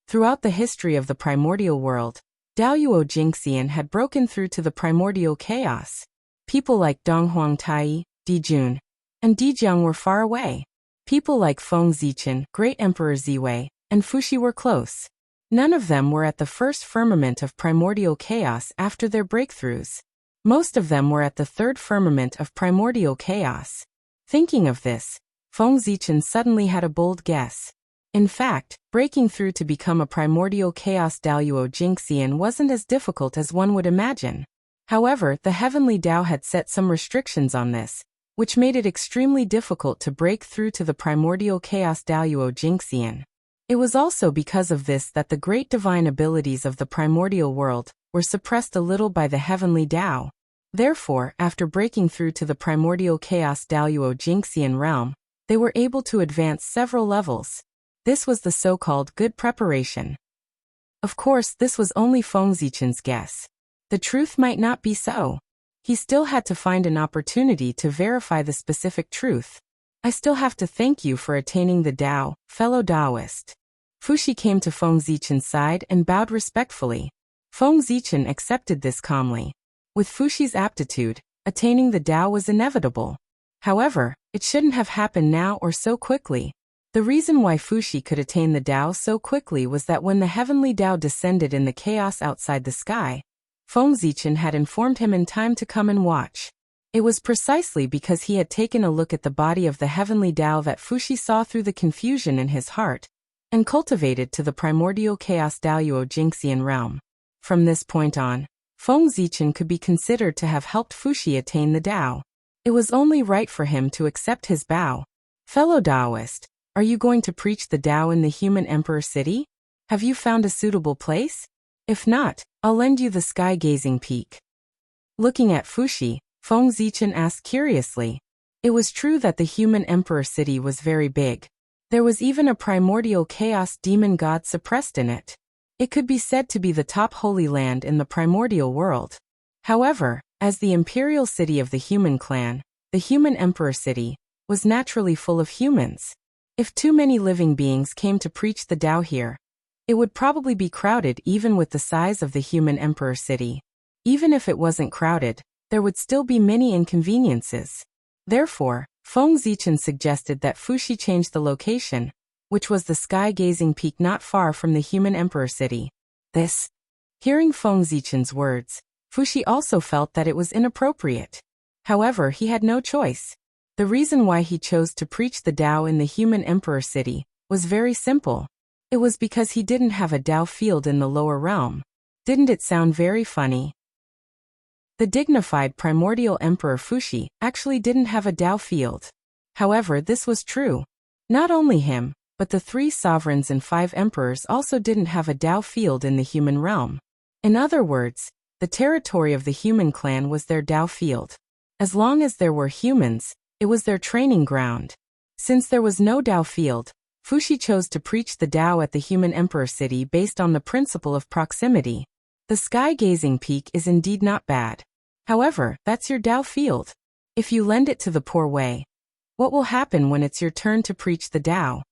Throughout the history of the primordial world, Daoyuo Jingxian had broken through to the primordial chaos. People like Donghuang Tai, Dijun, and Dijiang were far away. People like Feng Zichen, Great Emperor Ziwei, and Fuxi were close. None of them were at the first firmament of primordial chaos after their breakthroughs. Most of them were at the third firmament of primordial chaos. Thinking of this, Feng Zichen suddenly had a bold guess. In fact, breaking through to become a primordial chaos Daoyuo Jingxian wasn't as difficult as one would imagine. However, the heavenly Tao had set some restrictions on this, which made it extremely difficult to break through to the primordial chaos Daoyuo Jingxian. It was also because of this that the great divine abilities of the primordial world were suppressed a little by the heavenly Tao. Therefore, after breaking through to the primordial chaos Daoyuo Jingxian realm, they were able to advance several levels. This was the so-called good preparation. Of course, this was only Feng Zichen's guess. The truth might not be so. He still had to find an opportunity to verify the specific truth. I still have to thank you for attaining the Tao, fellow Taoist. Fuxi came to Feng Zichen's side and bowed respectfully. Feng Zichen accepted this calmly. With Fuxi's aptitude, attaining the Tao was inevitable. However, it shouldn't have happened now or so quickly. The reason why Fuxi could attain the Tao so quickly was that when the heavenly Tao descended in the chaos outside the sky, Feng Zichen had informed him in time to come and watch. It was precisely because he had taken a look at the body of the heavenly Tao that Fuxi saw through the confusion in his heart and cultivated to the primordial chaos Daoyuo Jingxian realm. From this point on, Feng Zichen could be considered to have helped Fuxi attain the Tao. It was only right for him to accept his bow. Fellow Taoist, are you going to preach the Tao in the human emperor city? Have you found a suitable place? If not, I'll lend you the sky-gazing peak. Looking at Fuxi, Feng Zichen asked curiously. It was true that the human emperor city was very big. There was even a primordial chaos demon god suppressed in it. It could be said to be the top holy land in the primordial world. However, as the imperial city of the human clan, the human emperor city was naturally full of humans. If too many living beings came to preach the Tao here, it would probably be crowded even with the size of the human emperor city. Even if it wasn't crowded, there would still be many inconveniences. Therefore, Feng Zichen suggested that Fuxi change the location, which was the sky-gazing peak not far from the human emperor city. Hearing Feng Zichen's words, Fuxi also felt that it was inappropriate. However, he had no choice. The reason why he chose to preach the Tao in the human emperor city was very simple. It was because he didn't have a Tao field in the lower realm. Didn't it sound very funny? The dignified primordial emperor Fuxi actually didn't have a Tao field. However, this was true. Not only him, but the 3 sovereigns and 5 emperors also didn't have a Tao field in the human realm. In other words, the territory of the human clan was their Tao field. As long as there were humans, it was their training ground. Since there was no Tao field, Fuxi chose to preach the Tao at the human emperor city based on the principle of proximity. The sky-gazing peak is indeed not bad. However, that's your Tao field. If you lend it to the poor way, what will happen when it's your turn to preach the Tao?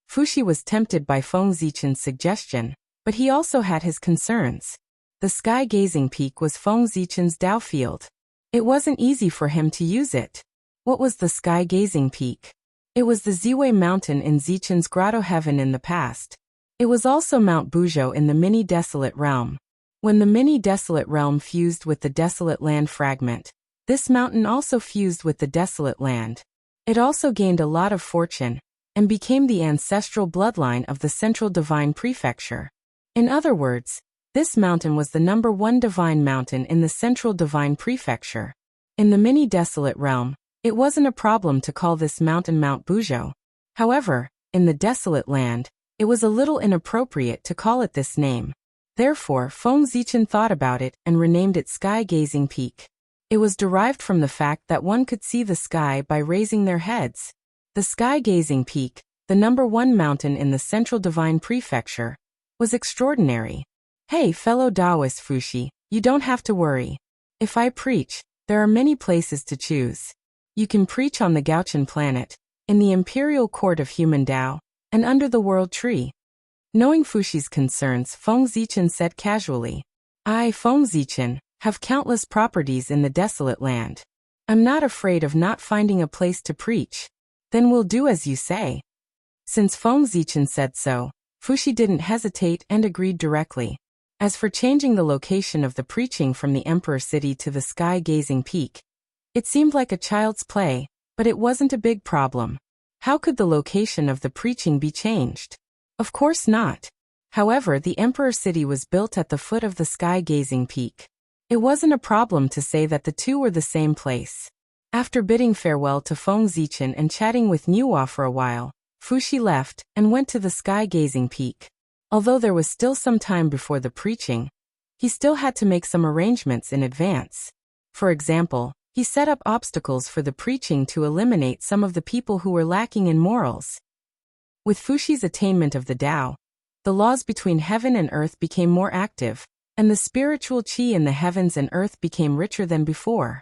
Fuxi was tempted by Feng Zichen's suggestion, but he also had his concerns. The sky-gazing peak was Feng Zichen's Tao field. It wasn't easy for him to use it. What was the sky-gazing peak? It was the Ziwei mountain in Zichen's grotto heaven in the past. It was also Mount Buzhou in the mini-desolate realm. When the mini-desolate realm fused with the desolate land fragment, this mountain also fused with the desolate land. It also gained a lot of fortune, and became the ancestral bloodline of the central divine prefecture. In other words, this mountain was the #1 divine mountain in the central divine prefecture. In the mini-desolate realm, it wasn't a problem to call this mountain Mount Buzhou. However, in the desolate land, it was a little inappropriate to call it this name. Therefore, Feng Zichen thought about it and renamed it Sky-Gazing Peak. It was derived from the fact that one could see the sky by raising their heads. The Sky-Gazing Peak, the #1 mountain in the central divine prefecture, was extraordinary. Hey, fellow Taoist Fuxi, you don't have to worry. If I preach, there are many places to choose. You can preach on the Gauchan planet, in the imperial court of human Tao, and under the world tree. Knowing Fushi's concerns, Feng Zichen said casually, I, Feng Zichen, have countless properties in the desolate land. I'm not afraid of not finding a place to preach. Then we'll do as you say. Since Feng Zichen said so, Fushi didn't hesitate and agreed directly. As for changing the location of the preaching from the Emperor City to the sky-gazing peak, it seemed like a child's play, but it wasn't a big problem. How could the location of the preaching be changed? Of course not. However, the Emperor City was built at the foot of the sky-gazing peak. It wasn't a problem to say that the two were the same place. After bidding farewell to Feng Zichen and chatting with Nuwa for a while, Fushi left and went to the sky-gazing peak. Although there was still some time before the preaching, he still had to make some arrangements in advance. For example, he set up obstacles for the preaching to eliminate some of the people who were lacking in morals. With Fushi's attainment of the Tao, the laws between heaven and earth became more active, and the spiritual qi in the heavens and earth became richer than before.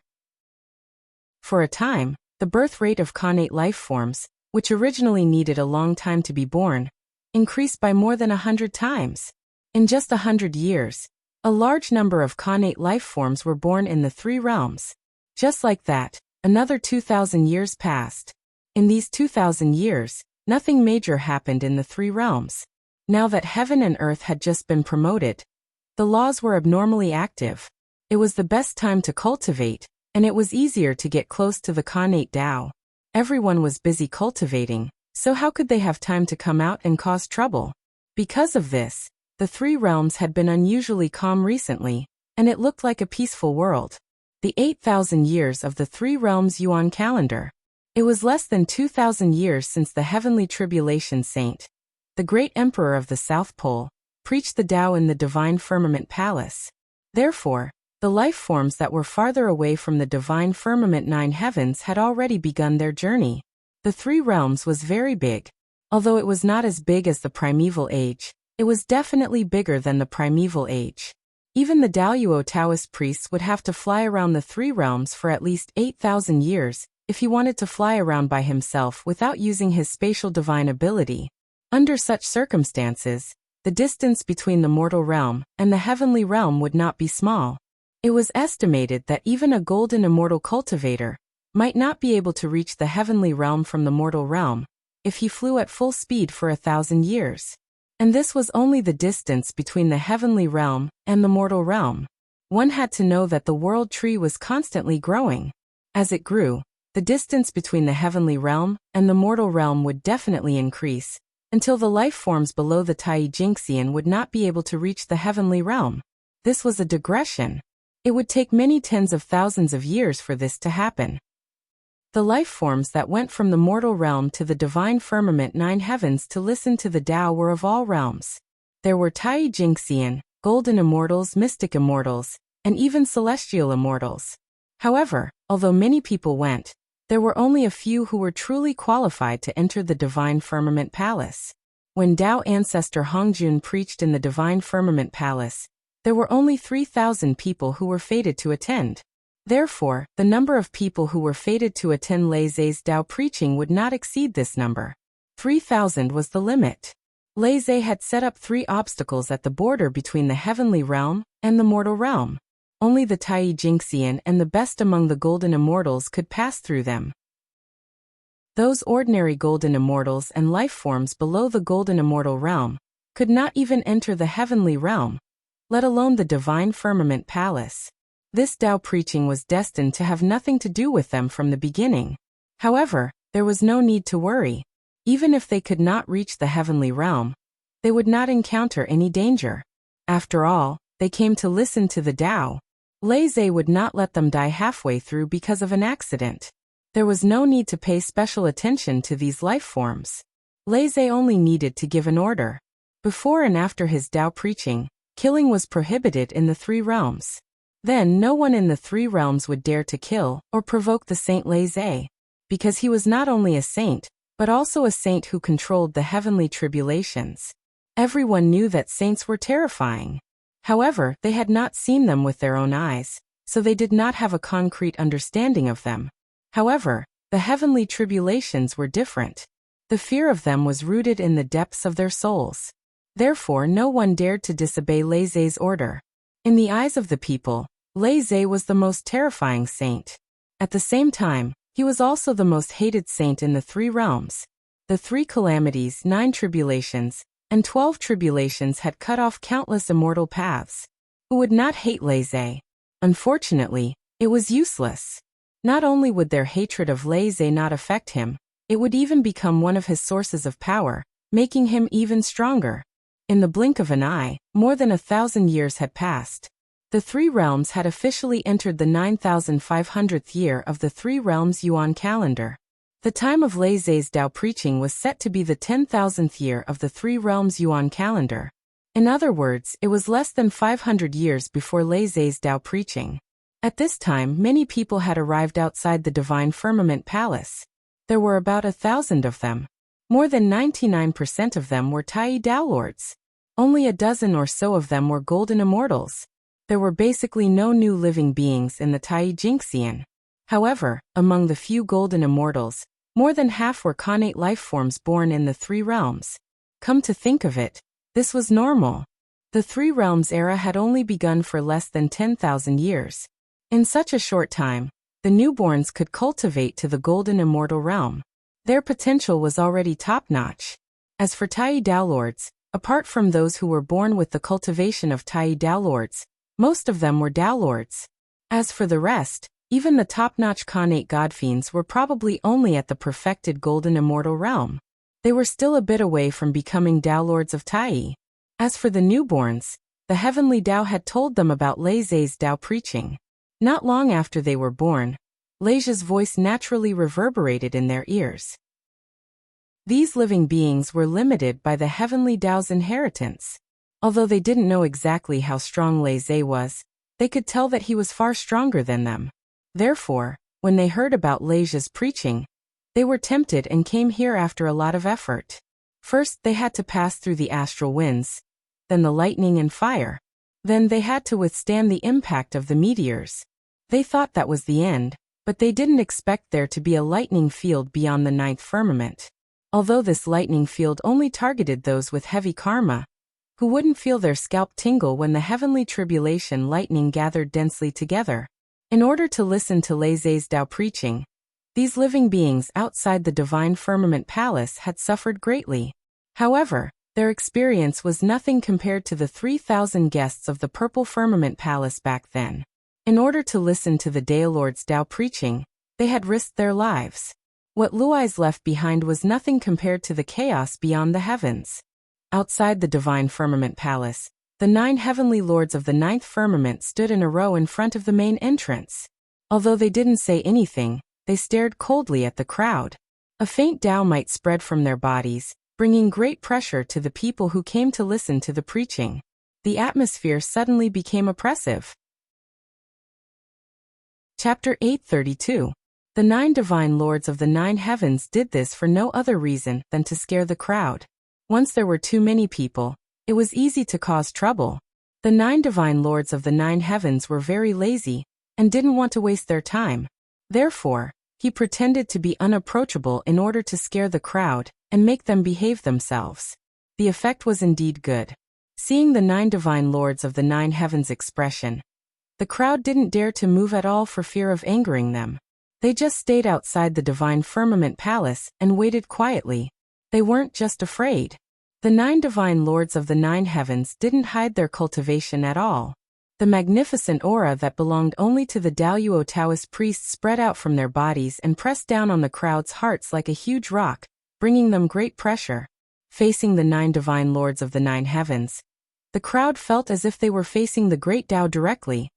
For a time, the birth rate of Khanate life forms, which originally needed a long time to be born, increased by more than 100 times. In just 100 years, a large number of Khanate life forms were born in the three realms. Just like that, another 2,000 years passed. In these 2,000 years, nothing major happened in the three realms. Now that heaven and earth had just been promoted, the laws were abnormally active. It was the best time to cultivate, and it was easier to get close to the Khanate Tao. Everyone was busy cultivating, so how could they have time to come out and cause trouble? Because of this, the three realms had been unusually calm recently, and it looked like a peaceful world. The 8,000 years of the three realms Yuan calendar. It was less than 2,000 years since the heavenly tribulation saint, the great emperor of the South Pole, preached the Tao in the divine firmament palace. Therefore, the life forms that were farther away from the divine firmament nine heavens had already begun their journey. The three realms was very big. Although it was not as big as the primeval age, it was definitely bigger than the primeval age. Even the Daoyuo Taoist priests would have to fly around the three realms for at least 8,000 years if he wanted to fly around by himself without using his spatial divine ability. Under such circumstances, the distance between the mortal realm and the heavenly realm would not be small. It was estimated that even a golden immortal cultivator might not be able to reach the heavenly realm from the mortal realm if he flew at full speed for 1,000 years. And this was only the distance between the heavenly realm and the mortal realm. One had to know that the world tree was constantly growing. As it grew, the distance between the heavenly realm and the mortal realm would definitely increase, until the life forms below the Tai Jinxian would not be able to reach the heavenly realm. This was a digression. It would take many tens of thousands of years for this to happen. The life forms that went from the mortal realm to the divine firmament nine heavens to listen to the Tao were of all realms. There were Tai Jinxian, golden immortals, mystic immortals, and even celestial immortals. However, although many people went, there were only a few who were truly qualified to enter the divine firmament palace. When Tao ancestor Hongjun preached in the divine firmament palace, there were only 3,000 people who were fated to attend. Therefore, the number of people who were fated to attend Lei Zhe's Tao preaching would not exceed this number. 3,000 was the limit. Lei Zhe had set up 3 obstacles at the border between the heavenly realm and the mortal realm. Only the Tai Jinxian and the best among the golden immortals could pass through them. Those ordinary golden immortals and life forms below the golden immortal realm could not even enter the heavenly realm, let alone the divine firmament palace. This Tao preaching was destined to have nothing to do with them from the beginning. However, there was no need to worry. Even if they could not reach the heavenly realm, they would not encounter any danger. After all, they came to listen to the Tao. Lei Zhe would not let them die halfway through because of an accident. There was no need to pay special attention to these life forms. Lei Zhe only needed to give an order. Before and after his Tao preaching, killing was prohibited in the 3 realms. Then no one in the 3 realms would dare to kill or provoke the Saint Lei Zhe, because he was not only a saint, but also a saint who controlled the heavenly tribulations. Everyone knew that saints were terrifying. However, they had not seen them with their own eyes, so they did not have a concrete understanding of them. However, the heavenly tribulations were different. The fear of them was rooted in the depths of their souls. Therefore no one dared to disobey Lei Zhe's order. In the eyes of the people, Lei Zhe was the most terrifying saint. At the same time, he was also the most hated saint in the three realms. The three calamities, 9 tribulations, and 12 tribulations had cut off countless immortal paths. Who would not hate Lei Zhe? Unfortunately, it was useless. Not only would their hatred of Lei Zhe not affect him, it would even become one of his sources of power, making him even stronger. In the blink of an eye, more than 1,000 years had passed. The three realms had officially entered the 9,500th year of the three realms Yuan calendar. The time of Lei Zhe's Tao preaching was set to be the 10,000th year of the three realms Yuan calendar. In other words, it was less than 500 years before Lei Zhe's Tao preaching. At this time, many people had arrived outside the divine firmament palace. There were about 1,000 of them. More than 99% of them were Tai Tao lords. Only a dozen or so of them were golden immortals. There were basically no new living beings in the Tai Jingxian. However, among the few golden immortals, more than half were connate life forms born in the three realms. Come to think of it, this was normal. The three realms era had only begun for less than 10,000 years. In such a short time, the newborns could cultivate to the golden immortal realm. Their potential was already top-notch. As for Tai Tao lords, apart from those who were born with the cultivation of Tai Tao lords, most of them were Tao lords. As for the rest, even the top-notch connate godfiends were probably only at the perfected golden immortal realm. They were still a bit away from becoming Tao lords of Tai. As for the newborns, the heavenly Tao had told them about Lei Zhe's Tao preaching. Not long after they were born, Lei Zhe's voice naturally reverberated in their ears. These living beings were limited by the heavenly Tao's inheritance. Although they didn't know exactly how strong Lei Zhe was, they could tell that he was far stronger than them. Therefore, when they heard about Lei Zhe's preaching, they were tempted and came here after a lot of effort. First, they had to pass through the astral winds, then the lightning and fire. Then they had to withstand the impact of the meteors. They thought that was the end, but they didn't expect there to be a lightning field beyond the 9th firmament. Although this lightning field only targeted those with heavy karma, who wouldn't feel their scalp tingle when the heavenly tribulation lightning gathered densely together. In order to listen to Lei Zhe's Tao preaching, these living beings outside the divine firmament palace had suffered greatly. However, their experience was nothing compared to the 3,000 guests of the purple firmament palace back then. In order to listen to the Tao lords' Tao preaching, they had risked their lives. What Luai's left behind was nothing compared to the chaos beyond the heavens. Outside the divine firmament palace, the 9 heavenly lords of the 9th firmament stood in a row in front of the main entrance. Although they didn't say anything, they stared coldly at the crowd. A faint Tao might spread from their bodies, bringing great pressure to the people who came to listen to the preaching. The atmosphere suddenly became oppressive. Chapter 832. The 9 divine lords of the 9 heavens did this for no other reason than to scare the crowd. Once there were too many people, it was easy to cause trouble. The 9 divine lords of the 9 heavens were very lazy and didn't want to waste their time. Therefore, he pretended to be unapproachable in order to scare the crowd and make them behave themselves. The effect was indeed good. Seeing the 9 divine lords of the 9 heavens' expression, the crowd didn't dare to move at all for fear of angering them. They just stayed outside the divine firmament palace and waited quietly. They weren't just afraid. The 9 divine lords of the 9 heavens didn't hide their cultivation at all. The magnificent aura that belonged only to the Daoyuo Taoist priests spread out from their bodies and pressed down on the crowd's hearts like a huge rock, bringing them great pressure. Facing the 9 divine lords of the 9 heavens, the crowd felt as if they were facing the great Tao directly,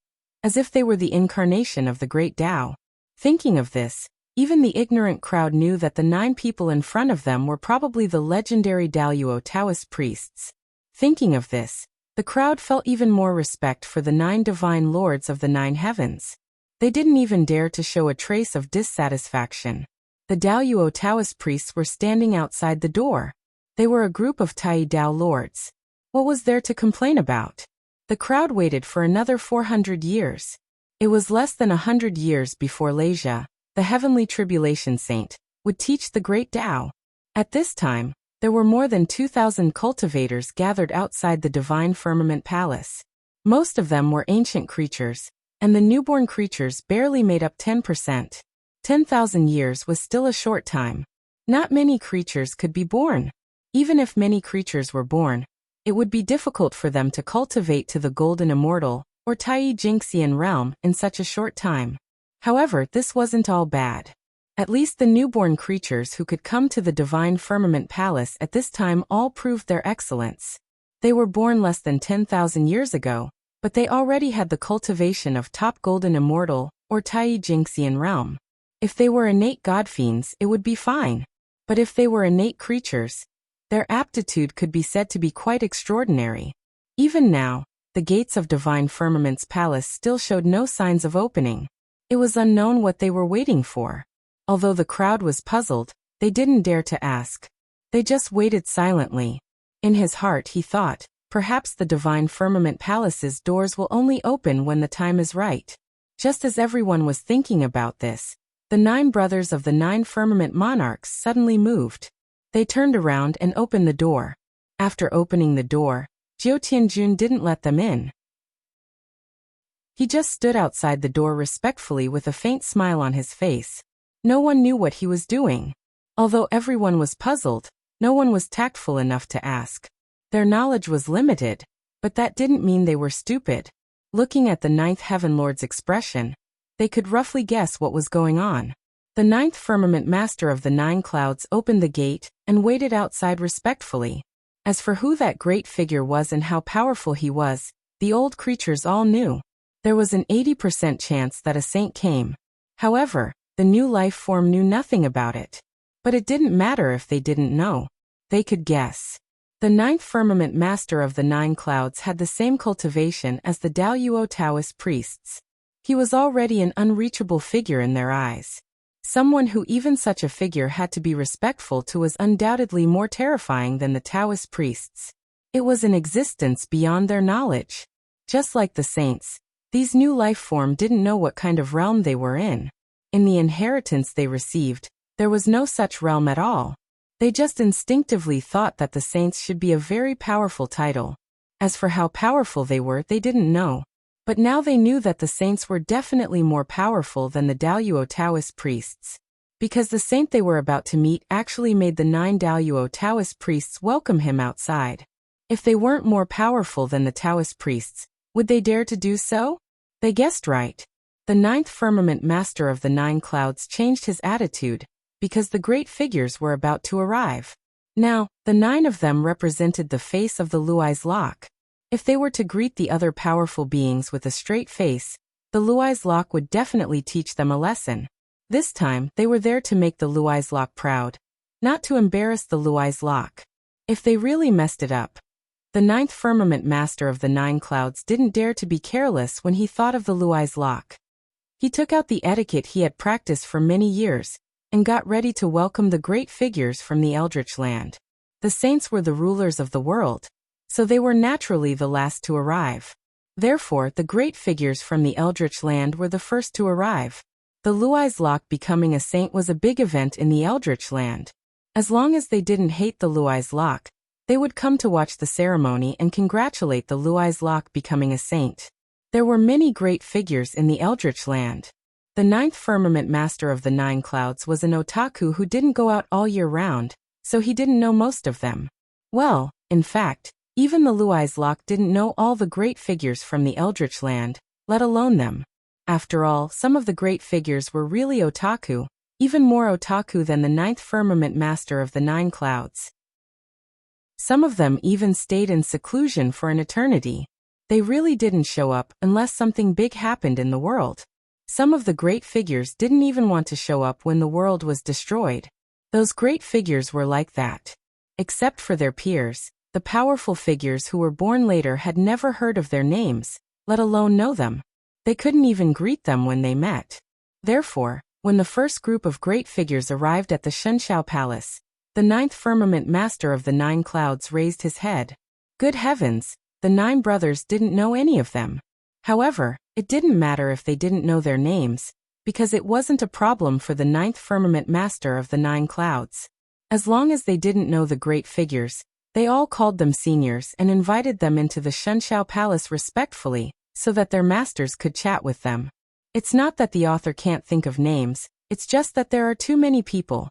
as if they were the incarnation of the great Tao. Thinking of this, even the ignorant crowd knew that the 9 people in front of them were probably the legendary Daoyuo Taoist priests. Thinking of this, the crowd felt even more respect for the 9 divine lords of the 9 heavens. They didn't even dare to show a trace of dissatisfaction. The Daoyuo Taoist priests were standing outside the door. They were a group of Tai Tao lords. What was there to complain about? The crowd waited for another 400 years. It was less than 100 years before Lei Zhe, the heavenly tribulation saint, would teach the great Tao. At this time, There were more than 2,000 cultivators gathered outside the divine firmament palace. Most of them were ancient creatures, and the newborn creatures barely made up 10%. 10,000 years was still a short time. Not many creatures could be born. Even if many creatures were born, it would be difficult for them to cultivate to the golden immortal, or Tai Jinxian realm in such a short time. However, this wasn't all bad. At least the newborn creatures who could come to the divine firmament palace at this time all proved their excellence. They were born less than 10,000 years ago, but they already had the cultivation of top golden immortal, or Tai Jinxian realm. If they were innate godfiends, it would be fine. But if they were innate creatures, their aptitude could be said to be quite extraordinary. Even now, the gates of divine firmament's palace still showed no signs of opening. It was unknown what they were waiting for. Although the crowd was puzzled, they didn't dare to ask. They just waited silently. In his heart he thought, perhaps the divine firmament palace's doors will only open when the time is right. Just as everyone was thinking about this, the 9 brothers of the 9 firmament monarchs suddenly moved. They turned around and opened the door. After opening the door, Jiao Tianjun didn't let them in. He just stood outside the door respectfully with a faint smile on his face. No one knew what he was doing. Although everyone was puzzled, no one was tactful enough to ask. Their knowledge was limited, but that didn't mean they were stupid. Looking at the 9th Heaven Lord's expression, they could roughly guess what was going on. The 9th firmament master of the 9 clouds opened the gate and waited outside respectfully. As for who that great figure was and how powerful he was, the old creatures all knew. There was an 80% chance that a saint came. However, the new life form knew nothing about it. But it didn't matter if they didn't know. They could guess. The 9th firmament master of the 9 clouds had the same cultivation as the Daoyuo Taoist priests. He was already an unreachable figure in their eyes. Someone who even such a figure had to be respectful to was undoubtedly more terrifying than the Taoist priests. It was an existence beyond their knowledge. Just like the saints, these new life form didn't know what kind of realm they were in. In the inheritance they received, there was no such realm at all. They just instinctively thought that the saints should be a very powerful title. As for how powerful they were, they didn't know. But now they knew that the saints were definitely more powerful than the Daoyuo Taoist priests. Because the saint they were about to meet actually made the 9 Daoyuo Taoist priests welcome him outside. If they weren't more powerful than the Taoist priests, would they dare to do so? They guessed right. The 9th firmament master of the 9 clouds changed his attitude, because the great figures were about to arrive. Now, the 9 of them represented the face of the Luai's lock. If they were to greet the other powerful beings with a straight face, the Luai's lock would definitely teach them a lesson. This time, they were there to make the Luai's lock proud, not to embarrass the Luai's lock. If they really messed it up, the 9th firmament master of the 9 clouds didn't dare to be careless when he thought of the Luai's lock. He took out the etiquette he had practiced for many years, and got ready to welcome the great figures from the Eldritch land. The saints were the rulers of the world, so they were naturally the last to arrive. Therefore, the great figures from the Eldritch land were the first to arrive. The Luai's lock becoming a saint was a big event in the Eldritch land. As long as they didn't hate the Luai's lock, they would come to watch the ceremony and congratulate the Luai's lock becoming a saint. There were many great figures in the Eldritch land. The 9th firmament master of the 9 clouds was an otaku who didn't go out all year round, so he didn't know most of them. Well, in fact, even the Luai's lock didn't know all the great figures from the Eldritch land, let alone them. After all, some of the great figures were really otaku, even more otaku than the 9th firmament master of the 9 clouds. Some of them even stayed in seclusion for an eternity. They really didn't show up unless something big happened in the world. Some of the great figures didn't even want to show up when the world was destroyed. Those great figures were like that. Except for their peers, the powerful figures who were born later had never heard of their names, let alone know them. They couldn't even greet them when they met. Therefore, when the first group of great figures arrived at the Shenshao Palace, the 9th firmament master of the 9 clouds raised his head. Good heavens, the 9 brothers didn't know any of them. However, it didn't matter if they didn't know their names, because it wasn't a problem for the 9th firmament master of the 9 clouds. As long as they didn't know the great figures, they all called them seniors and invited them into the Shenshao Palace respectfully, so that their masters could chat with them. It's not that the author can't think of names, it's just that there are too many people.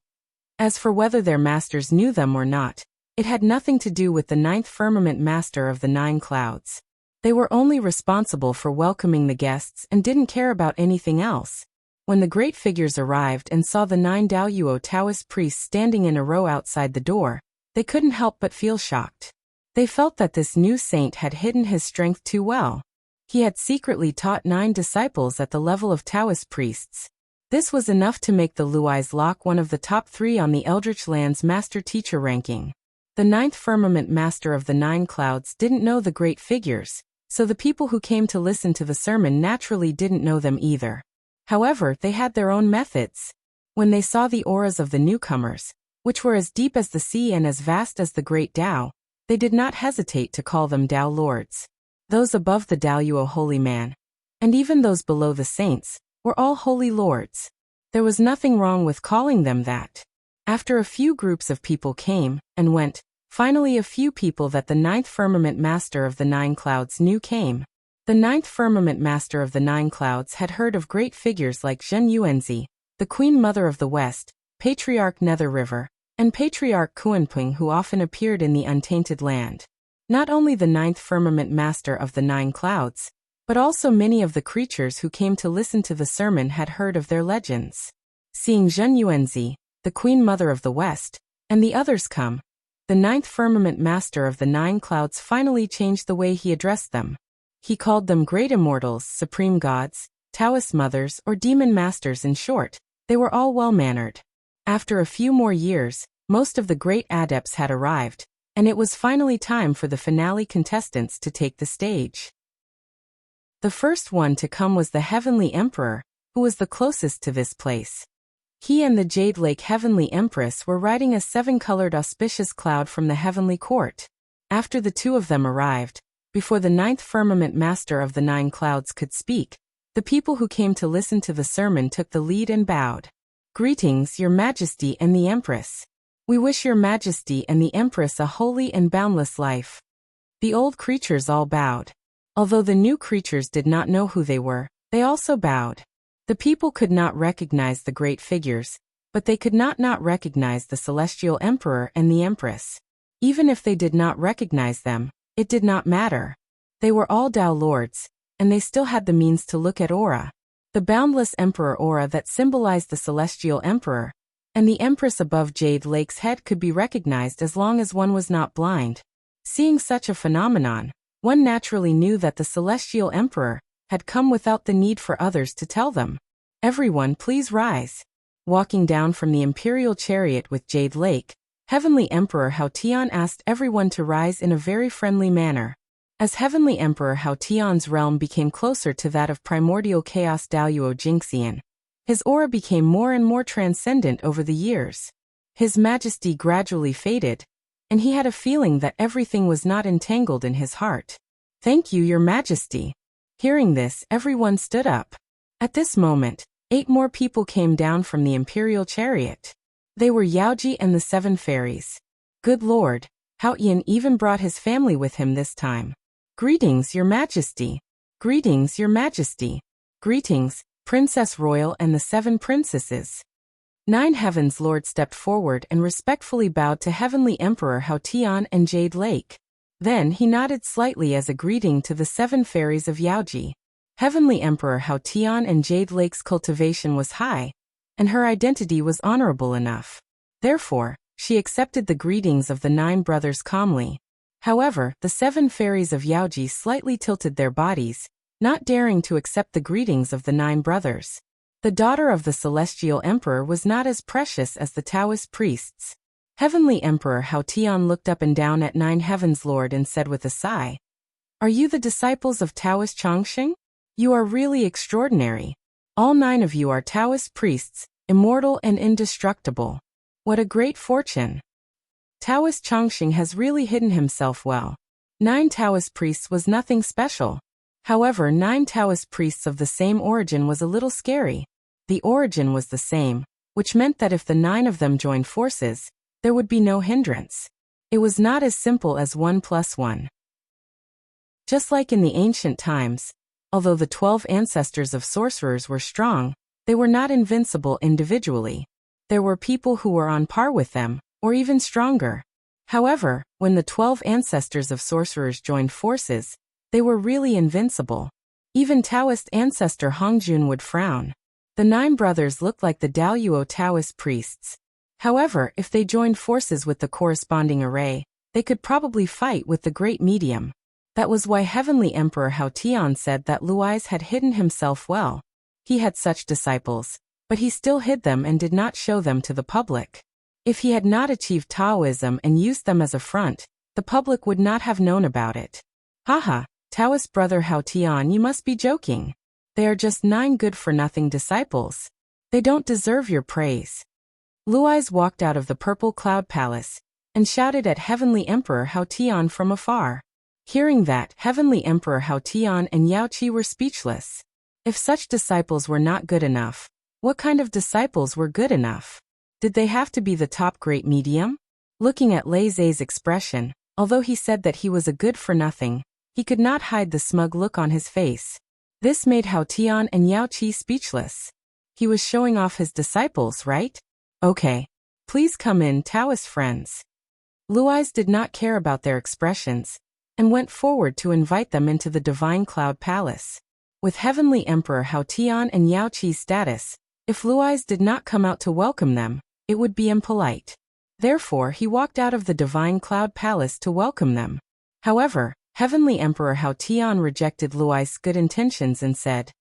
As for whether their masters knew them or not, it had nothing to do with the ninth firmament master of the 9 clouds. They were only responsible for welcoming the guests and didn't care about anything else. When the great figures arrived and saw the 9 Daoyuo Taoist priests standing in a row outside the door, they couldn't help but feel shocked. They felt that this new saint had hidden his strength too well. He had secretly taught 9 disciples at the level of Taoist priests. This was enough to make the Luais lock one of the top 3 on the Eldritch Land's master-teacher ranking. The 9th firmament master of the 9 clouds didn't know the great figures, so the people who came to listen to the sermon naturally didn't know them either. However, they had their own methods. When they saw the auras of the newcomers, which were as deep as the sea and as vast as the great Tao, they did not hesitate to call them Tao Lords. Those above the Daoyuo holy man, and even those below the saints, were all holy lords. There was nothing wrong with calling them that. After a few groups of people came and went, finally a few people that the 9th firmament master of the 9 clouds knew came. The 9th firmament master of the 9 clouds had heard of great figures like Zhen Yuanzi, the Queen Mother of the West, Patriarch Nether River, and Patriarch Kuanping, who often appeared in the untainted land. Not only the 9th firmament master of the 9 clouds, but also many of the creatures who came to listen to the sermon had heard of their legends. Seeing Zhen Yuanzi, the Queen Mother of the West, and the others come, the 9th firmament master of the 9 clouds finally changed the way he addressed them. He called them great immortals, supreme gods, Taoist mothers, or demon masters. In short, they were all well-mannered. After a few more years, most of the great adepts had arrived, and it was finally time for the finale contestants to take the stage. The first one to come was the Heavenly Emperor, who was the closest to this place. He and the Jade Lake Heavenly Empress were riding a 7-colored auspicious cloud from the Heavenly Court. After the two of them arrived, before the 9th firmament master of the 9 clouds could speak, the people who came to listen to the sermon took the lead and bowed. "Greetings, Your Majesty and the Empress. We wish Your Majesty and the Empress a holy and boundless life." The old creatures all bowed. Although the new creatures did not know who they were, they also bowed. The people could not recognize the great figures, but they could not recognize the Celestial Emperor and the Empress. Even if they did not recognize them, it did not matter. They were all Tao Lords, and they still had the means to look at aura. The boundless Emperor aura that symbolized the Celestial Emperor, and the Empress above Jade Lake's head could be recognized as long as one was not blind. Seeing such a phenomenon, one naturally knew that the Celestial Emperor had come without the need for others to tell them. "Everyone please rise." Walking down from the imperial chariot with Jade Lake, Heavenly Emperor Hao Tian asked everyone to rise in a very friendly manner. As Heavenly Emperor Hao Tian's realm became closer to that of primordial chaos Daoyuo Jingxian, his aura became more and more transcendent over the years. His majesty gradually faded, and he had a feeling that everything was not entangled in his heart. "Thank you, Your Majesty." Hearing this, everyone stood up. At this moment, 8 more people came down from the imperial chariot. They were Yaoji and the 7 fairies. Good Lord, Hao Yin even brought his family with him this time. "Greetings, Your Majesty. Greetings, Your Majesty. Greetings, Princess Royal and the 7 princesses." 9 Heavens Lord stepped forward and respectfully bowed to Heavenly Emperor Hao Tian and Jade Lake. Then he nodded slightly as a greeting to the 7 fairies of Yaoji. Heavenly Emperor Hao Tian and Jade Lake's cultivation was high, and her identity was honorable enough. Therefore, she accepted the greetings of the 9 brothers calmly. However, the 7 fairies of Yaoji slightly tilted their bodies, not daring to accept the greetings of the 9 brothers. The daughter of the Celestial Emperor was not as precious as the Taoist priests. Heavenly Emperor Hao Tian looked up and down at 9 Heavens Lord and said with a sigh, "Are you the disciples of Taoist Chongqing? You are really extraordinary. All 9 of you are Taoist priests, immortal and indestructible. What a great fortune. Taoist Chongqing has really hidden himself well." 9 Taoist priests was nothing special. However, 9 Taoist priests of the same origin was a little scary. The origin was the same, which meant that if the 9 of them joined forces, There would be no hindrance. It was not as simple as 1 plus 1. Just like in the ancient times, although the 12 ancestors of sorcerers were strong, they were not invincible individually. There were people who were on par with them, or even stronger. However, when the 12 ancestors of sorcerers joined forces, they were really invincible. Even Taoist ancestor Hongjun would frown. The 9 brothers looked like the Daoyuo Taoist priests. However, if they joined forces with the corresponding array, they could probably fight with the great medium. That was why Heavenly Emperor Hao Tian said that Luais had hidden himself well. He had such disciples, but he still hid them and did not show them to the public. If he had not achieved Taoism and used them as a front, the public would not have known about it. Haha, Taoist brother Hao Tian, you must be joking. They are just 9 good-for-nothing disciples. They don't deserve your praise. Luais walked out of the purple cloud palace and shouted at Heavenly Emperor Hao Tian from afar. Hearing that, Heavenly Emperor Hao Tian and Yao Qi were speechless. If such disciples were not good enough, what kind of disciples were good enough? Did they have to be the top great medium? Looking at Lei Zai's expression, although he said that he was a good-for-nothing, he could not hide the smug look on his face. This made Hao Tian and Yao Qi speechless. He was showing off his disciples, right? Okay. Please come in, Taoist friends. Luais did not care about their expressions, and went forward to invite them into the Divine Cloud Palace. With Heavenly Emperor Hao Tian and Yao Qi's status, if Luais did not come out to welcome them, it would be impolite. Therefore, he walked out of the Divine Cloud Palace to welcome them. However, Heavenly Emperor Hao Tian rejected Luais' good intentions and said,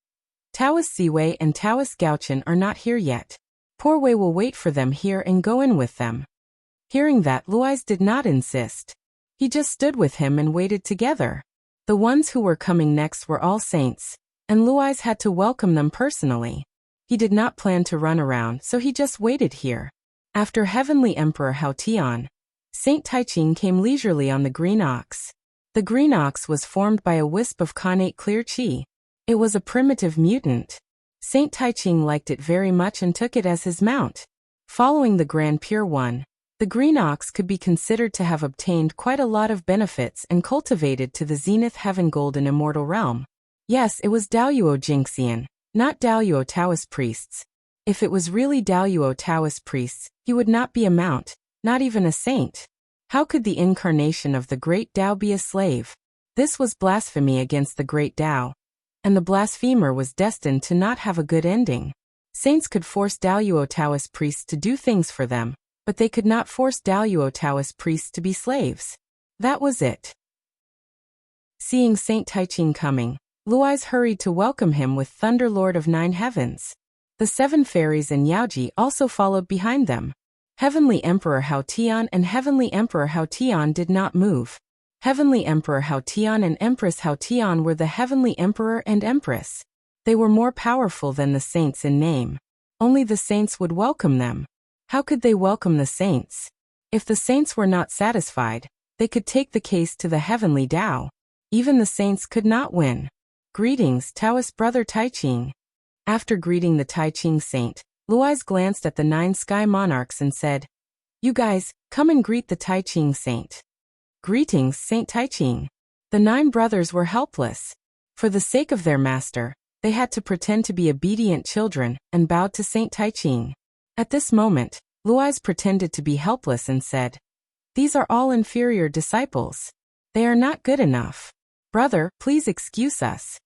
Taoist Ziwei and Taoist Gaochen are not here yet. Poor Wei will wait for them here and go in with them. Hearing that, Luais did not insist. He just stood with him and waited together. The ones who were coming next were all saints, and Luais had to welcome them personally. He did not plan to run around, so he just waited here. After Heavenly Emperor Hao Tian, Saint Taiching came leisurely on the green ox. The green ox was formed by a wisp of connate clear qi. It was a primitive mutant. Saint Taiching liked it very much and took it as his mount. Following the Grand Pure One, the green ox could be considered to have obtained quite a lot of benefits and cultivated to the zenith heaven golden immortal realm. Yes, it was Daoyuo Jingxian, not Daoyuo Taoist priests. If it was really Daoyuo Taoist priests, he would not be a mount, not even a saint. How could the incarnation of the great Tao be a slave? This was blasphemy against the great Tao, and the blasphemer was destined to not have a good ending. Saints could force Daoyuo Taoist priests to do things for them, but they could not force Daoyuo Taoist priests to be slaves. That was it. Seeing Saint Taiching coming, Luais hurried to welcome him with Thunder Lord of 9 Heavens. The 7 fairies and Yaoji also followed behind them. Heavenly Emperor Hao Tian and Heavenly Emperor Hao Tian did not move. Heavenly Emperor Hao Tian and Empress Hao Tian were the Heavenly Emperor and Empress. They were more powerful than the saints in name. Only the saints would welcome them. How could they welcome the saints? If the saints were not satisfied, they could take the case to the Heavenly Tao. Even the saints could not win. Greetings, Taoist brother Taiching. After greeting the Taiching saint, Luais glanced at the 9 sky monarchs and said, You guys, come and greet the Taiching saint. Greetings, Saint Taiching. The 9 brothers were helpless. For the sake of their master, they had to pretend to be obedient children and bowed to Saint Taiching. At this moment, Luais pretended to be helpless and said, These are all inferior disciples. They are not good enough. Brother, please excuse us.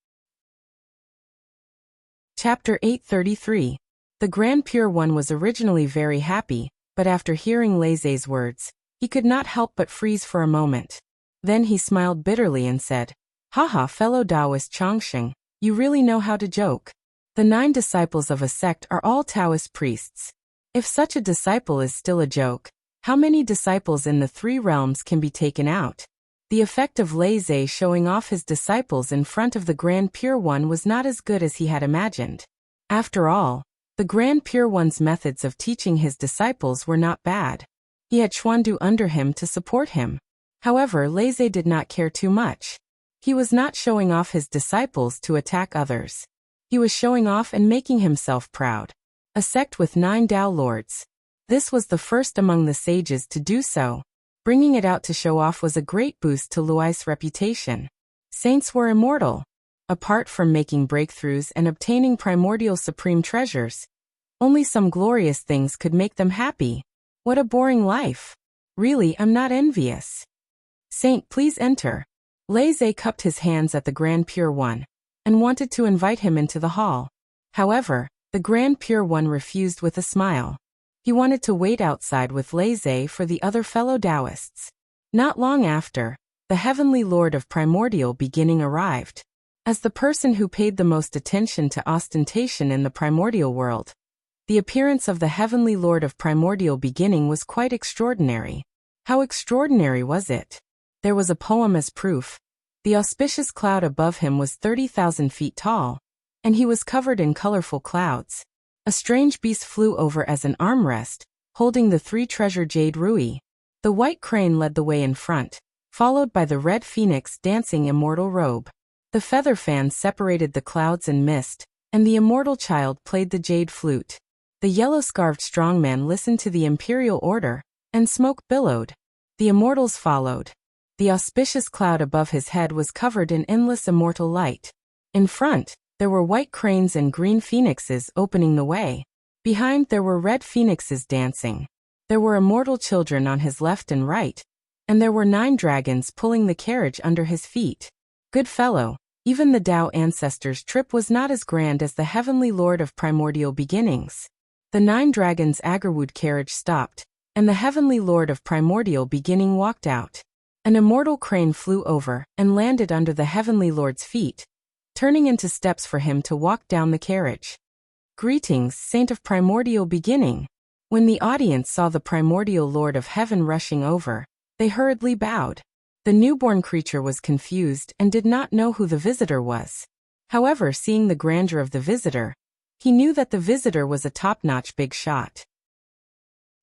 Chapter 833. The Grand Pure One was originally very happy, but after hearing Lei Zai's words, he could not help but freeze for a moment. Then he smiled bitterly and said, Haha, fellow Taoist Chongsheng, you really know how to joke. The 9 disciples of a sect are all Taoist priests. If such a disciple is still a joke, how many disciples in the 3 realms can be taken out? The effect of Lei Zai showing off his disciples in front of the Grand Pure One was not as good as he had imagined. After all, the Grand Pure One's methods of teaching his disciples were not bad. He had Xuandu under him to support him. However, Lei Zai did not care too much. He was not showing off his disciples to attack others. He was showing off and making himself proud. A sect with 9 Tao lords. This was the first among the sages to do so. Bringing it out to show off was a great boost to Lui's reputation. Saints were immortal. Apart from making breakthroughs and obtaining primordial supreme treasures, only some glorious things could make them happy. What a boring life. Really, I'm not envious. Saint, please enter. Laissez cupped his hands at the Grand Pure One and wanted to invite him into the hall. However, the Grand Pure One refused with a smile. He wanted to wait outside with Laissez for the other fellow Taoists. Not long after, the Heavenly Lord of Primordial Beginning arrived. As the person who paid the most attention to ostentation in the primordial world, the appearance of the Heavenly Lord of Primordial Beginning was quite extraordinary. How extraordinary was it? There was a poem as proof. The auspicious cloud above him was 30,000 feet tall, and he was covered in colorful clouds. A strange beast flew over as an armrest, holding the 3 treasure jade rui. The white crane led the way in front, followed by the red phoenix dancing immortal robe. The feather fans separated the clouds and mist, and the immortal child played the jade flute. The yellow-scarfed strongman listened to the imperial order, and smoke billowed. The immortals followed. The auspicious cloud above his head was covered in endless immortal light. In front, there were white cranes and green phoenixes opening the way. Behind there were red phoenixes dancing. There were immortal children on his left and right, and there were 9 dragons pulling the carriage under his feet. Good fellow, even the Tao ancestors' trip was not as grand as the Heavenly Lord of Primordial Beginnings. The 9 dragons' Agarwood carriage stopped, and the Heavenly Lord of Primordial Beginning walked out. An immortal crane flew over and landed under the Heavenly Lord's feet, turning into steps for him to walk down the carriage. Greetings, Saint of Primordial Beginning. When the audience saw the Primordial Lord of Heaven rushing over, they hurriedly bowed. The newborn creature was confused and did not know who the visitor was. However, seeing the grandeur of the visitor, he knew that the visitor was a top-notch big shot.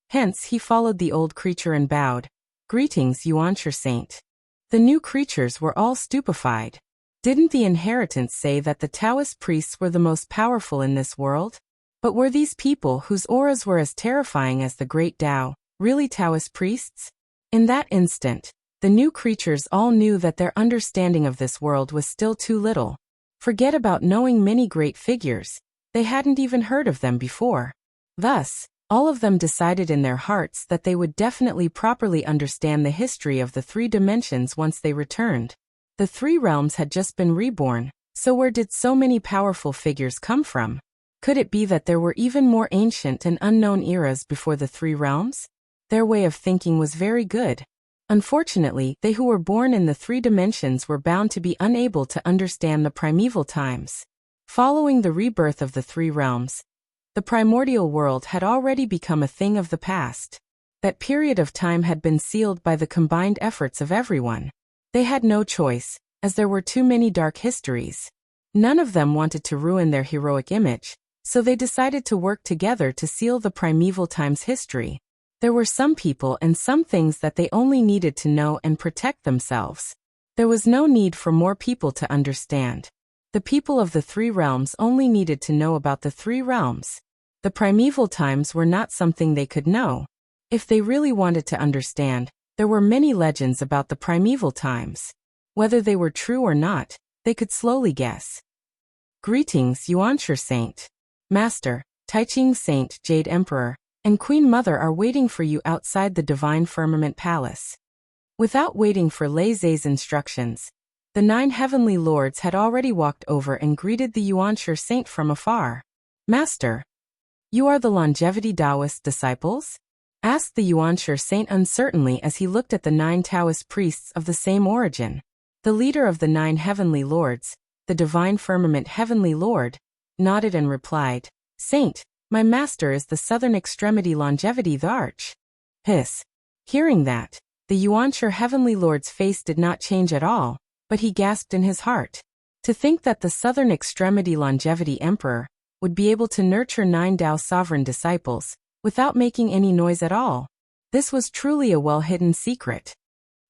Hence, he followed the old creature and bowed. Greetings, Yuanshi Saint. The new creatures were all stupefied. Didn't the inheritance say that the Taoist priests were the most powerful in this world? But were these people whose auras were as terrifying as the great Tao, really Taoist priests? In that instant, the new creatures all knew that their understanding of this world was still too little. Forget about knowing many great figures, they hadn't even heard of them before. Thus, all of them decided in their hearts that they would definitely properly understand the history of the 3 dimensions once they returned. The 3 realms had just been reborn, so where did so many powerful figures come from? Could it be that there were even more ancient and unknown eras before the 3 realms? Their way of thinking was very good. Unfortunately, they who were born in the 3 dimensions were bound to be unable to understand the primeval times. Following the rebirth of the 3 realms, the primordial world had already become a thing of the past. That period of time had been sealed by the combined efforts of everyone. They had no choice, as there were too many dark histories. None of them wanted to ruin their heroic image, so they decided to work together to seal the primeval times history. There were some people and some things that they only needed to know and protect themselves. There was no need for more people to understand. The people of the 3 realms only needed to know about the 3 realms. The primeval times were not something they could know. If they really wanted to understand, there were many legends about the primeval times. Whether they were true or not, they could slowly guess. Greetings, Yuanshi Saint. Master, Taiching Saint, Jade Emperor, and Queen Mother are waiting for you outside the Divine Firmament Palace. Without waiting for Laissez's instructions, the 9 heavenly lords had already walked over and greeted the Yuanshi Saint from afar. Master, you are the longevity Taoist disciples? Asked the Yuanshi Saint uncertainly as he looked at the 9 Taoist priests of the same origin. The leader of the 9 heavenly lords, the Divine Firmament Heavenly Lord, nodded and replied, Saint, my master is the southern extremity longevity the arch. Hiss. Hearing that, the Yuanshi Heavenly Lord's face did not change at all, but he gasped in his heart. To think that the southern extremity longevity emperor would be able to nurture 9 Tao sovereign disciples without making any noise at all. This was truly a well-hidden secret.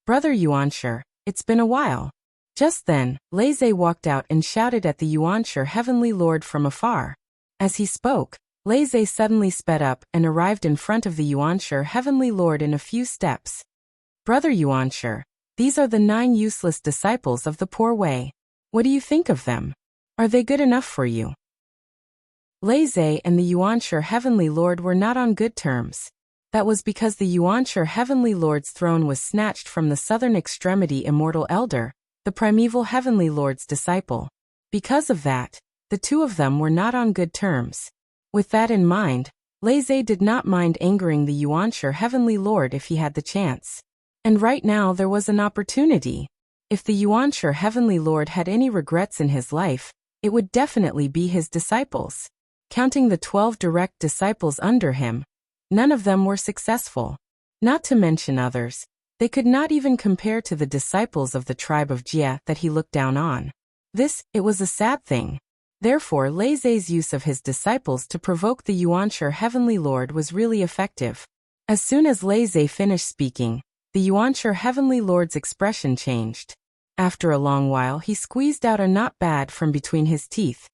Brother Yuanshi, it's been a while. Just then, Laissez walked out and shouted at the Yuanshi Heavenly Lord from afar. As he spoke, Lei suddenly sped up and arrived in front of the Yuanshi Heavenly Lord in a few steps. Brother Yuanshi, these are the 9 useless disciples of the poor way. What do you think of them? Are they good enough for you? Lei and the Yuanshi Heavenly Lord were not on good terms. That was because the Yuanshi Heavenly Lord's throne was snatched from the southern extremity Immortal Elder, the primeval Heavenly Lord's disciple. Because of that, the two of them were not on good terms. With that in mind, Lei did not mind angering the Yuanshi Heavenly Lord if he had the chance. And right now there was an opportunity. If the Yuanshi Heavenly Lord had any regrets in his life, it would definitely be his disciples. Counting the 12 direct disciples under him, none of them were successful. Not to mention others, they could not even compare to the disciples of the tribe of Jia that he looked down on. It was a sad thing. Therefore Lei's use of his disciples to provoke the Yuanshi Heavenly Lord was really effective. As soon as Lei finished speaking, the Yuanshi Heavenly Lord's expression changed. After a long while he squeezed out a "not bad" from between his teeth.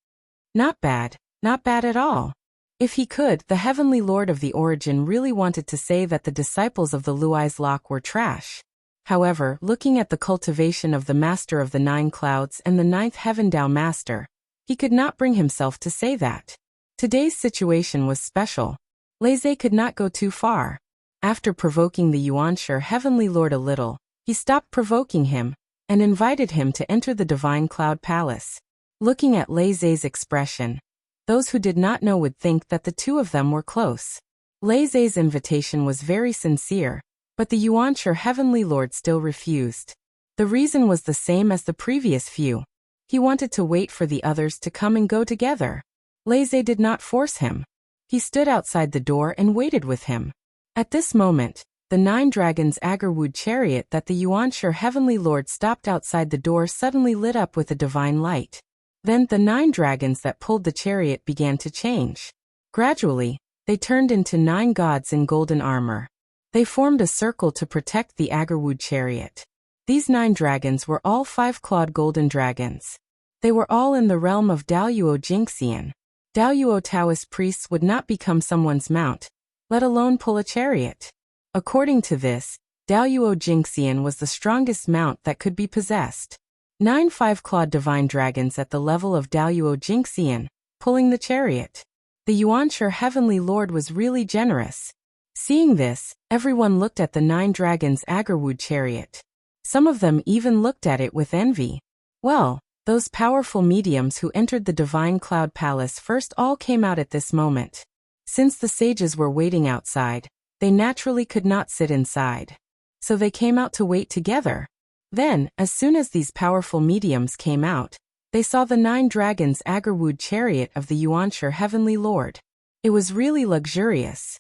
Not bad at all. If he could, the Heavenly Lord of the Origin really wanted to say that the disciples of the Lui's Lock were trash. However, looking at the cultivation of the Master of the 9 Clouds and the 9th Heaven Dao Master, he could not bring himself to say that. Today's situation was special. Lei could not go too far. After provoking the Yuanshi Heavenly Lord a little, he stopped provoking him and invited him to enter the Divine Cloud Palace. Looking at Lei's expression, those who did not know would think that the two of them were close. Lei's invitation was very sincere, but the Yuanshi Heavenly Lord still refused. The reason was the same as the previous few. He wanted to wait for the others to come and go together. Lei did not force him. He stood outside the door and waited with him. At this moment, the 9 dragons' Agarwood chariot that the Yuanshi Heavenly Lord stopped outside the door suddenly lit up with a divine light. Then the 9 dragons that pulled the chariot began to change. Gradually, they turned into 9 gods in golden armor. They formed a circle to protect the Agarwood chariot. These 9 dragons were all 5-clawed golden dragons. They were all in the realm of Daoyuo Jingxian. Daoyuo Taoist priests would not become someone's mount, let alone pull a chariot. According to this, Daoyuo Jingxian was the strongest mount that could be possessed. 9 5-clawed divine dragons at the level of Daoyuo Jingxian, pulling the chariot. The Yuanshi Heavenly Lord was really generous. Seeing this, everyone looked at the 9 dragons' Agarwood chariot. Some of them even looked at it with envy. Well, those powerful mediums who entered the Divine Cloud Palace first all came out at this moment. Since the sages were waiting outside, they naturally could not sit inside. So they came out to wait together. Then, as soon as these powerful mediums came out, they saw the 9 dragons' Agarwood chariot of the Yuanshi Heavenly Lord. It was really luxurious.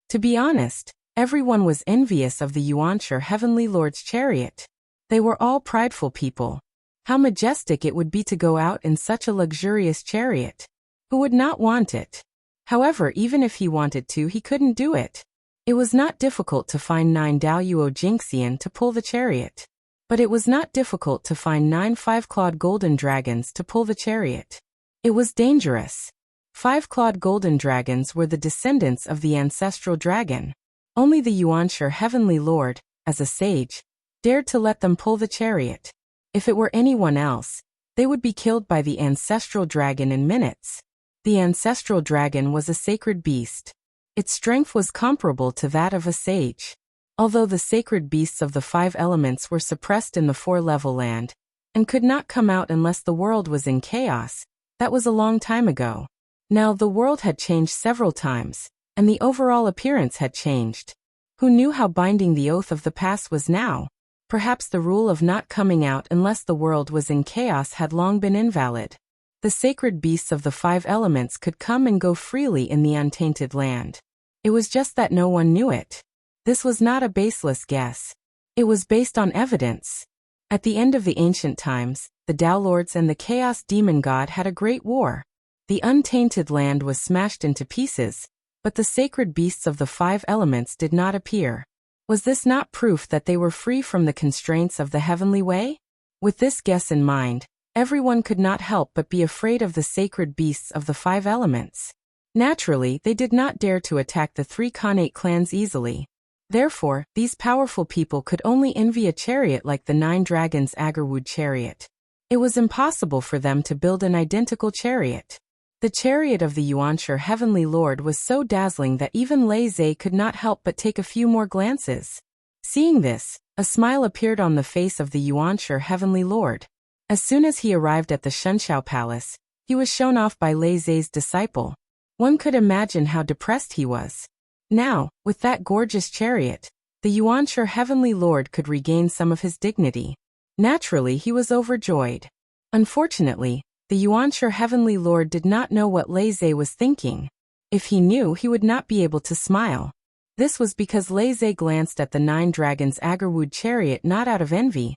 To be honest, everyone was envious of the Yuanshi Heavenly Lord's chariot. They were all prideful people. How majestic it would be to go out in such a luxurious chariot. Who would not want it? However, even if he wanted to, he couldn't do it. It was not difficult to find 9 Daoyuo Jingxian to pull the chariot. But it was not difficult to find 9 5-clawed golden dragons to pull the chariot. It was dangerous. 5-clawed golden dragons were the descendants of the ancestral dragon. Only the Yuanshi Heavenly Lord, as a sage, dared to let them pull the chariot. If it were anyone else, they would be killed by the ancestral dragon in minutes. The ancestral dragon was a sacred beast. Its strength was comparable to that of a sage. Although the sacred beasts of the 5 elements were suppressed in the 4-level land, and could not come out unless the world was in chaos, that was a long time ago. Now the world had changed several times, and the overall appearance had changed. Who knew how binding the oath of the past was now? Perhaps the rule of not coming out unless the world was in chaos had long been invalid. The sacred beasts of the 5 elements could come and go freely in the untainted land. It was just that no one knew it. This was not a baseless guess. It was based on evidence. At the end of the ancient times, the Tao Lords and the Chaos Demon God had a great war. The untainted land was smashed into pieces, but the sacred beasts of the 5 elements did not appear. Was this not proof that they were free from the constraints of the heavenly way? With this guess in mind, everyone could not help but be afraid of the sacred beasts of the 5 elements. Naturally, they did not dare to attack the three Khanate clans easily. Therefore, these powerful people could only envy a chariot like the Nine Dragons' Agarwood chariot. It was impossible for them to build an identical chariot. The chariot of the Yuanshi Heavenly Lord was so dazzling that even Lei Zhe could not help but take a few more glances. Seeing this, a smile appeared on the face of the Yuanshi Heavenly Lord. As soon as he arrived at the Shenshao Palace, he was shown off by Lei Zhe's disciple. One could imagine how depressed he was. Now, with that gorgeous chariot, the Yuanshi Heavenly Lord could regain some of his dignity. Naturally, he was overjoyed. Unfortunately, the Yuanshi Heavenly Lord did not know what Lei Zhe was thinking. If he knew, he would not be able to smile. This was because Lei Zhe glanced at the Nine Dragons' Agarwood chariot not out of envy,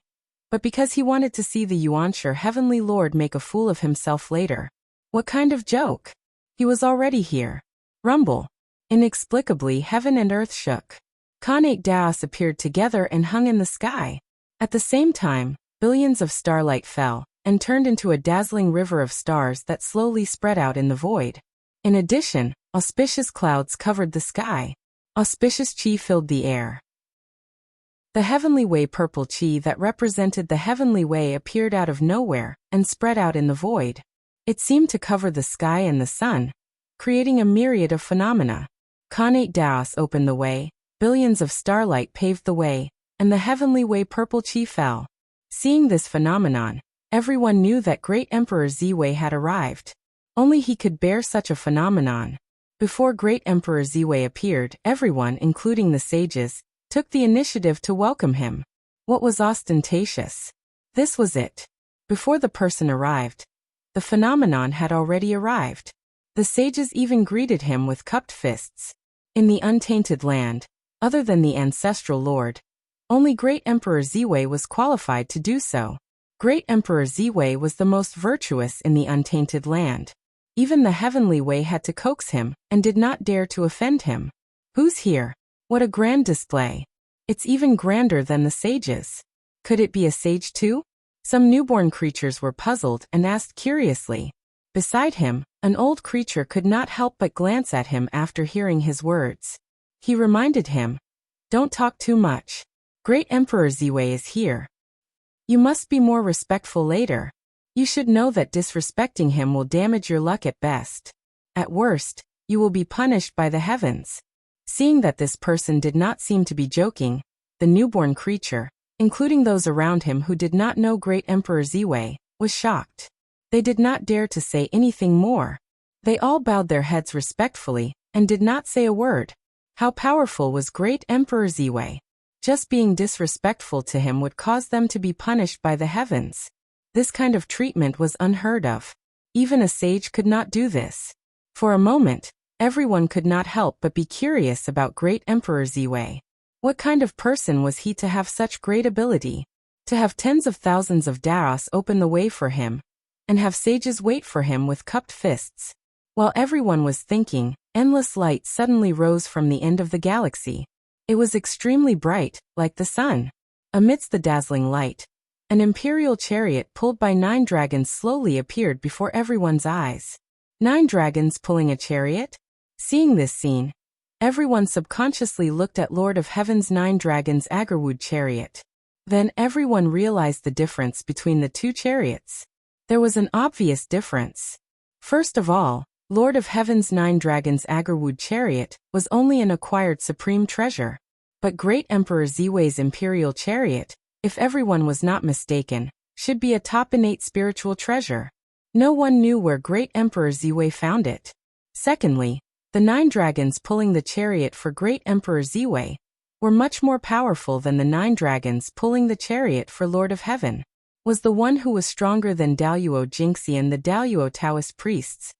but because he wanted to see the Yuanshi Heavenly Lord make a fool of himself later. What kind of joke? He was already here. Rumble. Inexplicably, heaven and earth shook. Khanate Daos appeared together and hung in the sky. At the same time, billions of starlight fell and turned into a dazzling river of stars that slowly spread out in the void. In addition, auspicious clouds covered the sky. Auspicious chi filled the air. The heavenly way purple chi that represented the heavenly way appeared out of nowhere and spread out in the void. It seemed to cover the sky and the sun, creating a myriad of phenomena. Khanate Daos opened the way, billions of starlight paved the way, and the heavenly way purple chi fell. Seeing this phenomenon, everyone knew that Great Emperor Ziwei had arrived. Only he could bear such a phenomenon. Before Great Emperor Ziwei appeared, everyone, including the sages, took the initiative to welcome him. What was ostentatious? This was it. Before the person arrived, the phenomenon had already arrived. The sages even greeted him with cupped fists. In the untainted land, other than the ancestral lord, only Great Emperor Ziwei was qualified to do so. Great Emperor Ziwei was the most virtuous in the untainted land. Even the heavenly way had to coax him and did not dare to offend him. Who's here? What a grand display. It's even grander than the sages. Could it be a sage too? Some newborn creatures were puzzled and asked curiously. Beside him, an old creature could not help but glance at him after hearing his words. He reminded him, "Don't talk too much. Great Emperor Ziwei is here. You must be more respectful later. You should know that disrespecting him will damage your luck at best. At worst, you will be punished by the heavens." Seeing that this person did not seem to be joking, the newborn creature, including those around him who did not know Great Emperor Ziwei, was shocked. They did not dare to say anything more. They all bowed their heads respectfully and did not say a word. How powerful was Great Emperor Ziwei? Just being disrespectful to him would cause them to be punished by the heavens. This kind of treatment was unheard of. Even a sage could not do this. For a moment, everyone could not help but be curious about Great Emperor Ziwei. What kind of person was he to have such great ability? To have tens of thousands of Daos open the way for him, and have sages wait for him with cupped fists. While everyone was thinking, endless light suddenly rose from the end of the galaxy. It was extremely bright, like the sun. Amidst the dazzling light, an imperial chariot pulled by 9 dragons slowly appeared before everyone's eyes. 9 dragons pulling a chariot? Seeing this scene, everyone subconsciously looked at Lord of Heaven's 9 dragons' Agarwood chariot. Then everyone realized the difference between the two chariots. There was an obvious difference. First of all, Lord of Heaven's 9 dragons' Agarwood chariot was only an acquired supreme treasure. But Great Emperor Ziwei's imperial chariot, if everyone was not mistaken, should be a top innate spiritual treasure. No one knew where Great Emperor Ziwei found it. Secondly, the 9 dragons pulling the chariot for Great Emperor Ziwei were much more powerful than the 9 dragons pulling the chariot for Lord of Heaven. Was the one who was stronger than Daluo Jingxi and the Daluo Taoist priests.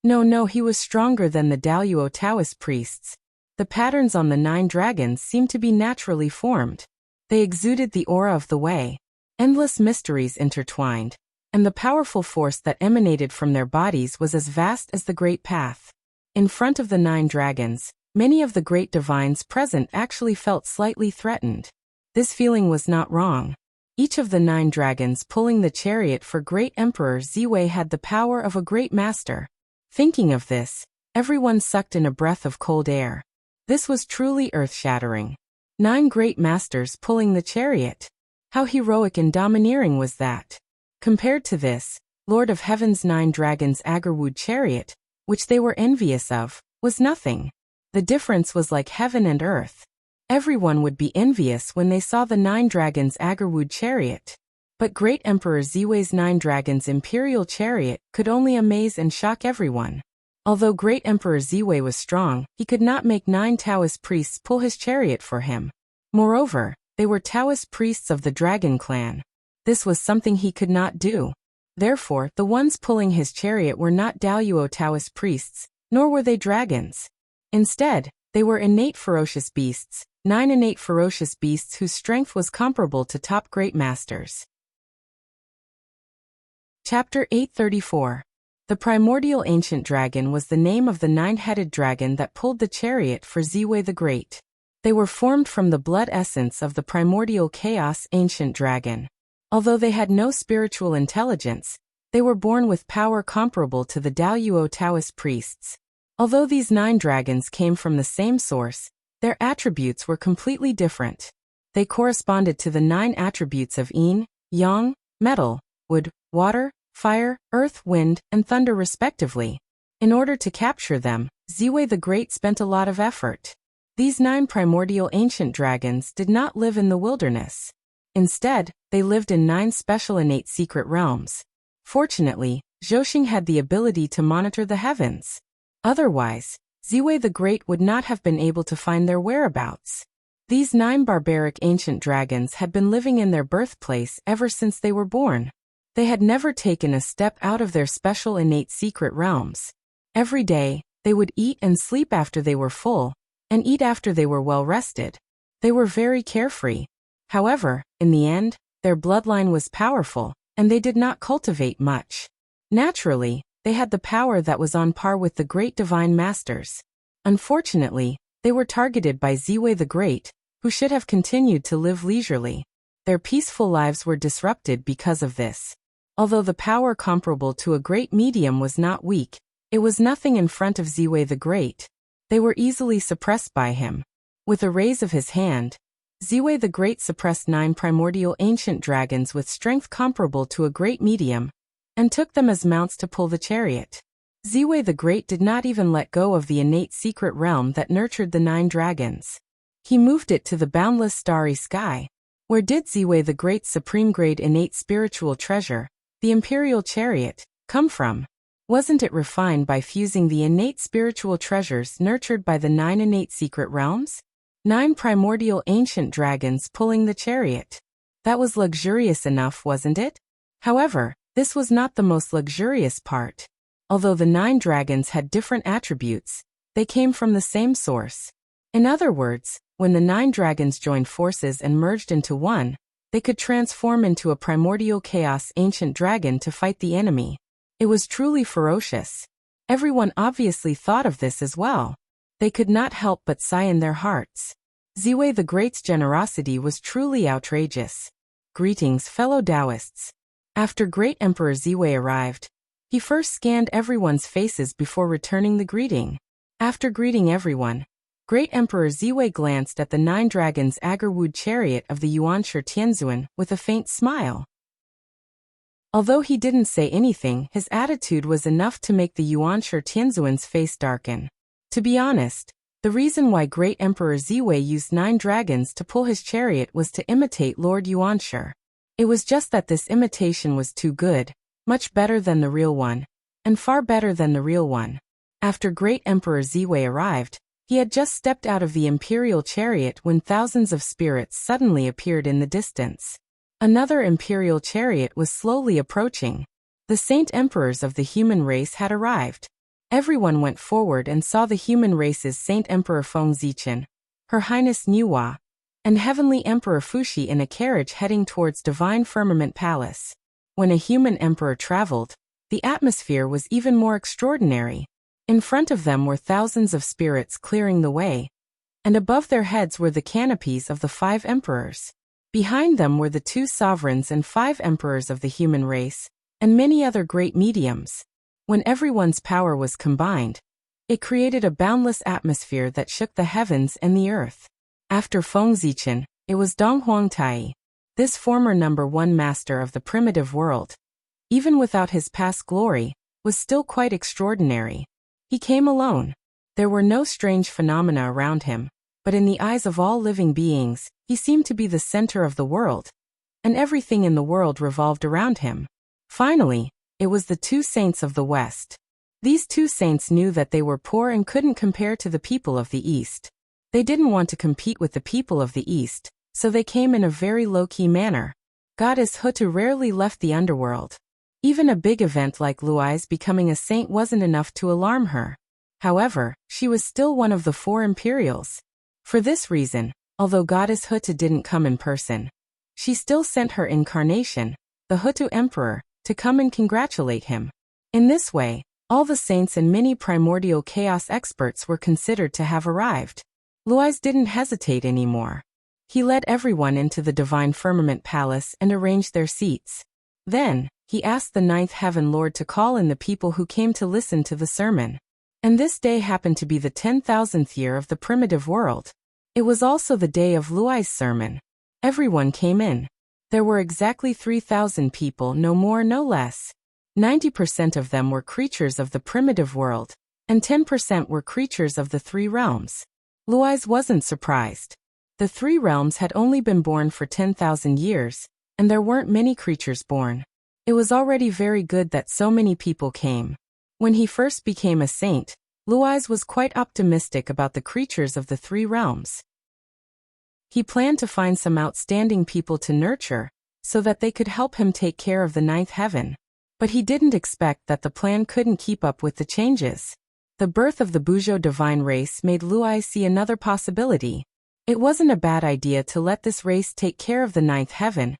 No, he was stronger than the Daluo Taoist priests. The patterns on the 9 dragons seemed to be naturally formed. They exuded the aura of the way. Endless mysteries intertwined, and the powerful force that emanated from their bodies was as vast as the Great Path. In front of the 9 dragons, many of the great divines present actually felt slightly threatened. This feeling was not wrong. Each of the 9 dragons pulling the chariot for Great Emperor Ziwei had the power of a great master. Thinking of this, everyone sucked in a breath of cold air. This was truly earth-shattering. 9 great masters pulling the chariot. How heroic and domineering was that? Compared to this, Lord of Heaven's 9 dragons' Agarwood chariot, which they were envious of, was nothing. The difference was like heaven and earth. Everyone would be envious when they saw the 9 dragons' Agarwood chariot. But Great Emperor Ziwei's 9 dragons' imperial chariot could only amaze and shock everyone. Although Great Emperor Ziwei was strong, he could not make 9 Taoist priests pull his chariot for him. Moreover, they were Taoist priests of the Dragon Clan. This was something he could not do. Therefore, the ones pulling his chariot were not Daoyuo Taoist priests, nor were they dragons. Instead, they were innate ferocious beasts, 9 innate ferocious beasts whose strength was comparable to top great masters. Chapter 834. The primordial ancient dragon was the name of the 9-headed dragon that pulled the chariot for Ziwei the Great. They were formed from the blood essence of the primordial chaos ancient dragon. Although they had no spiritual intelligence, they were born with power comparable to the Daoyuo Taoist priests. Although these 9 dragons came from the same source, their attributes were completely different. They corresponded to the 9 attributes of yin, yang, metal, wood, water, fire, earth, wind, and thunder respectively. In order to capture them, Ziwei the Great spent a lot of effort. These 9 primordial ancient dragons did not live in the wilderness. Instead, they lived in 9 special innate secret realms. Fortunately, Zhouxing had the ability to monitor the heavens. Otherwise, Ziwei the Great would not have been able to find their whereabouts. These 9 barbaric ancient dragons had been living in their birthplace ever since they were born. They had never taken a step out of their special innate secret realms. Every day, they would eat and sleep after they were full, and eat after they were well rested. They were very carefree. However, in the end, their bloodline was powerful, and they did not cultivate much. Naturally, they had the power that was on par with the great divine masters. Unfortunately, they were targeted by Ziwei the Great, who should have continued to live leisurely. Their peaceful lives were disrupted because of this. Although the power comparable to a great medium was not weak, it was nothing in front of Ziwei the Great. They were easily suppressed by him. With a raise of his hand, Ziwei the Great suppressed 9 primordial ancient dragons with strength comparable to a great medium, and took them as mounts to pull the chariot. Ziwei the Great did not even let go of the innate secret realm that nurtured the 9 dragons. He moved it to the boundless starry sky. Where did Ziwei the Great's supreme-grade innate spiritual treasure, the imperial chariot, come from? Wasn't it refined by fusing the innate spiritual treasures nurtured by the 9 innate secret realms? 9 primordial ancient dragons pulling the chariot. That was luxurious enough, wasn't it? However, this was not the most luxurious part. Although the 9 dragons had different attributes, they came from the same source. In other words, when the 9 dragons joined forces and merged into one, they could transform into a primordial chaos ancient dragon to fight the enemy. It was truly ferocious. Everyone obviously thought of this as well. They could not help but sigh in their hearts. Ziwei the Great's generosity was truly outrageous. Greetings, fellow Taoists. After Great Emperor Ziwei arrived, he first scanned everyone's faces before returning the greeting. After greeting everyone, Great Emperor Ziwei glanced at the 9 dragons' Agarwood chariot of the Yuanshi Tianzuan with a faint smile. Although he didn't say anything, his attitude was enough to make the Yuanshi Tianzuan's face darken. To be honest, the reason why Great Emperor Ziwei used 9 dragons to pull his chariot was to imitate Lord Yuanshi. It was just that this imitation was too good, much better than the real one, and far better than the real one. After Great Emperor Ziwei arrived, he had just stepped out of the imperial chariot when thousands of spirits suddenly appeared in the distance. Another imperial chariot was slowly approaching. The saint emperors of the human race had arrived. Everyone went forward and saw the human race's Saint Emperor Feng Zichen, Her Highness Nuwa, and Heavenly Emperor Fuxi in a carriage heading towards Divine Firmament Palace. When a human emperor traveled, the atmosphere was even more extraordinary. In front of them were thousands of spirits clearing the way, and above their heads were the canopies of the 5 emperors. Behind them were the 2 sovereigns and 5 emperors of the human race, and many other great mediums. When everyone's power was combined, it created a boundless atmosphere that shook the heavens and the earth. After Feng Zichen, it was Dong Huangtai. This former #1 master of the primitive world, even without his past glory, was still quite extraordinary. He came alone. There were no strange phenomena around him, but in the eyes of all living beings, he seemed to be the center of the world, and everything in the world revolved around him. Finally, it was the two saints of the West. These two saints knew that they were poor and couldn't compare to the people of the East. They didn't want to compete with the people of the East, so they came in a very low-key manner. Goddess Hutu rarely left the underworld. Even a big event like Luai's becoming a saint wasn't enough to alarm her. However, she was still one of the 4 Imperials. For this reason, although Goddess Hutu didn't come in person, she still sent her incarnation, the Hutu Emperor, to come and congratulate him. In this way, all the saints and many primordial chaos experts were considered to have arrived. Luais didn't hesitate anymore. He led everyone into the divine firmament palace and arranged their seats. Then, he asked the 9th Heaven Lord to call in the people who came to listen to the sermon. And this day happened to be the 10,000th year of the primitive world. It was also the day of Luai's sermon. Everyone came in. There were exactly 3,000 people, no more, no less. 90% of them were creatures of the primitive world, and 10% were creatures of the 3 realms. Luais wasn't surprised. The 3 realms had only been born for 10,000 years, and there weren't many creatures born. It was already very good that so many people came. When he first became a saint, Luais was quite optimistic about the creatures of the 3 realms. He planned to find some outstanding people to nurture, so that they could help him take care of the 9th heaven. But he didn't expect that the plan couldn't keep up with the changes. The birth of the Buzhou divine race made Luai see another possibility. It wasn't a bad idea to let this race take care of the 9th heaven,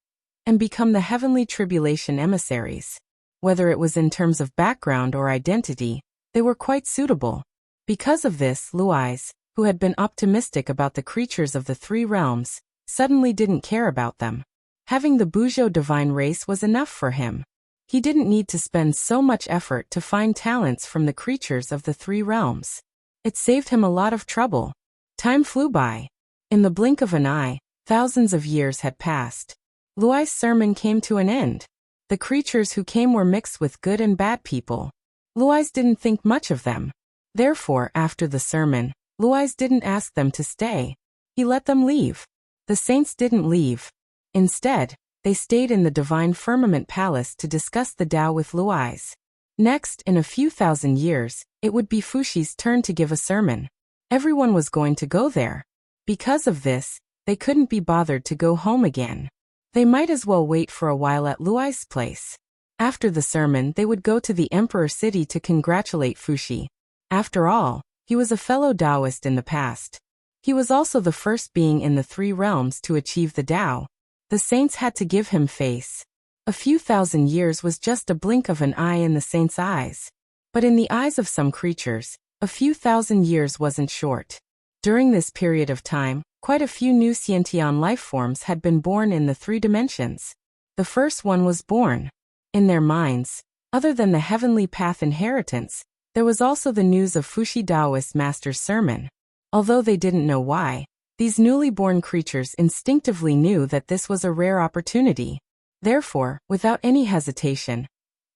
and become the heavenly tribulation emissaries. Whether it was in terms of background or identity, they were quite suitable. Because of this, Luais, who had been optimistic about the creatures of the 3 realms, suddenly didn't care about them. Having the Buzhou divine race was enough for him. He didn't need to spend so much effort to find talents from the creatures of the 3 realms. It saved him a lot of trouble. Time flew by. In the blink of an eye, thousands of years had passed. Luai's sermon came to an end. The creatures who came were mixed with good and bad people. Luais didn't think much of them. Therefore, after the sermon, Luais didn't ask them to stay. He let them leave. The saints didn't leave. Instead, they stayed in the divine firmament palace to discuss the Tao with Luais. Next, in a few thousand years, it would be Fushi's turn to give a sermon. Everyone was going to go there. Because of this, they couldn't be bothered to go home again. They might as well wait for a while at Luai's place. After the sermon, they would go to the Emperor City to congratulate Fushi. After all, he was a fellow Taoist in the past. He was also the first being in the 3 realms to achieve the Tao. The saints had to give him face. A few thousand years was just a blink of an eye in the saints' eyes. But in the eyes of some creatures, a few thousand years wasn't short. During this period of time, quite a few new sentient life forms had been born in the 3 dimensions. The first one was born. In their minds, other than the heavenly path inheritance, there was also the news of Fushi Taoist Master's sermon. Although they didn't know why, these newly born creatures instinctively knew that this was a rare opportunity. Therefore, without any hesitation,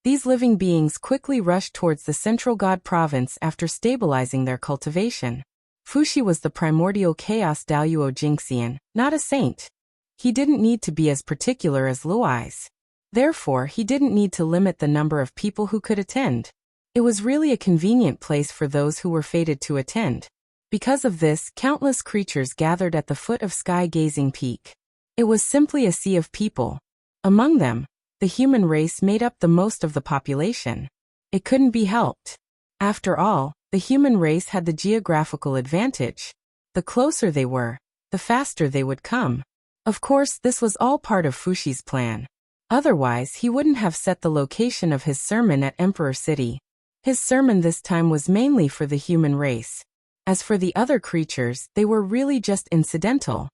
these living beings quickly rushed towards the central god province after stabilizing their cultivation. Fushi was the primordial chaos Daoyuo Jingxian, not a saint. He didn't need to be as particular as Luai's. Therefore, he didn't need to limit the number of people who could attend. It was really a convenient place for those who were fated to attend. Because of this, countless creatures gathered at the foot of Sky-Gazing Peak. It was simply a sea of people. Among them, the human race made up the most of the population. It couldn't be helped. After all, the human race had the geographical advantage. The closer they were, the faster they would come. Of course, this was all part of Fushi's plan. Otherwise, he wouldn't have set the location of his sermon at Emperor City. His sermon this time was mainly for the human race. As for the other creatures, they were really just incidental.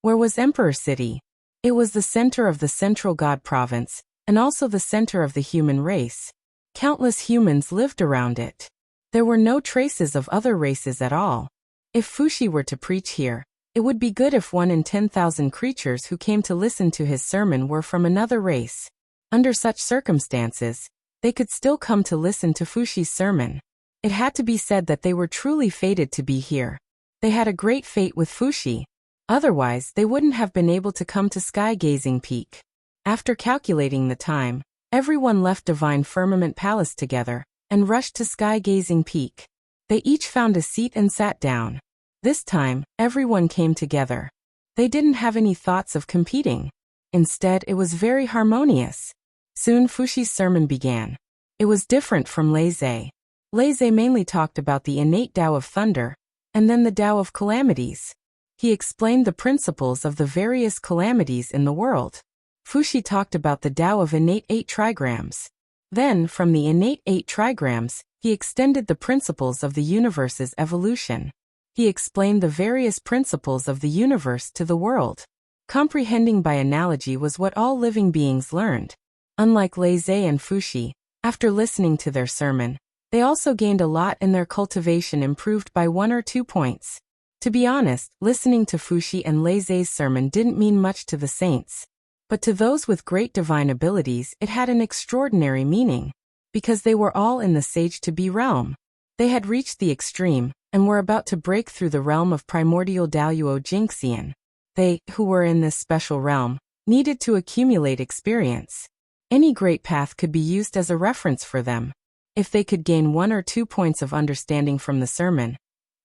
Where was Emperor City? It was the center of the central god province, and also the center of the human race. Countless humans lived around it. There were no traces of other races at all. If Fuxi were to preach here, it would be good if 1 in 10,000 creatures who came to listen to his sermon were from another race. Under such circumstances, they could still come to listen to Fuxi's sermon. It had to be said that they were truly fated to be here. They had a great fate with Fuxi. Otherwise, they wouldn't have been able to come to Sky-Gazing Peak. After calculating the time, everyone left Divine Firmament Palace together and rushed to Sky-Gazing Peak. They each found a seat and sat down. This time, everyone came together. They didn't have any thoughts of competing. Instead, it was very harmonious. Soon Fuxi's sermon began. It was different from Lei. Lei mainly talked about the innate Tao of thunder, and then the Tao of calamities. He explained the principles of the various calamities in the world. Fuxi talked about the Tao of innate 8 trigrams. Then, from the innate 8 trigrams, he extended the principles of the universe's evolution. He explained the various principles of the universe to the world. Comprehending by analogy was what all living beings learned. Unlike Lei and Fuxi, after listening to their sermon, they also gained a lot and their cultivation improved by 1 or 2 points. To be honest, listening to Fuxi and Lei's sermon didn't mean much to the saints. But to those with great divine abilities it had an extraordinary meaning. Because they were all in the Sage-to-Be realm. They had reached the extreme, and were about to break through the realm of primordial Daoyuo Jingxian. They, who were in this special realm, needed to accumulate experience. Any great path could be used as a reference for them. If they could gain 1 or 2 points of understanding from the sermon,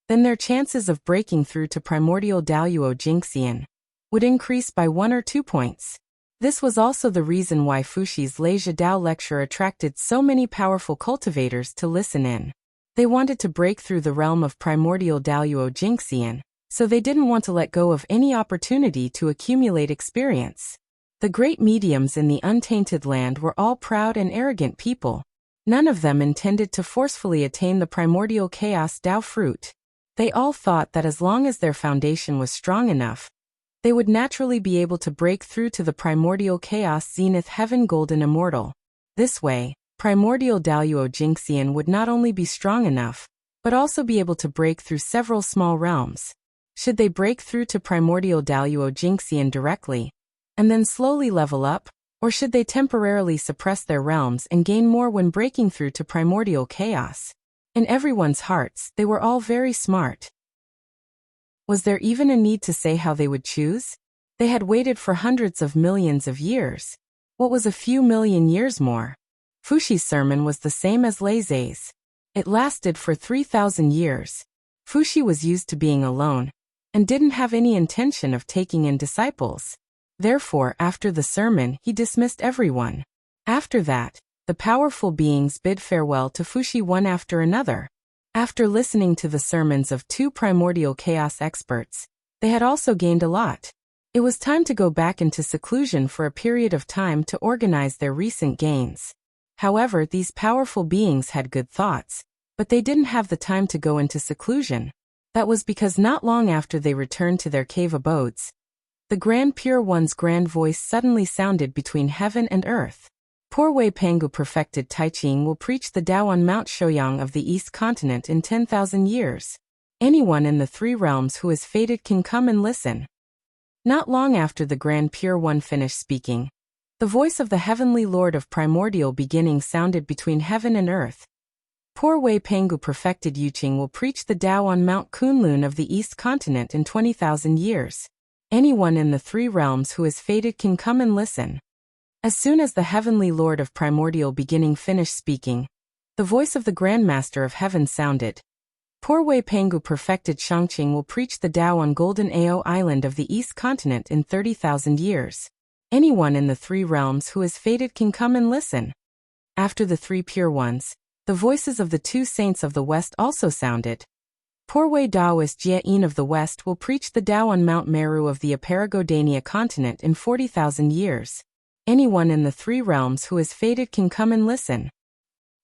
then their chances of breaking through to primordial Daoyuo Jingxian would increase by 1 or 2 points. This was also the reason why Fuxi's Leisha Dao lecture attracted so many powerful cultivators to listen in. They wanted to break through the realm of primordial Daoyuo Jingxian, so they didn't want to let go of any opportunity to accumulate experience. The great mediums in the untainted land were all proud and arrogant people. None of them intended to forcefully attain the primordial chaos Dao fruit. They all thought that as long as their foundation was strong enough, they would naturally be able to break through to the primordial chaos zenith heaven golden immortal. This way, primordial Daoyuo Jingxian would not only be strong enough, but also be able to break through several small realms. Should they break through to primordial Daoyuo Jingxian directly, and then slowly level up, or should they temporarily suppress their realms and gain more when breaking through to primordial chaos? In everyone's hearts, they were all very smart. Was there even a need to say how they would choose? They had waited for hundreds of millions of years. What was a few million years more? Fuxi's sermon was the same as Lei's. It lasted for 3,000 years. Fuxi was used to being alone, and didn't have any intention of taking in disciples. Therefore, after the sermon, he dismissed everyone. After that, the powerful beings bid farewell to Fuxi one after another. After listening to the sermons of 2 primordial chaos experts, they had also gained a lot. It was time to go back into seclusion for a period of time to organize their recent gains. However, these powerful beings had good thoughts, but they didn't have the time to go into seclusion. That was because not long after they returned to their cave abodes, the Grand Pure One's grand voice suddenly sounded between heaven and earth. Poor Wei Pangu perfected Tai Ching will preach the Tao on Mount Shouyang of the East Continent in 10,000 years. Anyone in the 3 realms who is fated can come and listen. Not long after the Grand Pure One finished speaking, the voice of the Heavenly Lord of Primordial Beginning sounded between heaven and earth. Poor Wei Pangu perfected Yuqing will preach the Tao on Mount Kunlun of the East Continent in 20,000 years. Anyone in the 3 realms who is fated can come and listen. As soon as the Heavenly Lord of Primordial Beginning finished speaking, the voice of the Grand Master of Heaven sounded. Poor Wei Pangu perfected Shangqing will preach the Tao on Golden Ao Island of the East Continent in 30,000 years. Anyone in the 3 realms who is fated can come and listen. After the 3 pure ones, the voices of the 2 saints of the West also sounded. Poor Wei Daoist Jie-in of the West will preach the Tao on Mount Meru of the Aparagodania continent in 40,000 years. Anyone in the 3 realms who is fated can come and listen.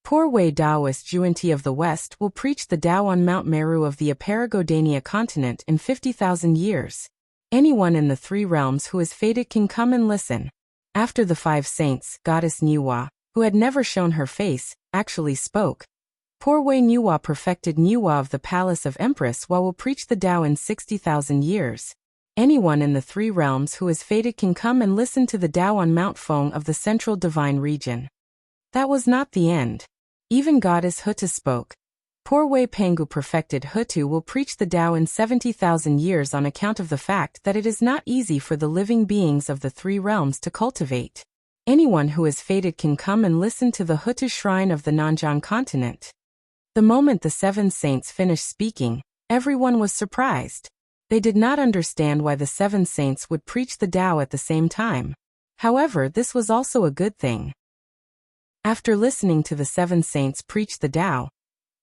Poor Wei Daoist Juanti of the West will preach the Tao on Mount Meru of the Aparagodania continent in 50,000 years. Anyone in the 3 realms who is fated can come and listen. After the 5 saints, Goddess Niwa, who had never shown her face, actually spoke. Poor Wei Nuwa perfected Nuwa of the Palace of Empress Hua will preach the Tao in 60,000 years. Anyone in the three realms who is fated can come and listen to the Tao on Mount Feng of the Central Divine Region. That was not the end. Even Goddess Hutu spoke. Poor Wei Pangu perfected Hutu will preach the Tao in 70,000 years on account of the fact that it is not easy for the living beings of the three realms to cultivate. Anyone who is fated can come and listen to the Hutu shrine of the Nanjiang continent. The moment the seven saints finished speaking, everyone was surprised. They did not understand why the seven saints would preach the Tao at the same time. However, this was also a good thing. After listening to the seven saints preach the Tao,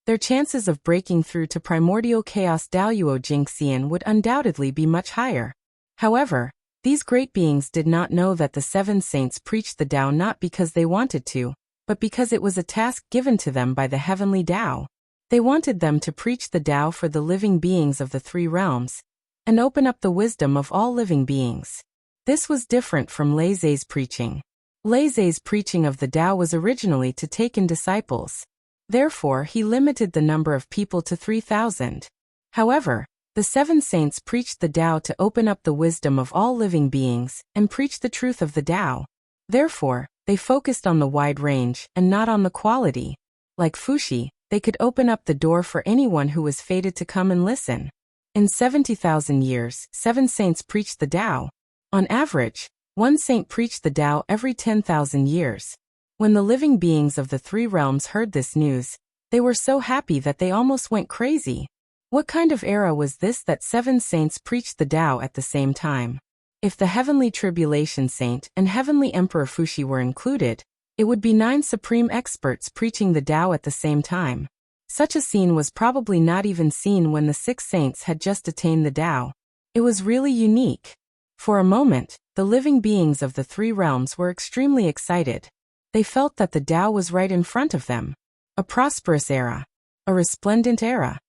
their chances of breaking through to primordial chaos Daoyuo Jingxian would undoubtedly be much higher. However, these great beings did not know that the seven saints preached the Tao not because they wanted to, but because it was a task given to them by the heavenly Tao. They wanted them to preach the Tao for the living beings of the three realms, and open up the wisdom of all living beings. This was different from Lei Zhe's preaching. Lei Zhe's preaching of the Tao was originally to take in disciples. Therefore, he limited the number of people to 3,000. However, the seven saints preached the Tao to open up the wisdom of all living beings and preach the truth of the Tao. Therefore, they focused on the wide range and not on the quality. Like Fuxi, they could open up the door for anyone who was fated to come and listen. In 70,000 years, seven saints preached the Tao. On average, one saint preached the Tao every 10,000 years. When the living beings of the three realms heard this news, they were so happy that they almost went crazy. What kind of era was this that seven saints preached the Tao at the same time? If the Heavenly Tribulation Saint and Heavenly Emperor Fuxi were included, it would be 9 supreme experts preaching the Tao at the same time. Such a scene was probably not even seen when the 6 saints had just attained the Tao. It was really unique. For a moment, the living beings of the three realms were extremely excited. They felt that the Tao was right in front of them. A prosperous era. A resplendent era.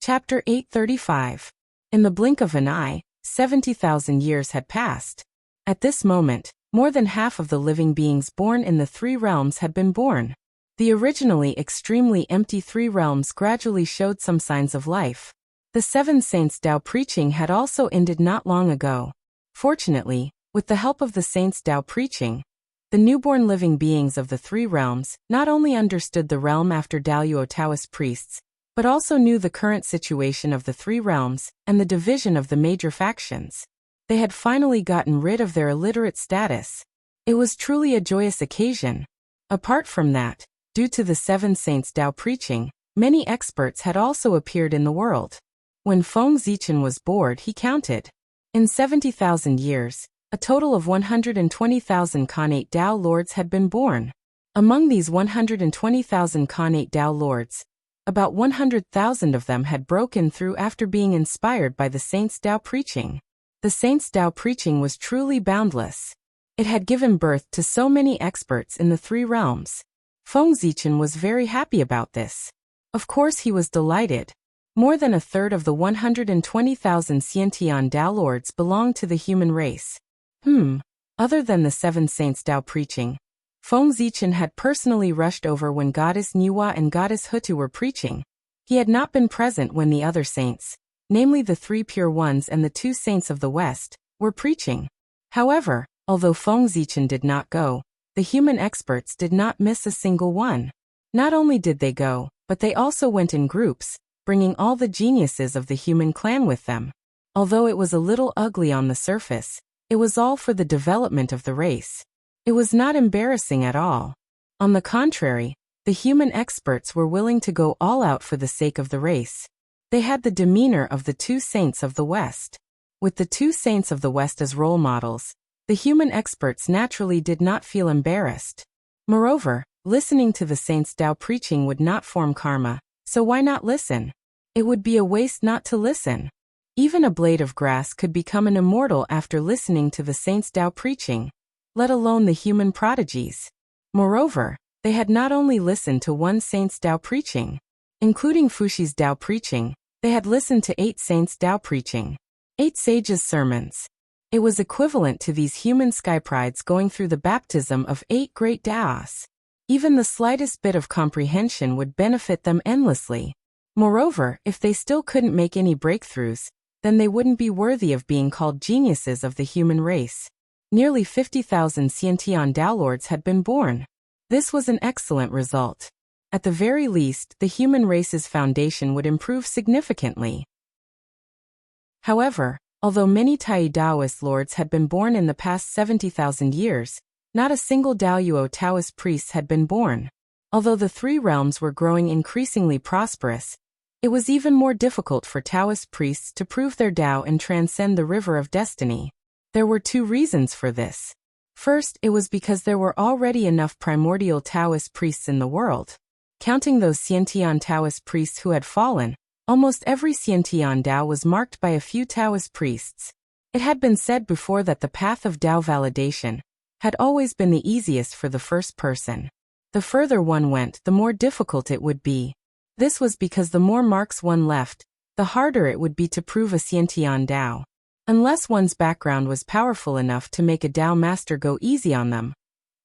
Chapter 835. In the blink of an eye, 70,000 years had passed. At this moment, more than half of the living beings born in the three realms had been born. The originally extremely empty three realms gradually showed some signs of life. The seven saints' Tao preaching had also ended not long ago. Fortunately, with the help of the saints' Tao preaching, the newborn living beings of the three realms not only understood the realm after Daoyuo Taoist priests, but also knew the current situation of the three realms and the division of the major factions. They had finally gotten rid of their illiterate status. It was truly a joyous occasion. Apart from that, due to the seven saints' Tao preaching, many experts had also appeared in the world. When Feng Zichen was bored, he counted. In 70,000 years, a total of 120,000 Khanate Tao lords had been born. Among these 120,000 Khanate Tao lords, about 100,000 of them had broken through after being inspired by the saints' Tao preaching. The saints' Tao preaching was truly boundless. It had given birth to so many experts in the three realms. Feng Zichen was very happy about this. Of course he was delighted. More than a third of the 120,000 Xiantian Tao lords belonged to the human race. Other than the seven saints' Tao preaching, Feng Zichen had personally rushed over when Goddess Nuwa and Goddess Hutu were preaching. He had not been present when the other saints, namely the 3 pure ones and the 2 saints of the West, were preaching. However, although Feng Zichen did not go, the human experts did not miss a single one. Not only did they go, but they also went in groups, bringing all the geniuses of the human clan with them. Although it was a little ugly on the surface, it was all for the development of the race. It was not embarrassing at all. On the contrary, the human experts were willing to go all out for the sake of the race. They had the demeanor of the 2 saints of the West. With the 2 saints of the West as role models, the human experts naturally did not feel embarrassed. Moreover, listening to the saints' Tao preaching would not form karma, so why not listen? It would be a waste not to listen. Even a blade of grass could become an immortal after listening to the saints' Tao preaching, let alone the human prodigies. Moreover, they had not only listened to 1 saint's Tao preaching, including Fuxi's Tao preaching, they had listened to 8 saints' Tao preaching, 8 sages' sermons. It was equivalent to these human skyprides going through the baptism of 8 great Taos. Even the slightest bit of comprehension would benefit them endlessly. Moreover, if they still couldn't make any breakthroughs, then they wouldn't be worthy of being called geniuses of the human race. Nearly 50,000 Xiantian Tao Lords had been born. This was an excellent result. At the very least, the human race's foundation would improve significantly. However, although many Tai Taoist lords had been born in the past 70,000 years, not a single Daoyuo Taoist priest had been born. Although the 3 realms were growing increasingly prosperous, it was even more difficult for Taoist priests to prove their Tao and transcend the river of destiny. There were 2 reasons for this. First, it was because there were already enough primordial Taoist priests in the world. Counting those Xiantian Taoist priests who had fallen, almost every Xiantian Tao was marked by a few Taoist priests. It had been said before that the path of Tao validation had always been the easiest for the first person. The further one went, the more difficult it would be. This was because the more marks one left, the harder it would be to prove a Xiantian Tao. Unless one's background was powerful enough to make a Tao master go easy on them,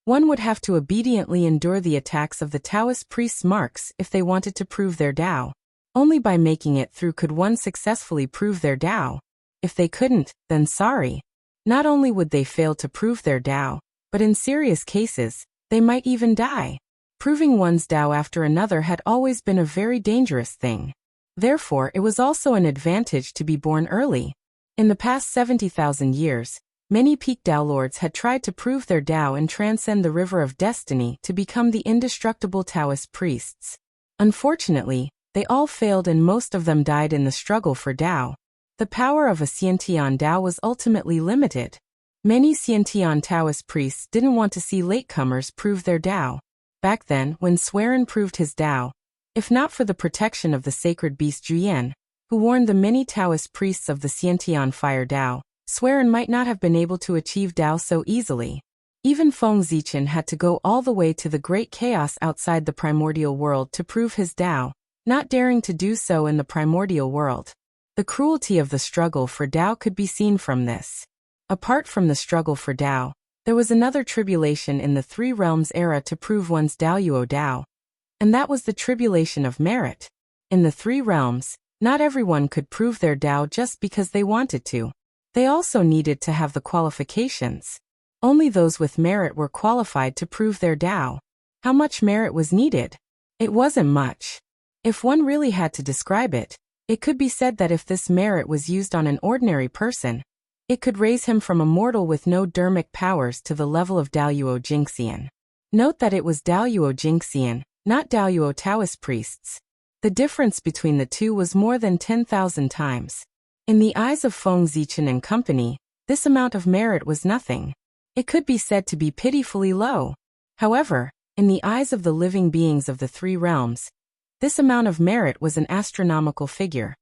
one would have to obediently endure the attacks of the Taoist priests' marks if they wanted to prove their Tao. Only by making it through could one successfully prove their Tao. If they couldn't, then sorry. Not only would they fail to prove their Tao, but in serious cases, they might even die. Proving one's Tao after another had always been a very dangerous thing. Therefore, it was also an advantage to be born early. In the past 70,000 years, many peak Tao lords had tried to prove their Tao and transcend the river of destiny to become the indestructible Taoist priests. Unfortunately, they all failed and most of them died in the struggle for Tao. The power of a Xiantian Tao was ultimately limited. Many Xiantian Taoist priests didn't want to see latecomers prove their Tao. Back then, when Swerin proved his Tao, if not for the protection of the sacred beast Juyen, who warned the many Taoist priests of the Xiantian fire Tao, Swerin might not have been able to achieve Tao so easily. Even Feng Zichen had to go all the way to the great chaos outside the primordial world to prove his Tao, not daring to do so in the primordial world. The cruelty of the struggle for Tao could be seen from this. Apart from the struggle for Tao, there was another tribulation in the 3 realms era to prove one's Daoyuo Tao, and that was the tribulation of merit. In the 3 realms, not everyone could prove their Tao just because they wanted to. They also needed to have the qualifications. Only those with merit were qualified to prove their Tao. How much merit was needed? It wasn't much. If one really had to describe it, it could be said that if this merit was used on an ordinary person, it could raise him from a mortal with no dermic powers to the level of Daoyuo Jingxian. Note that it was Daoyuo Jingxian, not Daoyuo Taoist priests. The difference between the two was more than 10,000 times. In the eyes of Feng Zichen and company, this amount of merit was nothing. It could be said to be pitifully low. However, in the eyes of the living beings of the 3 realms, this amount of merit was an astronomical figure.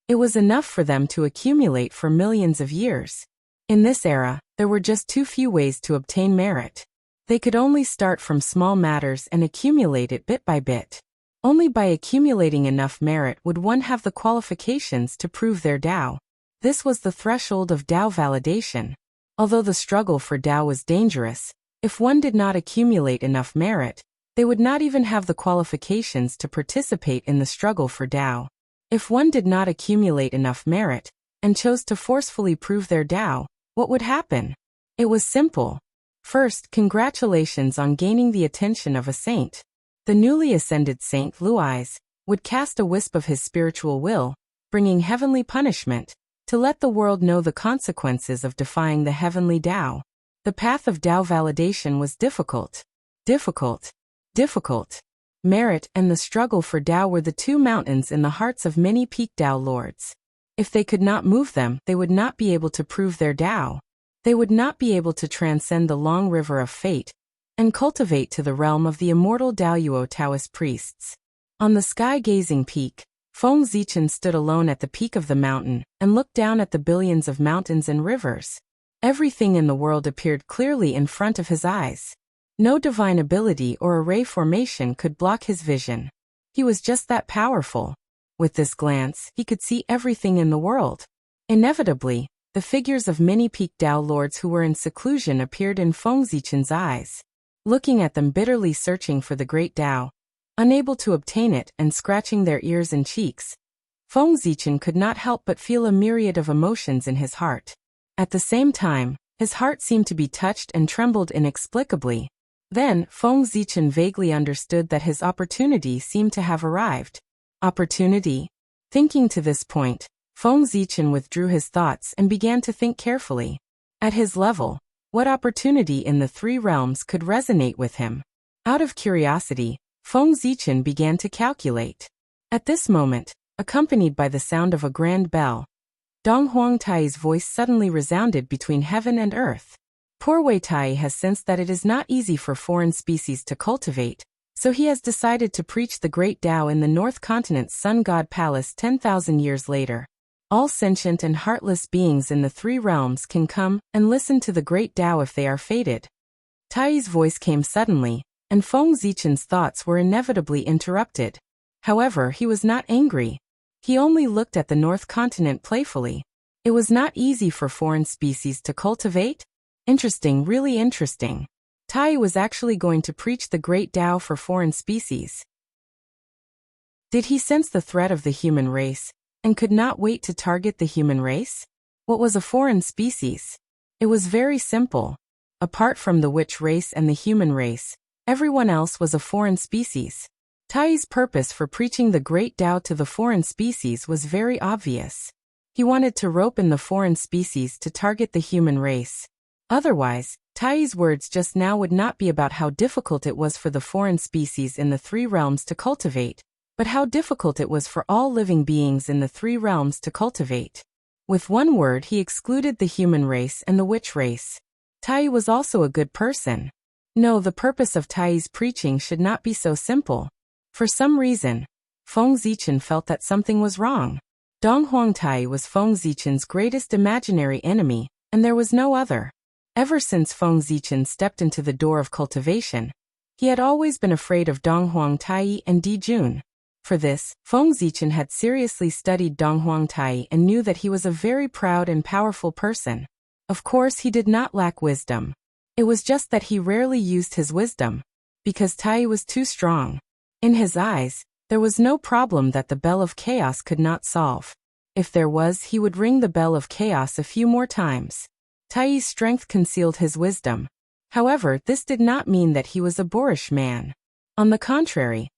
It was enough for them to accumulate for millions of years. In this era, there were just too few ways to obtain merit. They could only start from small matters and accumulate it bit by bit. Only by accumulating enough merit would one have the qualifications to prove their Tao. This was the threshold of Tao validation. Although the struggle for Tao was dangerous, if one did not accumulate enough merit, they would not even have the qualifications to participate in the struggle for Tao. If one did not accumulate enough merit, and chose to forcefully prove their Tao, what would happen? It was simple. First, congratulations on gaining the attention of a saint. The newly ascended Saint Luiz would cast a wisp of his spiritual will, bringing heavenly punishment, to let the world know the consequences of defying the heavenly Tao. The path of Tao validation was difficult. Difficult. Difficult. Merit and the struggle for Tao were the 2 mountains in the hearts of many peak Tao lords. If they could not move them, they would not be able to prove their Tao. They would not be able to transcend the long river of fate, and cultivate to the realm of the immortal Daoyuo Taoist priests. On the sky-gazing peak, Feng Zichen stood alone at the peak of the mountain, and looked down at the billions of mountains and rivers. Everything in the world appeared clearly in front of his eyes. No divine ability or array formation could block his vision. He was just that powerful. With this glance, he could see everything in the world. Inevitably, The figures of many peak Tao lords who were in seclusion appeared in Feng Zichen's eyes. Looking at them bitterly searching for the great Tao, unable to obtain it and scratching their ears and cheeks, Feng Zichen could not help but feel a myriad of emotions in his heart. At the same time, his heart seemed to be touched and trembled inexplicably. Then, Feng Zichen vaguely understood that his opportunity seemed to have arrived. Opportunity? Thinking to this point, Feng Zichen withdrew his thoughts and began to think carefully. At his level, what opportunity in the three realms could resonate with him? Out of curiosity, Feng Zichen began to calculate. At this moment, accompanied by the sound of a grand bell, Dong Huangtai's voice suddenly resounded between heaven and earth. Poor Wei Tai has sensed that it is not easy for foreign species to cultivate, so he has decided to preach the great Tao in the North Continent's Sun God Palace 10,000 years later. All sentient and heartless beings in the three realms can come and listen to the great Tao if they are fated. Tai's voice came suddenly, and Feng Zichen's thoughts were inevitably interrupted. However, he was not angry. He only looked at the North Continent playfully. It was not easy for foreign species to cultivate? Interesting, really interesting. Tai was actually going to preach the great Tao for foreign species. Did he sense the threat of the human race, and could not wait to target the human race? What was a foreign species? It was very simple. Apart from the witch race and the human race, everyone else was a foreign species. Tai's purpose for preaching the great Tao to the foreign species was very obvious. He wanted to rope in the foreign species to target the human race. Otherwise, Tai's words just now would not be about how difficult it was for the foreign species in the three realms to cultivate, but how difficult it was for all living beings in the three realms to cultivate. With one word, he excluded the human race and the witch race. Tai was also a good person. No, the purpose of Tai's preaching should not be so simple. For some reason, Feng Zichen felt that something was wrong. Dong Huangtai was Feng Zichen's greatest imaginary enemy, and there was no other. Ever since Feng Zichen stepped into the door of cultivation, he had always been afraid of Dong Huangtai and Di Jun. For this, Feng Zichen had seriously studied Dong Huangtai and knew that he was a very proud and powerful person. Of course, he did not lack wisdom. It was just that he rarely used his wisdom, because Tai was too strong. In his eyes, there was no problem that the bell of chaos could not solve. If there was, he would ring the bell of chaos a few more times. Tai's strength concealed his wisdom. However, this did not mean that he was a boorish man. On the contrary,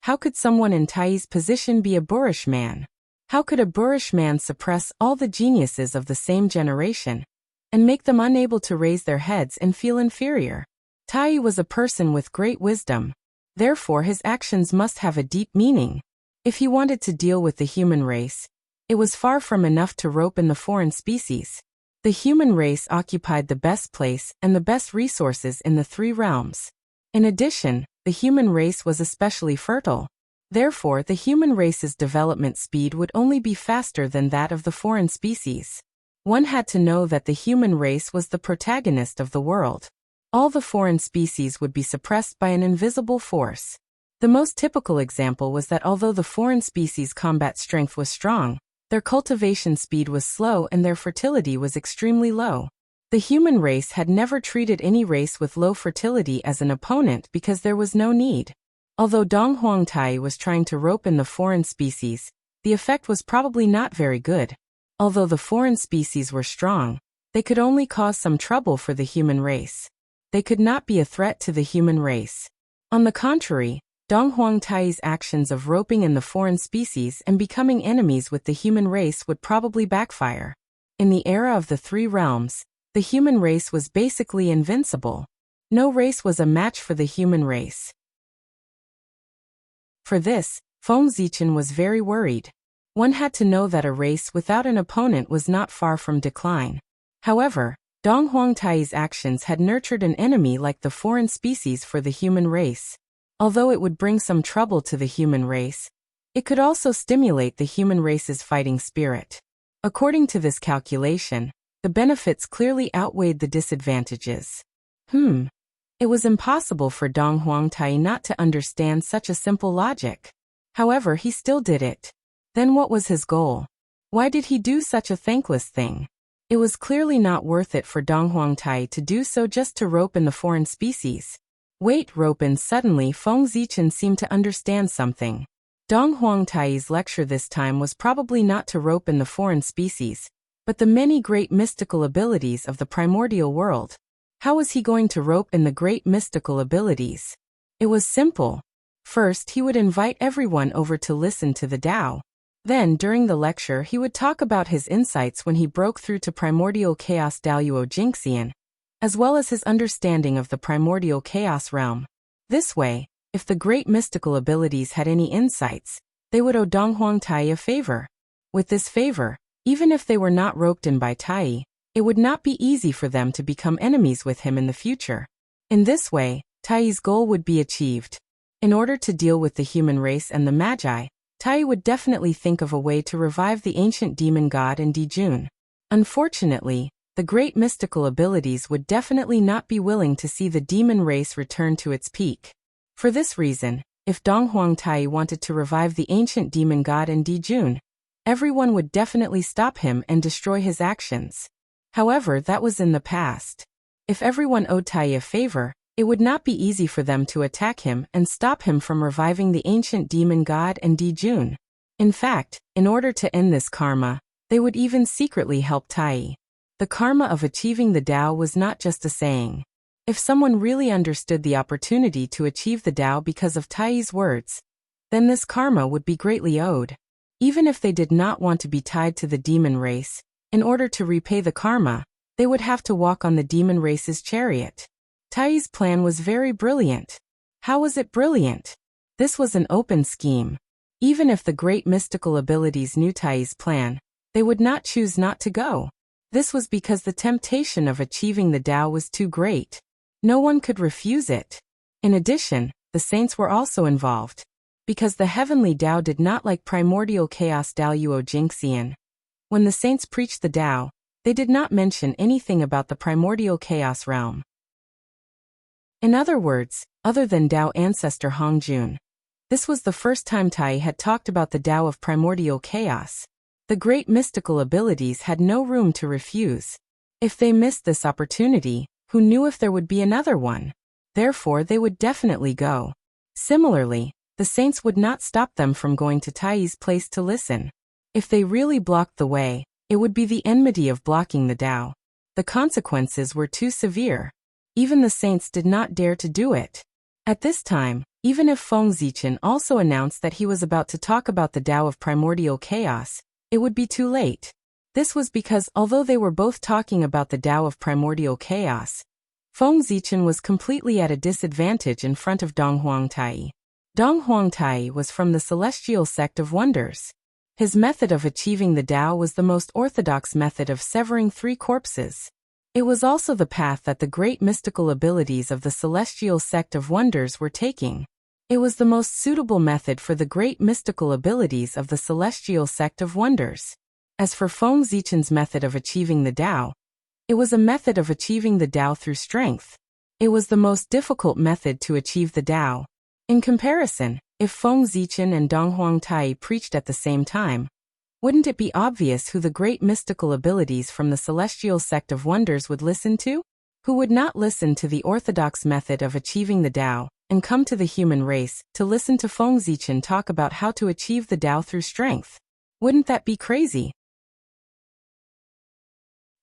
how could someone in Tai's position be a boorish man? How could a boorish man suppress all the geniuses of the same generation and make them unable to raise their heads and feel inferior? Tai was a person with great wisdom. Therefore, his actions must have a deep meaning. If he wanted to deal with the human race, it was far from enough to rope in the foreign species. The human race occupied the best place and the best resources in the three realms. In addition, the human race was especially fertile. Therefore, the human race's development speed would only be faster than that of the foreign species. One had to know that the human race was the protagonist of the world. All the foreign species would be suppressed by an invisible force. The most typical example was that although the foreign species' combat strength was strong, their cultivation speed was slow and their fertility was extremely low. The human race had never treated any race with low fertility as an opponent because there was no need. Although Dong Huangtai was trying to rope in the foreign species, the effect was probably not very good. Although the foreign species were strong, they could only cause some trouble for the human race. They could not be a threat to the human race. On the contrary, Dong Huangtai's actions of roping in the foreign species and becoming enemies with the human race would probably backfire. In the era of the three realms, the human race was basically invincible. No race was a match for the human race. For this, Feng Zichen was very worried. One had to know that a race without an opponent was not far from decline. However, Dong Huangtai's actions had nurtured an enemy like the foreign species for the human race. Although it would bring some trouble to the human race, it could also stimulate the human race's fighting spirit. According to this calculation, the benefits clearly outweighed the disadvantages. It was impossible for Dong Huangtai not to understand such a simple logic. However, he still did it. Then what was his goal? Why did he do such a thankless thing? It was clearly not worth it for Dong Huangtai to do so just to rope in the foreign species. Wait, rope in. Suddenly Feng Zichen seemed to understand something. Dong Huangtai's lecture this time was probably not to rope in the foreign species, but the many great mystical abilities of the primordial world. How was he going to rope in the great mystical abilities? It was simple. First, he would invite everyone over to listen to the Tao. Then, during the lecture, he would talk about his insights when he broke through to primordial chaos Daoyuo Jingxian, as well as his understanding of the primordial chaos realm. This way, if the great mystical abilities had any insights, they would owe Dong Huangtai a favor. With this favor, even if they were not roped in by Tai, it would not be easy for them to become enemies with him in the future. In this way, Tai's goal would be achieved. In order to deal with the human race and the Magi, Tai would definitely think of a way to revive the ancient demon god and Dijun. Unfortunately, the great mystical abilities would definitely not be willing to see the demon race return to its peak. For this reason, if Dong Huangtai wanted to revive the ancient demon god and Dijun, everyone would definitely stop him and destroy his actions. However, that was in the past. If everyone owed Tai a favor, it would not be easy for them to attack him and stop him from reviving the ancient demon god and Dijun. In fact, in order to end this karma, they would even secretly help Tai. The karma of achieving the Tao was not just a saying. If someone really understood the opportunity to achieve the Tao because of Tai's words, then this karma would be greatly owed. Even if they did not want to be tied to the demon race, in order to repay the karma, they would have to walk on the demon race's chariot. Tai's plan was very brilliant. How was it brilliant? This was an open scheme. Even if the great mystical abilities knew Tai's plan, they would not choose not to go. This was because the temptation of achieving the Tao was too great. No one could refuse it. In addition, the saints were also involved. Because the heavenly Tao did not like primordial chaos Daoyuo Jingxian. When the saints preached the Tao, they did not mention anything about the primordial chaos realm. In other words, other than Tao ancestor Hongjun. This was the first time Tai had talked about the Tao of primordial chaos. The great mystical abilities had no room to refuse. If they missed this opportunity, who knew if there would be another one? Therefore, they would definitely go. Similarly, the saints would not stop them from going to Tai's place to listen. If they really blocked the way, it would be the enmity of blocking the Tao. The consequences were too severe. Even the saints did not dare to do it. At this time, even if Feng Zichen also announced that he was about to talk about the Tao of primordial chaos, it would be too late. This was because although they were both talking about the Tao of primordial chaos, Feng Zichen was completely at a disadvantage in front of Dong Huangtai. Dong Huangtai was from the celestial sect of wonders. His method of achieving the Tao was the most orthodox method of severing three corpses. It was also the path that the great mystical abilities of the celestial sect of wonders were taking. It was the most suitable method for the great mystical abilities of the celestial sect of wonders. As for Feng Zichen's method of achieving the Tao, it was a method of achieving the Tao through strength. It was the most difficult method to achieve the Tao. In comparison, if Feng Zichen and Dong Huangtai preached at the same time, wouldn't it be obvious who the great mystical abilities from the celestial sect of wonders would listen to? Who would not listen to the orthodox method of achieving the Tao, and come to the human race to listen to Feng Zichen talk about how to achieve the Tao through strength? Wouldn't that be crazy?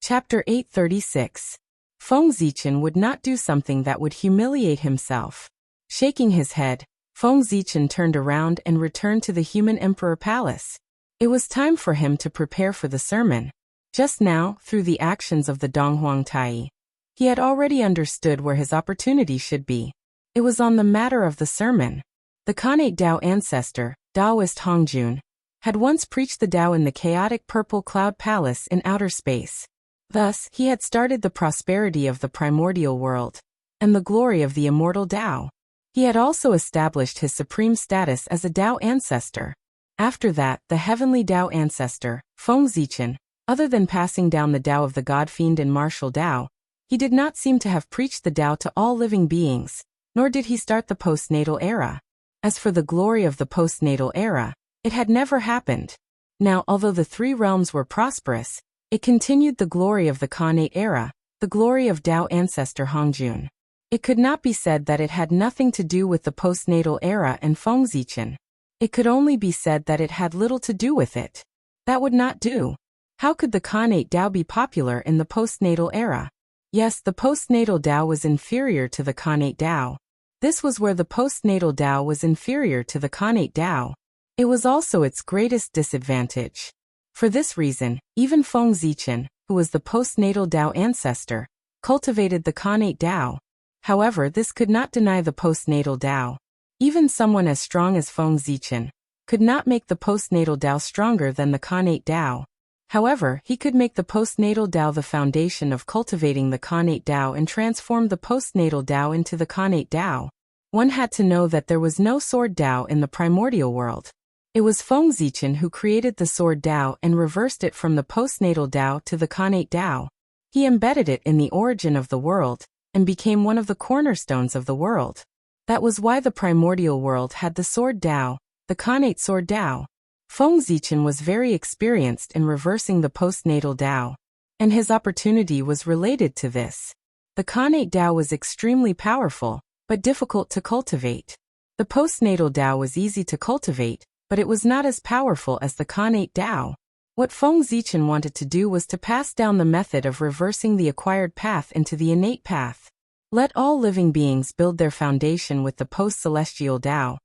Chapter 836. Feng Zichen would not do something that would humiliate himself. Shaking his head, Feng Zichen turned around and returned to the human emperor palace. It was time for him to prepare for the sermon. Just now, through the actions of the Dong Huangtai, he had already understood where his opportunity should be. It was on the matter of the sermon. The Khanate Tao ancestor, Taoist Hongjun, had once preached the Tao in the chaotic purple cloud palace in outer space. Thus, he had started the prosperity of the primordial world, and the glory of the immortal Tao. He had also established his supreme status as a Tao ancestor. After that, the heavenly Tao ancestor, Feng Zichen, other than passing down the Tao of the God-fiend and martial Tao, he did not seem to have preached the Tao to all living beings, nor did he start the postnatal era. As for the glory of the postnatal era, it had never happened. Now, although the three realms were prosperous, It continued the glory of the Khanate era, the glory of Tao ancestor Hongjun. It could not be said that it had nothing to do with the postnatal era and Fengzichen. It could only be said that it had little to do with it. That would not do. How could the Khanate Tao be popular in the postnatal era? Yes, the postnatal Tao was inferior to the Khanate Tao. This was where the postnatal Tao was inferior to the Khanate Tao. It was also its greatest disadvantage. For this reason, even Fengzichen, who was the postnatal Tao ancestor, cultivated the Khanate Tao. However, this could not deny the postnatal Tao. Even someone as strong as Fengzichen could not make the postnatal Tao stronger than the Khanate Tao. However, he could make the postnatal Tao the foundation of cultivating the Khanate Tao and transform the postnatal Tao into the Khanate Tao. One had to know that there was no sword Tao in the primordial world. It was Fengzichen who created the sword Tao and reversed it from the postnatal Tao to the Khanate Tao. He embedded it in the origin of the world and became one of the cornerstones of the world. That was why the primordial world had the sword Tao, the Khanate sword Tao. Fengzichen was very experienced in reversing the postnatal Tao, and his opportunity was related to this. The Khanate Tao was extremely powerful, but difficult to cultivate. The postnatal Tao was easy to cultivate, but it was not as powerful as the Khanate Tao. What Fengzichen wanted to do was to pass down the method of reversing the acquired path into the innate path. Let all living beings build their foundation with the post-celestial Tao,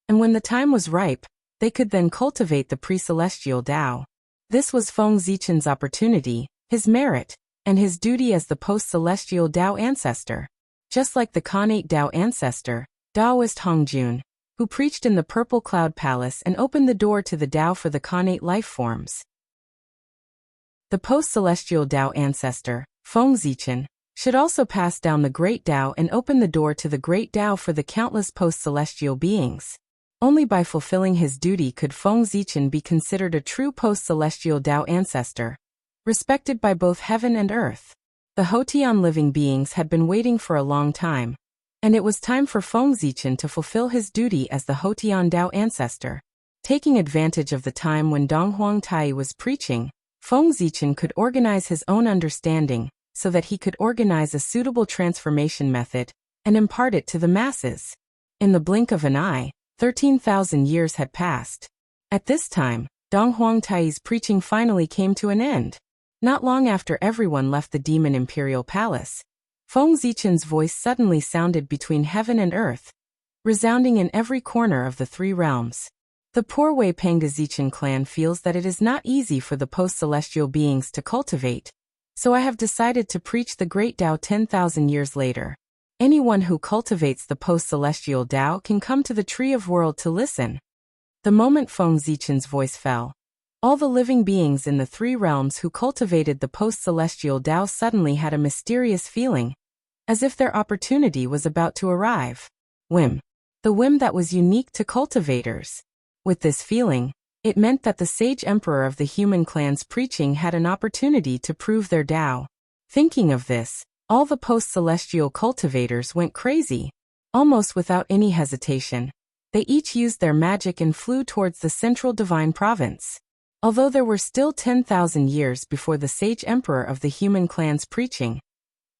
and when the time was ripe, they could then cultivate the pre-celestial Tao. This was Fengzichen's opportunity, his merit, and his duty as the post-celestial Tao ancestor. Just like the Khanate Tao ancestor, Taoist Hongjun, who preached in the Purple Cloud Palace and opened the door to the Tao for the Khanate life forms. The post-celestial Tao ancestor, Fengzichen, should also pass down the great Tao and open the door to the great Tao for the countless post-celestial beings. Only by fulfilling his duty could Fengzichen be considered a true post-celestial Tao ancestor, respected by both heaven and earth. The Hotian living beings had been waiting for a long time, and it was time for Fengzichen to fulfill his duty as the Hotian Tao ancestor. Taking advantage of the time when Donghuang Tai was preaching, Fengzichen could organize his own understanding so that he could organize a suitable transformation method and impart it to the masses. In the blink of an eye, 13,000 years had passed. At this time, Donghuang Tai's preaching finally came to an end. Not long after everyone left the Demon Imperial Palace, Fengzichen's voice suddenly sounded between heaven and earth, resounding in every corner of the three realms. The poor Wei Pengzichen clan feels that it is not easy for the post-celestial beings to cultivate, so I have decided to preach the great Tao 10,000 years later. Anyone who cultivates the post-celestial Tao can come to the Tree of World to listen. The moment Fengzichen's voice fell, all the living beings in the three realms who cultivated the post-celestial Tao suddenly had a mysterious feeling, as if their opportunity was about to arrive. Whim. The whim that was unique to cultivators. With this feeling, it meant that the sage emperor of the human clan's preaching had an opportunity to prove their Tao. Thinking of this, all the post-celestial cultivators went crazy. Almost without any hesitation, they each used their magic and flew towards the central divine province. Although there were still 10,000 years before the sage emperor of the human clan's preaching,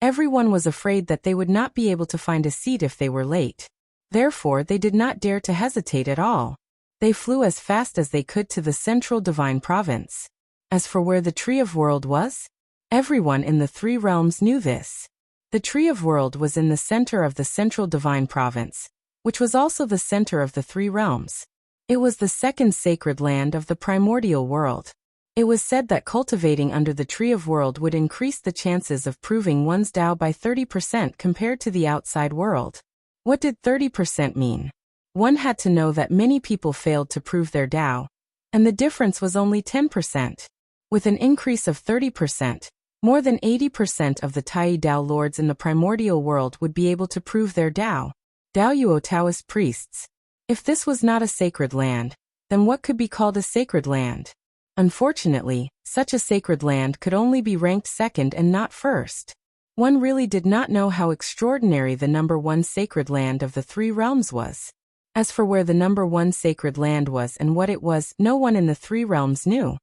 everyone was afraid that they would not be able to find a seat if they were late. Therefore, they did not dare to hesitate at all. They flew as fast as they could to the central divine province. As for where the Tree of World was, everyone in the three realms knew this. The Tree of World was in the center of the central divine province, which was also the center of the three realms. It was the second sacred land of the primordial world. It was said that cultivating under the Tree of World would increase the chances of proving one's Tao by 30% compared to the outside world. What did 30% mean? One had to know that many people failed to prove their Tao, and the difference was only 10%. With an increase of 30%, more than 80% of the Tai Tao lords in the primordial world would be able to prove their Tao. Daoyuo Taoist priests. If this was not a sacred land, then what could be called a sacred land? Unfortunately, such a sacred land could only be ranked second and not first. One really did not know how extraordinary the number one sacred land of the three realms was. As for where the number one sacred land was and what it was, no one in the three realms knew.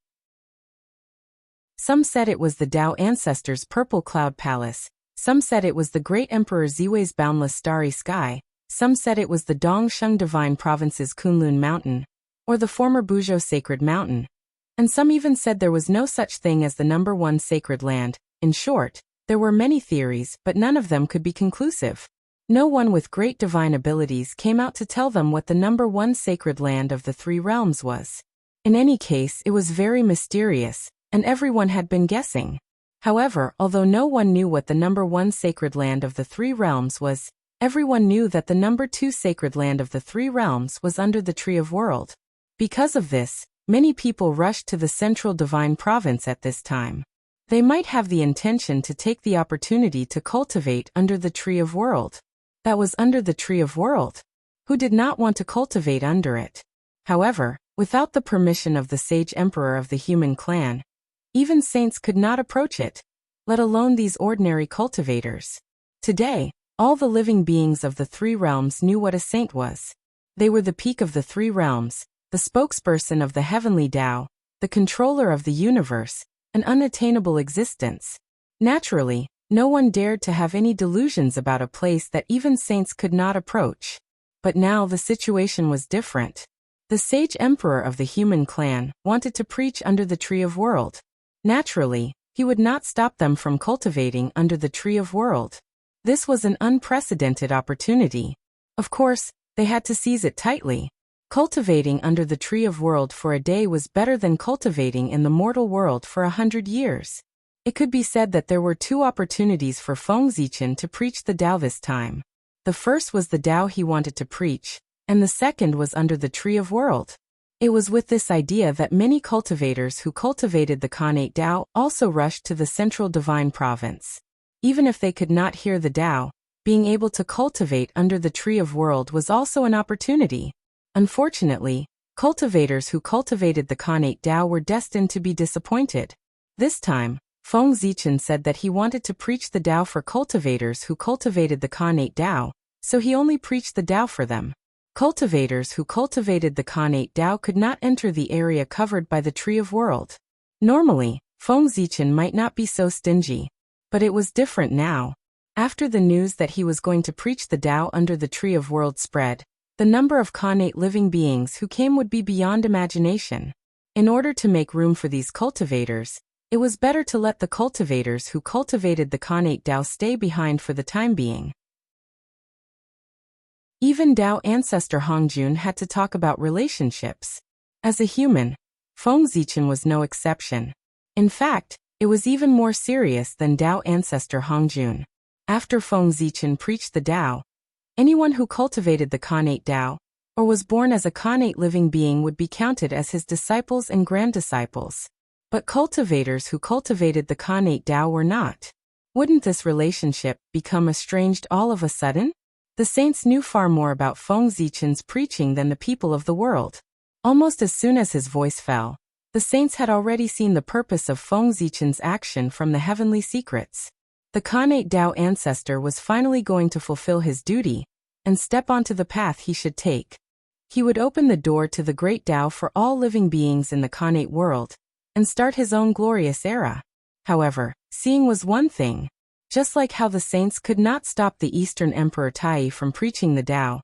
Some said it was the Tao ancestors' purple cloud palace, some said it was the great Emperor Ziwei's boundless starry sky, some said it was the Dongsheng Divine Province's Kunlun Mountain, or the former Buzhou Sacred Mountain, and some even said there was no such thing as the number one sacred land. In short, there were many theories, but none of them could be conclusive. No one with great divine abilities came out to tell them what the number one sacred land of the three realms was. In any case, it was very mysterious, and everyone had been guessing. However, although no one knew what the number one sacred land of the three realms was, everyone knew that the number two sacred land of the three realms was under the Tree of World. Because of this, many people rushed to the central divine province at this time. They might have the intention to take the opportunity to cultivate under the Tree of World. That was under the Tree of World. Who did not want to cultivate under it? However, without the permission of the sage emperor of the human clan, even saints could not approach it, let alone these ordinary cultivators. Today, all the living beings of the three realms knew what a saint was. They were the peak of the three realms, the spokesperson of the heavenly Tao, the controller of the universe, an unattainable existence. Naturally, no one dared to have any delusions about a place that even saints could not approach. But now the situation was different. The sage emperor of the human clan wanted to preach under the Tree of World. Naturally, he would not stop them from cultivating under the Tree of World. This was an unprecedented opportunity. Of course, they had to seize it tightly. Cultivating under the Tree of World for a day was better than cultivating in the mortal world for 100 years. It could be said that there were two opportunities for Feng Zichen to preach the Tao this time. The first was the Tao he wanted to preach, and the second was under the Tree of World. It was with this idea that many cultivators who cultivated the Khanate Tao also rushed to the central divine province. Even if they could not hear the Tao, being able to cultivate under the Tree of World was also an opportunity. Unfortunately, cultivators who cultivated the Khanate Tao were destined to be disappointed. This time, Feng Zichen said that he wanted to preach the Tao for cultivators who cultivated the Khanate Tao, so he only preached the Tao for them. Cultivators who cultivated the Khanate Tao could not enter the area covered by the Tree of World. Normally, Feng Zichen might not be so stingy. But it was different now. After the news that he was going to preach the Tao under the Tree of World spread, the number of Khanate living beings who came would be beyond imagination. In order to make room for these cultivators, it was better to let the cultivators who cultivated the Khanate Tao stay behind for the time being. Even Tao ancestor Hongjun had to talk about relationships. As a human, Feng Zichen was no exception. In fact, it was even more serious than Tao ancestor Hongjun. After Feng Zichen preached the Tao, anyone who cultivated the Khanate Tao, or was born as a Khanate living being would be counted as his disciples and grand-disciples. But cultivators who cultivated the Khanate Tao were not. Wouldn't this relationship become estranged all of a sudden? The saints knew far more about Feng Zichen's preaching than the people of the world. Almost as soon as his voice fell, the saints had already seen the purpose of Feng Zichen's action from the heavenly secrets. The Khanate Tao ancestor was finally going to fulfill his duty and step onto the path he should take. He would open the door to the great Tao for all living beings in the Khanate world and start his own glorious era. However, seeing was one thing. Just like how the saints could not stop the Eastern Emperor Tai from preaching the Tao,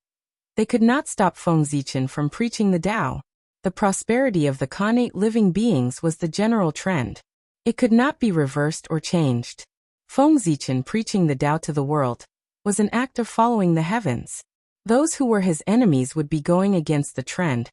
they could not stop Feng Zichen from preaching the Tao. The prosperity of the Khanate living beings was the general trend. It could not be reversed or changed. Feng Zichen preaching the Tao to the world was an act of following the heavens. Those who were his enemies would be going against the trend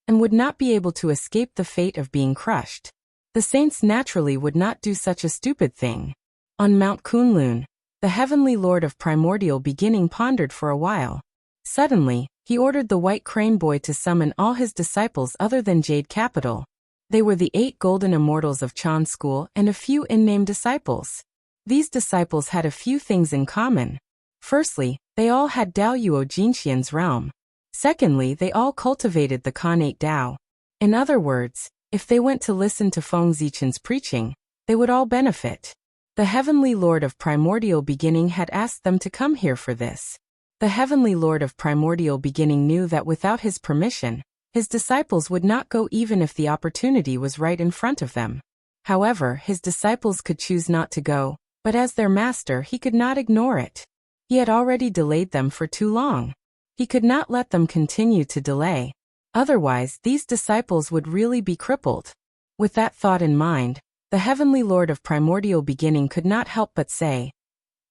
and would not be able to escape the fate of being crushed. The saints naturally would not do such a stupid thing. On Mount Kunlun, the heavenly lord of primordial beginning pondered for a while. Suddenly, he ordered the white crane boy to summon all his disciples other than Jade Capital. They were the 8 golden immortals of Chan School and a few unnamed disciples. These disciples had a few things in common. Firstly, they all had Daoyuo Jinxian's realm. Secondly, they all cultivated the Khanate Tao. In other words, if they went to listen to Feng Zichen's preaching, they would all benefit. The heavenly lord of primordial beginning had asked them to come here for this. The heavenly lord of primordial beginning knew that without his permission, his disciples would not go even if the opportunity was right in front of them. However, his disciples could choose not to go, but as their master he could not ignore it. He had already delayed them for too long. He could not let them continue to delay. Otherwise, these disciples would really be crippled. With that thought in mind, the Heavenly Lord of Primordial Beginning could not help but say,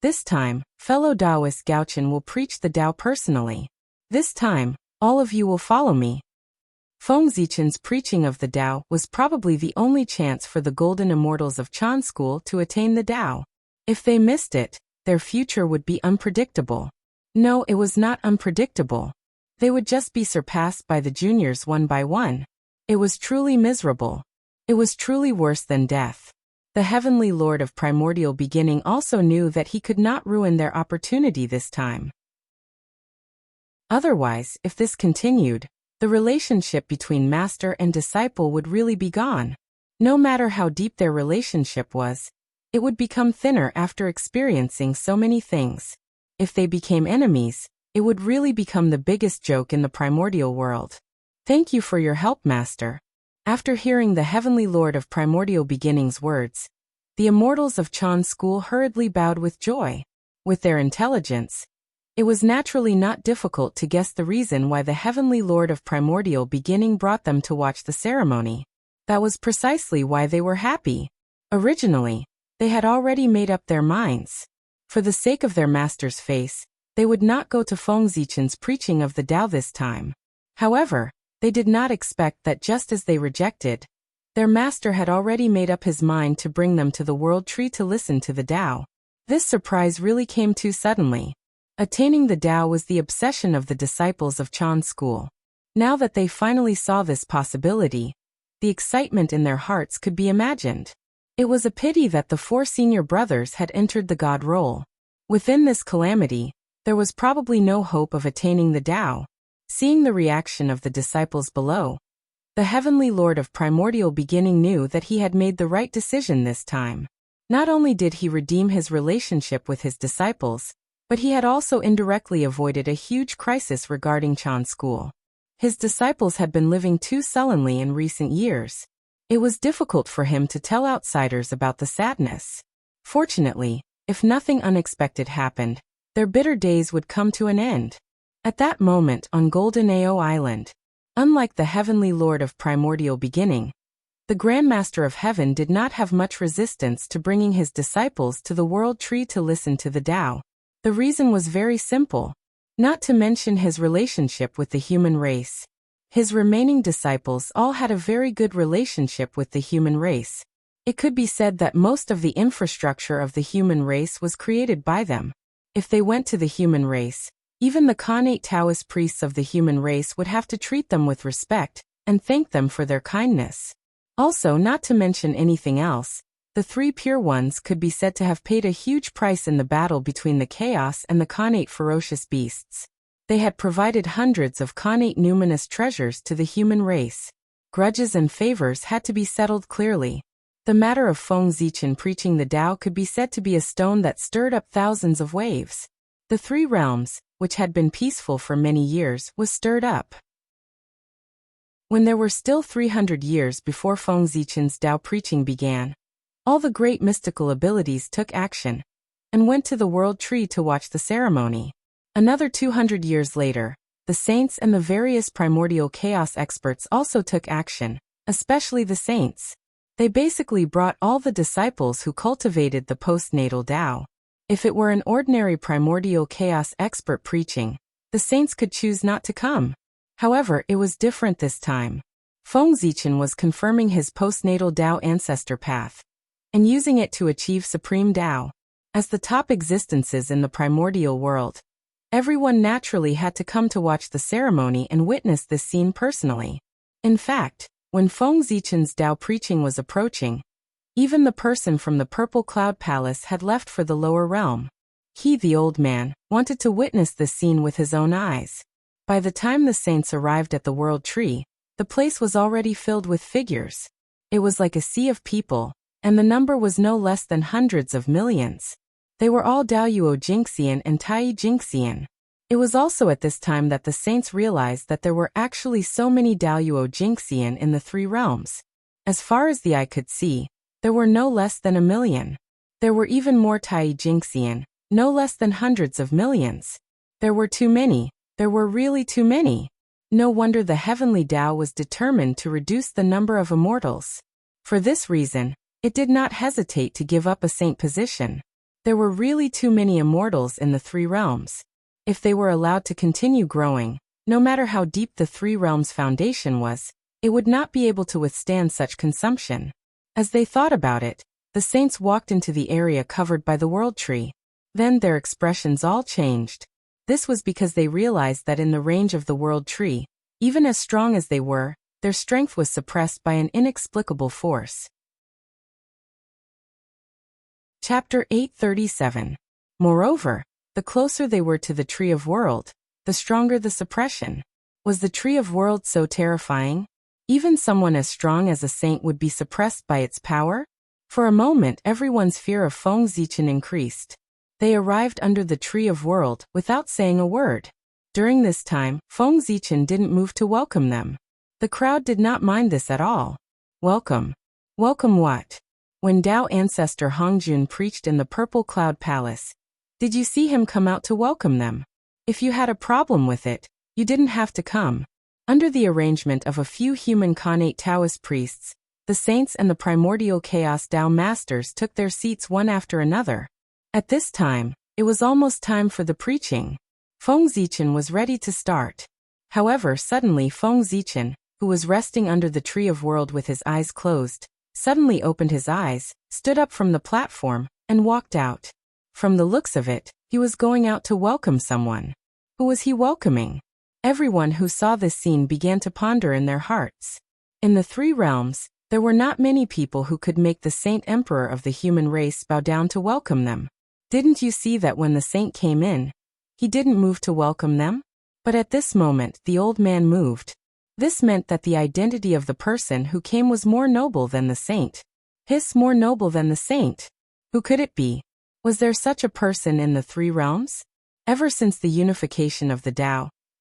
"This time, fellow Taoist Gaochen will preach the Tao personally. This time, all of you will follow me." Feng Zichen's preaching of the Tao was probably the only chance for the golden immortals of Chan School to attain the Tao. If they missed it, their future would be unpredictable. No, it was not unpredictable. They would just be surpassed by the juniors one by one. It was truly miserable. It was truly worse than death. The Heavenly Lord of Primordial Beginning also knew that he could not ruin their opportunity this time. Otherwise, if this continued, the relationship between master and disciple would really be gone. No matter how deep their relationship was, it would become thinner after experiencing so many things. If they became enemies, it would really become the biggest joke in the primordial world. "Thank you for your help, Master." After hearing the Heavenly Lord of Primordial Beginning's words, the immortals of Chan School hurriedly bowed with joy. With their intelligence, it was naturally not difficult to guess the reason why the Heavenly Lord of Primordial Beginning brought them to watch the ceremony. That was precisely why they were happy. Originally, they had already made up their minds. For the sake of their master's face, they would not go to Feng Zichen's preaching of the Tao this time. However, they did not expect that just as they rejected, their master had already made up his mind to bring them to the World Tree to listen to the Tao. This surprise really came too suddenly. Attaining the Tao was the obsession of the disciples of Chan School. Now that they finally saw this possibility, the excitement in their hearts could be imagined. It was a pity that the 4 senior brothers had entered the God role. Within this calamity, there was probably no hope of attaining the Tao. Seeing the reaction of the disciples below, the Heavenly Lord of Primordial Beginning knew that he had made the right decision this time. Not only did he redeem his relationship with his disciples, but he had also indirectly avoided a huge crisis regarding Chan School. His disciples had been living too sullenly in recent years. It was difficult for him to tell outsiders about the sadness. Fortunately, if nothing unexpected happened, their bitter days would come to an end. At that moment on Golden Ao Island, unlike the Heavenly Lord of Primordial Beginning, the Grand Master of Heaven did not have much resistance to bringing his disciples to the World Tree to listen to the Tao. The reason was very simple, not to mention his relationship with the human race. His remaining disciples all had a very good relationship with the human race. It could be said that most of the infrastructure of the human race was created by them. If they went to the human race, even the Khanate Taoist priests of the human race would have to treat them with respect and thank them for their kindness. Also, not to mention anything else, the 3 pure ones could be said to have paid a huge price in the battle between the chaos and the Khanate ferocious beasts. They had provided hundreds of Khanate numinous treasures to the human race. Grudges and favors had to be settled clearly. The matter of Feng Zichen preaching the Tao could be said to be a stone that stirred up thousands of waves. The 3 realms, which had been peaceful for many years, was stirred up. When there were still 300 years before Feng Zichen's Tao preaching began, all the great mystical abilities took action and went to the World Tree to watch the ceremony. Another 200 years later, the saints and the various primordial chaos experts also took action, especially the saints. They basically brought all the disciples who cultivated the postnatal Tao. If it were an ordinary primordial chaos expert preaching, the saints could choose not to come. However, it was different this time. Feng Zichen was confirming his postnatal Tao ancestor path and using it to achieve supreme Tao. As the top existences in the primordial world, everyone naturally had to come to watch the ceremony and witness this scene personally. In fact, when Feng Zichen's Tao preaching was approaching, even the person from the Purple Cloud Palace had left for the lower realm. He, the old man, wanted to witness this scene with his own eyes. By the time the saints arrived at the World Tree, the place was already filled with figures. It was like a sea of people, and the number was no less than hundreds of millions. They were all Daoyuo Jingxian and Tai Jingxian. It was also at this time that the saints realized that there were actually so many Daoyuo Jingxian in the 3 realms. As far as the eye could see, There were no less than 1,000,000. There were even more Tai Jingxian, no less than hundreds of millions. There were too many. There were really too many. No wonder the heavenly Tao was determined to reduce the number of immortals. For this reason, it did not hesitate to give up a saint position. There were really too many immortals in the three realms. If they were allowed to continue growing, no matter how deep the three realms' foundation was, it would not be able to withstand such consumption. As they thought about it, the saints walked into the area covered by the world tree. Then their expressions all changed. This was because they realized that in the range of the world tree, even as strong as they were, their strength was suppressed by an inexplicable force. Chapter 837. Moreover, the closer they were to the Tree of World, the stronger the suppression. Was the Tree of World so terrifying? Even someone as strong as a saint would be suppressed by its power? For a moment everyone's fear of Feng Zichen increased. They arrived under the Tree of World without saying a word. During this time, Feng Zichen didn't move to welcome them. The crowd did not mind this at all. Welcome. Welcome what? When Tao ancestor Hongjun preached in the Purple Cloud Palace, did you see him come out to welcome them? If you had a problem with it, you didn't have to come. Under the arrangement of a few human Khanate Taoist priests, the saints and the primordial chaos Tao masters took their seats one after another. At this time, it was almost time for the preaching. Feng Zichen was ready to start. However, suddenly Feng Zichen, who was resting under the Tree of World with his eyes closed, suddenly opened his eyes, stood up from the platform, and walked out. From the looks of it, he was going out to welcome someone. Who was he welcoming? Everyone who saw this scene began to ponder in their hearts. In the three realms, there were not many people who could make the Saint Emperor of the human race bow down to welcome them. Didn't you see that when the saint came in, he didn't move to welcome them? But at this moment the old man moved. This meant that the identity of the person who came was more noble than the saint. More noble than the saint. Who could it be? Was there such a person in the three realms? Ever since the unification of the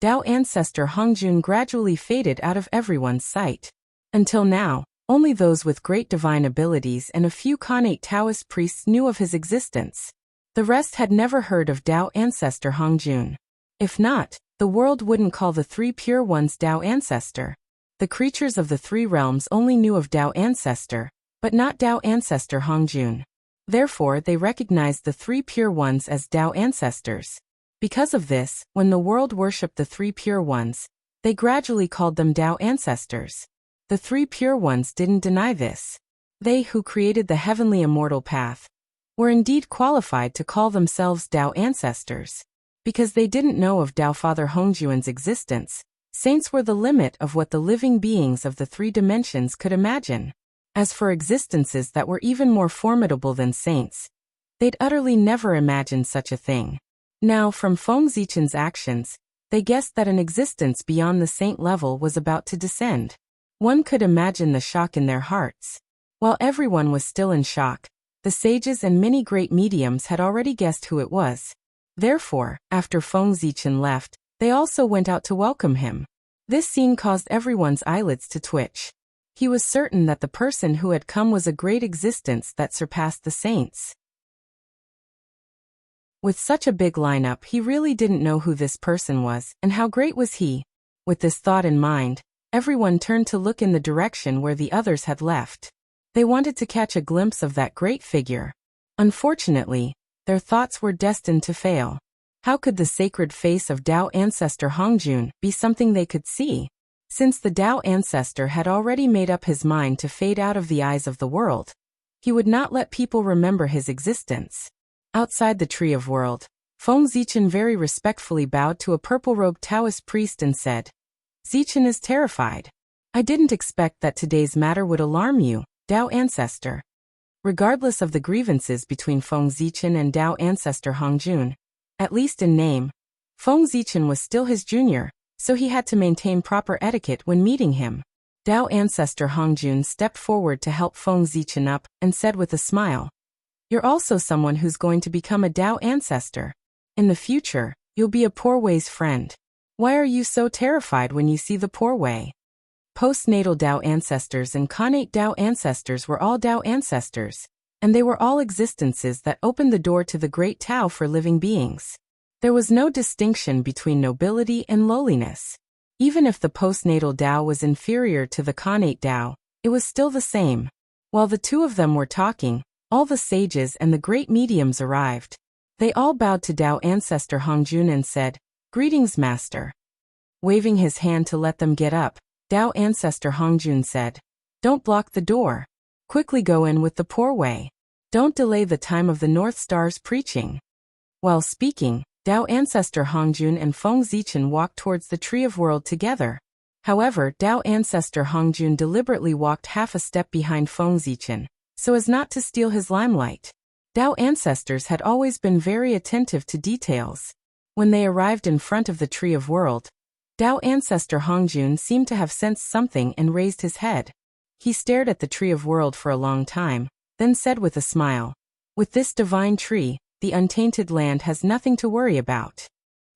Tao ancestor Hongjun gradually faded out of everyone's sight. Until now, only those with great divine abilities and a few Khanate Taoist priests knew of his existence. The rest had never heard of Tao ancestor Hongjun. If not, the world wouldn't call the three pure ones Tao ancestor. The creatures of the three realms only knew of Tao ancestor, but not Tao ancestor Hongjun. Therefore, they recognized the three pure ones as Tao ancestors. Because of this, when the world worshipped the three pure ones, they gradually called them Tao ancestors. The three pure ones didn't deny this. They who created the heavenly immortal path were indeed qualified to call themselves Tao ancestors. Because they didn't know of Tao Father Hongjuan's existence, saints were the limit of what the living beings of the three dimensions could imagine. As for existences that were even more formidable than saints, they'd utterly never imagined such a thing. Now, from Feng Zichen's actions, they guessed that an existence beyond the saint level was about to descend. One could imagine the shock in their hearts. While everyone was still in shock, the sages and many great mediums had already guessed who it was. Therefore, after Feng Zichen left, they also went out to welcome him. This scene caused everyone's eyelids to twitch. He was certain that the person who had come was a great existence that surpassed the saints. With such a big lineup, he really didn't know who this person was, and how great was he. With this thought in mind, everyone turned to look in the direction where the others had left. They wanted to catch a glimpse of that great figure. Unfortunately, their thoughts were destined to fail. How could the sacred face of Tao ancestor Hongjun be something they could see? Since the Tao ancestor had already made up his mind to fade out of the eyes of the world, he would not let people remember his existence. Outside the Tree of World, Feng Zichen very respectfully bowed to a purple-robed Taoist priest and said, "Zichen is terrified. I didn't expect that today's matter would alarm you, Tao ancestor." Regardless of the grievances between Feng Zichen and Tao ancestor Hongjun, at least in name, Feng Zichen was still his junior, so he had to maintain proper etiquette when meeting him. Tao ancestor Hongjun stepped forward to help Feng Zichen up and said with a smile, "You're also someone who's going to become a Tao ancestor. In the future, you'll be a poor way's friend. Why are you so terrified when you see the poor way?" Postnatal Tao ancestors and connate Tao ancestors were all Tao ancestors, and they were all existences that opened the door to the great Tao for living beings. There was no distinction between nobility and lowliness. Even if the postnatal Tao was inferior to the connate Tao, it was still the same. While the two of them were talking, all the sages and the great mediums arrived. They all bowed to Tao ancestor Hongjun and said, "Greetings, Master." Waving his hand to let them get up, Tao ancestor Hongjun said, "Don't block the door. Quickly go in with the poor way. Don't delay the time of the North Star's preaching." While speaking, Tao ancestor Hongjun and Feng Zichen walked towards the Tree of World together. However, Tao ancestor Hongjun deliberately walked half a step behind Feng Zichen, so as not to steal his limelight. Tao ancestors had always been very attentive to details. When they arrived in front of the Tree of World, Tao ancestor Hongjun seemed to have sensed something and raised his head. He stared at the Tree of World for a long time, then said with a smile, "With this divine tree, the untainted land has nothing to worry about."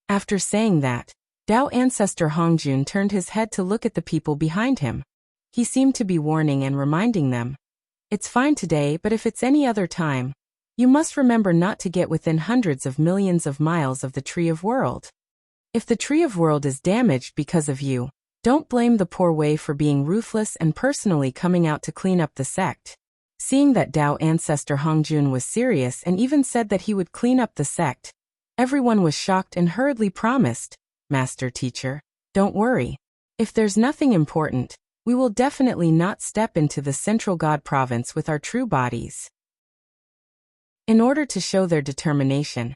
After saying that, Tao ancestor Hongjun turned his head to look at the people behind him. He seemed to be warning and reminding them, "It's fine today, but if it's any other time, you must remember not to get within hundreds of millions of miles of the Tree of World. If the Tree of World is damaged because of you, don't blame the poor way for being ruthless and personally coming out to clean up the sect." Seeing that Tao ancestor Hongjun was serious and even said that he would clean up the sect, everyone was shocked and hurriedly promised, "Master Teacher, don't worry. If there's nothing important, we will definitely not step into the Central God Province with our true bodies." In order to show their determination,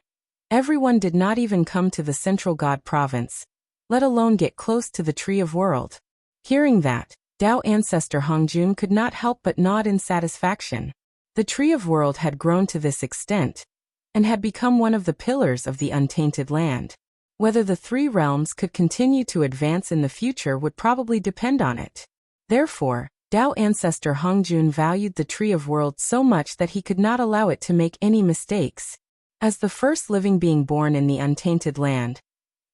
everyone did not even come to the Central God Province, let alone get close to the Tree of World. Hearing that, Tao ancestor Hongjun could not help but nod in satisfaction. The Tree of World had grown to this extent, and had become one of the pillars of the untainted land. Whether the three realms could continue to advance in the future would probably depend on it. Therefore, Tao ancestor Hongjun valued the Tree of World so much that he could not allow it to make any mistakes. As the first living being born in the untainted land,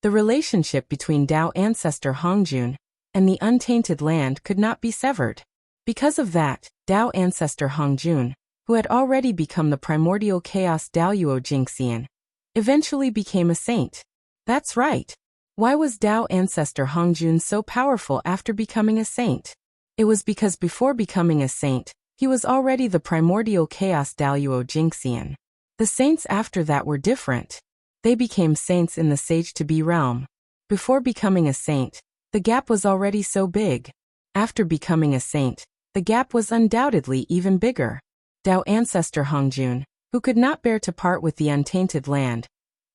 the relationship between Tao ancestor Hongjun and the untainted land could not be severed. Because of that, Tao ancestor Hongjun, who had already become the primordial chaos Daoyuo Jingxian, eventually became a saint. That's right. Why was Tao ancestor Hongjun so powerful after becoming a saint? It was because before becoming a saint, he was already the primordial chaos Daoyuo Jingxian. The saints after that were different. They became saints in the Sage-to-Be realm. Before becoming a saint, the gap was already so big. After becoming a saint, the gap was undoubtedly even bigger. Tao ancestor Hongjun, who could not bear to part with the untainted land,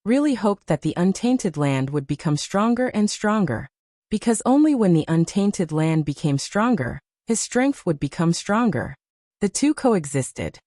really hoped that the untainted land would become stronger and stronger. Because only when the untainted land became stronger, his strength would become stronger. The two coexisted.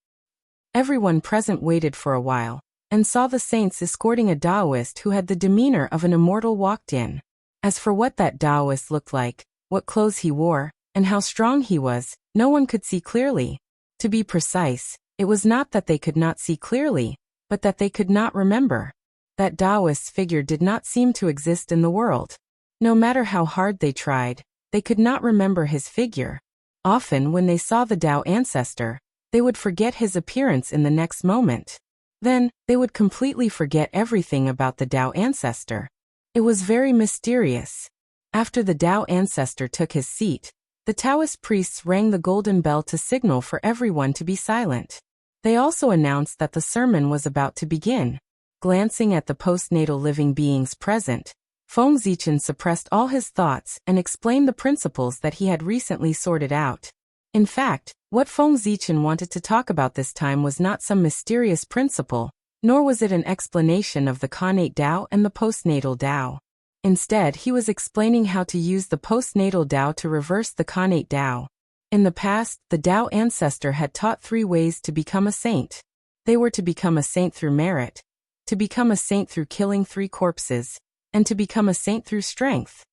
Everyone present waited for a while, and saw the saints escorting a Taoist who had the demeanor of an immortal walked in. As for what that Taoist looked like, what clothes he wore, and how strong he was, no one could see clearly. To be precise, it was not that they could not see clearly, but that they could not remember. That Taoist's figure did not seem to exist in the world. No matter how hard they tried, they could not remember his figure. Often when they saw the Tao ancestor, they would forget his appearance in the next moment. Then, they would completely forget everything about the Tao ancestor. It was very mysterious. After the Tao ancestor took his seat, the Taoist priests rang the golden bell to signal for everyone to be silent. They also announced that the sermon was about to begin. Glancing at the postnatal living beings present, Feng Zichen suppressed all his thoughts and explained the principles that he had recently sorted out. In fact, what Feng Zichen wanted to talk about this time was not some mysterious principle, nor was it an explanation of the connate Tao and the postnatal Tao. Instead, he was explaining how to use the postnatal Tao to reverse the connate Tao. In the past, the Tao ancestor had taught 3 ways to become a saint. They were to become a saint through merit, to become a saint through killing 3 corpses, and to become a saint through strength.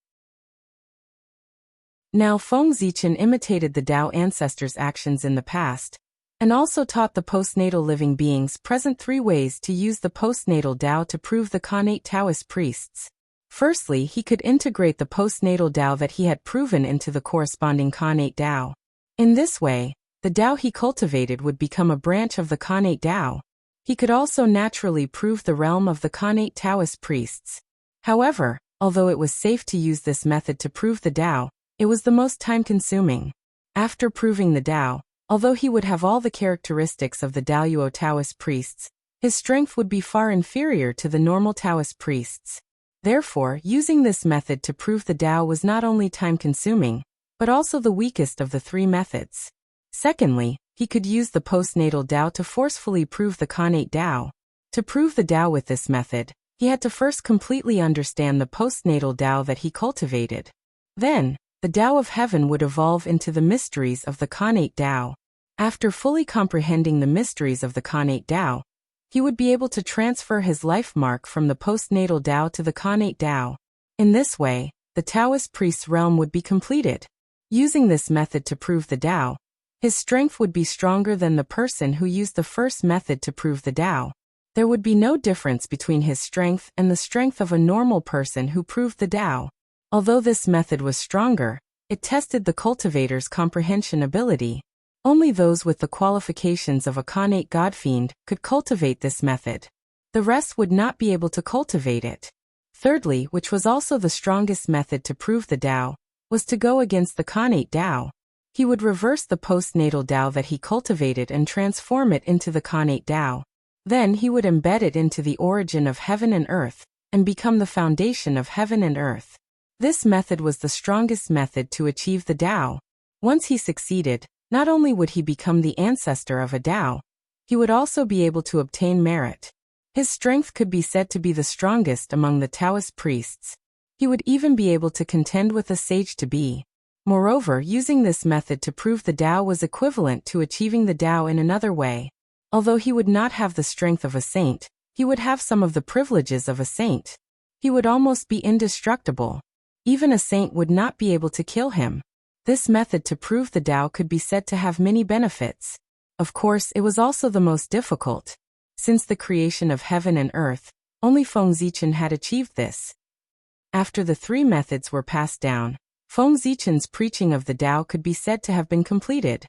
Now Feng Zichen imitated the Tao ancestors' actions in the past, and also taught the postnatal living beings present 3 ways to use the postnatal Tao to prove the connate Taoist priests. Firstly, he could integrate the postnatal Tao that he had proven into the corresponding Khanate Tao. In this way, the Tao he cultivated would become a branch of the Khanate Tao. He could also naturally prove the realm of the Khanate Taoist priests. However, although it was safe to use this method to prove the Tao, it was the most time-consuming. After proving the Tao, although he would have all the characteristics of the Daoyuo Taoist priests, his strength would be far inferior to the normal Taoist priests. Therefore, using this method to prove the Tao was not only time-consuming, but also the weakest of the three methods. Secondly, he could use the postnatal Tao to forcefully prove the Khanate Tao. To prove the Tao with this method, he had to first completely understand the postnatal Tao that he cultivated. Then, the Tao of heaven would evolve into the mysteries of the Khanate Tao. After fully comprehending the mysteries of the Khanate Tao, he would be able to transfer his life mark from the postnatal Tao to the Khanate Tao. In this way, the Taoist priest's realm would be completed. Using this method to prove the Tao, his strength would be stronger than the person who used the first method to prove the Tao. There would be no difference between his strength and the strength of a normal person who proved the Tao. Although this method was stronger, it tested the cultivator's comprehension ability. Only those with the qualifications of a Khanate Godfiend could cultivate this method. The rest would not be able to cultivate it. Thirdly, which was also the strongest method to prove the Tao, was to go against the Khanate Tao. He would reverse the postnatal Tao that he cultivated and transform it into the Khanate Tao. Then he would embed it into the origin of heaven and earth, and become the foundation of heaven and earth. This method was the strongest method to achieve the Tao. Once he succeeded, not only would he become the ancestor of a Tao, he would also be able to obtain merit. His strength could be said to be the strongest among the Taoist priests. He would even be able to contend with a sage to be. Moreover, using this method to prove the Tao was equivalent to achieving the Tao in another way. Although he would not have the strength of a saint, he would have some of the privileges of a saint. He would almost be indestructible. Even a saint would not be able to kill him. This method to prove the Tao could be said to have many benefits. Of course, it was also the most difficult. Since the creation of heaven and earth, only Feng Zichen had achieved this. After the three methods were passed down, Feng Zichen's preaching of the Tao could be said to have been completed.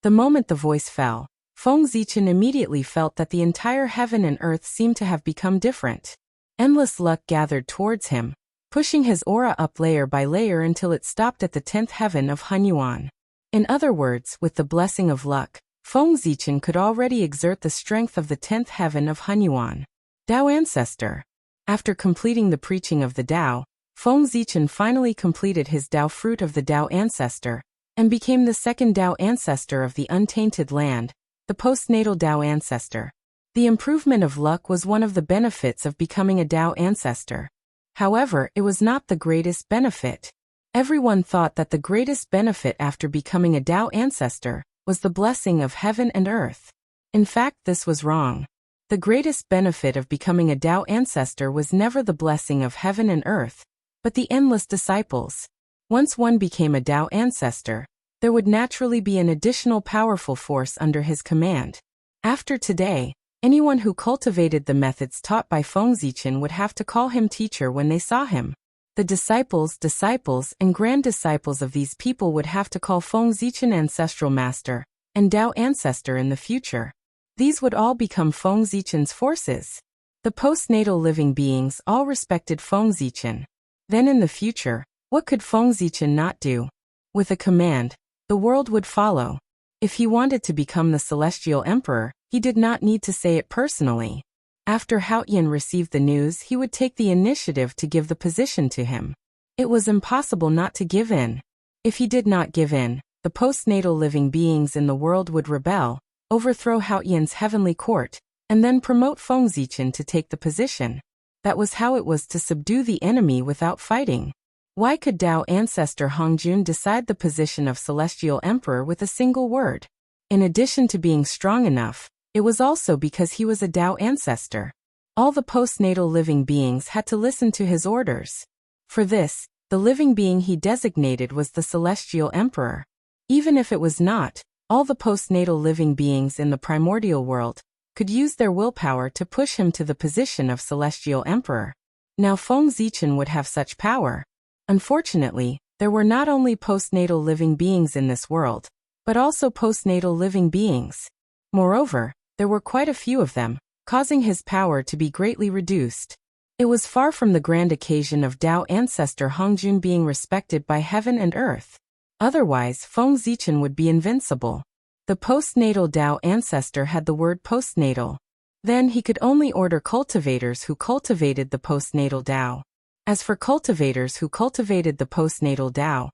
The moment the voice fell, Feng Zichen immediately felt that the entire heaven and earth seemed to have become different. Endless luck gathered towards him, pushing his aura up layer by layer until it stopped at the 10th heaven of Hunyuan. In other words, with the blessing of luck, Feng Zichen could already exert the strength of the 10th heaven of Hunyuan. Tao Ancestor. After completing the preaching of the Tao, Feng Zichen finally completed his Tao fruit of the Tao Ancestor, and became the second Tao Ancestor of the untainted land, the postnatal Tao Ancestor. The improvement of luck was one of the benefits of becoming a Tao Ancestor. However, it was not the greatest benefit. Everyone thought that the greatest benefit after becoming a Tao Ancestor was the blessing of heaven and earth. In fact, this was wrong. The greatest benefit of becoming a Tao Ancestor was never the blessing of heaven and earth, but the endless disciples. Once one became a Tao Ancestor, there would naturally be an additional powerful force under his command. After today, anyone who cultivated the methods taught by Feng Zichen would have to call him teacher when they saw him. The disciples, and grand disciples of these people would have to call Feng Zichen ancestral master, and Tao ancestor in the future. These would all become Feng Zichen's forces. The postnatal living beings all respected Feng Zichen. Then in the future, what could Feng Zichen not do? With a command, the world would follow. If he wanted to become the celestial emperor, he did not need to say it personally. After Haoyan received the news, he would take the initiative to give the position to him. It was impossible not to give in. If he did not give in, the postnatal living beings in the world would rebel, overthrow Haoyan's heavenly court, and then promote Feng Zichen to take the position. That was how it was to subdue the enemy without fighting. Why could Tao ancestor Hongjun decide the position of celestial emperor with a single word? In addition to being strong enough, it was also because he was a Tao ancestor. All the postnatal living beings had to listen to his orders. For this, the living being he designated was the celestial emperor. Even if it was not, all the postnatal living beings in the primordial world, could use their willpower to push him to the position of celestial emperor. Now Feng Zichen would have such power. Unfortunately, there were not only postnatal living beings in this world, but also postnatal living beings. Moreover, there were quite a few of them, causing his power to be greatly reduced. It was far from the grand occasion of Tao ancestor Hongjun being respected by heaven and earth. Otherwise, Feng Zichen would be invincible. The postnatal Tao ancestor had the word postnatal. Then he could only order cultivators who cultivated the postnatal Tao. As for cultivators who cultivated the postnatal Tao,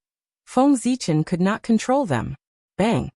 Feng Zichen could not control them. Bang!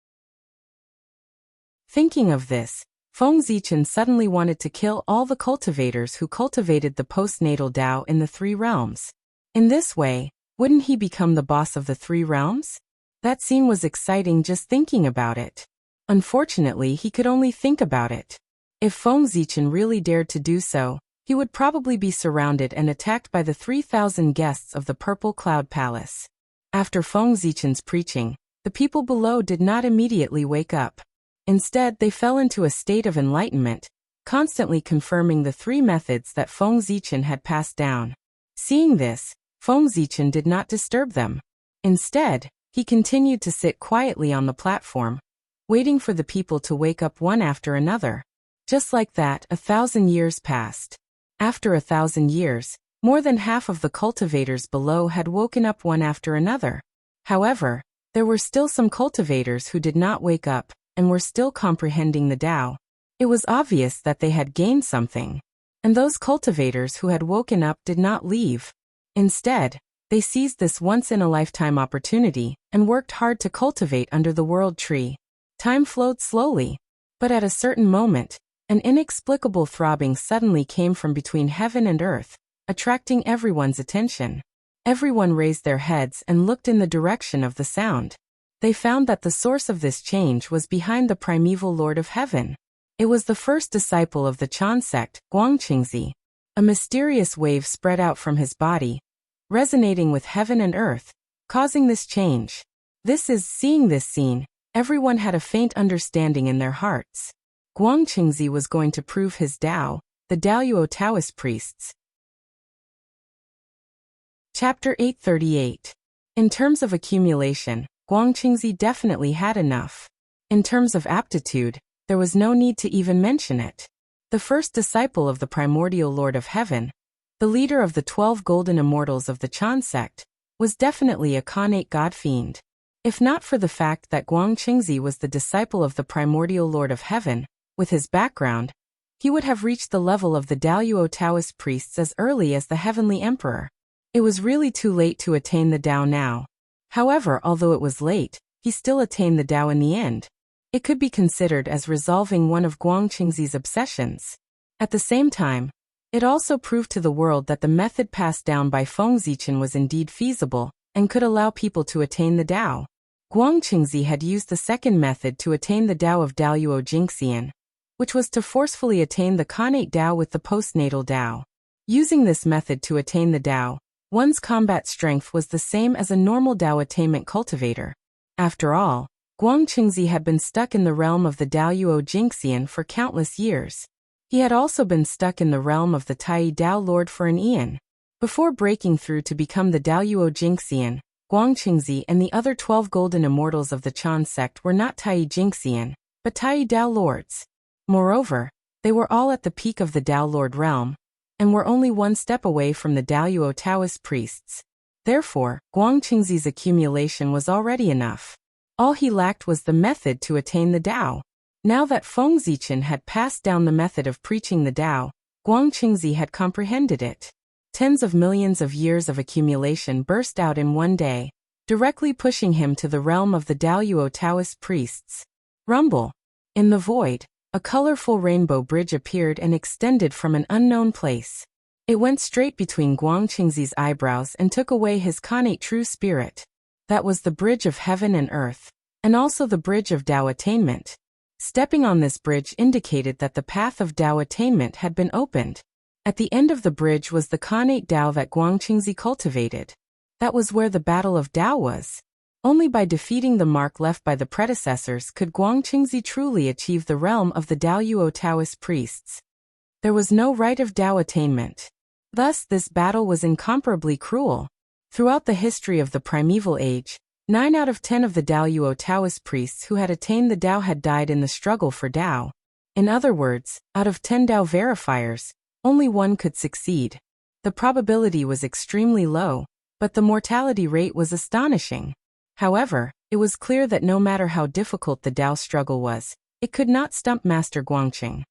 Thinking of this, Feng Zichen suddenly wanted to kill all the cultivators who cultivated the postnatal Tao in the three realms. In this way, wouldn't he become the boss of the three realms? That scene was exciting just thinking about it. Unfortunately, he could only think about it. If Feng Zichen really dared to do so, he would probably be surrounded and attacked by the 3,000 guests of the Purple Cloud Palace. After Feng Zichen's preaching, the people below did not immediately wake up. Instead, they fell into a state of enlightenment, constantly confirming the three methods that Feng Zichen had passed down. Seeing this, Feng Zichen did not disturb them. Instead, he continued to sit quietly on the platform, waiting for the people to wake up one after another. Just like that, 1,000 years passed. After 1,000 years, more than half of the cultivators below had woken up one after another. However, there were still some cultivators who did not wake up and were still comprehending the Tao. It was obvious that they had gained something. And those cultivators who had woken up did not leave. Instead, they seized this once-in-a-lifetime opportunity and worked hard to cultivate under the world tree. Time flowed slowly, but at a certain moment, an inexplicable throbbing suddenly came from between heaven and earth, attracting everyone's attention. Everyone raised their heads and looked in the direction of the sound. They found that the source of this change was behind the primeval Lord of Heaven. It was the first disciple of the Chan sect, Guangqingzi. A mysterious wave spread out from his body, resonating with heaven and earth, causing this change. Seeing this scene, everyone had a faint understanding in their hearts. Guangqingzi was going to prove his Tao, the Daoyuo Taoist priests. Chapter 838. In terms of accumulation, Guangqingzi definitely had enough. In terms of aptitude, there was no need to even mention it. The first disciple of the primordial Lord of Heaven, the leader of the 12 golden immortals of the Chan sect, was definitely a Khanate god fiend. If not for the fact that Guangqingzi was the disciple of the primordial Lord of Heaven, with his background, he would have reached the level of the Daoyuo Taoist priests as early as the Heavenly Emperor. It was really too late to attain the Tao now. However, although it was late, he still attained the Tao in the end. It could be considered as resolving one of Guangqingzi's obsessions. At the same time, it also proved to the world that the method passed down by Feng Zichen was indeed feasible and could allow people to attain the Tao. Guangqingzi had used the second method to attain the Tao of Daoyuo Jingxian, which was to forcefully attain the Khanate Tao with the postnatal Tao. Using this method to attain the Tao, one's combat strength was the same as a normal Tao attainment cultivator. After all, Guangqingzi had been stuck in the realm of the Daoyuo Jingxian for countless years. He had also been stuck in the realm of the Tai Tao Lord for an eon. Before breaking through to become the Daoyuo Jingxian, Guangqingzi and the other 12 golden immortals of the Chan sect were not Tai Jingxian, but Tai Tao Lords. Moreover, they were all at the peak of the Tao Lord realm, and were only one step away from the Daoyuo Taoist priests. Therefore, Guangqingzi's accumulation was already enough. All he lacked was the method to attain the Tao. Now that Feng Zichen had passed down the method of preaching the Tao, Guangqingzi had comprehended it. Tens of millions of years of accumulation burst out in one day, directly pushing him to the realm of the Daoyuo Taoist priests. Rumble. In the void, a colorful rainbow bridge appeared and extended from an unknown place. It went straight between Guangqingzi's eyebrows and took away his Khanate true spirit. That was the bridge of heaven and earth, and also the bridge of Tao attainment. Stepping on this bridge indicated that the path of Tao attainment had been opened. At the end of the bridge was the Khanate Tao that Guangqingzi cultivated. That was where the battle of Tao was. Only by defeating the mark left by the predecessors could Guangqingzi truly achieve the realm of the Daoyuo Taoist priests. There was no right of Dao attainment. Thus, this battle was incomparably cruel. Throughout the history of the primeval age, 9 out of 10 of the Daoyuo Taoist priests who had attained the Dao had died in the struggle for Dao. In other words, out of 10 Dao verifiers, only 1 could succeed. The probability was extremely low, but the mortality rate was astonishing. However, it was clear that no matter how difficult the Dao struggle was, it could not stump Master Guangqing.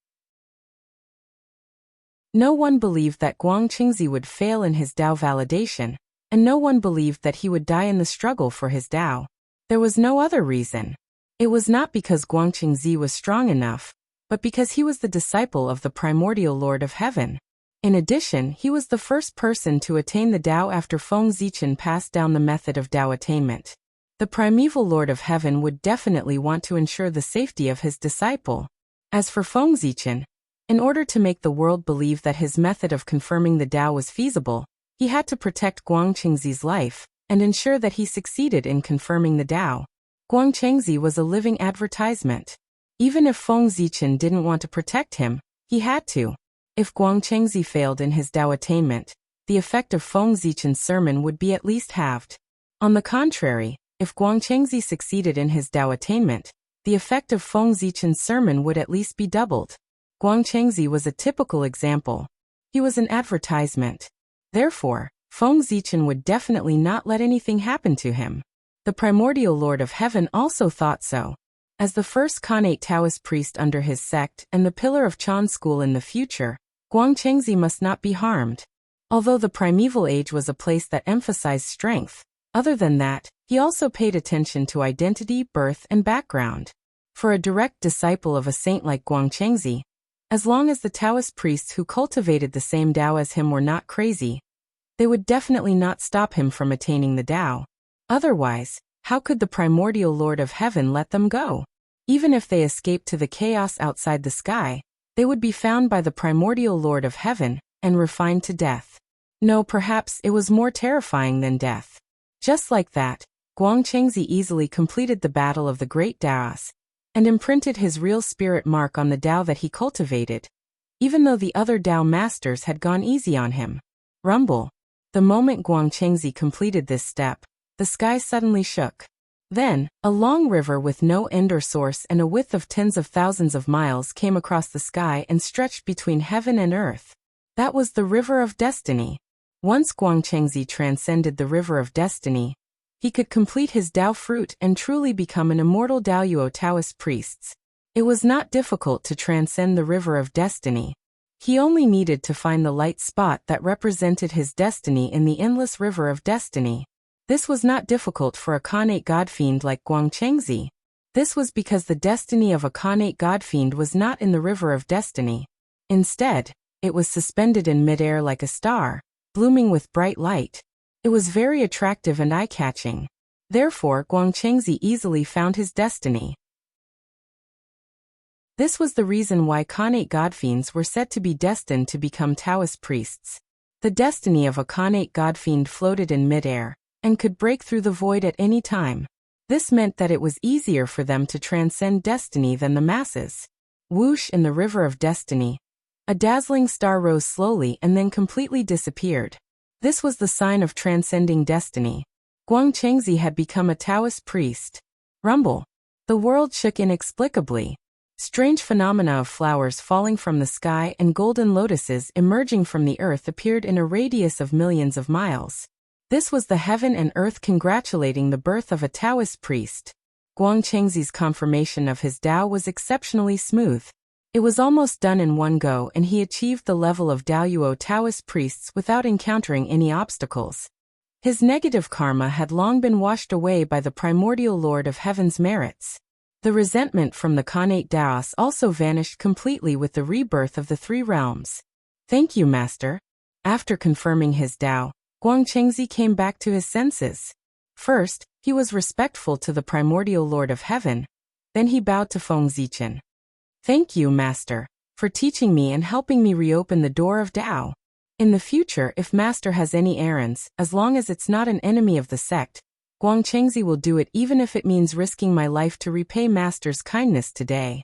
No one believed that Guangqingzi would fail in his Dao validation, and no one believed that he would die in the struggle for his Dao. There was no other reason. It was not because Guangqingzi was strong enough, but because he was the disciple of the primordial Lord of Heaven. In addition, he was the first person to attain the Dao after Feng Zichen passed down the method of Dao attainment. The primeval Lord of Heaven would definitely want to ensure the safety of his disciple. As for Feng Zichen, in order to make the world believe that his method of confirming the Dao was feasible, he had to protect Guangqingzi's life and ensure that he succeeded in confirming the Dao. Guangqingzi was a living advertisement. Even if Feng Zichen didn't want to protect him, he had to. If Guangqingzi failed in his Dao attainment, the effect of Feng Zichen's sermon would be at least halved. On the contrary, if Guangqingzi succeeded in his Dao attainment, the effect of Feng Zichen's sermon would at least be doubled. Guangqingzi was a typical example. He was an advertisement. Therefore, Feng Zichen would definitely not let anything happen to him. The primordial Lord of Heaven also thought so. As the first Khanate Taoist priest under his sect and the pillar of Chan school in the future, Guangqingzi must not be harmed. Although the primeval age was a place that emphasized strength, other than that, he also paid attention to identity, birth, and background. For a direct disciple of a saint like Guangqingzi, as long as the Taoist priests who cultivated the same Dao as him were not crazy, they would definitely not stop him from attaining the Dao. Otherwise, how could the primordial Lord of Heaven let them go? Even if they escaped to the chaos outside the sky, they would be found by the primordial Lord of Heaven and refined to death. No, perhaps it was more terrifying than death. Just like that, Guangqingzi easily completed the battle of the great Daos and imprinted his real spirit mark on the Dao that he cultivated, even though the other Dao masters had gone easy on him. Rumble. The moment Guangqingzi completed this step, the sky suddenly shook. Then, a long river with no end or source and a width of tens of thousands of miles came across the sky and stretched between heaven and earth. That was the River of Destiny. Once Guangqingzi transcended the River of Destiny, he could complete his Dao fruit and truly become an immortal Daoyuo Taoist priest. It was not difficult to transcend the River of Destiny. He only needed to find the light spot that represented his destiny in the endless River of Destiny. This was not difficult for a Khanate godfiend like Guangqingzi. This was because the destiny of a Khanate godfiend was not in the River of Destiny. Instead, it was suspended in midair like a star, blooming with bright light. It was very attractive and eye-catching. Therefore, Guangqingzi easily found his destiny. This was the reason why Khanate godfiends were said to be destined to become Taoist priests. The destiny of a Khanate godfiend floated in midair and could break through the void at any time. This meant that it was easier for them to transcend destiny than the masses. Whoosh, in the River of Destiny, a dazzling star rose slowly and then completely disappeared. This was the sign of transcending destiny. Guangqingzi had become a Taoist priest. Rumble. The world shook inexplicably. Strange phenomena of flowers falling from the sky and golden lotuses emerging from the earth appeared in a radius of millions of miles. This was the heaven and earth congratulating the birth of a Taoist priest. Guangqingzi's confirmation of his Dao was exceptionally smooth. It was almost done in one go and he achieved the level of Daoyuo Taoist priests without encountering any obstacles. His negative karma had long been washed away by the primordial Lord of Heaven's merits. The resentment from the Khanate Daos also vanished completely with the rebirth of the three realms. Thank you, Master. After confirming his Dao, Guangqingzi came back to his senses. First, he was respectful to the primordial Lord of Heaven. Then he bowed to Feng Zichen. Thank you, Master, for teaching me and helping me reopen the door of Dao. In the future, if Master has any errands, as long as it's not an enemy of the sect, Guangchengzi will do it even if it means risking my life to repay Master's kindness today.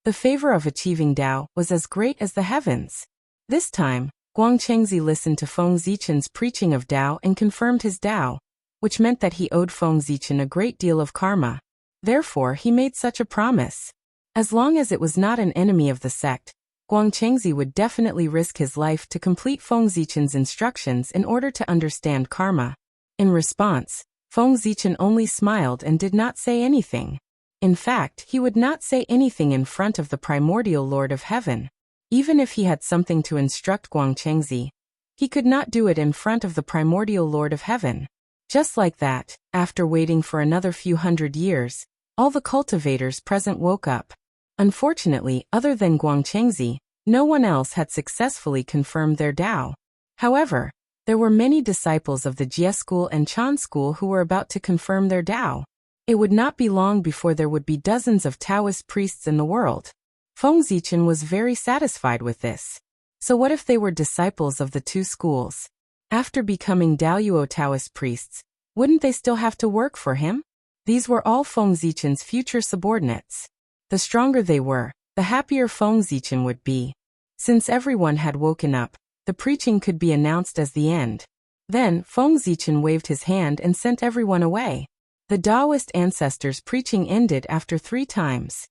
The favor of achieving Tao was as great as the heavens. This time, Guangchengzi listened to Feng Zichen's preaching of Tao and confirmed his Tao, which meant that he owed Feng Zichen a great deal of karma. Therefore, he made such a promise. As long as it was not an enemy of the sect, Guangchengzi would definitely risk his life to complete Feng Zichen's instructions in order to understand karma. In response, Feng Zichen only smiled and did not say anything. In fact, he would not say anything in front of the primordial Lord of Heaven. Even if he had something to instruct Guangchengzi, he could not do it in front of the primordial Lord of Heaven. Just like that, after waiting for another few hundred years, all the cultivators present woke up. Unfortunately, other than Guangchengzi, no one else had successfully confirmed their Tao. However, there were many disciples of the Jie school and Chan school who were about to confirm their Tao. It would not be long before there would be dozens of Taoist priests in the world. Feng Zichen was very satisfied with this. So what if they were disciples of the two schools? After becoming Daoyuo Taoist priests, wouldn't they still have to work for him? These were all Feng Zichen's future subordinates. The stronger they were, the happier Feng Zichen would be. Since everyone had woken up, the preaching could be announced as the end. Then, Feng Zichen waved his hand and sent everyone away. The Taoist ancestors' preaching ended after 3 times.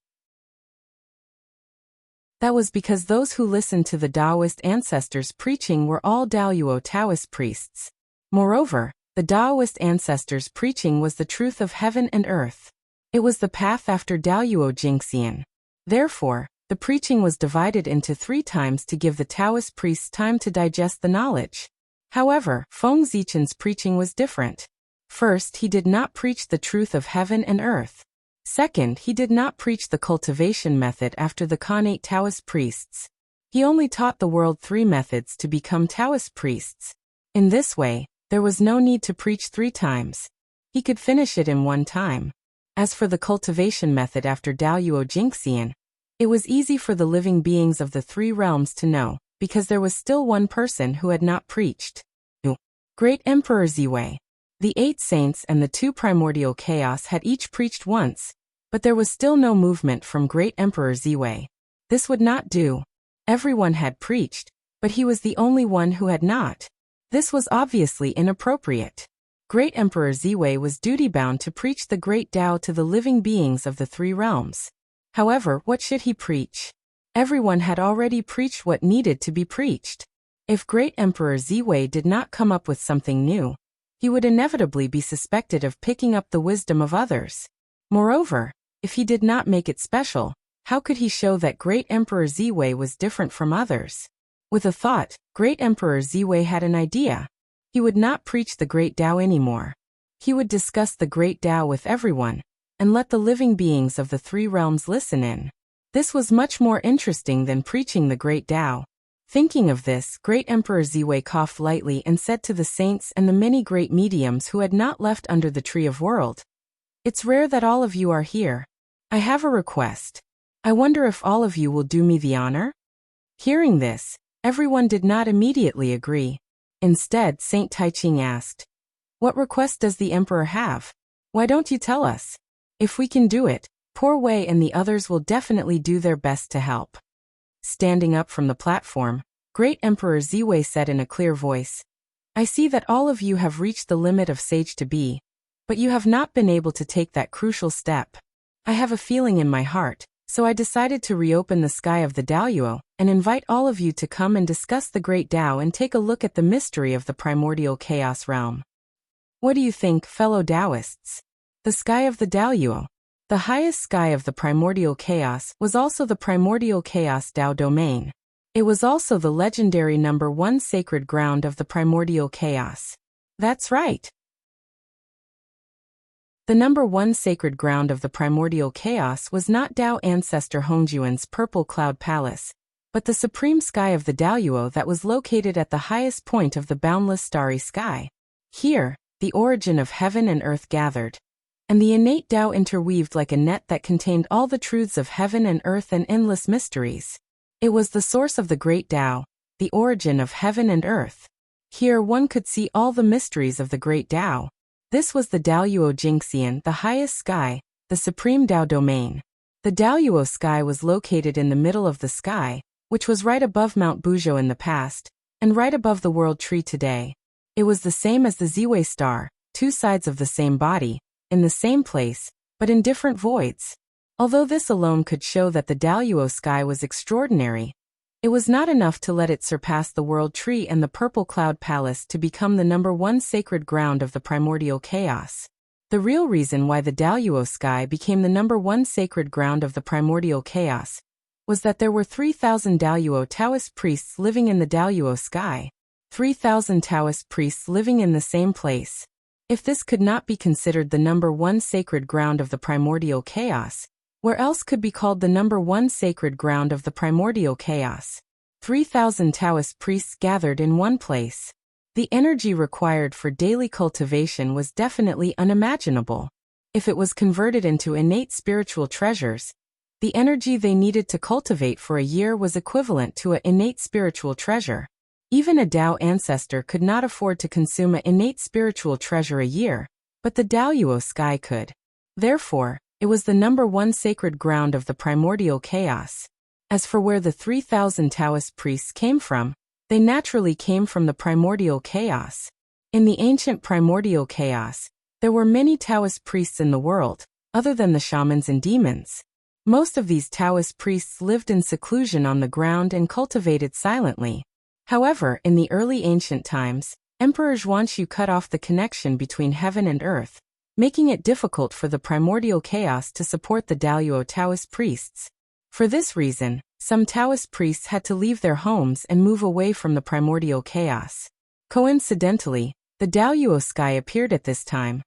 That was because those who listened to the Taoist ancestors' preaching were all Daoyuo Taoist priests. Moreover, the Taoist ancestors' preaching was the truth of heaven and earth. It was the path after Daoyuo Jingxian. Therefore, the preaching was divided into 3 times to give the Taoist priests time to digest the knowledge. However, Feng Zichen's preaching was different. First, he did not preach the truth of heaven and earth. Second, he did not preach the cultivation method after the Khanate Taoist priests. He only taught the world 3 methods to become Taoist priests. In this way, there was no need to preach 3 times. He could finish it in 1 time. As for the cultivation method after Daoyuo Jingxian, it was easy for the living beings of the 3 realms to know, because there was still one person who had not preached. Great Emperor Ziwei. The 8 saints and the 2 primordial chaos had each preached once, but there was still no movement from Great Emperor Ziwei. This would not do. Everyone had preached, but he was the only one who had not. This was obviously inappropriate. Great Emperor Ziwei was duty-bound to preach the Great Tao to the living beings of the 3 realms. However, what should he preach? Everyone had already preached what needed to be preached. If Great Emperor Ziwei did not come up with something new, he would inevitably be suspected of picking up the wisdom of others. Moreover, if he did not make it special, how could he show that Great Emperor Ziwei was different from others? With a thought, Great Emperor Ziwei had an idea. He would not preach the Great Tao anymore. He would discuss the Great Tao with everyone, and let the living beings of the 3 realms listen in. This was much more interesting than preaching the Great Tao. Thinking of this, Great Emperor Ziwei coughed lightly and said to the saints and the many great mediums who had not left under the Tree of World, "It's rare that all of you are here. I have a request. I wonder if all of you will do me the honor?" Hearing this, everyone did not immediately agree. Instead, Saint Taiching asked, "What request does the emperor have? Why don't you tell us? If we can do it, Poor Wei and the others will definitely do their best to help." Standing up from the platform, Great Emperor Ziwei said in a clear voice, "I see that all of you have reached the limit of sage to be, but you have not been able to take that crucial step. I have a feeling in my heart, so I decided to reopen the sky of the Daoyuo and invite all of you to come and discuss the Great Tao and take a look at the mystery of the primordial chaos realm. What do you think, fellow Taoists? The sky of the Daoyuo, the highest sky of the primordial chaos, was also the primordial chaos Tao domain. It was also the legendary number 1 sacred ground of the primordial chaos. That's right. The number 1 sacred ground of the primordial chaos was not Tao ancestor Hongjuan's purple cloud palace, but the supreme sky of the Daoyuo that was located at the highest point of the boundless starry sky. Here, the origin of heaven and earth gathered, and the innate Tao interweaved like a net that contained all the truths of heaven and earth and endless mysteries. It was the source of the Great Tao, the origin of heaven and earth. Here one could see all the mysteries of the Great Tao. This was the Daoyuo Jingxian, the highest sky, the supreme Dao domain. The Daoyuo sky was located in the middle of the sky, which was right above Mount Buzhou in the past, and right above the world tree today. It was the same as the Ziwei star, two sides of the same body, in the same place, but in different voids. Although this alone could show that the Daoyuo sky was extraordinary, it was not enough to let it surpass the world tree and the purple cloud palace to become the number one sacred ground of the primordial chaos. The real reason why the Daoyuo sky became the number one sacred ground of the primordial chaos was that there were 3,000 Daoyuo Taoist priests living in the Daoyuo sky. 3,000 Taoist priests living in the same place. If this could not be considered the number one sacred ground of the primordial chaos, where else could be called the number one sacred ground of the primordial chaos? 3,000 Taoist priests gathered in one place. The energy required for daily cultivation was definitely unimaginable. If it was converted into innate spiritual treasures, the energy they needed to cultivate for a year was equivalent to an innate spiritual treasure. Even a Dao ancestor could not afford to consume an innate spiritual treasure a year, but the Daoyuo sky could. Therefore, it was the number one sacred ground of the primordial chaos. As for where the 3,000 Taoist priests came from, they naturally came from the primordial chaos. In the ancient primordial chaos, there were many Taoist priests in the world, other than the shamans and demons. Most of these Taoist priests lived in seclusion on the ground and cultivated silently. However, in the early ancient times, Emperor Zhuanshu cut off the connection between heaven and earth, making it difficult for the primordial chaos to support the Daoyuo Taoist priests. For this reason, some Taoist priests had to leave their homes and move away from the primordial chaos. Coincidentally, the Daoyuo sky appeared at this time,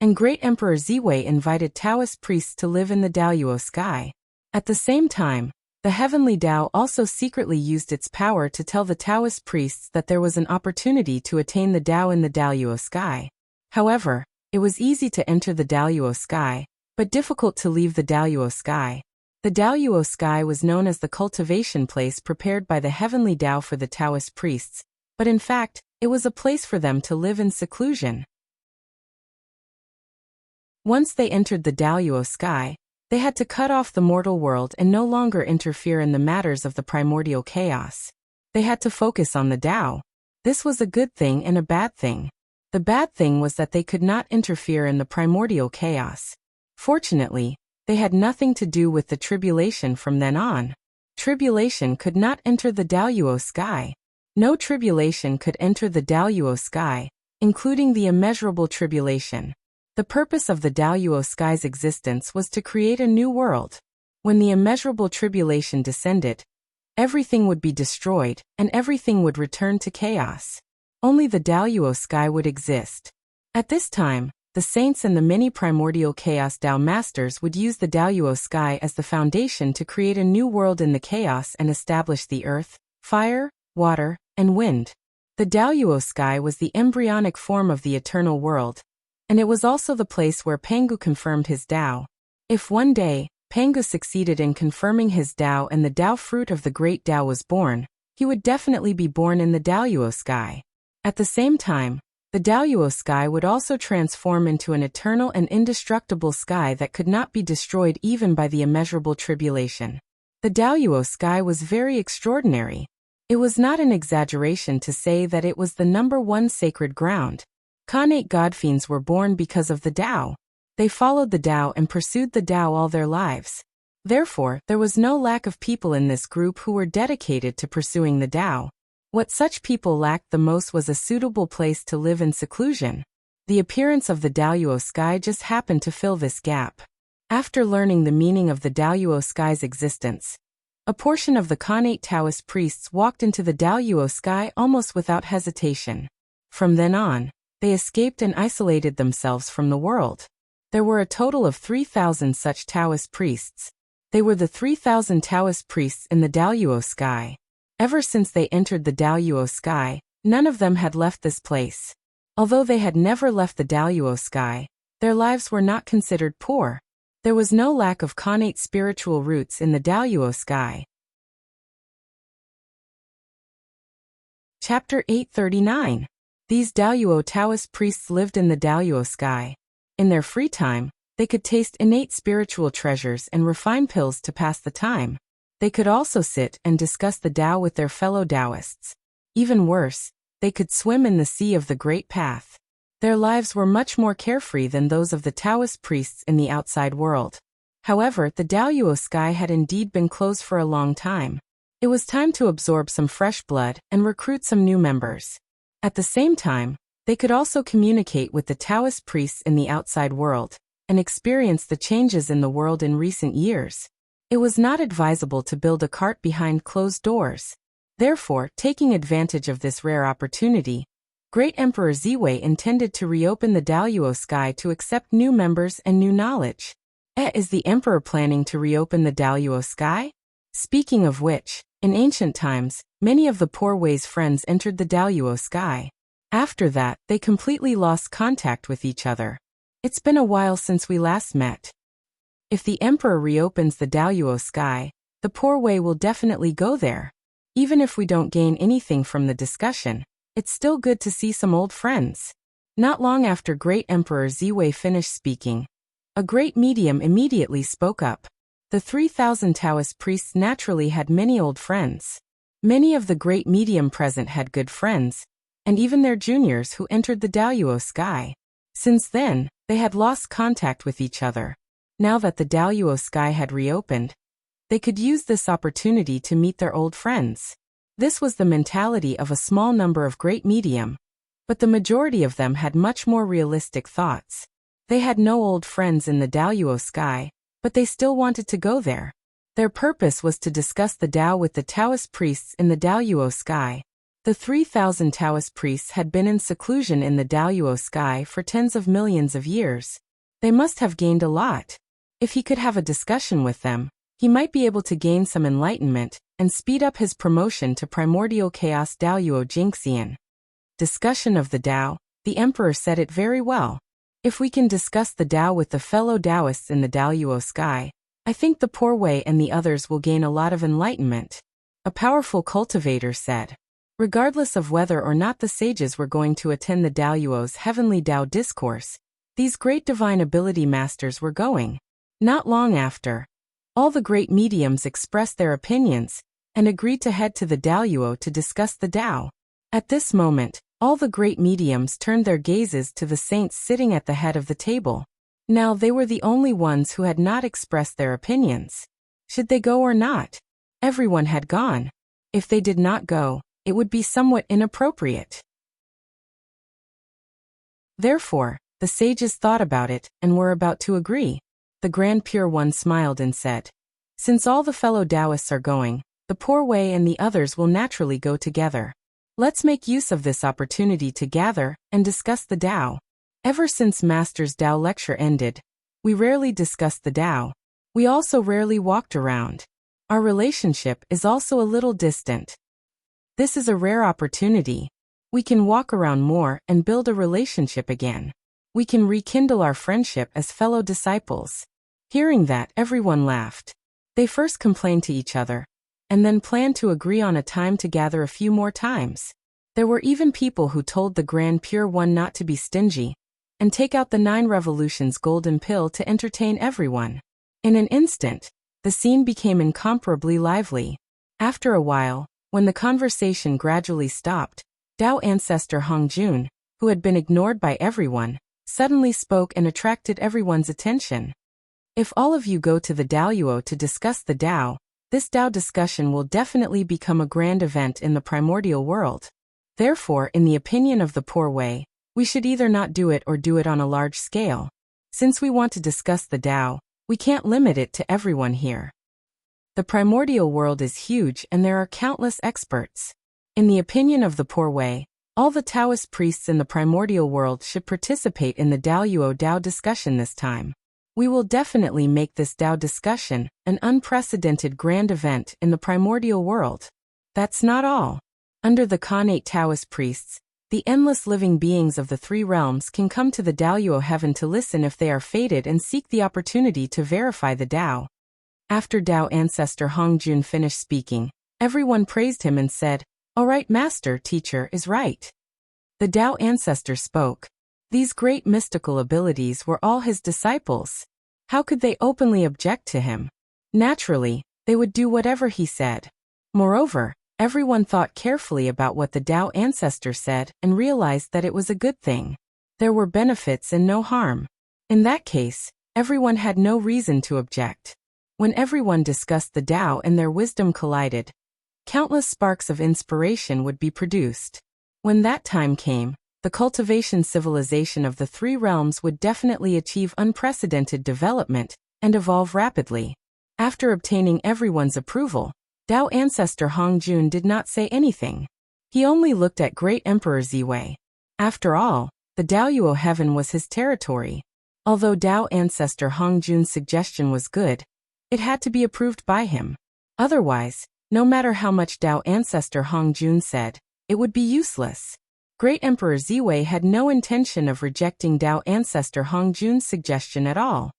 and Great Emperor Ziwei invited Taoist priests to live in the Daoyuo sky. At the same time, the heavenly Tao also secretly used its power to tell the Taoist priests that there was an opportunity to attain the Tao in the Daoyuo sky. However, it was easy to enter the Daoyuo sky, but difficult to leave the Daoyuo sky. The Daoyuo sky was known as the cultivation place prepared by the heavenly Tao for the Taoist priests, but in fact, it was a place for them to live in seclusion. Once they entered the Daoyuo sky, they had to cut off the mortal world and no longer interfere in the matters of the primordial chaos. They had to focus on the Tao. This was a good thing and a bad thing. The bad thing was that they could not interfere in the primordial chaos. Fortunately, they had nothing to do with the tribulation from then on. Tribulation could not enter the Daoyuo sky. No tribulation could enter the Daoyuo sky, including the immeasurable tribulation. The purpose of the Daoyuo sky's existence was to create a new world. When the immeasurable tribulation descended, everything would be destroyed, and everything would return to chaos. Only the Daoyuo sky would exist. At this time, the saints and the many primordial chaos Dao masters would use the Daoyuo sky as the foundation to create a new world in the chaos and establish the earth, fire, water, and wind. The Daoyuo sky was the embryonic form of the eternal world, and it was also the place where Pangu confirmed his Tao. If one day, Pangu succeeded in confirming his Tao and the Tao fruit of the great Tao was born, he would definitely be born in the Daoyuo sky. At the same time, the Daoyuo sky would also transform into an eternal and indestructible sky that could not be destroyed even by the immeasurable tribulation. The Daoyuo sky was very extraordinary. It was not an exaggeration to say that it was the number one sacred ground. Khanate godfiends were born because of the Tao. They followed the Tao and pursued the Tao all their lives. Therefore, there was no lack of people in this group who were dedicated to pursuing the Tao. What such people lacked the most was a suitable place to live in seclusion. The appearance of the Daoyuo sky just happened to fill this gap. After learning the meaning of the Daoyuo sky's existence, a portion of the Khanate Taoist priests walked into the Daoyuo sky almost without hesitation. From then on, they escaped and isolated themselves from the world. There were a total of 3,000 such Taoist priests. They were the 3,000 Taoist priests in the Daoyuo sky. Ever since they entered the Daoyuo sky, none of them had left this place. Although they had never left the Daoyuo sky, their lives were not considered poor. There was no lack of Khanate spiritual roots in the Daoyuo sky. Chapter 839. These Daoyuo Taoist priests lived in the Daoyuo sky. In their free time, they could taste innate spiritual treasures and refine pills to pass the time. They could also sit and discuss the Tao with their fellow Taoists. Even worse, they could swim in the sea of the Great Path. Their lives were much more carefree than those of the Taoist priests in the outside world. However, the Daoyuo sky had indeed been closed for a long time. It was time to absorb some fresh blood and recruit some new members. At the same time, they could also communicate with the Taoist priests in the outside world and experience the changes in the world in recent years. It was not advisable to build a cart behind closed doors. Therefore, taking advantage of this rare opportunity, Great Emperor Ziwei intended to reopen the Daoyuo sky to accept new members and new knowledge. Is the emperor planning to reopen the Daoyuo sky? Speaking of which, in ancient times, many of the poor Wei's friends entered the Daoyuo sky. After that, they completely lost contact with each other. It's been a while since we last met. If the emperor reopens the Daoyuo sky, the poor Wei will definitely go there. Even if we don't gain anything from the discussion, it's still good to see some old friends. Not long after Great Emperor Ziwei finished speaking, a great medium immediately spoke up. The 3,000 Taoist priests naturally had many old friends. Many of the great medium present had good friends, and even their juniors who entered the Daoyuo sky. Since then, they had lost contact with each other. Now that the Daoyuo sky had reopened, they could use this opportunity to meet their old friends. This was the mentality of a small number of great medium, but the majority of them had much more realistic thoughts. They had no old friends in the Daoyuo sky, but they still wanted to go there. Their purpose was to discuss the Tao with the Taoist priests in the Daoyuo sky. The 3,000 Taoist priests had been in seclusion in the Daoyuo sky for tens of millions of years. They must have gained a lot. If he could have a discussion with them, he might be able to gain some enlightenment and speed up his promotion to primordial chaos Daoyuo Jingxian. Discussion of the Tao, the emperor said it very well. If we can discuss the Tao with the fellow Taoists in the Daoyuo sky, I think the poor Wei and the others will gain a lot of enlightenment. A powerful cultivator said. Regardless of whether or not the sages were going to attend the Daoyuo's heavenly Tao discourse, these great divine ability masters were going. Not long after, all the great mediums expressed their opinions and agreed to head to the Daoyuo to discuss the Tao. At this moment, all the great mediums turned their gazes to the saints sitting at the head of the table. Now they were the only ones who had not expressed their opinions. Should they go or not? Everyone had gone. If they did not go, it would be somewhat inappropriate. Therefore, the sages thought about it and were about to agree. The Grand Pure One smiled and said, "Since all the fellow Taoists are going, the poor Wei and the others will naturally go together. Let's make use of this opportunity to gather and discuss the Tao." Ever since Master's Tao lecture ended, we rarely discussed the Tao. We also rarely walked around. Our relationship is also a little distant. This is a rare opportunity. We can walk around more and build a relationship again. We can rekindle our friendship as fellow disciples. Hearing that, everyone laughed. They first complained to each other, and then planned to agree on a time to gather a few more times. There were even people who told the Grand Pure One not to be stingy, and take out the 9 Revolutions golden pill to entertain everyone. In an instant, the scene became incomparably lively. After a while, when the conversation gradually stopped, Tao ancestor Hongjun, who had been ignored by everyone, suddenly spoke and attracted everyone's attention. If all of you go to the Daoyuo to discuss the Tao, this Tao discussion will definitely become a grand event in the primordial world. Therefore, in the opinion of the poor Wei, we should either not do it or do it on a large scale. Since we want to discuss the Tao, we can't limit it to everyone here. The primordial world is huge and there are countless experts. In the opinion of the poor Wei, all the Taoist priests in the primordial world should participate in the Daoyuo Tao discussion this time. We will definitely make this Tao discussion an unprecedented grand event in the primordial world. That's not all. Under the Khanate Taoist priests, the endless living beings of the 3 realms can come to the Daoyuo heaven to listen if they are fated and seek the opportunity to verify the Tao. After Tao ancestor Hongjun finished speaking, everyone praised him and said, "All right, master, teacher is right." The Tao ancestor spoke. These great mystical abilities were all his disciples. How could they openly object to him? Naturally, they would do whatever he said. Moreover, everyone thought carefully about what the Tao ancestor said and realized that it was a good thing. There were benefits and no harm. In that case, everyone had no reason to object. When everyone discussed the Tao and their wisdom collided, countless sparks of inspiration would be produced. When that time came, the cultivation civilization of the three realms would definitely achieve unprecedented development and evolve rapidly. After obtaining everyone's approval, Tao ancestor Hongjun did not say anything. He only looked at Great Emperor Ziwei. After all, the Daoyuo heaven was his territory. Although Tao ancestor Hongjun's suggestion was good, it had to be approved by him. Otherwise, no matter how much Tao ancestor Hongjun said, it would be useless. Great Emperor Ziwei had no intention of rejecting Tao ancestor Hongjun's suggestion at all.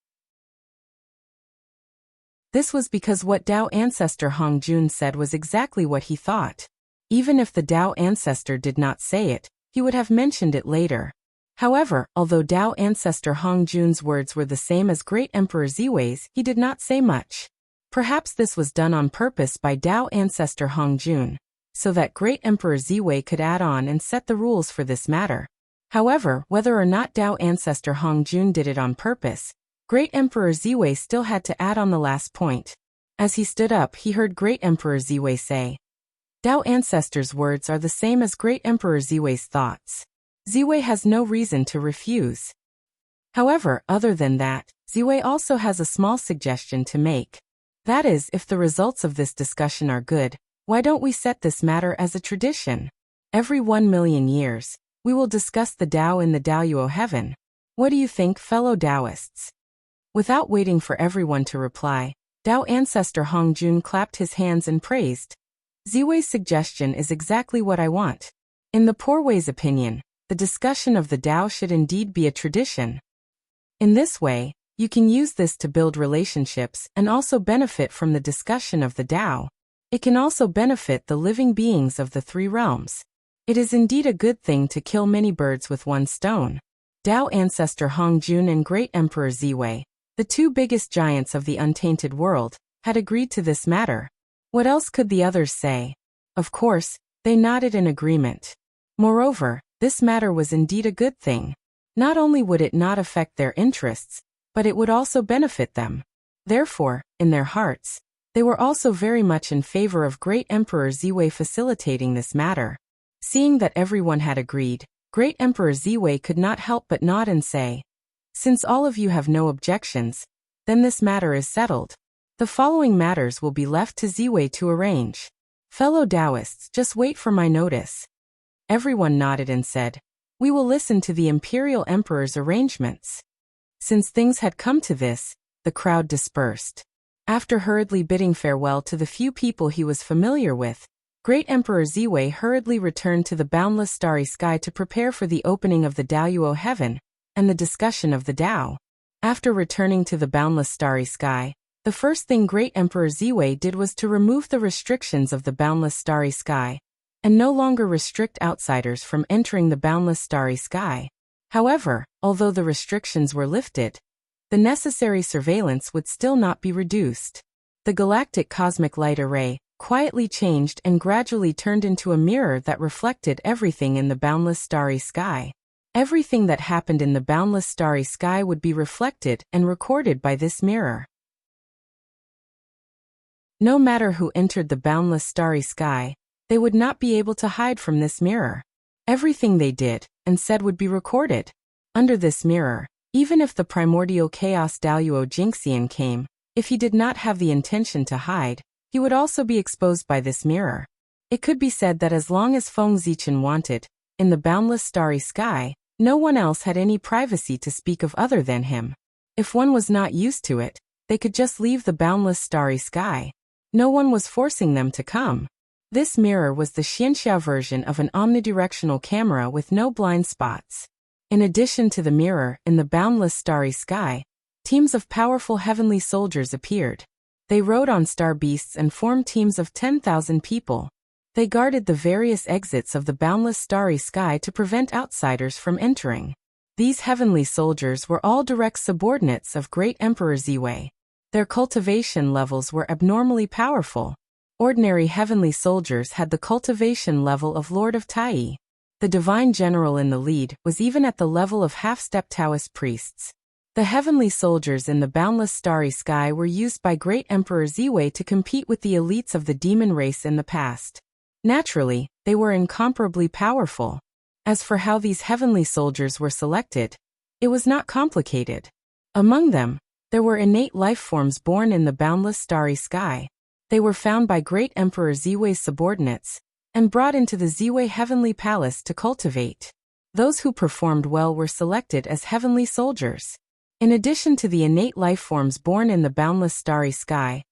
This was because what Tao ancestor Hongjun said was exactly what he thought. Even if the Tao ancestor did not say it, he would have mentioned it later. However, although Tao ancestor Hongjun's words were the same as Great Emperor Ziwei's, he did not say much. Perhaps this was done on purpose by Tao ancestor Hongjun, so that Great Emperor Ziwei could add on and set the rules for this matter. However, whether or not Tao ancestor Hongjun did it on purpose, Great Emperor Ziwei still had to add on the last point. As he stood up, he heard Great Emperor Ziwei say, Tao ancestor's words are the same as Great Emperor Ziwei's thoughts. Ziwei has no reason to refuse. However, other than that, Ziwei also has a small suggestion to make. That is, if the results of this discussion are good, why don't we set this matter as a tradition? Every 1,000,000 years, we will discuss the Tao in the Daoyuo heaven. What do you think, fellow Taoists? Without waiting for everyone to reply, Tao ancestor Hongjun clapped his hands and praised. Ziwei's suggestion is exactly what I want. In the poor way's opinion, the discussion of the Tao should indeed be a tradition. In this way, you can use this to build relationships and also benefit from the discussion of the Tao. It can also benefit the living beings of the three realms. It is indeed a good thing to kill many birds with one stone. Tao ancestor Hongjun and Great Emperor Ziwei, the two biggest giants of the untainted world, had agreed to this matter. What else could the others say? Of course, they nodded in agreement. Moreover, this matter was indeed a good thing. Not only would it not affect their interests, but it would also benefit them. Therefore, in their hearts, they were also very much in favor of Great Emperor Ziwei facilitating this matter. Seeing that everyone had agreed, Great Emperor Ziwei could not help but nod and say, Since all of you have no objections, then this matter is settled. The following matters will be left to Ziwei to arrange. Fellow Taoists, just wait for my notice. Everyone nodded and said, We will listen to the Imperial Emperor's arrangements. Since things had come to this, the crowd dispersed. After hurriedly bidding farewell to the few people he was familiar with, Great Emperor Ziwei hurriedly returned to the boundless starry sky to prepare for the opening of the Daoyuo heaven and the discussion of the Tao. After returning to the boundless starry sky, the first thing Great Emperor Ziwei did was to remove the restrictions of the boundless starry sky and no longer restrict outsiders from entering the boundless starry sky. However, although the restrictions were lifted, the necessary surveillance would still not be reduced. The galactic cosmic light array quietly changed and gradually turned into a mirror that reflected everything in the boundless starry sky. Everything that happened in the boundless starry sky would be reflected and recorded by this mirror. No matter who entered the boundless starry sky, they would not be able to hide from this mirror. Everything they did and said would be recorded. Under this mirror, even if the primordial chaos Daoyuo Jingxian came, if he did not have the intention to hide, he would also be exposed by this mirror. It could be said that as long as Feng Zichen wanted, in the boundless starry sky, no one else had any privacy to speak of other than him. If one was not used to it, they could just leave the boundless starry sky. No one was forcing them to come. This mirror was the Xianxia version of an omnidirectional camera with no blind spots. In addition to the mirror, in the boundless starry sky, teams of powerful heavenly soldiers appeared. They rode on star beasts and formed teams of 10,000 people. They guarded the various exits of the boundless starry sky to prevent outsiders from entering. These heavenly soldiers were all direct subordinates of Great Emperor Ziwei. Their cultivation levels were abnormally powerful. Ordinary heavenly soldiers had the cultivation level of Lord of Tai. The divine general in the lead was even at the level of half-step Taoist priests. The heavenly soldiers in the boundless starry sky were used by Great Emperor Ziwei to compete with the elites of the demon race in the past. Naturally, they were incomparably powerful. As for how these heavenly soldiers were selected, it was not complicated. Among them, there were innate life forms born in the boundless starry sky. They were found by Great Emperor Ziwei's subordinates and brought into the Ziwei Heavenly Palace to cultivate. Those who performed well were selected as heavenly soldiers. In addition to the innate life forms born in the boundless starry sky,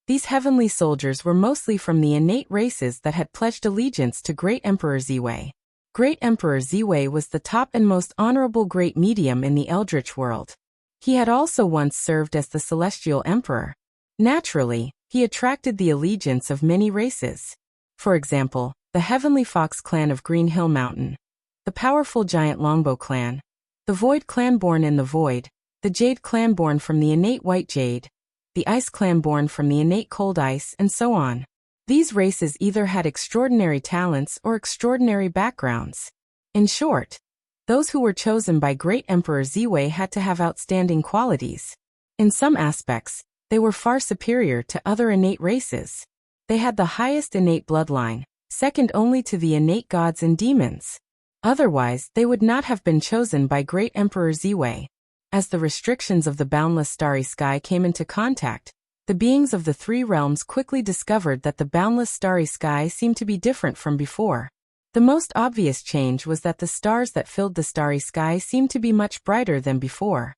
these heavenly soldiers were mostly from the innate races that had pledged allegiance to Great Emperor Ziwei. Great Emperor Ziwei was the top and most honorable great medium in the Eldritch world. He had also once served as the Celestial Emperor. Naturally, he attracted the allegiance of many races. For example, the Heavenly Fox clan of Green Hill Mountain, the powerful giant Longbow clan, the Void clan born in the Void, the Jade clan born from the innate White Jade, the Ice clan born from the innate Cold Ice, and so on. These races either had extraordinary talents or extraordinary backgrounds. In short, those who were chosen by Great Emperor Ziwei had to have outstanding qualities. In some aspects, they were far superior to other innate races. They had the highest innate bloodline, second only to the innate gods and demons. Otherwise, they would not have been chosen by Great Emperor Ziwei. As the restrictions of the boundless starry sky came into contact, the beings of the three realms quickly discovered that the boundless starry sky seemed to be different from before. The most obvious change was that the stars that filled the starry sky seemed to be much brighter than before.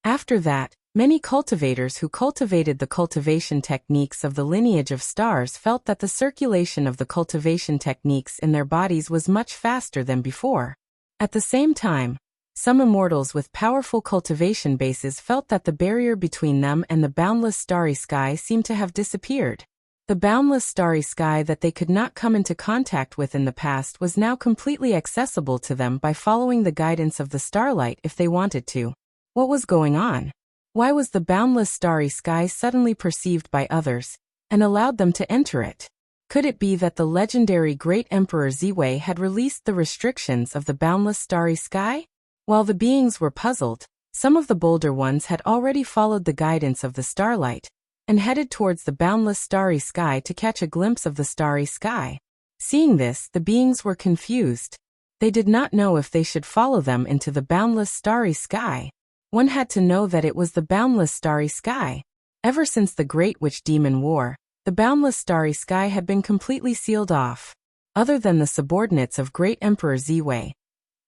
After that, many cultivators who cultivated the cultivation techniques of the lineage of stars felt that the circulation of the cultivation techniques in their bodies was much faster than before. At the same time, some immortals with powerful cultivation bases felt that the barrier between them and the boundless starry sky seemed to have disappeared. The boundless starry sky that they could not come into contact with in the past was now completely accessible to them by following the guidance of the starlight if they wanted to. What was going on? Why was the boundless starry sky suddenly perceived by others and allowed them to enter it? Could it be that the legendary Great Emperor Ziwei had released the restrictions of the boundless starry sky? While the beings were puzzled, some of the bolder ones had already followed the guidance of the starlight and headed towards the boundless starry sky to catch a glimpse of the starry sky. Seeing this, the beings were confused. They did not know if they should follow them into the boundless starry sky. One had to know that it was the boundless starry sky. Ever since the Great Witch Demon War, the boundless starry sky had been completely sealed off. Other than the subordinates of Great Emperor Ziwei,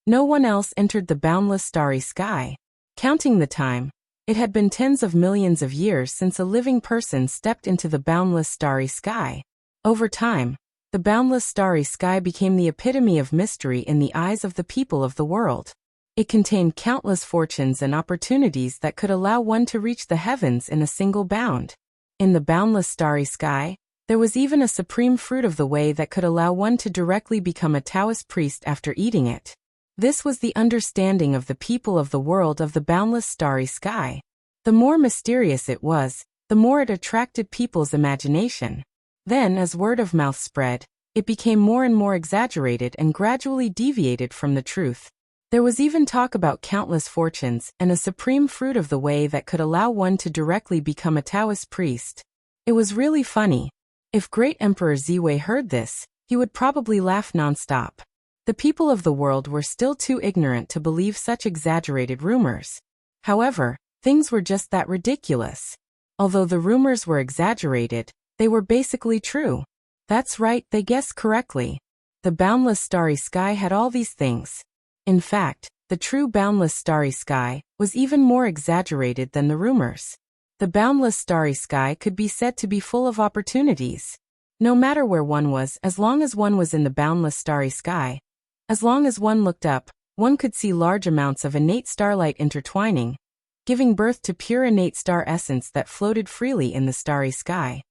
no one else entered the boundless starry sky. Counting the time, it had been tens of millions of years since a living person stepped into the boundless starry sky. Over time, the boundless starry sky became the epitome of mystery in the eyes of the people of the world. It contained countless fortunes and opportunities that could allow one to reach the heavens in a single bound. In the boundless starry sky, there was even a supreme fruit of the way that could allow one to directly become a Taoist priest after eating it. This was the understanding of the people of the world of the boundless starry sky. The more mysterious it was, the more it attracted people's imagination. Then, as word of mouth spread, it became more and more exaggerated and gradually deviated from the truth. There was even talk about countless fortunes and a supreme fruit of the way that could allow one to directly become a Taoist priest. It was really funny. If Great Emperor Ziwei heard this, he would probably laugh nonstop. The people of the world were still too ignorant to believe such exaggerated rumors. However, things were just that ridiculous. Although the rumors were exaggerated, they were basically true. That's right, they guessed correctly. The boundless starry sky had all these things. In fact, the true boundless starry sky was even more exaggerated than the rumors. The boundless starry sky could be said to be full of opportunities. No matter where one was, as long as one was in the boundless starry sky, as long as one looked up, one could see large amounts of innate starlight intertwining, giving birth to pure innate star essence that floated freely in the starry sky.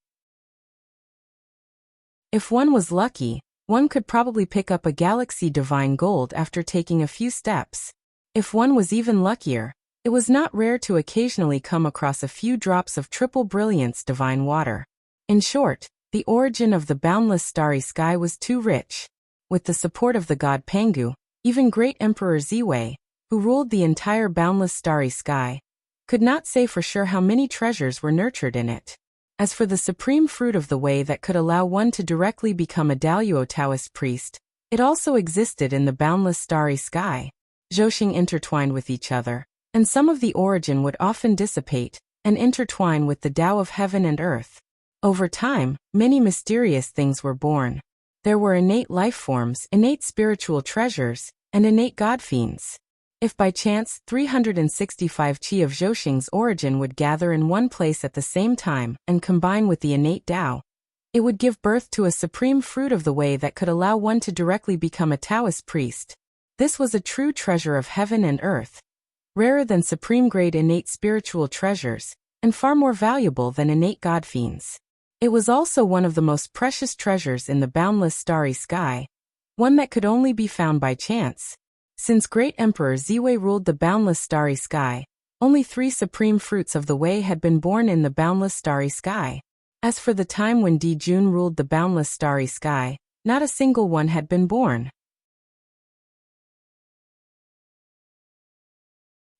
If one was lucky, one could probably pick up a galaxy divine gold after taking a few steps. If one was even luckier, it was not rare to occasionally come across a few drops of triple brilliance divine water. In short, the origin of the boundless starry sky was too rich. With the support of the god Pangu, even great Emperor Ziwei, who ruled the entire boundless starry sky, could not say for sure how many treasures were nurtured in it. As for the supreme fruit of the way that could allow one to directly become a Daluo Taoist priest, it also existed in the boundless starry sky. Zhoxing intertwined with each other, and some of the origin would often dissipate and intertwine with the Tao of heaven and earth. Over time, many mysterious things were born. There were innate life forms, innate spiritual treasures, and innate god fiends. If by chance 365 chi of Zhoxing's origin would gather in one place at the same time and combine with the innate Tao, it would give birth to a supreme fruit of the way that could allow one to directly become a Taoist priest. This was a true treasure of heaven and earth, rarer than supreme-grade innate spiritual treasures, and far more valuable than innate god fiends. It was also one of the most precious treasures in the boundless starry sky, one that could only be found by chance. Since great Emperor Ziwei ruled the boundless starry sky, only 3 supreme fruits of the way had been born in the boundless starry sky. As for the time when Dijun ruled the boundless starry sky, not a single one had been born.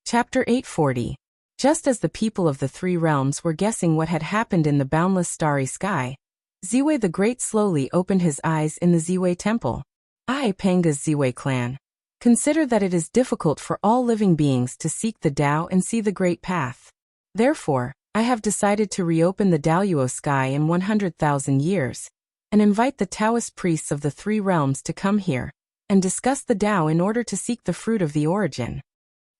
Chapter 840. Just as the people of the 3 realms were guessing what had happened in the boundless starry sky, Ziwei the Great slowly opened his eyes in the Ziwei Temple. I, Panga's Ziwei clan, consider that it is difficult for all living beings to seek the Tao and see the Great Path. Therefore, I have decided to reopen the Daluo sky in 100,000 years, and invite the Taoist priests of the 3 realms to come here, and discuss the Tao in order to seek the fruit of the origin.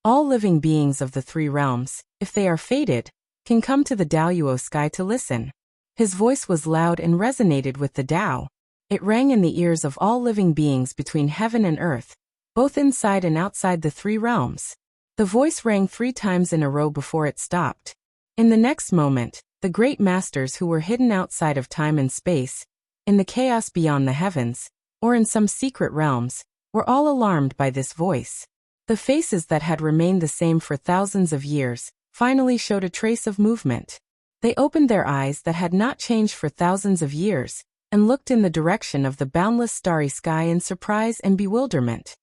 All living beings of the 3 realms, if they are fated, can come to the Daluo sky to listen. His voice was loud and resonated with the Tao. It rang in the ears of all living beings between heaven and earth, both inside and outside the 3 realms. The voice rang 3 times in a row before it stopped. In the next moment, the great masters who were hidden outside of time and space, in the chaos beyond the heavens, or in some secret realms, were all alarmed by this voice. The faces that had remained the same for thousands of years finally showed a trace of movement. They opened their eyes that had not changed for thousands of years, and looked in the direction of the boundless starry sky in surprise and bewilderment.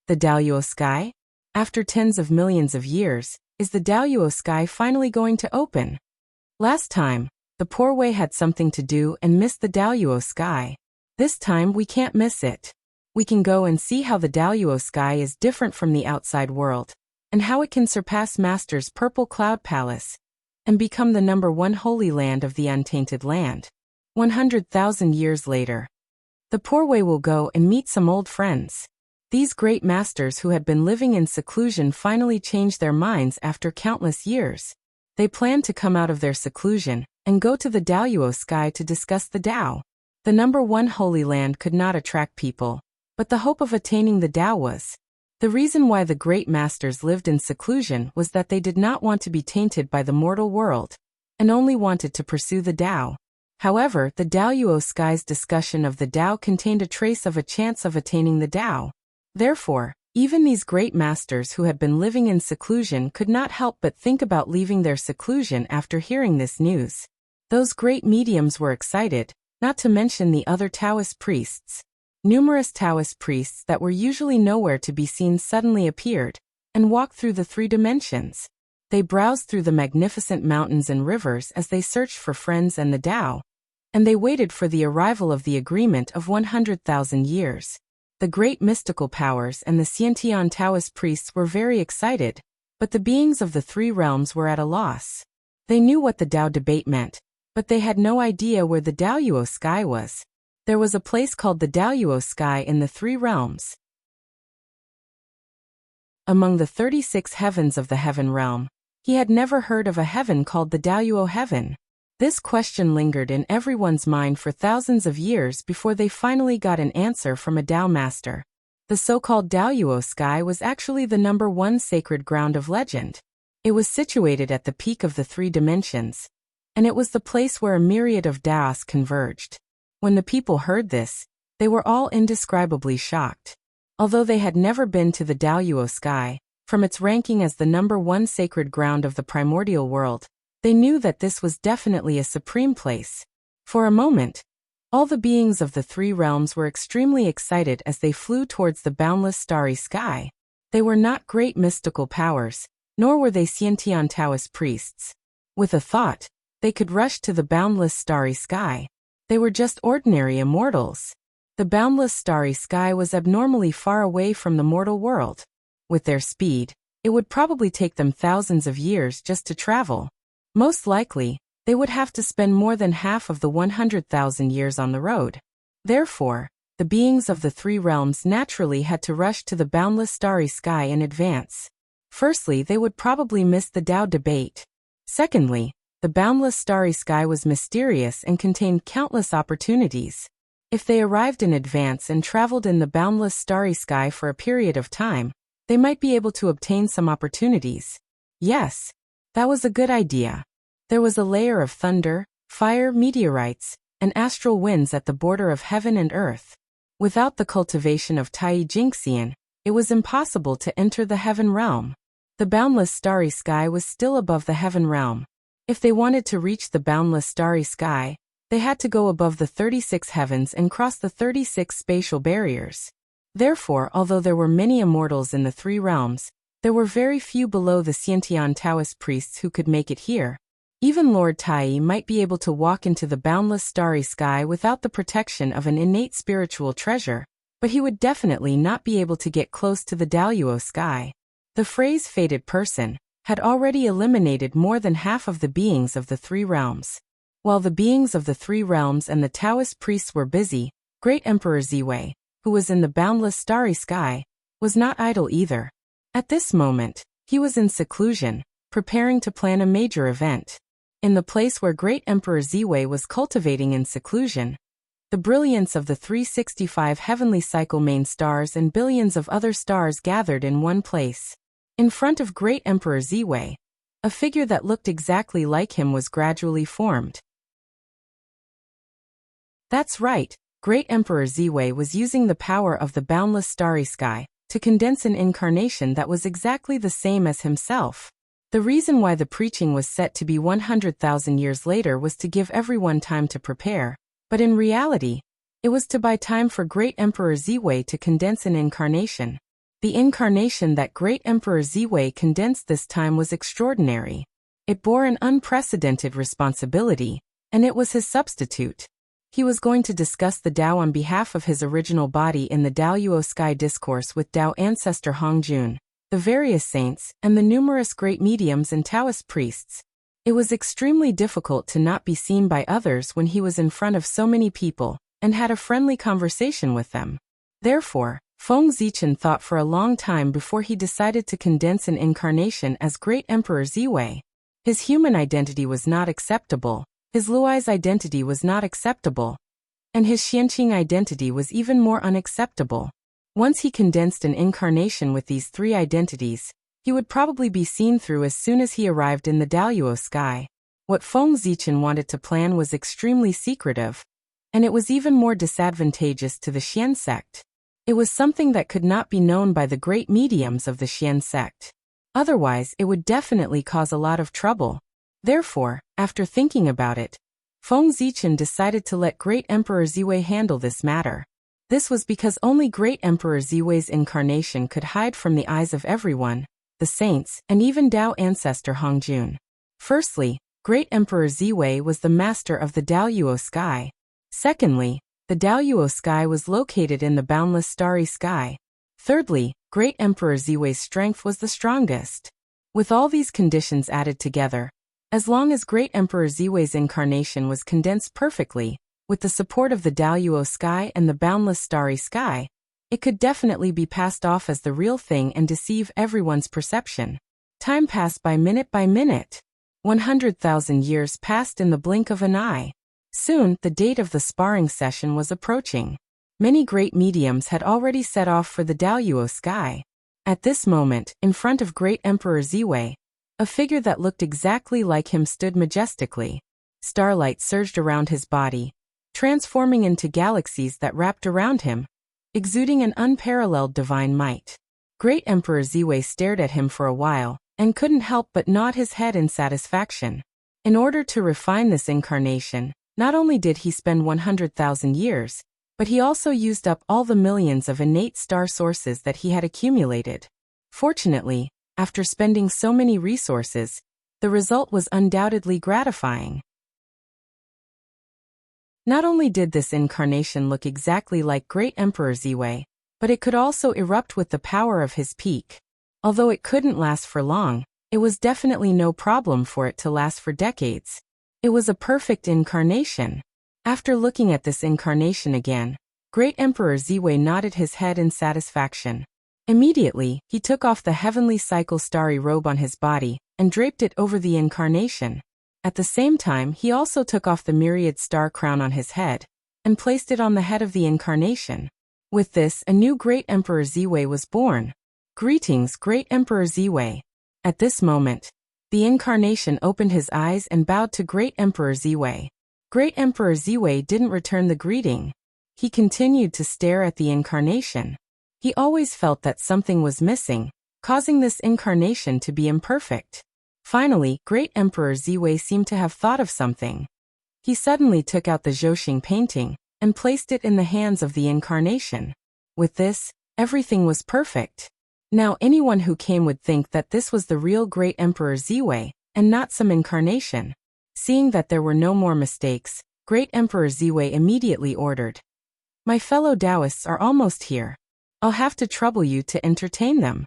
The Daluo sky? After tens of millions of years, is the Daluo sky finally going to open? Last time, the poor way had something to do and missed the Daluo sky. This time we can't miss it. We can go and see how the Daluo sky is different from the outside world, and how it can surpass Master's Purple Cloud Palace, and become the #1 holy land of the untainted land. 100,000 years later, the poor way will go and meet some old friends. These great masters who had been living in seclusion finally changed their minds after countless years. They planned to come out of their seclusion and go to the Daluo sky to discuss the Tao. The #1 holy land could not attract people, but the hope of attaining the Tao was. The reason why the great masters lived in seclusion was that they did not want to be tainted by the mortal world, and only wanted to pursue the Tao. However, the Daluo sky's discussion of the Tao contained a trace of a chance of attaining the Tao. Therefore, even these great masters who had been living in seclusion could not help but think about leaving their seclusion after hearing this news. Those great mediums were excited, not to mention the other Taoist priests. Numerous Taoist priests that were usually nowhere to be seen suddenly appeared, and walked through the 3 dimensions. They browsed through the magnificent mountains and rivers as they searched for friends and the Tao, and they waited for the arrival of the agreement of 100,000 years. The great mystical powers and the Xiantian Taoist priests were very excited, but the beings of the 3 realms were at a loss. They knew what the Tao debate meant, but they had no idea where the Daluo sky was. There was a place called the Daluo sky in the 3 realms. Among the 36 heavens of the heaven realm, he had never heard of a heaven called the Daluo heaven. This question lingered in everyone's mind for thousands of years before they finally got an answer from a Tao master. The so-called Daluo sky was actually the #1 sacred ground of legend. It was situated at the peak of the 3 dimensions, and it was the place where a myriad of Taos converged. When the people heard this, they were all indescribably shocked. Although they had never been to the Daluo sky, from its ranking as the #1 sacred ground of the primordial world, they knew that this was definitely a supreme place. For a moment, all the beings of the three realms were extremely excited as they flew towards the boundless starry sky. They were not great mystical powers, nor were they Xiantian Taoist priests. With a thought, they could rush to the boundless starry sky. They were just ordinary immortals. The boundless starry sky was abnormally far away from the mortal world. With their speed, it would probably take them thousands of years just to travel. Most likely, they would have to spend more than half of the 100,000 years on the road. Therefore, the beings of the three realms naturally had to rush to the boundless starry sky in advance. Firstly, they would probably miss the Tao debate. Secondly, the boundless starry sky was mysterious and contained countless opportunities. If they arrived in advance and traveled in the boundless starry sky for a period of time, they might be able to obtain some opportunities. Yes, that was a good idea. There was a layer of thunder, fire, meteorites, and astral winds at the border of heaven and earth. Without the cultivation of Tai Jingxian, it was impossible to enter the heaven realm. The boundless starry sky was still above the heaven realm. If they wanted to reach the boundless starry sky, they had to go above the 36 heavens and cross the 36 spatial barriers. Therefore, although there were many immortals in the three realms, there were very few below the Xiantian Taoist priests who could make it here. Even Lord Tai might be able to walk into the boundless starry sky without the protection of an innate spiritual treasure, but he would definitely not be able to get close to the Daluo sky. The phrase fated person had already eliminated more than half of the beings of the three realms. While the beings of the three realms and the Taoist priests were busy, Great Emperor Ziwei, who was in the boundless starry sky, was not idle either. At this moment, he was in seclusion, preparing to plan a major event. In the place where Great Emperor Ziwei was cultivating in seclusion, the brilliance of the 365 heavenly cycle main stars and billions of other stars gathered in one place. In front of Great Emperor Ziwei, a figure that looked exactly like him was gradually formed. That's right, Great Emperor Ziwei was using the power of the boundless starry sky to condense an incarnation that was exactly the same as himself. The reason why the preaching was set to be 100,000 years later was to give everyone time to prepare, but in reality, it was to buy time for Great Emperor Ziwei to condense an incarnation. The incarnation that Great Emperor Ziwei condensed this time was extraordinary. It bore an unprecedented responsibility, and it was his substitute. He was going to discuss the Tao on behalf of his original body in the Daluo Sky Discourse with Tao ancestor Hongjun, the various saints, and the numerous great mediums and Taoist priests. It was extremely difficult to not be seen by others when he was in front of so many people, and had a friendly conversation with them. Therefore, Feng Zichen thought for a long time before he decided to condense an incarnation as Great Emperor Ziwei. His human identity was not acceptable, his Luai's identity was not acceptable, and his Xianqing identity was even more unacceptable. Once he condensed an incarnation with these three identities, he would probably be seen through as soon as he arrived in the Daluo sky. What Feng Zichen wanted to plan was extremely secretive, and it was even more disadvantageous to the Xian sect. It was something that could not be known by the great mediums of the Xian sect. Otherwise, it would definitely cause a lot of trouble. Therefore, after thinking about it, Feng Zichen decided to let Great Emperor Ziwei handle this matter. This was because only Great Emperor Ziwei's incarnation could hide from the eyes of everyone, the saints, and even Tao ancestor Hongjun. Firstly, Great Emperor Ziwei was the master of the Daluo sky. Secondly, the Daluo sky was located in the boundless starry sky. Thirdly, Great Emperor Ziwei's strength was the strongest. With all these conditions added together, as long as Great Emperor Ziwei's incarnation was condensed perfectly, with the support of the Daluo sky and the boundless starry sky, it could definitely be passed off as the real thing and deceive everyone's perception. Time passed by minute by minute. 100,000 years passed in the blink of an eye. Soon, the date of the sparring session was approaching. Many great mediums had already set off for the Daluo sky. At this moment, in front of Great Emperor Ziwei, a figure that looked exactly like him stood majestically. Starlight surged around his body. transforming into galaxies that wrapped around him, exuding an unparalleled divine might. Great Emperor Ziwei stared at him for a while, and couldn't help but nod his head in satisfaction. In order to refine this incarnation, not only did he spend 100,000 years, but he also used up all the millions of innate star sources that he had accumulated. Fortunately, after spending so many resources, the result was undoubtedly gratifying. Not only did this incarnation look exactly like Great Emperor Ziwei, but it could also erupt with the power of his peak. Although it couldn't last for long, it was definitely no problem for it to last for decades. It was a perfect incarnation. After looking at this incarnation again, Great Emperor Ziwei nodded his head in satisfaction. Immediately, he took off the heavenly cycle starry robe on his body and draped it over the incarnation. At the same time, he also took off the myriad star crown on his head and placed it on the head of the incarnation. With this, a new Great Emperor Ziwei was born. Greetings, Great Emperor Ziwei. At this moment, the incarnation opened his eyes and bowed to Great Emperor Ziwei. Great Emperor Ziwei didn't return the greeting. He continued to stare at the incarnation. He always felt that something was missing, causing this incarnation to be imperfect. Finally, Great Emperor Ziwei seemed to have thought of something. He suddenly took out the Zhouxing painting and placed it in the hands of the incarnation. With this, everything was perfect. Now anyone who came would think that this was the real Great Emperor Ziwei, and not some incarnation. Seeing that there were no more mistakes, Great Emperor Ziwei immediately ordered, "My fellow Taoists are almost here. I'll have to trouble you to entertain them."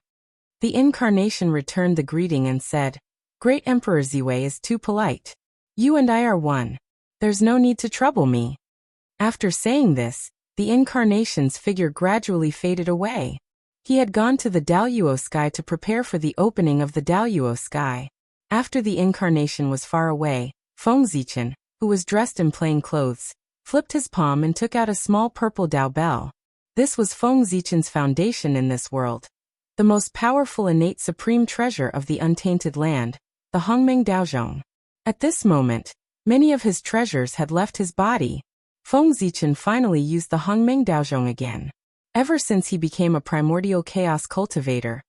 The incarnation returned the greeting and said, "Great Emperor Ziwei is too polite. You and I are one. There's no need to trouble me." After saying this, the incarnation's figure gradually faded away. He had gone to the Daoyuo sky to prepare for the opening of the Daoyuo sky. After the incarnation was far away, Feng Zichen, who was dressed in plain clothes, flipped his palm and took out a small purple Dao bell. This was Feng Zichen's foundation in this world, the most powerful innate supreme treasure of the untainted land, the Hongmeng Daozhong. At this moment, many of his treasures had left his body. Feng Zichen finally used the Hongmeng Daozhong again. Ever since he became a primordial chaos cultivator,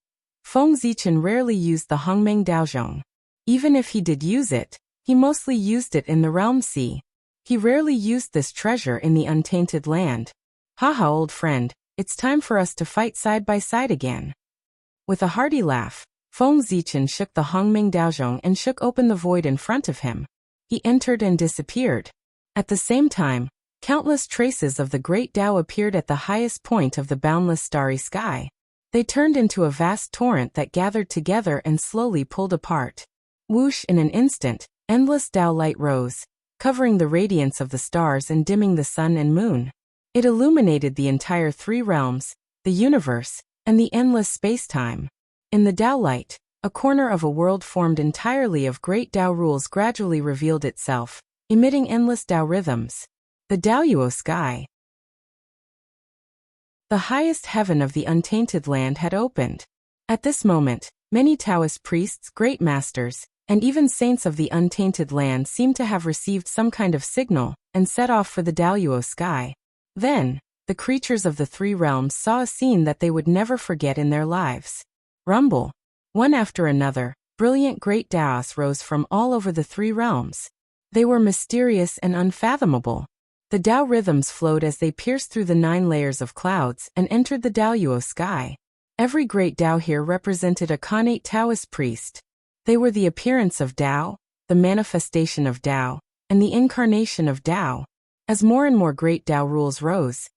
Feng Zichen rarely used the Hongmeng Daozhong. Even if he did use it, he mostly used it in the Realm Sea. He rarely used this treasure in the untainted land. "Haha, old friend, it's time for us to fight side by side again." With a hearty laugh, Feng Zichen shook the Hongmeng Daozhong and shook open the void in front of him. He entered and disappeared. At the same time, countless traces of the great Tao appeared at the highest point of the boundless starry sky. They turned into a vast torrent that gathered together and slowly pulled apart. Whoosh, in an instant, endless Tao light rose, covering the radiance of the stars and dimming the sun and moon. It illuminated the entire three realms, the universe, and the endless space-time. In the Tao light, a corner of a world formed entirely of great Tao rules gradually revealed itself, emitting endless Tao rhythms. The Daoyuo sky. The highest heaven of the untainted land had opened. At this moment, many Taoist priests, great masters, and even saints of the untainted land seemed to have received some kind of signal and set off for the Daoyuo sky. Then, the creatures of the three realms saw a scene that they would never forget in their lives. Rumble. One after another, brilliant great Taos rose from all over the three realms. They were mysterious and unfathomable. The Tao rhythms flowed as they pierced through the 9 layers of clouds and entered the Daoyuo sky. Every great Tao here represented a connate Taoist priest. They were the appearance of Tao, the manifestation of Tao, and the incarnation of Tao. As more and more great Tao rules rose,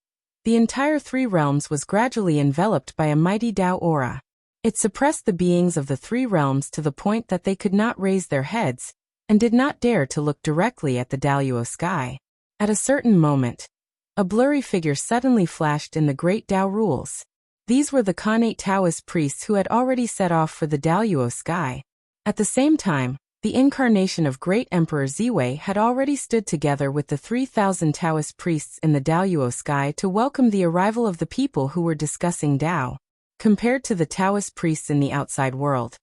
the entire three realms was gradually enveloped by a mighty Tao aura. It suppressed the beings of the three realms to the point that they could not raise their heads and did not dare to look directly at the Daoyuo sky. At a certain moment, a blurry figure suddenly flashed in the great Tao rules. These were the connate Taoist priests who had already set off for the Daoyuo sky. At the same time, the incarnation of Great Emperor Ziwei had already stood together with the 3,000 Taoist priests in the Daoyuo sky to welcome the arrival of the people who were discussing Tao. Compared to the Taoist priests in the outside world,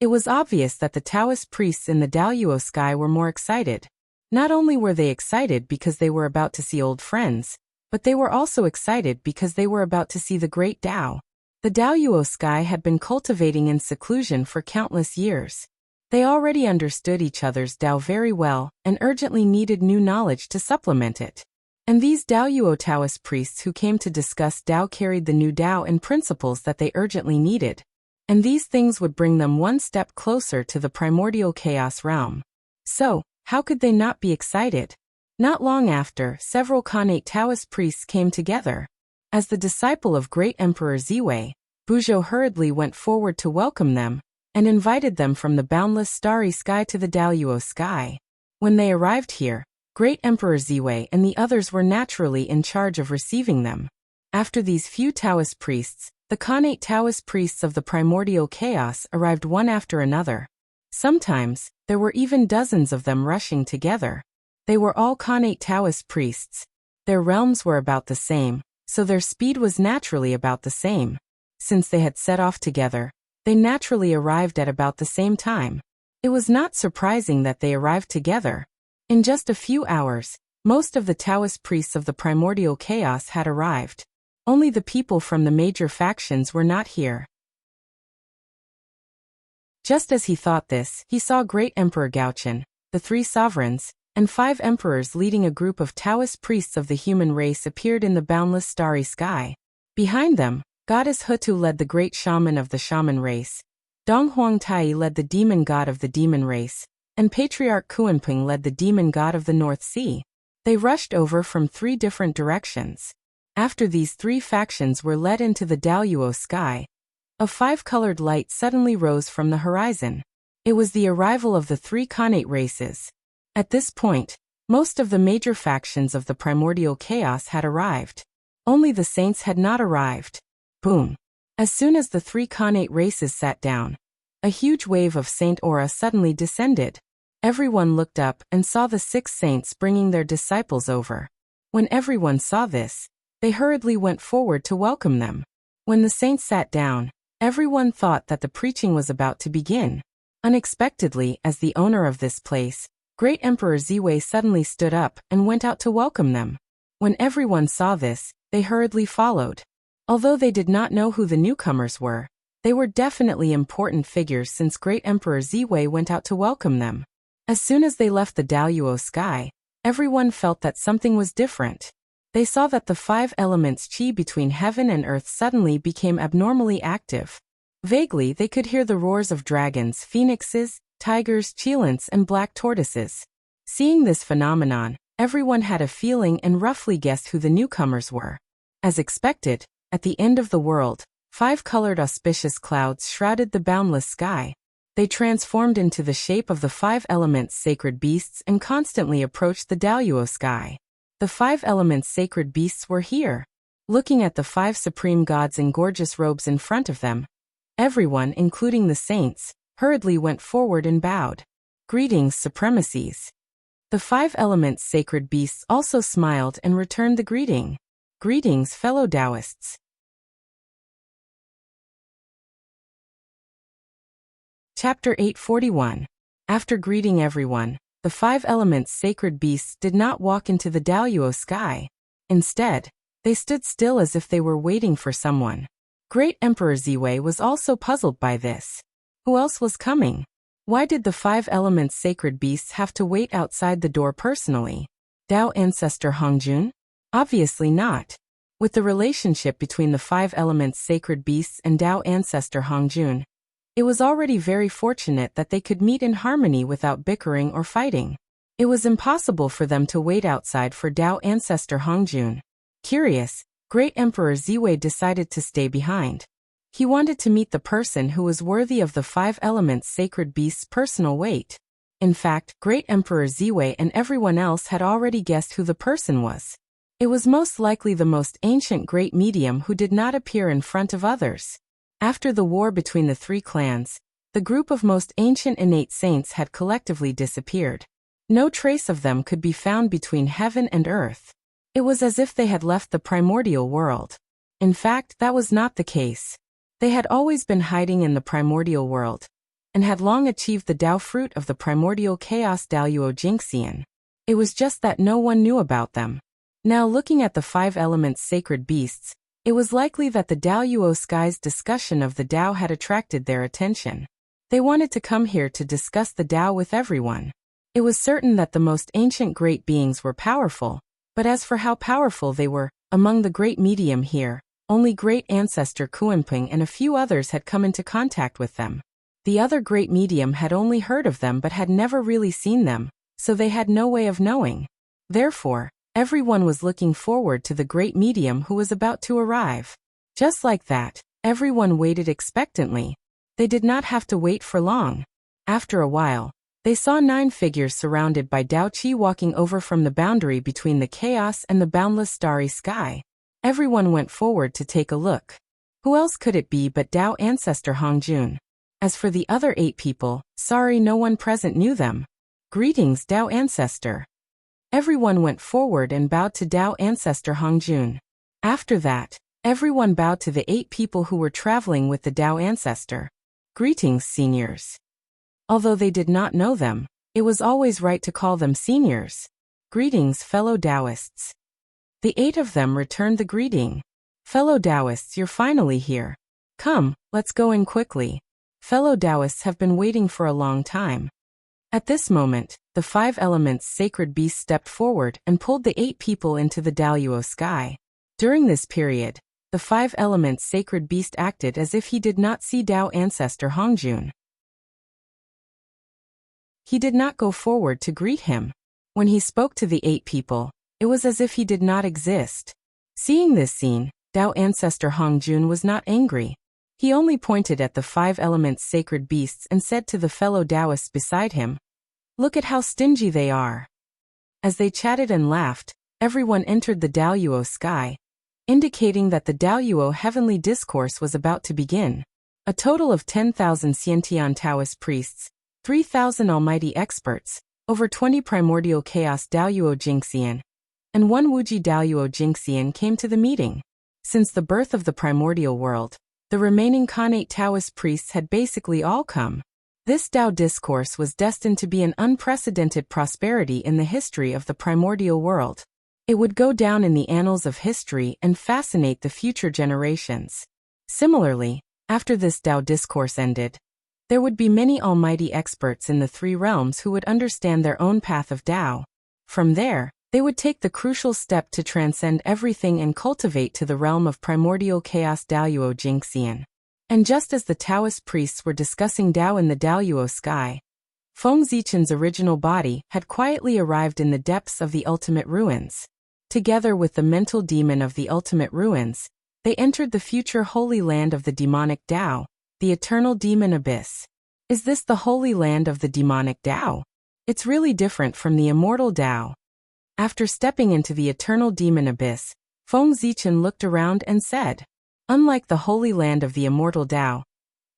it was obvious that the Taoist priests in the Daoyuo sky were more excited. Not only were they excited because they were about to see old friends, but they were also excited because they were about to see the great Tao. The Daoyuo sky had been cultivating in seclusion for countless years. They already understood each other's Tao very well and urgently needed new knowledge to supplement it. And these Daoyuo Taoist priests who came to discuss Tao carried the new Tao and principles that they urgently needed. And these things would bring them one step closer to the primordial chaos realm. So, how could they not be excited? Not long after, several Khanate Taoist priests came together. As the disciple of great Emperor Ziwei, Buzhou hurriedly went forward to welcome them and invited them from the boundless starry sky to the Daoyuo sky. When they arrived here, great Emperor Ziwei and the others were naturally in charge of receiving them. After these few Taoist priests, the Khanate Taoist priests of the primordial chaos arrived one after another. Sometimes, there were even dozens of them rushing together. They were all Khanate Taoist priests. Their realms were about the same, so their speed was naturally about the same. Since they had set off together, they naturally arrived at about the same time. It was not surprising that they arrived together. In just a few hours, most of the Taoist priests of the primordial chaos had arrived. Only the people from the major factions were not here. Just as he thought this, he saw great Emperor Gaochen, the 3 sovereigns, and 5 emperors leading a group of Taoist priests of the human race appeared in the boundless starry sky. Behind them, Goddess Hutu led the great shaman of the shaman race, Dong Huangtai led the demon god of the demon race, and Patriarch Kuanping led the demon god of the North Sea. They rushed over from 3 different directions. After these 3 factions were led into the Daoyuo sky, a 5-colored light suddenly rose from the horizon. It was the arrival of the 3 Khanate races. At this point, most of the major factions of the primordial chaos had arrived. Only the saints had not arrived. Boom! As soon as the 3 Khanate races sat down, a huge wave of saint aura suddenly descended. Everyone looked up and saw the 6 saints bringing their disciples over. When everyone saw this, they hurriedly went forward to welcome them. When the saints sat down, everyone thought that the preaching was about to begin. Unexpectedly, as the owner of this place, great Emperor Ziwei suddenly stood up and went out to welcome them. When everyone saw this, they hurriedly followed. Although they did not know who the newcomers were, they were definitely important figures since great Emperor Ziwei went out to welcome them. As soon as they left the Daoyuo sky, everyone felt that something was different. They saw that the 5 elements qi between heaven and earth suddenly became abnormally active. Vaguely, they could hear the roars of dragons, phoenixes, tigers, cheilants, and black tortoises. Seeing this phenomenon, everyone had a feeling and roughly guessed who the newcomers were. As expected, at the end of the world, 5-colored auspicious clouds shrouded the boundless sky. They transformed into the shape of the 5 elements sacred beasts and constantly approached the Daoyuo sky. The 5 elements sacred beasts were here. Looking at the 5 supreme gods in gorgeous robes in front of them, everyone, including the saints, hurriedly went forward and bowed. Greetings, supremacies. The 5 elements sacred beasts also smiled and returned the greeting. Greetings, fellow Taoists. Chapter 841. After greeting everyone, the 5 elements sacred beasts did not walk into the Daoyuo sky. Instead, they stood still as if they were waiting for someone. Great Emperor Ziwei was also puzzled by this. Who else was coming? Why did the 5 elements sacred beasts have to wait outside the door personally? Tao ancestor Hongjun? Obviously not. With the relationship between the 5 elements sacred beasts and Tao ancestor Hongjun, it was already very fortunate that they could meet in harmony without bickering or fighting. It was impossible for them to wait outside for Tao ancestor Hongjun. Curious, great Emperor Ziwei decided to stay behind. He wanted to meet the person who was worthy of the 5 elements sacred beast's personal weight. In fact, great Emperor Ziwei and everyone else had already guessed who the person was. It was most likely the most ancient great medium who did not appear in front of others. After the war between the 3 clans, the group of most ancient innate saints had collectively disappeared. No trace of them could be found between heaven and earth. It was as if they had left the primordial world. In fact, that was not the case. They had always been hiding in the primordial world, and had long achieved the Tao fruit of the primordial chaos Daoyuo Jingxian. It was just that no one knew about them. Now looking at the 5 elements sacred beasts, it was likely that the Daoyuo Sky's discussion of the Tao had attracted their attention. They wanted to come here to discuss the Tao with everyone. It was certain that the most ancient great beings were powerful, but as for how powerful they were, among the great medium here, only great ancestor Kuanping and a few others had come into contact with them. The other great medium had only heard of them but had never really seen them, so they had no way of knowing. Therefore, everyone was looking forward to the great medium who was about to arrive. Just like that, everyone waited expectantly. They did not have to wait for long. After a while, they saw 9 figures surrounded by Dao Qi walking over from the boundary between the chaos and the boundless starry sky. Everyone went forward to take a look. Who else could it be but Dao ancestor Hongjun? As for the other 8 people, sorry no one present knew them. Greetings Dao ancestor. Everyone went forward and bowed to Dao ancestor Hongjun. After that, everyone bowed to the 8 people who were traveling with the Dao ancestor. Greetings seniors. Although they did not know them, it was always right to call them seniors. Greetings fellow Taoists. The 8 of them returned the greeting. Fellow Taoists, you're finally here. Come, let's go in quickly. Fellow Taoists have been waiting for a long time. At this moment, the 5 elements sacred beast stepped forward and pulled the 8 people into the Daoyuo sky. During this period, the 5 elements sacred beast acted as if he did not see Dao ancestor Hongjun. He did not go forward to greet him. When he spoke to the 8 people, it was as if he did not exist. Seeing this scene, Dao ancestor Hongjun was not angry. He only pointed at the 5 elements sacred beasts and said to the fellow Taoists beside him, "Look at how stingy they are." As they chatted and laughed, everyone entered the Daoyuo sky, indicating that the Daoyuo heavenly discourse was about to begin. A total of 10,000 Xiantian Taoist priests, 3,000 almighty experts, over 20 primordial chaos Daoyuo Jingxian, and 1 Wuji Daoyuo Jingxian came to the meeting. Since the birth of the primordial world, the remaining Khanate Taoist priests had basically all come. This Tao discourse was destined to be an unprecedented prosperity in the history of the primordial world. It would go down in the annals of history and fascinate the future generations. Similarly, after this Tao discourse ended, there would be many almighty experts in the 3 realms who would understand their own path of Tao. From there, they would take the crucial step to transcend everything and cultivate to the realm of primordial chaos Daoyuo Jingxian. And just as the Taoist priests were discussing Tao in the Daoyuo sky, Feng Zichen's original body had quietly arrived in the depths of the ultimate ruins. Together with the mental demon of the ultimate ruins, they entered the future holy land of the demonic Tao, the eternal demon abyss. Is this the holy land of the demonic Tao? It's really different from the immortal Tao. After stepping into the eternal demon abyss, Feng Zichen looked around and said, unlike the holy land of the immortal Tao,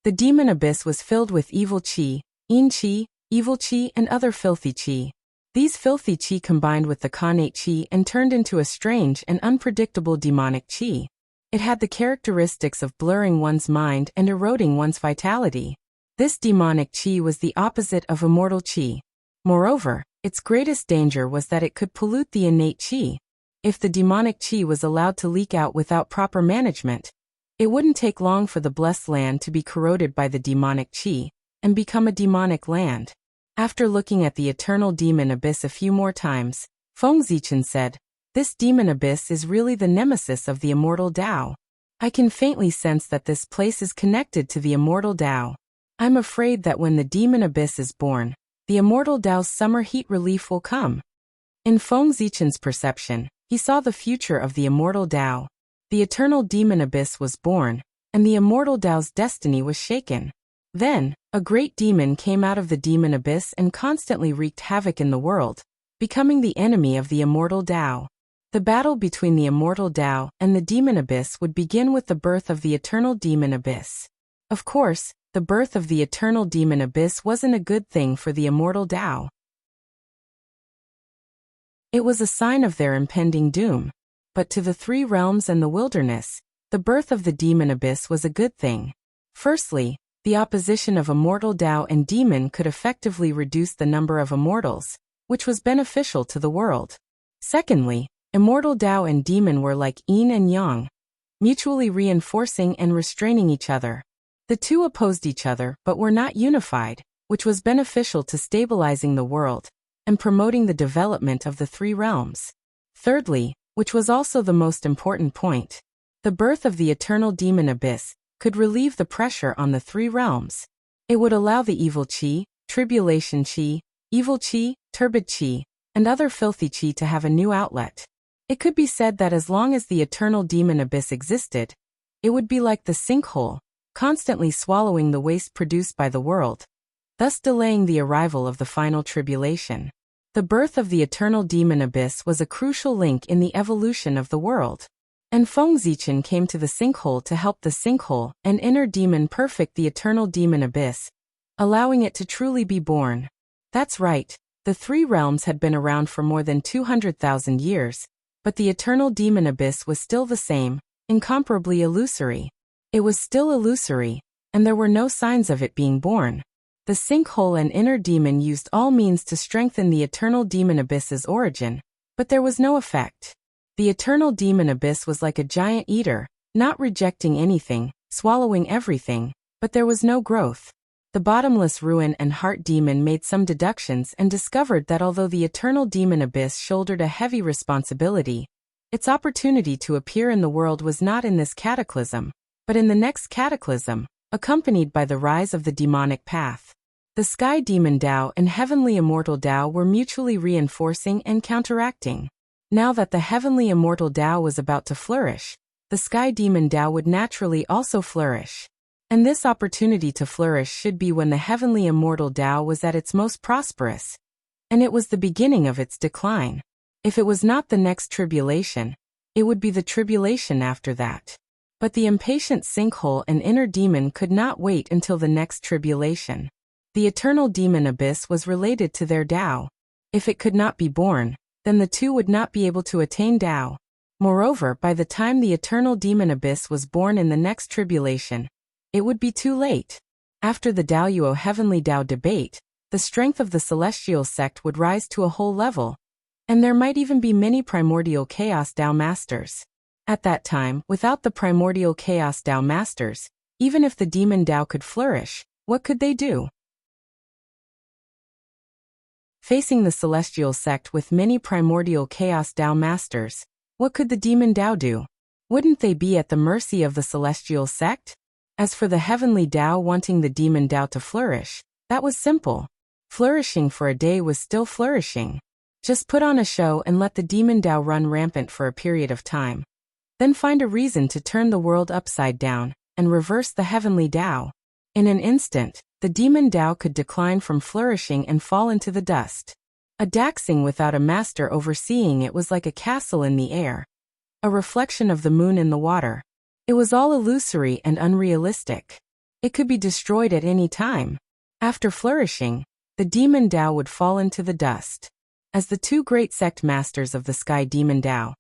the demon abyss was filled with evil qi, yin qi, evil qi and other filthy qi. These filthy qi combined with the Khanate qi and turned into a strange and unpredictable demonic qi. It had the characteristics of blurring one's mind and eroding one's vitality. This demonic qi was the opposite of immortal qi. Moreover, its greatest danger was that it could pollute the innate qi. If the demonic qi was allowed to leak out without proper management, it wouldn't take long for the blessed land to be corroded by the demonic qi and become a demonic land. After looking at the eternal demon abyss a few more times, Feng Zichen said, "This demon abyss is really the nemesis of the immortal Tao. I can faintly sense that this place is connected to the immortal Tao. I'm afraid that when the demon abyss is born, the immortal Tao's summer heat relief will come." In Feng Zichen's perception, he saw the future of the immortal Tao. The eternal demon abyss was born, and the immortal Tao's destiny was shaken. Then, a great demon came out of the demon abyss and constantly wreaked havoc in the world, becoming the enemy of the immortal Tao. The battle between the immortal Tao and the demon abyss would begin with the birth of the eternal demon abyss. Of course, the birth of the eternal demon abyss wasn't a good thing for the immortal Tao. It was a sign of their impending doom. But to the 3 realms and the wilderness, the birth of the demon abyss was a good thing. Firstly, the opposition of immortal Tao and demon could effectively reduce the number of immortals, which was beneficial to the world. Secondly, immortal Tao and demon were like yin and yang, mutually reinforcing and restraining each other. The two opposed each other but were not unified, which was beneficial to stabilizing the world and promoting the development of the three realms. Thirdly, which was also the most important point, the birth of the eternal demon abyss could relieve the pressure on the three realms. It would allow the evil chi, tribulation chi, evil chi, turbid chi, and other filthy chi to have a new outlet. It could be said that as long as the eternal demon abyss existed, it would be like the sinkhole, constantly swallowing the waste produced by the world, thus delaying the arrival of the final tribulation. The birth of the eternal demon abyss was a crucial link in the evolution of the world. And Feng Zichen came to the sinkhole to help the sinkhole and inner demon perfect the eternal demon abyss, allowing it to truly be born. That's right, the three realms had been around for more than 200,000 years, but the eternal demon abyss was still the same, incomparably illusory. It was still illusory, and there were no signs of it being born. The sinkhole and inner demon used all means to strengthen the eternal demon abyss's origin, but there was no effect. The eternal demon abyss was like a giant eater, not rejecting anything, swallowing everything, but there was no growth. The bottomless ruin and heart demon made some deductions and discovered that although the eternal demon abyss shouldered a heavy responsibility, its opportunity to appear in the world was not in this cataclysm, but in the next cataclysm, accompanied by the rise of the demonic path. The sky demon Tao and heavenly immortal Tao were mutually reinforcing and counteracting. Now that the heavenly immortal Tao was about to flourish, the sky demon Tao would naturally also flourish. And this opportunity to flourish should be when the heavenly immortal Tao was at its most prosperous, and it was the beginning of its decline. If it was not the next tribulation, it would be the tribulation after that. But the impatient sinkhole and inner demon could not wait until the next tribulation. The eternal demon abyss was related to their Tao. If it could not be born, then the two would not be able to attain Tao. Moreover, by the time the eternal demon abyss was born in the next tribulation, it would be too late. After the Daoyuo heavenly Tao debate, the strength of the celestial sect would rise to a whole level, and there might even be many primordial chaos Tao masters. At that time, without the primordial chaos Tao masters, even if the demon Tao could flourish, what could they do? Facing the celestial sect with many primordial chaos Tao masters, what could the demon Tao do? Wouldn't they be at the mercy of the celestial sect? As for the heavenly Tao wanting the demon Tao to flourish, that was simple. Flourishing for a day was still flourishing. Just put on a show and let the demon Tao run rampant for a period of time. Then find a reason to turn the world upside down and reverse the heavenly Tao. In an instant, the demon Tao could decline from flourishing and fall into the dust. A Daxing without a master overseeing it was like a castle in the air, a reflection of the moon in the water. It was all illusory and unrealistic. It could be destroyed at any time. After flourishing, the demon Tao would fall into the dust. As the two great sect masters of the sky demon Tao,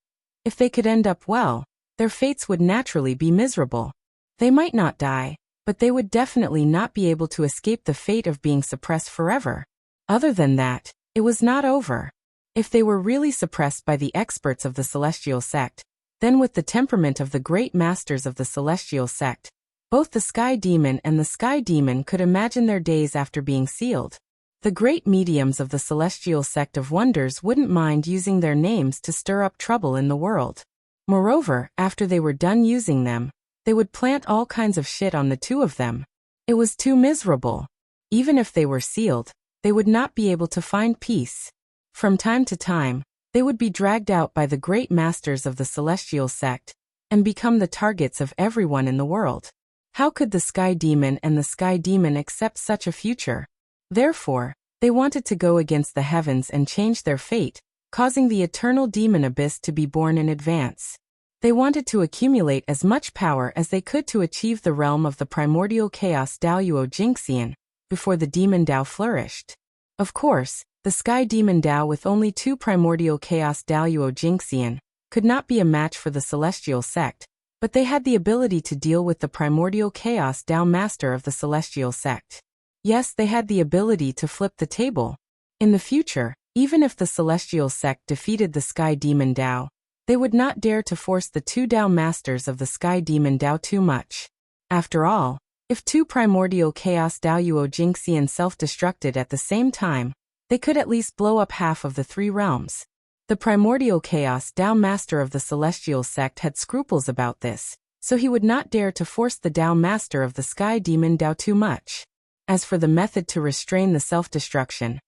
if they could end up well, their fates would naturally be miserable. They might not die, but they would definitely not be able to escape the fate of being suppressed forever. Other than that, it was not over. If they were really suppressed by the experts of the celestial sect, then with the temperament of the great masters of the celestial sect, both the sky demon and the sky demon could imagine their days after being sealed. The great mediums of the celestial sect of wonders wouldn't mind using their names to stir up trouble in the world. Moreover, after they were done using them, they would plant all kinds of shit on the two of them. It was too miserable. Even if they were sealed, they would not be able to find peace. From time to time, they would be dragged out by the great masters of the celestial sect and become the targets of everyone in the world. How could the sky demon and the sky demon accept such a future? Therefore, they wanted to go against the heavens and change their fate, causing the eternal demon abyss to be born in advance. They wanted to accumulate as much power as they could to achieve the realm of the primordial chaos Daoyuo Jingxian before the demon Tao flourished. Of course, the sky demon Tao with only two primordial chaos Daoyuo Jingxian could not be a match for the celestial sect, but they had the ability to deal with the primordial chaos Tao master of the celestial sect. Yes, they had the ability to flip the table. In the future, Even if the celestial sect defeated the sky demon Tao, they would not dare to force the two Tao masters of the sky demon Tao too much. After all, if two primordial chaos Daoyuo Jingxian self-destructed at the same time, they could at least blow up half of the three realms. The primordial chaos Tao master of the celestial sect had scruples about this, so he would not dare to force the Tao master of the sky demon Tao too much. As for the method to restrain the self-destruction,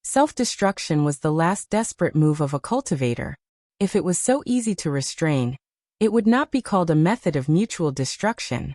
self-destruction was the last desperate move of a cultivator. If it was so easy to restrain, it would not be called a method of mutual destruction.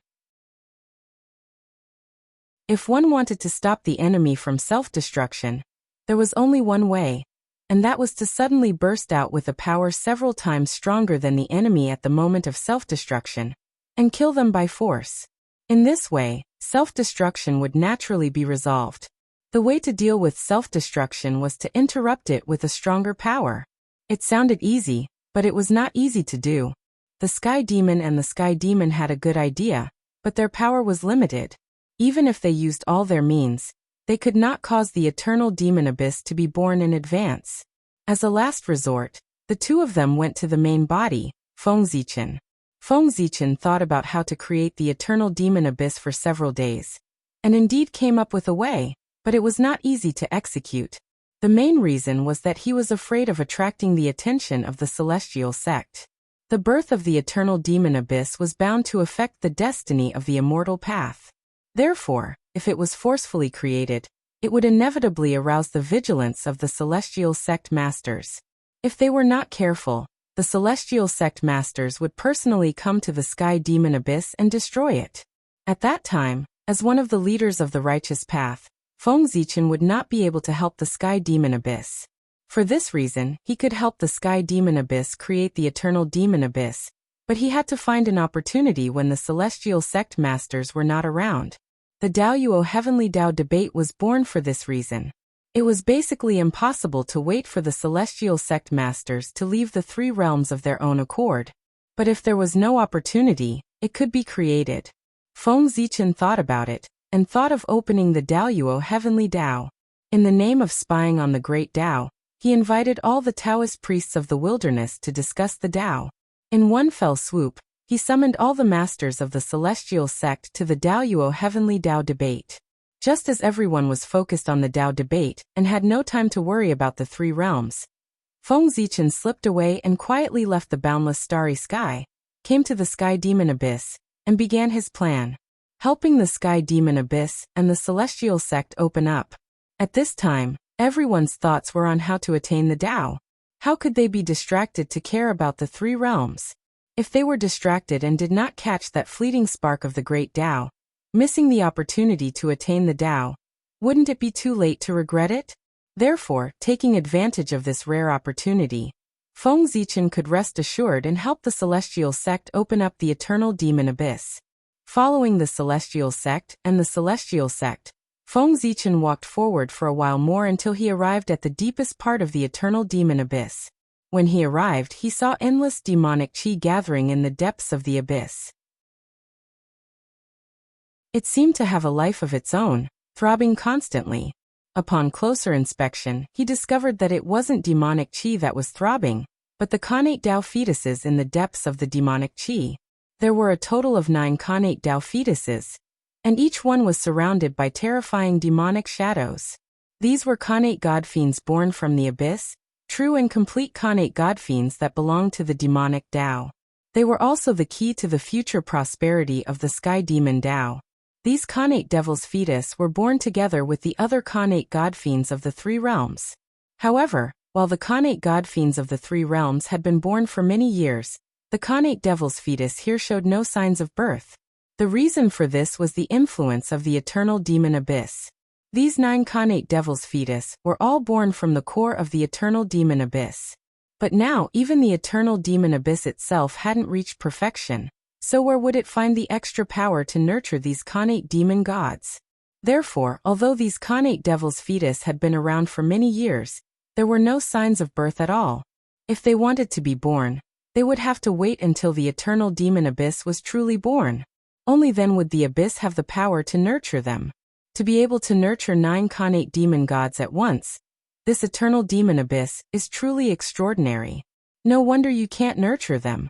If one wanted to stop the enemy from self-destruction, there was only one way, and that was to suddenly burst out with a power several times stronger than the enemy at the moment of self-destruction, and kill them by force. In this way, self-destruction would naturally be resolved. The way to deal with self-destruction was to interrupt it with a stronger power. It sounded easy, but it was not easy to do. The Sky Demon and the Sky Demon had a good idea, but their power was limited. Even if they used all their means, they could not cause the eternal demon abyss to be born in advance. As a last resort, the two of them went to the main body, Fengzichen. Fengzichen thought about how to create the eternal demon abyss for several days, and indeed came up with a way, but it was not easy to execute. The main reason was that he was afraid of attracting the attention of the celestial sect. The birth of the eternal demon abyss was bound to affect the destiny of the immortal path. Therefore, if it was forcefully created, it would inevitably arouse the vigilance of the celestial sect masters. If they were not careful, the celestial sect masters would personally come to the sky demon abyss and destroy it. At that time, as one of the leaders of the righteous path, Fengzichen would not be able to help the sky demon abyss. For this reason, he could help the sky demon abyss create the eternal demon abyss, but he had to find an opportunity when the celestial sect masters were not around. The Daoyuo Heavenly Dao debate was born for this reason. It was basically impossible to wait for the celestial sect masters to leave the three realms of their own accord. But if there was no opportunity, it could be created. Fengzichen thought about it, and thought of opening the Daoyuo Heavenly Dao. In the name of spying on the great Dao, he invited all the Taoist priests of the wilderness to discuss the Dao. In one fell swoop, he summoned all the masters of the celestial sect to the Daoyuo Heavenly Dao debate. Just as everyone was focused on the Dao debate and had no time to worry about the three realms, Fengzichen slipped away and quietly left the boundless starry sky, came to the sky demon abyss, and began his plan, helping the sky demon abyss and the celestial sect open up. At this time, everyone's thoughts were on how to attain the Dao. How could they be distracted to care about the three realms? If they were distracted and did not catch that fleeting spark of the great Dao, missing the opportunity to attain the Dao, wouldn't it be too late to regret it? Therefore, taking advantage of this rare opportunity, Fengzichen could rest assured and help the celestial sect open up the eternal demon abyss. Following the celestial sect and the celestial sect, Fengzichen walked forward for a while more until he arrived at the deepest part of the eternal demon abyss. When he arrived, he saw endless demonic qi gathering in the depths of the abyss. It seemed to have a life of its own, throbbing constantly. Upon closer inspection, he discovered that it wasn't demonic qi that was throbbing, but the Khanate Dao fetuses in the depths of the demonic qi. There were a total of 9 Khanate Dao fetuses, and each one was surrounded by terrifying demonic shadows. These were Khanate god fiends born from the abyss, true and complete Khanate god fiends that belonged to the demonic Dao. They were also the key to the future prosperity of the sky demon Dao. These Khanate devils fetus were born together with the other Khanate god fiends of the three realms. However, while the Khanate god fiends of the three realms had been born for many years, the Khanate devil's fetus here showed no signs of birth. The reason for this was the influence of the eternal demon abyss. These 9 Khanate devil's fetus were all born from the core of the eternal demon abyss. But now even the eternal demon abyss itself hadn't reached perfection, so where would it find the extra power to nurture these Khanate demon gods? Therefore, although these Khanate devil's fetus had been around for many years, there were no signs of birth at all. If they wanted to be born, they would have to wait until the eternal demon abyss was truly born. Only then would the abyss have the power to nurture them. To be able to nurture 9 Khanate demon gods at once, This eternal demon abyss is truly extraordinary. No wonder you can't nurture them.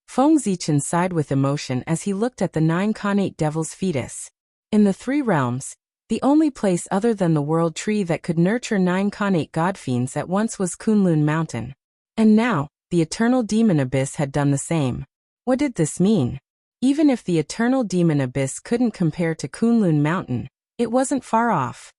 Feng Zichen sighed with emotion as he looked at the 9 connate devil's fetus. In the 3 realms, the only place other than the world tree that could nurture 9 connate godfiends at once was Kunlun Mountain. And now, the eternal demon abyss had done the same. What did this mean? Even if the eternal demon abyss couldn't compare to Kunlun Mountain, it wasn't far off.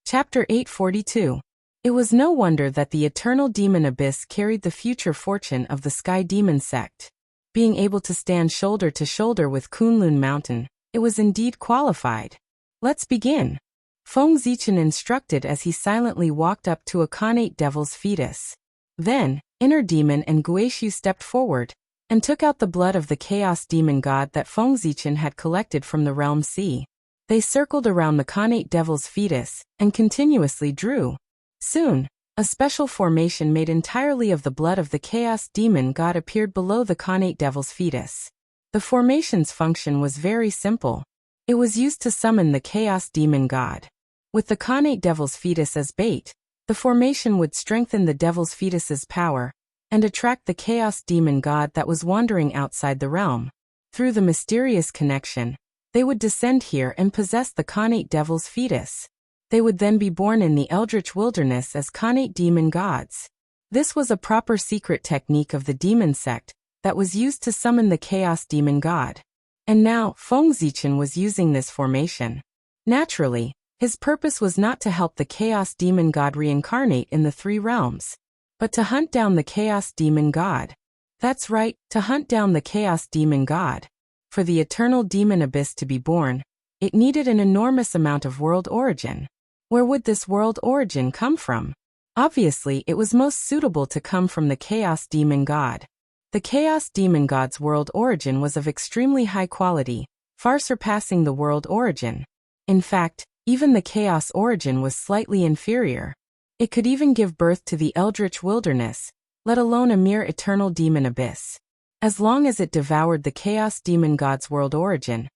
Chapter 842. It was no wonder that the eternal demon abyss carried the future fortune of the Sky Demon sect. Being able to stand shoulder to shoulder with Kunlun Mountain, it was indeed qualified. Let's begin. Feng Zichen instructed as he silently walked up to a connate devil's fetus. Then, Inner Demon and Guishu stepped forward and took out the blood of the Chaos Demon God that Feng Zichen had collected from the Realm Sea. They circled around the connate devil's fetus and continuously drew. Soon, a special formation made entirely of the blood of the Chaos Demon God appeared below the connate devil's fetus. The formation's function was very simple. It was used to summon the Chaos Demon God. With the connate devil's fetus as bait, the formation would strengthen the devil's fetus's power and attract the Chaos Demon God that was wandering outside the realm. Through the mysterious connection, they would descend here and possess the connate devil's fetus. They would then be born in the Eldritch Wilderness as connate demon gods. This was a proper secret technique of the demon sect that was used to summon the Chaos Demon God. And now, Feng Zichen was using this formation. Naturally, his purpose was not to help the Chaos Demon God reincarnate in the 3 realms, but to hunt down the Chaos Demon God. That's right, to hunt down the Chaos Demon God. For the eternal demon abyss to be born, it needed an enormous amount of world origin. Where would this world origin come from? Obviously, it was most suitable to come from the Chaos Demon God. The Chaos Demon God's world origin was of extremely high quality, far surpassing the world origin. In fact, even the Chaos origin was slightly inferior. It could even give birth to the Eldritch Wilderness, let alone a mere eternal demon abyss. As long as it devoured the Chaos Demon God's world origin,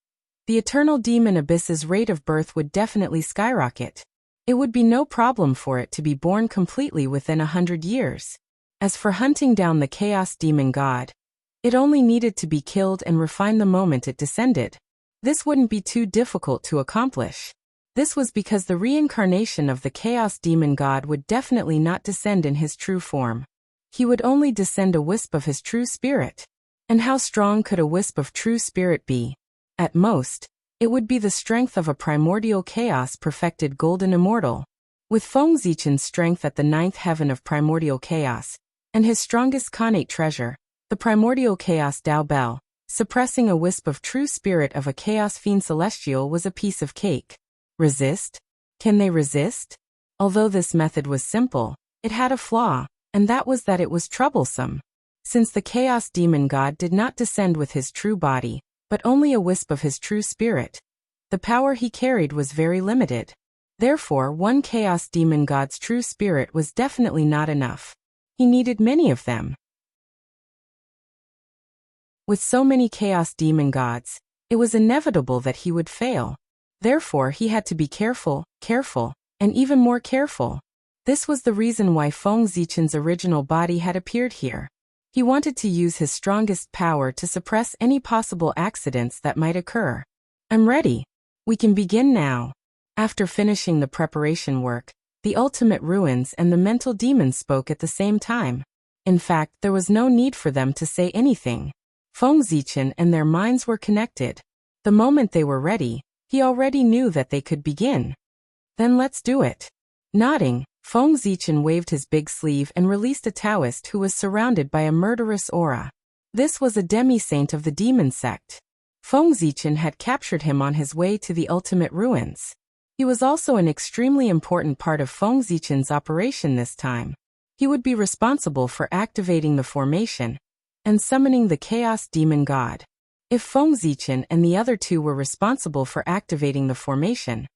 the eternal demon abyss's rate of birth would definitely skyrocket. It would be no problem for it to be born completely within 100 years. As for hunting down the Chaos Demon God, it only needed to be killed and refined the moment it descended. This wouldn't be too difficult to accomplish. This was because the reincarnation of the Chaos Demon God would definitely not descend in his true form. He would only descend a wisp of his true spirit. And how strong could a wisp of true spirit be? At most, it would be the strength of a primordial chaos perfected golden immortal. With Feng Zichen's strength at the 9th heaven of primordial chaos, and his strongest connate treasure, the primordial chaos Dao Bell, suppressing a wisp of true spirit of a chaos fiend celestial was a piece of cake. Resist? Can they resist? Although this method was simple, it had a flaw, and that was that it was troublesome. Since the Chaos Demon God did not descend with his true body, but only a wisp of his true spirit, the power he carried was very limited. Therefore, one Chaos Demon God's true spirit was definitely not enough. He needed many of them. With so many Chaos Demon Gods, it was inevitable that he would fail. Therefore, he had to be careful, and even more careful. This was the reason why Feng Zichen's original body had appeared here. He wanted to use his strongest power to suppress any possible accidents that might occur. I'm ready. We can begin now. After finishing the preparation work, the ultimate ruins and the mental demons spoke at the same time. In fact, there was no need for them to say anything. Feng Zichen and their minds were connected. The moment they were ready, he already knew that they could begin. Then let's do it. Nodding, Feng Zichen waved his big sleeve and released a Taoist who was surrounded by a murderous aura. This was a demi-saint of the demon sect. Feng Zichen had captured him on his way to the ultimate ruins. He was also an extremely important part of Feng Zichen's operation this time. He would be responsible for activating the formation and summoning the Chaos Demon God. If Feng Zichen and the other two were responsible for activating the formation,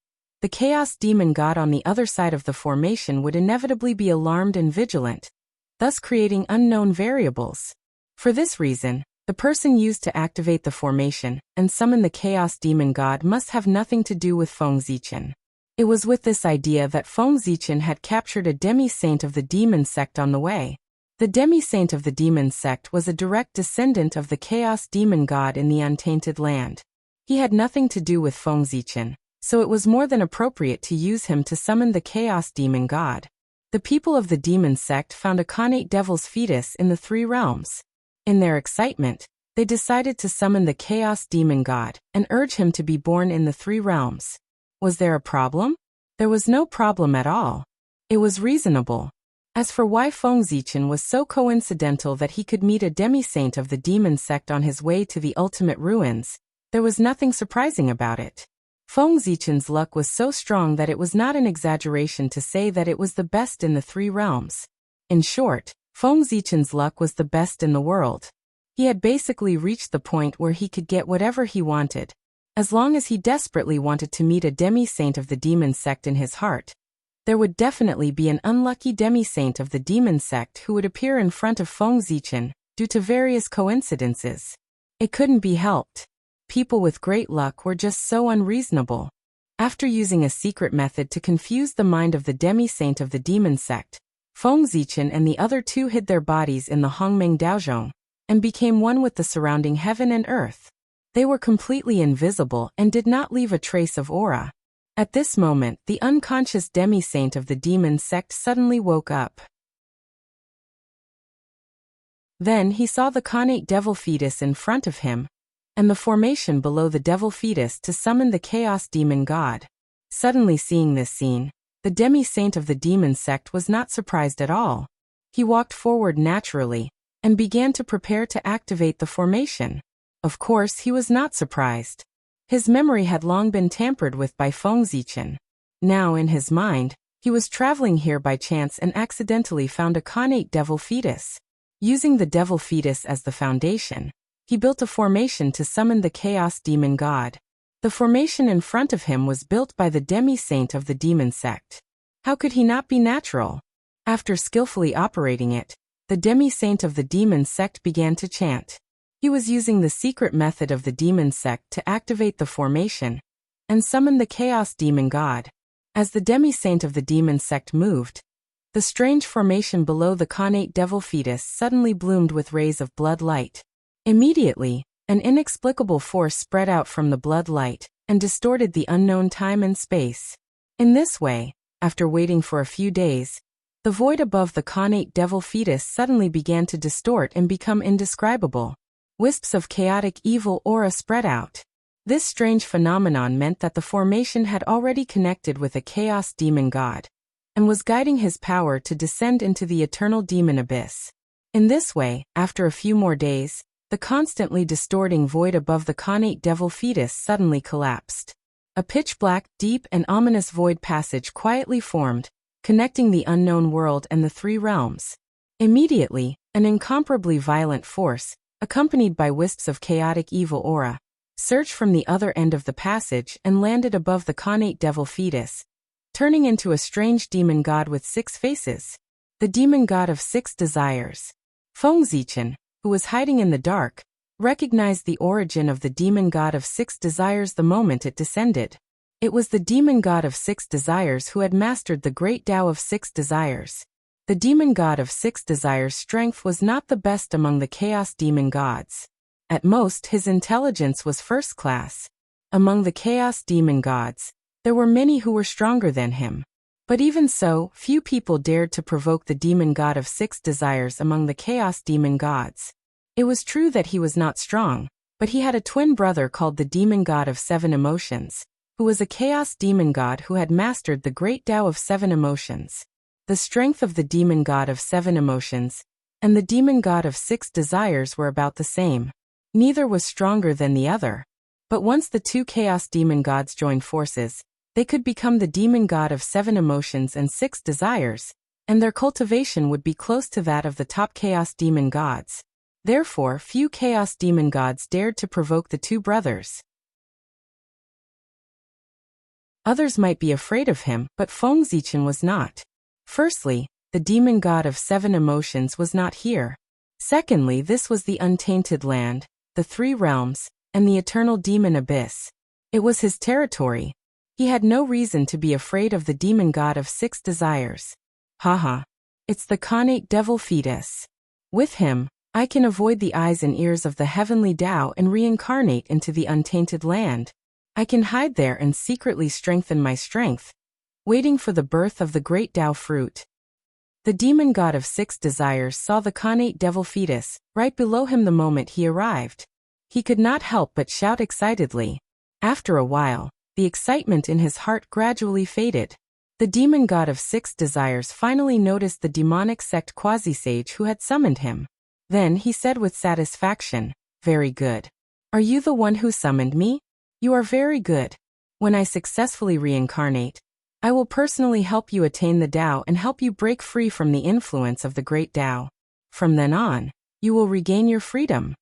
the Chaos Demon God on the other side of the formation would inevitably be alarmed and vigilant, thus creating unknown variables. For this reason, The person used to activate the formation and summon the Chaos Demon God must have nothing to do with Feng Zichen. It was with this idea that Feng Zichen had captured a demi-saint of the demon sect on the way. The demi-saint of the demon sect was a direct descendant of the Chaos Demon God in the Untainted Land. He had nothing to do with Feng Zichen, so it was more than appropriate to use him to summon the Chaos Demon God. The people of the demon sect found a connate devil's fetus in the 3 realms. In their excitement, they decided to summon the Chaos Demon God and urge him to be born in the 3 realms. Was there a problem? There was no problem at all. It was reasonable. As for why Feng Zichen was so coincidental that he could meet a demi-saint of the demon sect on his way to the ultimate ruins, there was nothing surprising about it. Feng Zichen's luck was so strong that it was not an exaggeration to say that it was the best in the 3 realms. In short, Feng Zichen's luck was the best in the world. He had basically reached the point where he could get whatever he wanted, as long as he desperately wanted to meet a demi-saint of the demon sect in his heart. There would definitely be an unlucky demi-saint of the demon sect who would appear in front of Feng Zichen, due to various coincidences. It couldn't be helped. People with great luck were just so unreasonable. After using a secret method to confuse the mind of the demi-saint of the demon sect, Feng Zichen and the other 2 hid their bodies in the Hongmeng Daozhong, and became one with the surrounding heaven and earth. They were completely invisible and did not leave a trace of aura. At this moment, the unconscious demi-saint of the demon sect suddenly woke up. Then he saw the connate devil fetus in front of him, and the formation below the devil fetus to summon the Chaos Demon God. Suddenly seeing this scene, the demi-saint of the demon sect was not surprised at all. He walked forward naturally, and began to prepare to activate the formation. Of course he was not surprised. His memory had long been tampered with by Feng Zichen. Now in his mind, he was traveling here by chance and accidentally found a connate devil fetus. Using the devil fetus as the foundation, he built a formation to summon the Chaos Demon God. The formation in front of him was built by the demi-saint of the demon sect. How could he not be natural? After skillfully operating it, the demi-saint of the demon sect began to chant. He was using the secret method of the demon sect to activate the formation and summon the Chaos Demon God. As the demi-saint of the demon sect moved, the strange formation below the connate devil fetus suddenly bloomed with rays of blood light. Immediately, an inexplicable force spread out from the blood light and distorted the unknown time and space. In this way, after waiting for a few days, the void above the connate devil fetus suddenly began to distort and become indescribable. Wisps of chaotic evil aura spread out. This strange phenomenon meant that the formation had already connected with a Chaos Demon God, and was guiding his power to descend into the eternal demon abyss. In this way, after a few more days, the constantly distorting void above the connate devil fetus suddenly collapsed. A pitch-black, deep and ominous void passage quietly formed, connecting the unknown world and the 3 realms. Immediately, an incomparably violent force, accompanied by wisps of chaotic evil aura, surged from the other end of the passage and landed above the connate devil fetus, turning into a strange demon god with 6 faces. The demon god of 6 desires. Feng Zichen, who was hiding in the dark, recognized the origin of the demon god of 6 desires the moment it descended. It was the demon god of 6 desires who had mastered the great Tao of 6 desires. The demon god of 6 desires' strength was not the best among the chaos demon gods. At most, his intelligence was first class. Among the chaos demon gods, there were many who were stronger than him. But even so, few people dared to provoke the demon god of 6 desires among the chaos demon gods. It was true that he was not strong, but he had a twin brother called the demon god of 7 emotions, who was a chaos demon god who had mastered the great Tao of 7 emotions. The strength of the demon god of 7 emotions and the demon god of 6 desires were about the same. Neither was stronger than the other. But once the 2 chaos demon gods joined forces, they could become the demon god of 7 emotions and 6 desires, and their cultivation would be close to that of the top chaos demon gods. Therefore, few chaos demon gods dared to provoke the 2 brothers. Others might be afraid of him, but Feng Zichen was not. Firstly, the demon god of 7 emotions was not here. Secondly, this was the untainted land, the three realms, and the eternal demon abyss. It was his territory. He had no reason to be afraid of the demon god of six desires. Haha. It's the connate devil fetus. With him, I can avoid the eyes and ears of the heavenly Tao and reincarnate into the untainted land. I can hide there and secretly strengthen my strength, waiting for the birth of the great Tao fruit. The demon god of six desires saw the connate devil fetus right below him the moment he arrived. He could not help but shout excitedly. After a while, the excitement in his heart gradually faded. The demon god of six desires finally noticed the demonic sect quasi-sage who had summoned him. Then he said with satisfaction, "Very good. Are you the one who summoned me? You are very good. When I successfully reincarnate, I will personally help you attain the Tao and help you break free from the influence of the great Tao. From then on, you will regain your freedom.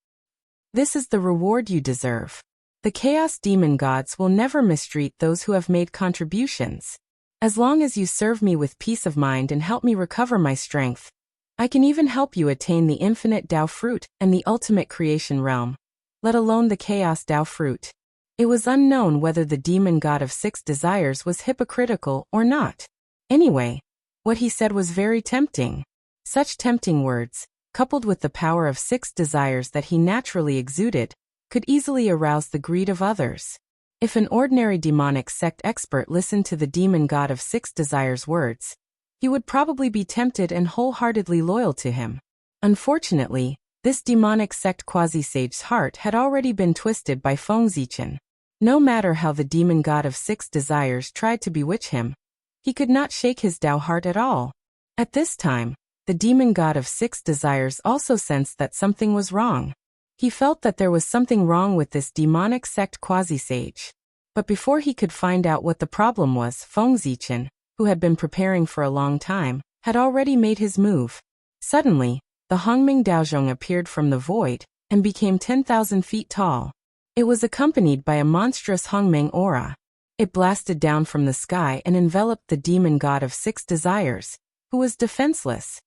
This is the reward you deserve. The chaos demon gods will never mistreat those who have made contributions. As long as you serve me with peace of mind and help me recover my strength, I can even help you attain the infinite Tao fruit and the ultimate creation realm, let alone the chaos Tao fruit." It was unknown whether the demon god of six desires was hypocritical or not. Anyway, what he said was very tempting. Such tempting words, coupled with the power of six desires that he naturally exuded, could easily arouse the greed of others. If an ordinary demonic sect expert listened to the demon god of six desires' words, he would probably be tempted and wholeheartedly loyal to him. Unfortunately, this demonic sect quasi-sage's heart had already been twisted by Feng Zichen. No matter how the demon god of six desires tried to bewitch him, he could not shake his Tao heart at all. At this time, the demon god of six desires also sensed that something was wrong. He felt that there was something wrong with this demonic sect quasi-sage. But before he could find out what the problem was, Feng Zichen, who had been preparing for a long time, had already made his move. Suddenly, the Hongming Daozhong appeared from the void and became 10,000 feet tall. It was accompanied by a monstrous Hongmeng aura. It blasted down from the sky and enveloped the demon god of six desires, who was defenseless.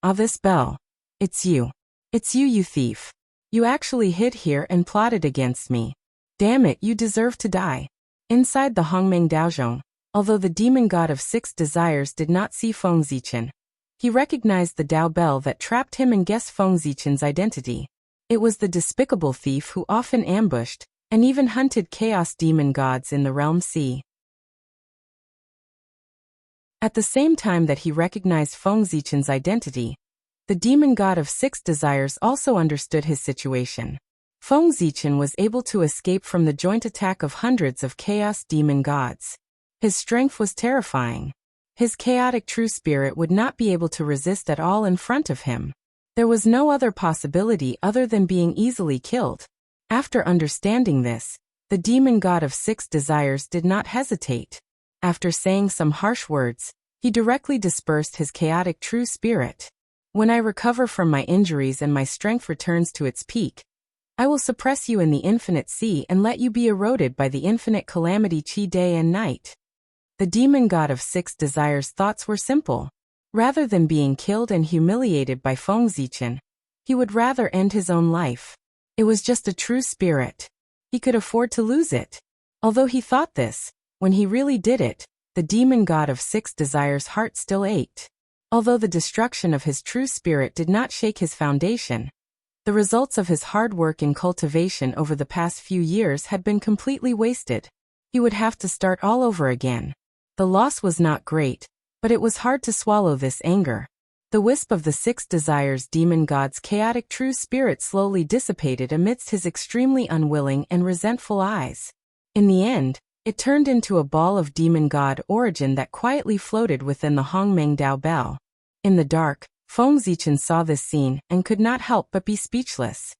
"Ah, this bell. It's you. It's you, you thief. You actually hid here and plotted against me. Damn it, you deserve to die." Inside the Hongmeng Daozhong, although the demon god of six desires did not see Feng Zichen, he recognized the Tao bell that trapped him and guessed Feng Zichen's identity. It was the despicable thief who often ambushed and even hunted chaos demon gods in the realm sea. At the same time that he recognized Feng Zichen's identity, the demon god of six desires also understood his situation. Feng Zichen was able to escape from the joint attack of hundreds of chaos demon gods. His strength was terrifying. His chaotic true spirit would not be able to resist at all in front of him. There was no other possibility other than being easily killed. After understanding this, the demon god of six desires did not hesitate. After saying some harsh words, he directly dispersed his chaotic true spirit. "When I recover from my injuries and my strength returns to its peak, I will suppress you in the infinite sea and let you be eroded by the infinite calamity Qi day and night." The demon god of six desires' thoughts were simple. Rather than being killed and humiliated by Feng Zichen, he would rather end his own life. It was just a true spirit. He could afford to lose it. Although he thought this, when he really did it, the demon god of six desires' heart still ached. Although the destruction of his true spirit did not shake his foundation, the results of his hard work in cultivation over the past few years had been completely wasted. He would have to start all over again. The loss was not great, but it was hard to swallow this anger. The wisp of the six desires demon god's chaotic true spirit slowly dissipated amidst his extremely unwilling and resentful eyes. In the end, it turned into a ball of demon god origin that quietly floated within the Hongmeng Dao bell. In the dark, Feng Zichen saw this scene and could not help but be speechless.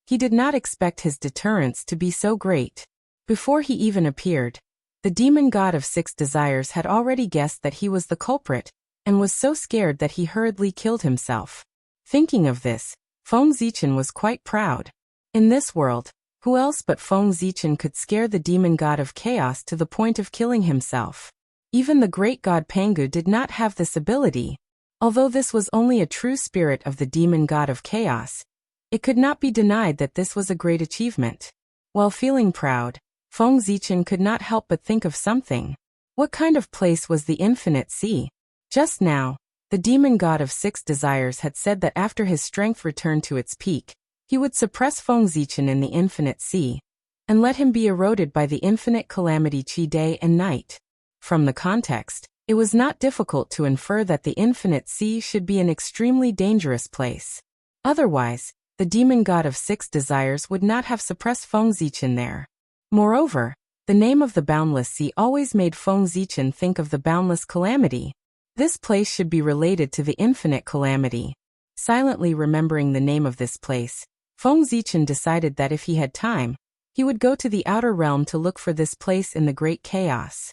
He did not expect his deterrence to be so great. Before he even appeared, the demon god of six desires had already guessed that he was the culprit, and was so scared that he hurriedly killed himself. Thinking of this, Feng Zichen was quite proud. In this world, who else but Feng Zichen could scare the demon god of chaos to the point of killing himself? Even the great god Pangu did not have this ability. Although this was only a true spirit of the demon god of chaos, it could not be denied that this was a great achievement. While feeling proud, Feng Zichen could not help but think of something. What kind of place was the infinite sea? Just now, the demon god of 6 desires had said that after his strength returned to its peak, he would suppress Feng Zichen in the infinite sea, and let him be eroded by the infinite calamity qi day and night. From the context, it was not difficult to infer that the infinite sea should be an extremely dangerous place. Otherwise, the demon god of 6 desires would not have suppressed Feng Zichen there. Moreover, the name of the boundless sea always made Feng Zichen think of the boundless calamity. This place should be related to the infinite calamity. Silently remembering the name of this place, Feng Zichen decided that if he had time, he would go to the outer realm to look for this place in the great chaos.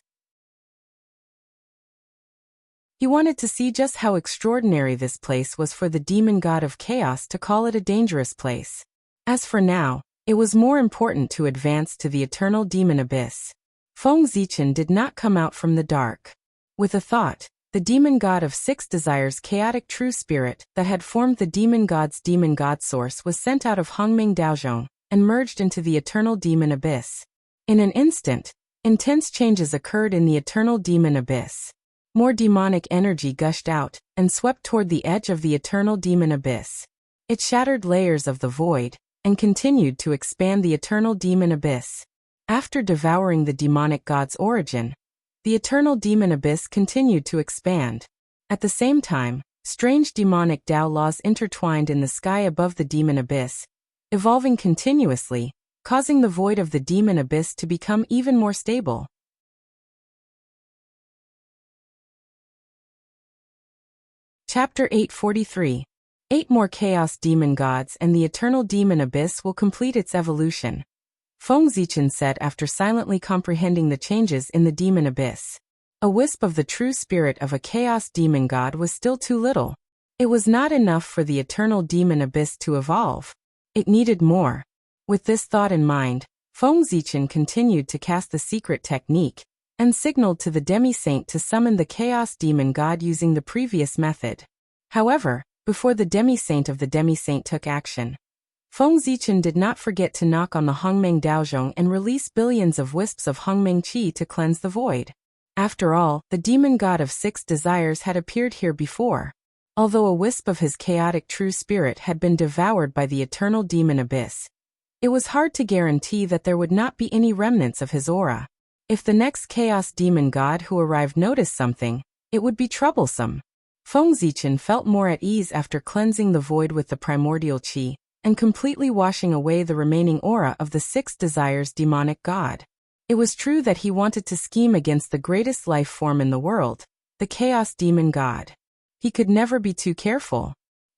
He wanted to see just how extraordinary this place was for the demon god of chaos to call it a dangerous place. As for now, it was more important to advance to the eternal demon abyss. Feng Zichen did not come out from the dark. With a thought, the demon god of 6 desires chaotic true spirit that had formed the demon god source was sent out of Hongming Daozhong and merged into the eternal demon abyss. In an instant, intense changes occurred in the eternal demon abyss. More demonic energy gushed out and swept toward the edge of the eternal demon abyss. It shattered layers of the void and continued to expand the eternal demon abyss. After devouring the demonic god's origin, the eternal demon abyss continued to expand. At the same time, strange demonic Tao laws intertwined in the sky above the demon abyss, evolving continuously, causing the void of the demon abyss to become even more stable. Chapter 843. 8 more Chaos Demon Gods and the Eternal Demon Abyss will complete its evolution. Feng Zichen said after silently comprehending the changes in the Demon Abyss. A wisp of the true spirit of a Chaos Demon God was still too little. It was not enough for the Eternal Demon Abyss to evolve. It needed more. With this thought in mind, Feng Zichen continued to cast the secret technique, and signaled to the demi-saint to summon the Chaos Demon God using the previous method. However, before the demi-saint of the demi-saint took action, Feng Zichen did not forget to knock on the Hongmeng Daozhong and release billions of wisps of Hongmeng Qi to cleanse the void. After all, the demon god of 6 desires had appeared here before. Although a wisp of his chaotic true spirit had been devoured by the eternal demon abyss, it was hard to guarantee that there would not be any remnants of his aura. If the next chaos demon god who arrived noticed something, it would be troublesome. Feng Zichen felt more at ease after cleansing the void with the primordial qi, and completely washing away the remaining aura of the 6 desires demonic god. It was true that he wanted to scheme against the greatest life form in the world, the chaos demon god. He could never be too careful.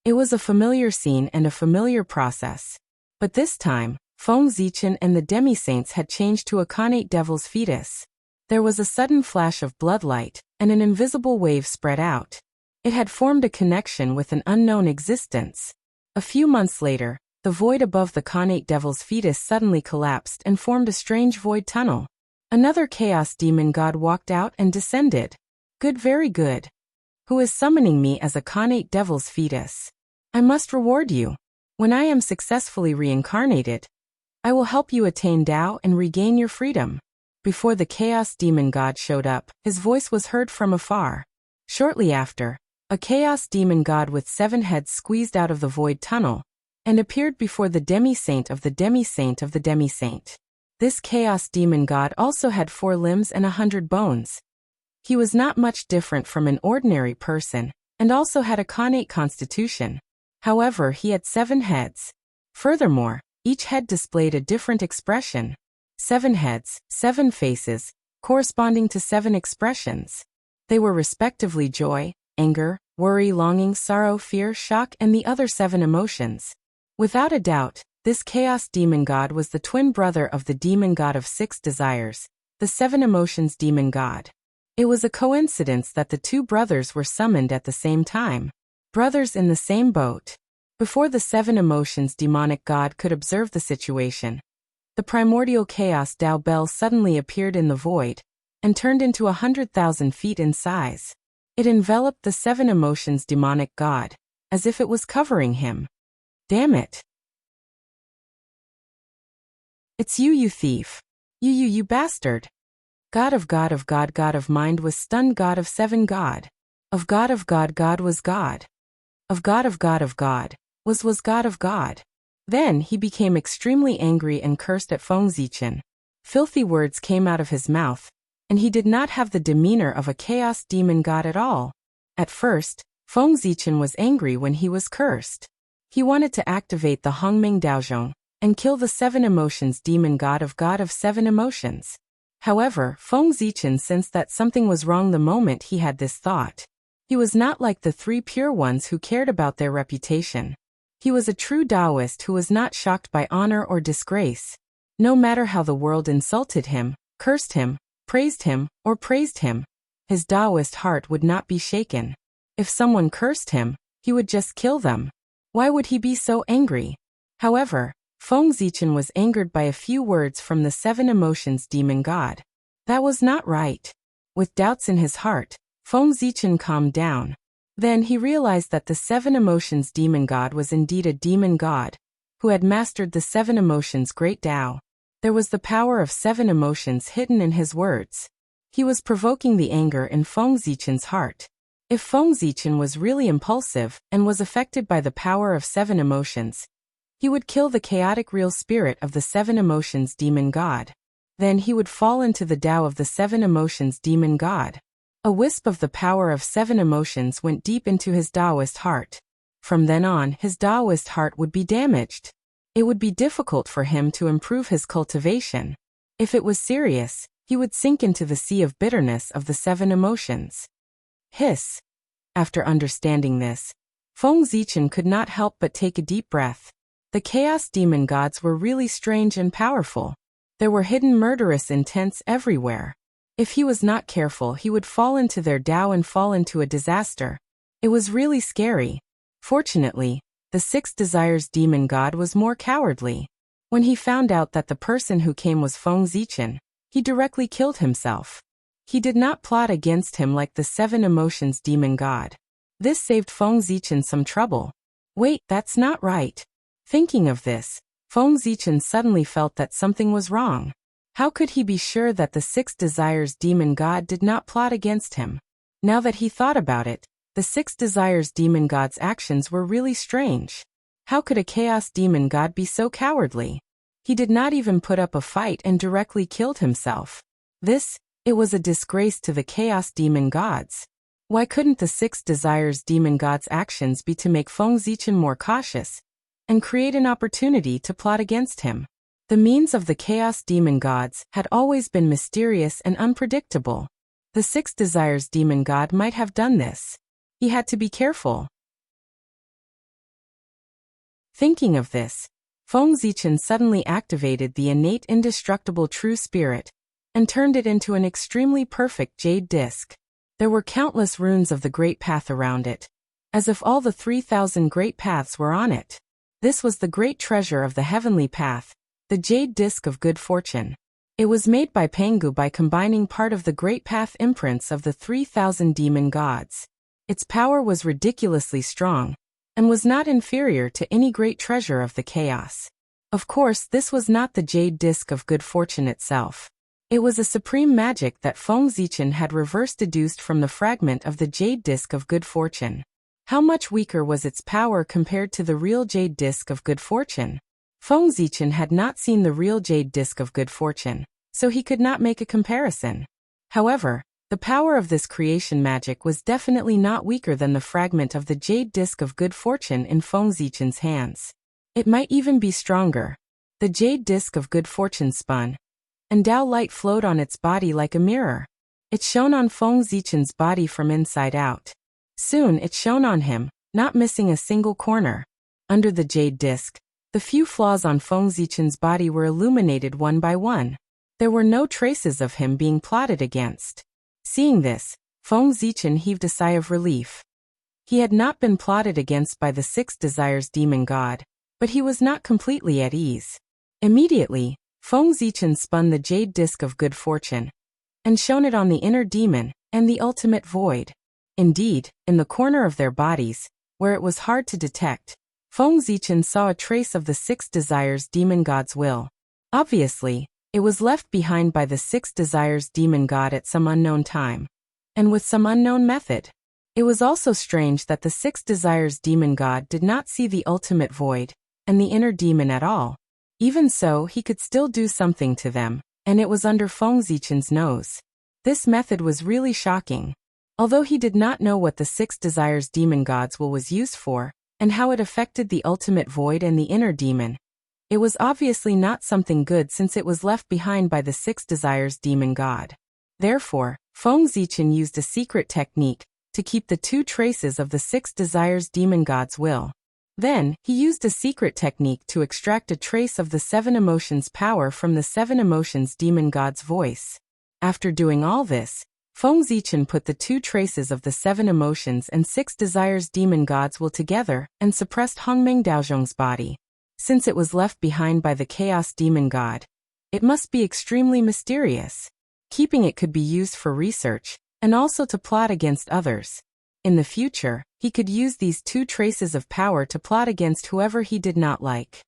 It was a familiar scene and a familiar process. But this time, Feng Zichen and the demi-saints had changed to a connate devil's fetus. There was a sudden flash of bloodlight, and an invisible wave spread out. It had formed a connection with an unknown existence. A few months later, the void above the connate devil's fetus suddenly collapsed and formed a strange void tunnel. Another chaos demon god walked out and descended. Good, very good. Who is summoning me as a connate devil's fetus? I must reward you. When I am successfully reincarnated, I will help you attain Tao and regain your freedom. Before the chaos demon god showed up, his voice was heard from afar. Shortly after, a chaos demon god with 7 heads squeezed out of the void tunnel, and appeared before the demi-saint of the demi-saint of the demi-saint. This chaos demon god also had 4 limbs and 100 bones. He was not much different from an ordinary person, and also had a connate constitution. However, he had 7 heads. Furthermore, each head displayed a different expression. 7 heads, 7 faces, corresponding to 7 expressions. They were respectively joy, anger, worry, longing, sorrow, fear, shock, and the other 7 emotions. Without a doubt, this chaos demon god was the twin brother of the demon god of 6 desires, the 7 emotions demon god. It was a coincidence that the 2 brothers were summoned at the same time. Brothers in the same boat. Before the 7 emotions demonic god could observe the situation, the primordial chaos Tao Bell suddenly appeared in the void, and turned into 100,000 feet in size. It enveloped the seven emotions' demonic god, as if it was covering him. Damn it. It's you, you thief. You bastard. God of God of God, God of mind was stunned, God of seven, God. Of God, God was God. Of God was God of God. Then he became extremely angry and cursed at Feng Zichen. Filthy words came out of his mouth, and he did not have the demeanor of a chaos demon god at all. At first, Feng Zichen was angry when he was cursed. He wanted to activate the Hongming Daozhong and kill the seven emotions demon god of seven emotions. However, Feng Zichen sensed that something was wrong the moment he had this thought. He was not like the three pure ones who cared about their reputation. He was a true Taoist who was not shocked by honor or disgrace. No matter how the world insulted him, cursed him, praised him, or praised him, his Taoist heart would not be shaken. If someone cursed him, he would just kill them. Why would he be so angry? However, Feng Zichen was angered by a few words from the seven emotions demon god. That was not right. With doubts in his heart, Feng Zichen calmed down. Then he realized that the seven emotions demon god was indeed a demon god, who had mastered the seven emotions' great Tao. There was the power of seven emotions hidden in his words. He was provoking the anger in Feng Zichen's heart. If Feng Zichen was really impulsive and was affected by the power of seven emotions, he would kill the chaotic real spirit of the seven emotions demon god. Then he would fall into the Tao of the seven emotions demon god. A wisp of the power of seven emotions went deep into his Taoist heart. From then on, his Taoist heart would be damaged. It would be difficult for him to improve his cultivation. If it was serious, he would sink into the sea of bitterness of the seven emotions. Hiss. After understanding this, Feng Zichen could not help but take a deep breath. The chaos demon gods were really strange and powerful. There were hidden murderous intents everywhere. If he was not careful, he would fall into their Tao and fall into a disaster. It was really scary. Fortunately, the six desires demon god was more cowardly. When he found out that the person who came was Feng Zichen, he directly killed himself. He did not plot against him like the seven emotions demon god. This saved Feng Zichen some trouble. Wait, that's not right. Thinking of this, Feng Zichen suddenly felt that something was wrong. How could he be sure that the six desires demon god did not plot against him? Now that he thought about it, the six desires demon god's actions were really strange. How could a chaos demon god be so cowardly? He did not even put up a fight and directly killed himself. It was a disgrace to the chaos demon gods. Why couldn't the six desires demon god's actions be to make Feng Zichen more cautious and create an opportunity to plot against him? The means of the chaos demon gods had always been mysterious and unpredictable. The six desires demon god might have done this. He had to be careful. Thinking of this, Feng Zichen suddenly activated the innate indestructible true spirit and turned it into an extremely perfect jade disc. There were countless runes of the Great Path around it, as if all the 3,000 great paths were on it. This was the great treasure of the heavenly path, the jade disc of good fortune. It was made by Pangu by combining part of the great path imprints of the 3,000 demon gods. Its power was ridiculously strong, and was not inferior to any great treasure of the chaos. Of course, this was not the jade disc of good fortune itself. It was a supreme magic that Feng Zichen had reverse deduced from the fragment of the jade disc of good fortune. How much weaker was its power compared to the real jade disc of good fortune? Feng Zichen had not seen the real jade disc of good fortune, so he could not make a comparison. However, the power of this creation magic was definitely not weaker than the fragment of the jade disc of good fortune in Feng Zichen's hands. It might even be stronger. The jade disc of good fortune spun, and Tao light flowed on its body like a mirror. It shone on Feng Zichen's body from inside out. Soon it shone on him, not missing a single corner. Under the jade disc, the few flaws on Feng Zichen's body were illuminated one by one. There were no traces of him being plotted against. Seeing this, Feng Zichen heaved a sigh of relief. He had not been plotted against by the six desires demon god, but he was not completely at ease. Immediately, Feng Zichen spun the jade disc of good fortune, and shone it on the inner demon and the ultimate void. Indeed, in the corner of their bodies, where it was hard to detect, Feng Zichen saw a trace of the six desires demon god's will. Obviously, it was left behind by the six desires demon god at some unknown time, and with some unknown method. It was also strange that the six desires demon god did not see the ultimate void and the inner demon at all. Even so, he could still do something to them, and it was under Feng Zichen's nose. This method was really shocking. Although he did not know what the six desires demon god's will was used for, and how it affected the ultimate void and the inner demon, it was obviously not something good since it was left behind by the six desires demon god. Therefore, Feng Zichen used a secret technique to keep the two traces of the six desires demon god's will. Then, he used a secret technique to extract a trace of the seven emotions power from the seven emotions demon god's voice. After doing all this, Feng Zichen put the two traces of the seven emotions and six desires demon god's will together and suppressed Hongmeng Daozhong's body. Since it was left behind by the chaos demon god, it must be extremely mysterious. Keeping it could be used for research, and also to plot against others. In the future, he could use these two traces of power to plot against whoever he did not like.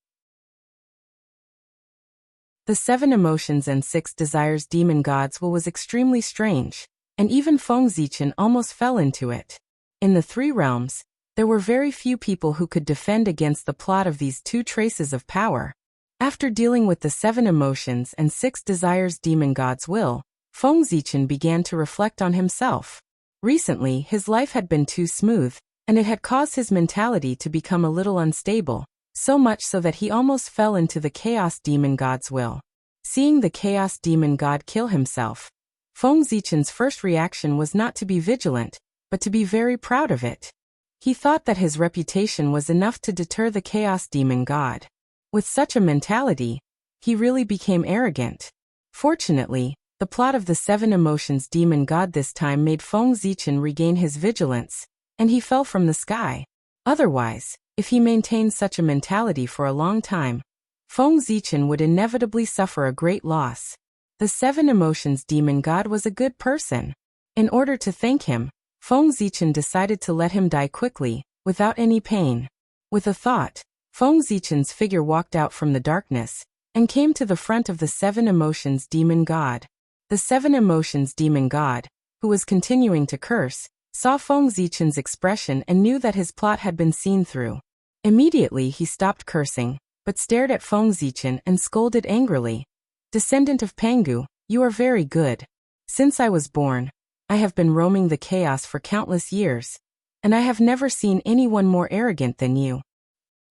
The seven emotions and six desires demon god's will was extremely strange, and even Feng Zichen almost fell into it. In the three realms, there were very few people who could defend against the plot of these two traces of power. After dealing with the seven emotions and six desires demon god's will, Feng Zichen began to reflect on himself. Recently, his life had been too smooth, and it had caused his mentality to become a little unstable, so much so that he almost fell into the chaos demon god's will. Seeing the chaos demon god kill himself, Feng Zichen's first reaction was not to be vigilant, but to be very proud of it. He thought that his reputation was enough to deter the chaos demon god. With such a mentality, he really became arrogant. Fortunately, the plot of the seven emotions demon god this time made Feng Zichen regain his vigilance, and he fell from the sky. Otherwise, if he maintained such a mentality for a long time, Feng Zichen would inevitably suffer a great loss. The seven emotions demon god was a good person. In order to thank him, Feng Zichen decided to let him die quickly, without any pain. With a thought, Feng Zichen's figure walked out from the darkness, and came to the front of the seven emotions demon god. The seven emotions demon god, who was continuing to curse, saw Feng Zichen's expression and knew that his plot had been seen through. Immediately he stopped cursing, but stared at Feng Zichen and scolded angrily. "Descendant of Pangu, you are very good. Since I was born, I have been roaming the chaos for countless years, and I have never seen anyone more arrogant than you.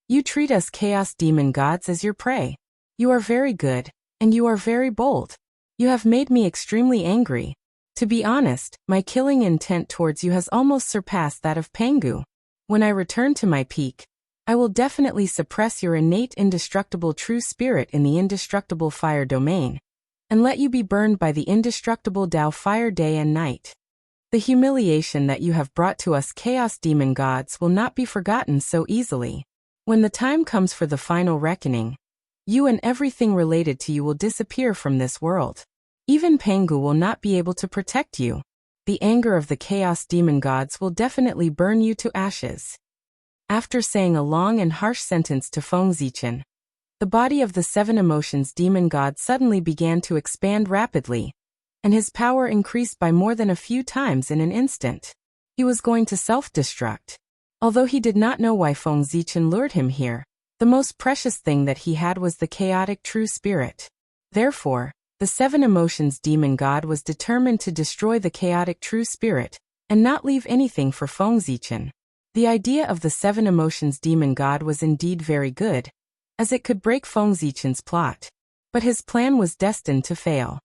You treat us chaos demon gods as your prey. You are very good, and you are very bold. You have made me extremely angry. To be honest, my killing intent towards you has almost surpassed that of Pangu. When I return to my peak, I will definitely suppress your innate indestructible true spirit in the indestructible fire domain, and let you be burned by the indestructible Tao fire day and night. The humiliation that you have brought to us chaos demon gods will not be forgotten so easily. When the time comes for the final reckoning, you and everything related to you will disappear from this world. Even Pangu will not be able to protect you. The anger of the chaos demon gods will definitely burn you to ashes." After saying a long and harsh sentence to Feng Zichen, the body of the seven emotions demon god suddenly began to expand rapidly, and his power increased by more than a few times in an instant. He was going to self-destruct. Although he did not know why Feng Zichen lured him here, the most precious thing that he had was the chaotic true spirit. Therefore, the seven emotions demon god was determined to destroy the chaotic true spirit, and not leave anything for Feng Zichen. The idea of the seven emotions demon god was indeed very good, as it could break Feng Zichen's plot. But his plan was destined to fail.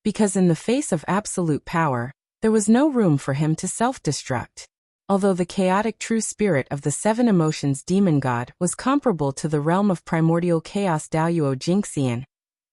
Because in the face of absolute power, there was no room for him to self-destruct. Although the chaotic true spirit of the seven emotions demon god was comparable to the realm of primordial chaos Daoyuo Jingxian,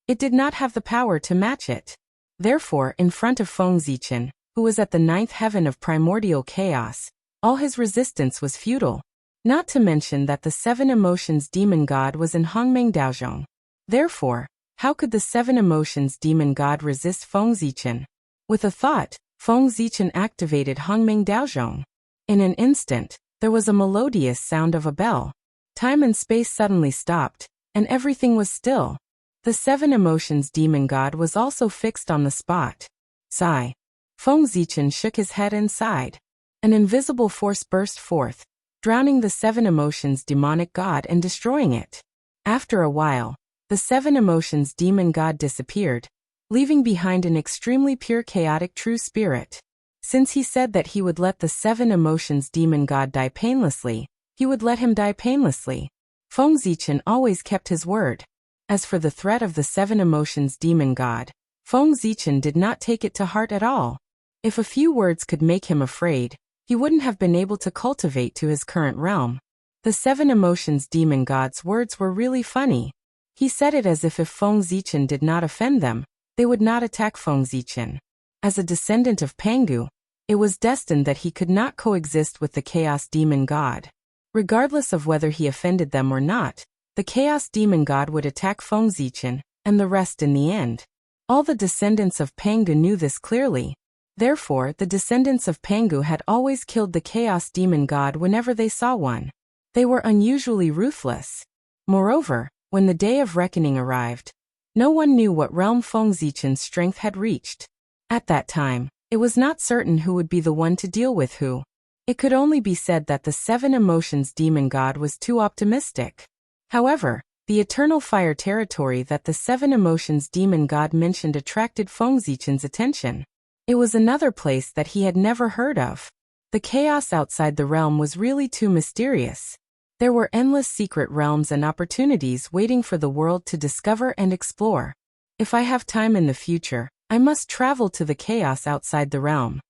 it did not have the power to match it. Therefore, in front of Feng Zichen, who was at the ninth heaven of primordial chaos, all his resistance was futile. Not to mention that the seven emotions demon god was in Hongmeng Daozhong. Therefore, how could the seven emotions demon god resist Feng Zichen? With a thought, Feng Zichen activated Hongming Daozhong. In an instant, there was a melodious sound of a bell. Time and space suddenly stopped, and everything was still. The seven emotions demon god was also fixed on the spot. Sigh. Feng Zichen shook his head and sighed. An invisible force burst forth, drowning the seven emotions demonic god and destroying it. After a while, the seven emotions demon god disappeared, leaving behind an extremely pure chaotic true spirit. Since he said that he would let the seven emotions demon god die painlessly, he would let him die painlessly. Feng Zichen always kept his word. As for the threat of the seven emotions demon god, Feng Zichen did not take it to heart at all. If a few words could make him afraid, he wouldn't have been able to cultivate to his current realm. The seven emotions demon god's words were really funny. He said it as if Feng Zichen did not offend them, they would not attack Feng Zichen. As a descendant of Pangu, it was destined that he could not coexist with the chaos demon god. Regardless of whether he offended them or not, the chaos demon god would attack Feng Zichen, and the rest in the end. All the descendants of Pangu knew this clearly. Therefore, the descendants of Pangu had always killed the chaos demon god whenever they saw one. They were unusually ruthless. Moreover, when the day of reckoning arrived, no one knew what realm Feng Zichen's strength had reached. At that time, it was not certain who would be the one to deal with who. It could only be said that the seven emotions demon god was too optimistic. However, the eternal fire territory that the seven emotions demon god mentioned attracted Feng Zichen's attention. It was another place that he had never heard of. The chaos outside the realm was really too mysterious. There were endless secret realms and opportunities waiting for the world to discover and explore. If I have time in the future, I must travel to the chaos outside the realm.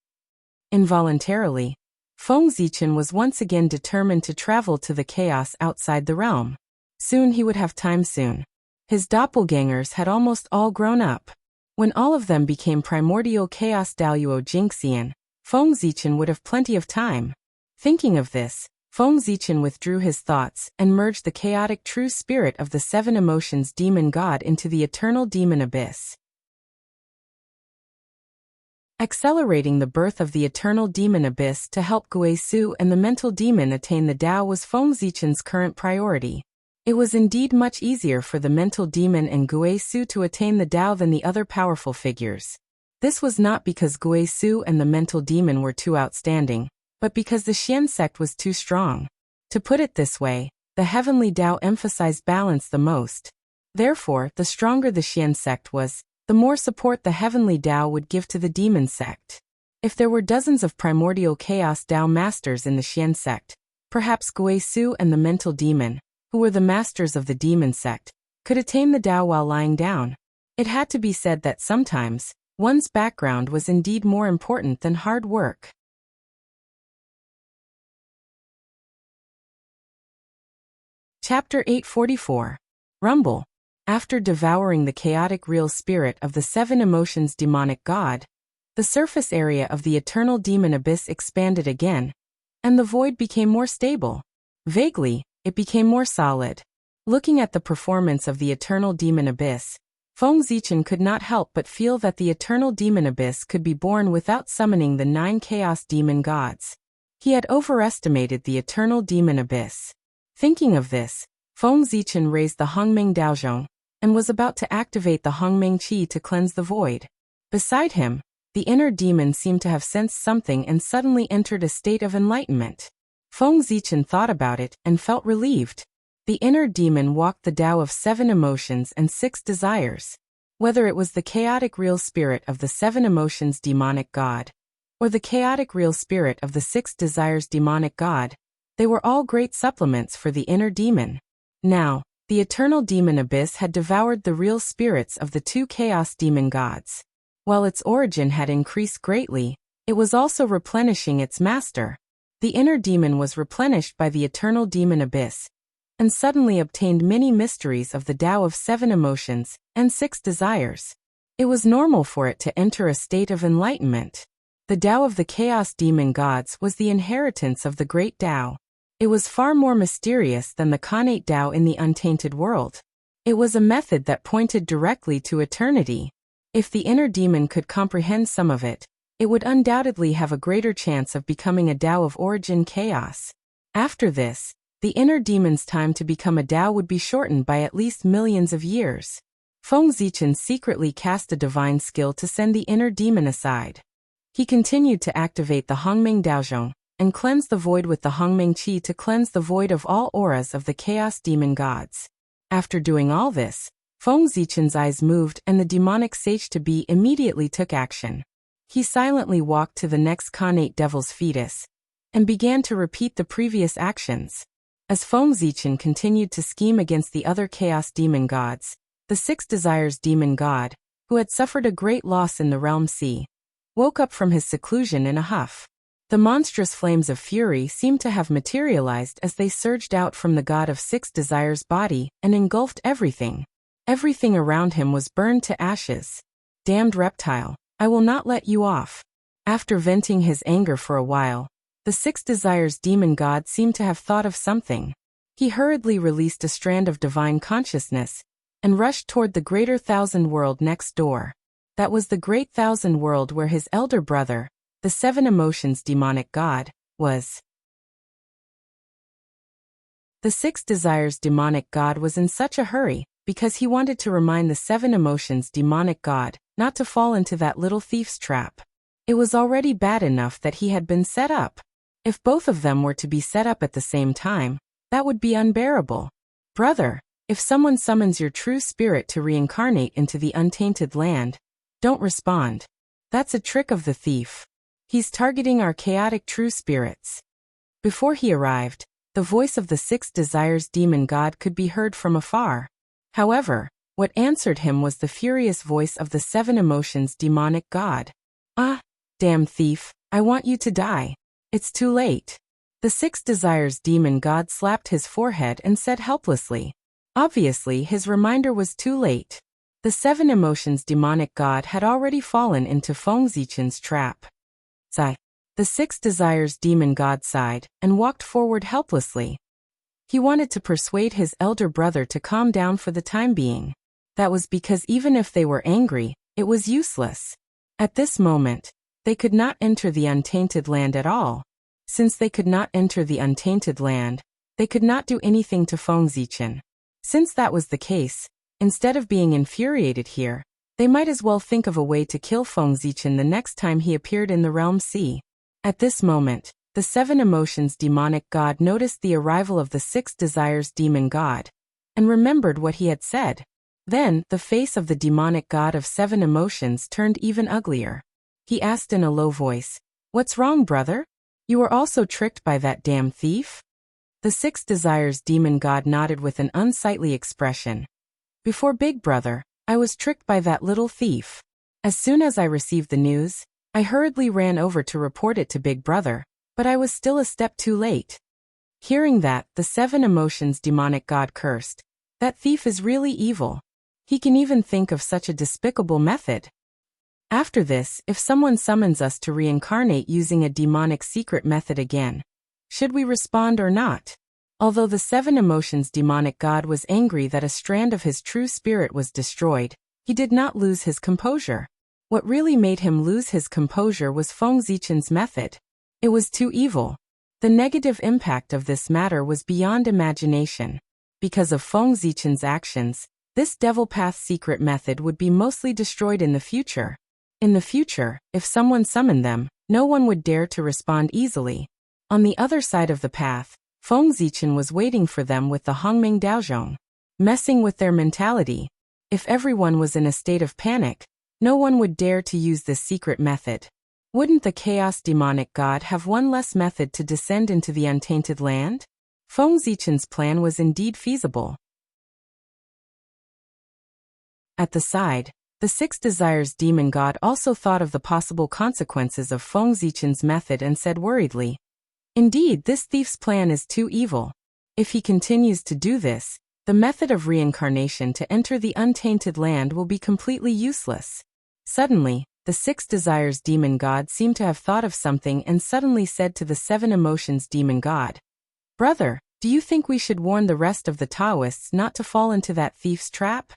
Involuntarily, Feng Zichen was once again determined to travel to the chaos outside the realm. Soon he would have time soon. His doppelgangers had almost all grown up. When all of them became primordial chaos Daluo Jingxian, Feng Zichen would have plenty of time. Thinking of this, Feng Zichen withdrew his thoughts and merged the chaotic true spirit of the seven emotions demon god into the eternal demon abyss. Accelerating the birth of the eternal demon abyss to help Guisu and the mental demon attain the Tao was Feng Zichen's current priority. It was indeed much easier for the mental demon and Guisu to attain the Tao than the other powerful figures. This was not because Guisu and the mental demon were too outstanding, but because the Xian sect was too strong. To put it this way, the heavenly Tao emphasized balance the most. Therefore, the stronger the Xian sect was, the more support the heavenly Tao would give to the demon sect. If there were dozens of primordial chaos Tao masters in the Xian sect, perhaps Guisu and the mental demon, who were the masters of the demon sect, could attain the Tao while lying down. It had to be said that sometimes, one's background was indeed more important than hard work. Chapter 844. Rumble. After devouring the chaotic real spirit of the seven emotions demonic god, the surface area of the eternal demon abyss expanded again, and the void became more stable. Vaguely, it became more solid. Looking at the performance of the eternal demon abyss, Feng Zichen could not help but feel that the eternal demon abyss could be born without summoning the 9 chaos demon gods. He had overestimated the eternal demon abyss. Thinking of this, Feng Zichen raised the Hongming Daozhong, and was about to activate the Hongming Qi to cleanse the void. Beside him, the inner demon seemed to have sensed something and suddenly entered a state of enlightenment. Feng Zichen thought about it and felt relieved. The inner demon walked the Tao of 7 emotions and 6 desires. Whether it was the chaotic real spirit of the 7 emotions demonic god, or the chaotic real spirit of the 6 desires demonic god, they were all great supplements for the inner demon. Now, the eternal demon abyss had devoured the real spirits of the 2 chaos demon gods. While its origin had increased greatly, it was also replenishing its master. The inner demon was replenished by the eternal demon abyss, and suddenly obtained many mysteries of the Tao of 7 emotions and 6 desires. It was normal for it to enter a state of enlightenment. The Tao of the chaos demon gods was the inheritance of the great Tao. It was far more mysterious than the connate Tao in the untainted world. It was a method that pointed directly to eternity. If the inner demon could comprehend some of it, it would undoubtedly have a greater chance of becoming a Tao of origin chaos. After this, the inner demon's time to become a Tao would be shortened by at least millions of years. Feng Zichen secretly cast a divine skill to send the inner demon aside. He continued to activate the Hongming Daozhong and cleanse the void with the Hongming Qi to cleanse the void of all auras of the chaos demon gods. After doing all this, Feng Zichen's eyes moved and the demonic sage-to-be immediately took action. He silently walked to the next Khanate devil's fetus and began to repeat the previous actions. As Feng Zichen continued to scheme against the other chaos demon gods, the Six Desires demon god, who had suffered a great loss in the realm sea, woke up from his seclusion in a huff. The monstrous flames of fury seemed to have materialized as they surged out from the god of Six Desires' body and engulfed everything. Everything around him was burned to ashes. Damned reptile, I will not let you off. After venting his anger for a while, the Six Desires demon god seemed to have thought of something. He hurriedly released a strand of divine consciousness and rushed toward the greater thousand world next door. That was the great thousand world where his elder brother, the Seven Emotions demonic god, was. The Six Desires demonic god was in such a hurry because he wanted to remind the Seven Emotions demonic god not to fall into that little thief's trap. It was already bad enough that he had been set up. If both of them were to be set up at the same time, that would be unbearable. Brother, if someone summons your true spirit to reincarnate into the untainted land, don't respond. That's a trick of the thief. He's targeting our chaotic true spirits. Before he arrived, the voice of the Six Desires demon god could be heard from afar. However, what answered him was the furious voice of the Seven Emotions demonic god. Ah, damn thief, I want you to die. It's too late. The Six Desires demon god slapped his forehead and said helplessly. Obviously, his reminder was too late. The Seven Emotions demonic god had already fallen into Feng Zichen's trap. Sigh. The Six Desires demon god sighed and walked forward helplessly. He wanted to persuade his elder brother to calm down for the time being. That was because even if they were angry, it was useless. At this moment, they could not enter the untainted land at all. Since they could not enter the untainted land, they could not do anything to Feng Zichen. Since that was the case, instead of being infuriated here, they might as well think of a way to kill Feng Zichen the next time he appeared in the realm sea. At this moment, the Seven Emotions demonic god noticed the arrival of the Six Desires demon god and remembered what he had said. Then, the face of the demonic god of Seven Emotions turned even uglier. He asked in a low voice, "What's wrong, brother? You were also tricked by that damn thief?" The Six Desires demon god nodded with an unsightly expression. "Before Big Brother, I was tricked by that little thief. As soon as I received the news, I hurriedly ran over to report it to Big Brother, but I was still a step too late." Hearing that, the Seven Emotions demonic god cursed. That thief is really evil. He can even think of such a despicable method. After this, if someone summons us to reincarnate using a demonic secret method again, should we respond or not? Although the Seven Emotions demonic god was angry that a strand of his true spirit was destroyed, he did not lose his composure. What really made him lose his composure was Feng Zichen's method. It was too evil. The negative impact of this matter was beyond imagination. Because of Feng Zichen's actions, this devil path secret method would be mostly destroyed in the future. In the future, if someone summoned them, no one would dare to respond easily. On the other side of the path, Feng Zichen was waiting for them with the Hongming Daozhong, messing with their mentality. If everyone was in a state of panic, no one would dare to use this secret method. Wouldn't the Chaos Demonic God have one less method to descend into the untainted land? Feng Zichen's plan was indeed feasible. At the side, the Six Desires demon god also thought of the possible consequences of Feng Zichen's method and said worriedly, "Indeed, this thief's plan is too evil. If he continues to do this, the method of reincarnation to enter the untainted land will be completely useless." Suddenly, the Six Desires demon god seemed to have thought of something and suddenly said to the Seven Emotions demon god, "Brother, do you think we should warn the rest of the Taoists not to fall into that thief's trap?"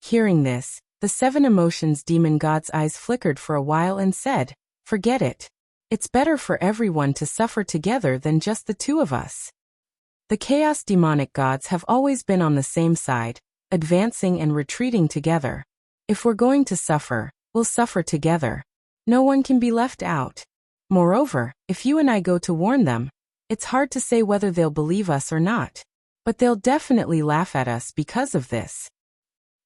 Hearing this, the Seven Emotions demon god's eyes flickered for a while and said, Forget it. It's better for everyone to suffer together than just the two of us. The chaos demonic gods have always been on the same side, advancing and retreating together. If we're going to suffer, we'll suffer together. No one can be left out. Moreover, if you and I go to warn them, it's hard to say whether they'll believe us or not. But they'll definitely laugh at us because of this.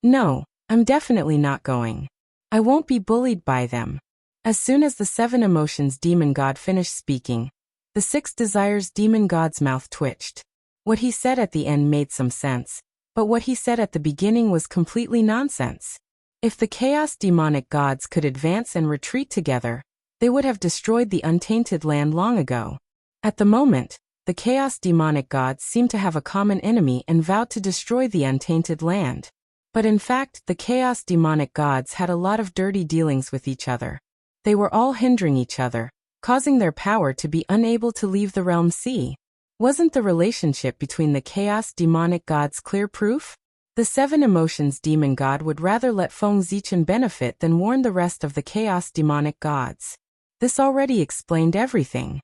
No, I'm definitely not going. I won't be bullied by them. As soon as the 7 emotions demon god finished speaking, the 6 desires demon god's mouth twitched. What he said at the end made some sense, but what he said at the beginning was completely nonsense. If the chaos demonic gods could advance and retreat together, they would have destroyed the untainted land long ago. At the moment, the chaos demonic gods seemed to have a common enemy and vowed to destroy the untainted land. But in fact, the chaos demonic gods had a lot of dirty dealings with each other. They were all hindering each other, causing their power to be unable to leave the realm sea. Wasn't the relationship between the chaos demonic gods clear proof? The 7 emotions demon god would rather let Feng Zichen benefit than warn the rest of the chaos demonic gods. This already explained everything.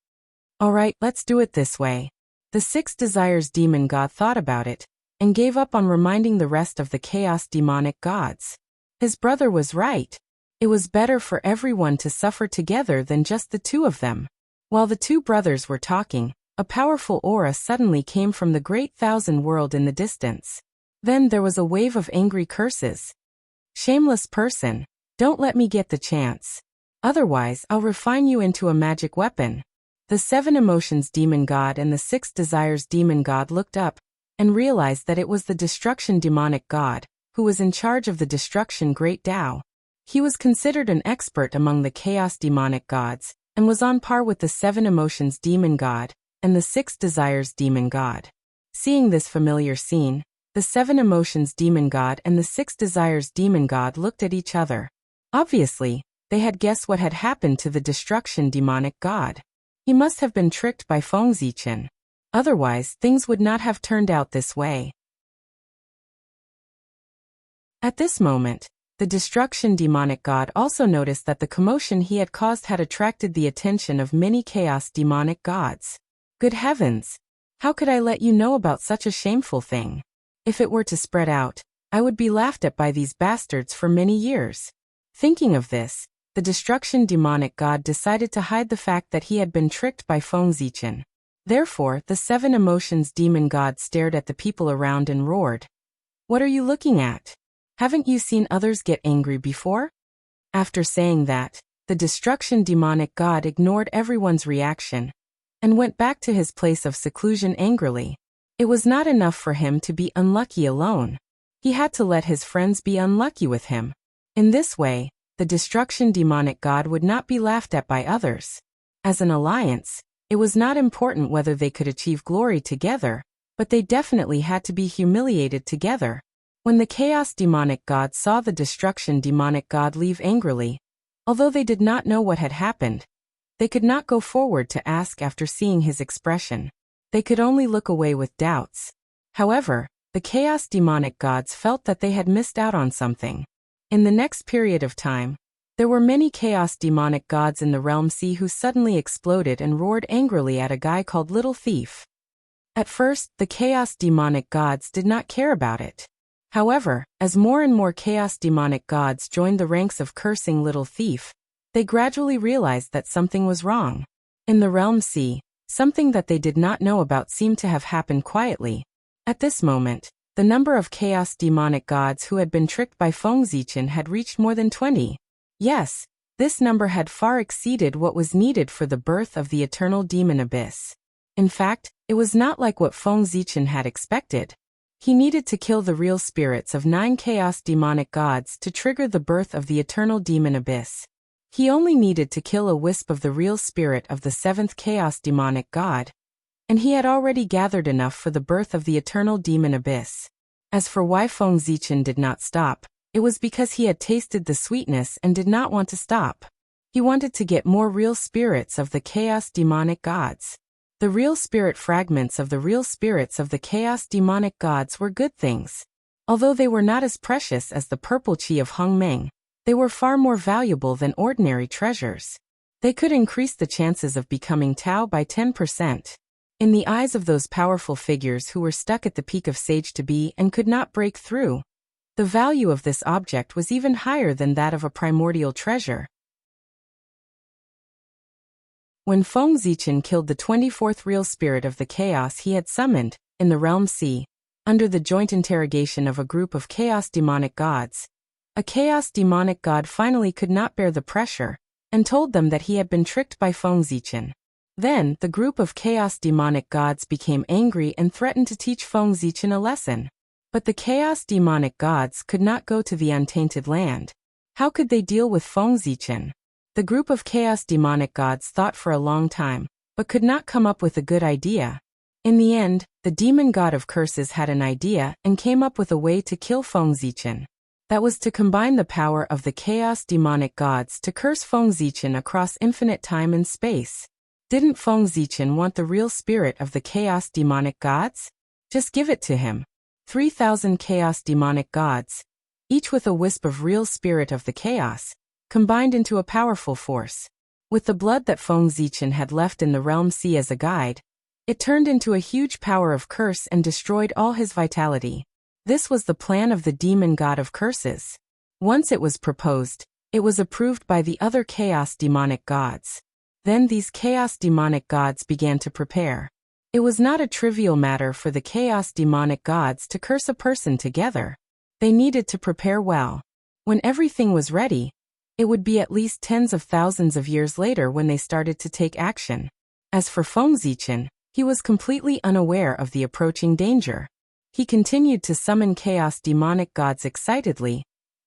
Alright, let's do it this way. The 6 desires demon god thought about it, and gave up on reminding the rest of the chaos demonic gods. His brother was right. It was better for everyone to suffer together than just the two of them. While the 2 brothers were talking, a powerful aura suddenly came from the great thousand world in the distance. Then there was a wave of angry curses. Shameless person, don't let me get the chance. Otherwise, I'll refine you into a magic weapon. The 7 emotions demon god and the 6 desires demon god looked up and realized that it was the destruction demonic god, who was in charge of the destruction great Tao. He was considered an expert among the chaos demonic gods, and was on par with the 7 emotions demon god and the 6 desires demon god. Seeing this familiar scene, the 7 emotions demon god and the 6 desires demon god looked at each other. Obviously, they had guessed what had happened to the destruction demonic god. He must have been tricked by Feng Zichen. Otherwise, things would not have turned out this way. At this moment, the destruction demonic god also noticed that the commotion he had caused had attracted the attention of many chaos demonic gods. Good heavens! How could I let you know about such a shameful thing? If it were to spread out, I would be laughed at by these bastards for many years. Thinking of this, the destruction demonic god decided to hide the fact that he had been tricked by Feng Zichen. Therefore, the 7 emotions demon god stared at the people around and roared. What are you looking at? Haven't you seen others get angry before? After saying that, the destruction demonic god ignored everyone's reaction and went back to his place of seclusion angrily. It was not enough for him to be unlucky alone. He had to let his friends be unlucky with him. In this way, the destruction demonic god would not be laughed at by others. As an alliance, it was not important whether they could achieve glory together, but they definitely had to be humiliated together. When the chaos demonic god saw the destruction demonic god leave angrily, although they did not know what had happened, they could not go forward to ask after seeing his expression. They could only look away with doubts. However, the chaos demonic gods felt that they had missed out on something. In the next period of time, there were many chaos demonic gods in the realm sea who suddenly exploded and roared angrily at a guy called Little Thief. At first, the chaos demonic gods did not care about it. However, as more and more chaos demonic gods joined the ranks of cursing Little Thief, they gradually realized that something was wrong. In the realm sea, something that they did not know about seemed to have happened quietly. At this moment, the number of chaos demonic gods who had been tricked by Feng Zichen had reached more than 20. Yes, this number had far exceeded what was needed for the birth of the eternal demon abyss. In fact, it was not like what Feng Zichen had expected. He needed to kill the real spirits of 9 chaos demonic gods to trigger the birth of the eternal demon abyss. He only needed to kill a wisp of the real spirit of the 7th chaos demonic god, and he had already gathered enough for the birth of the eternal demon abyss. As for why Feng Zichen did not stop, it was because he had tasted the sweetness and did not want to stop. He wanted to get more real spirits of the chaos demonic gods. The real spirit fragments of the real spirits of the chaos demonic gods were good things. Although they were not as precious as the purple chi of Hongmeng, they were far more valuable than ordinary treasures. They could increase the chances of becoming Tao by 10%. In the eyes of those powerful figures who were stuck at the peak of sage-to-be and could not break through, the value of this object was even higher than that of a primordial treasure. When Feng Zichen killed the 24th real spirit of the chaos he had summoned, in the realm C, under the joint interrogation of a group of chaos demonic gods, a chaos demonic god finally could not bear the pressure, and told them that he had been tricked by Feng Zichen. Then, the group of chaos demonic gods became angry and threatened to teach Feng Zichen a lesson. But the chaos demonic gods could not go to the untainted land. How could they deal with Feng Zichen? The group of chaos demonic gods thought for a long time, but could not come up with a good idea. In the end, the demon god of curses had an idea and came up with a way to kill Feng Zichen. That was to combine the power of the chaos demonic gods to curse Feng Zichen across infinite time and space. Didn't Feng Zichen want the real spirit of the chaos demonic gods? Just give it to him. 3,000 chaos demonic gods, each with a wisp of real spirit of the chaos, combined into a powerful force. With the blood that Feng Zichen had left in the realm C as a guide, it turned into a huge power of curse and destroyed all his vitality. This was the plan of the demon god of curses. Once it was proposed, it was approved by the other chaos demonic gods. Then these chaos demonic gods began to prepare. It was not a trivial matter for the chaos demonic gods to curse a person together. They needed to prepare well. When everything was ready, it would be at least tens of thousands of years later when they started to take action. As for Feng Zichen, he was completely unaware of the approaching danger. He continued to summon chaos demonic gods excitedly,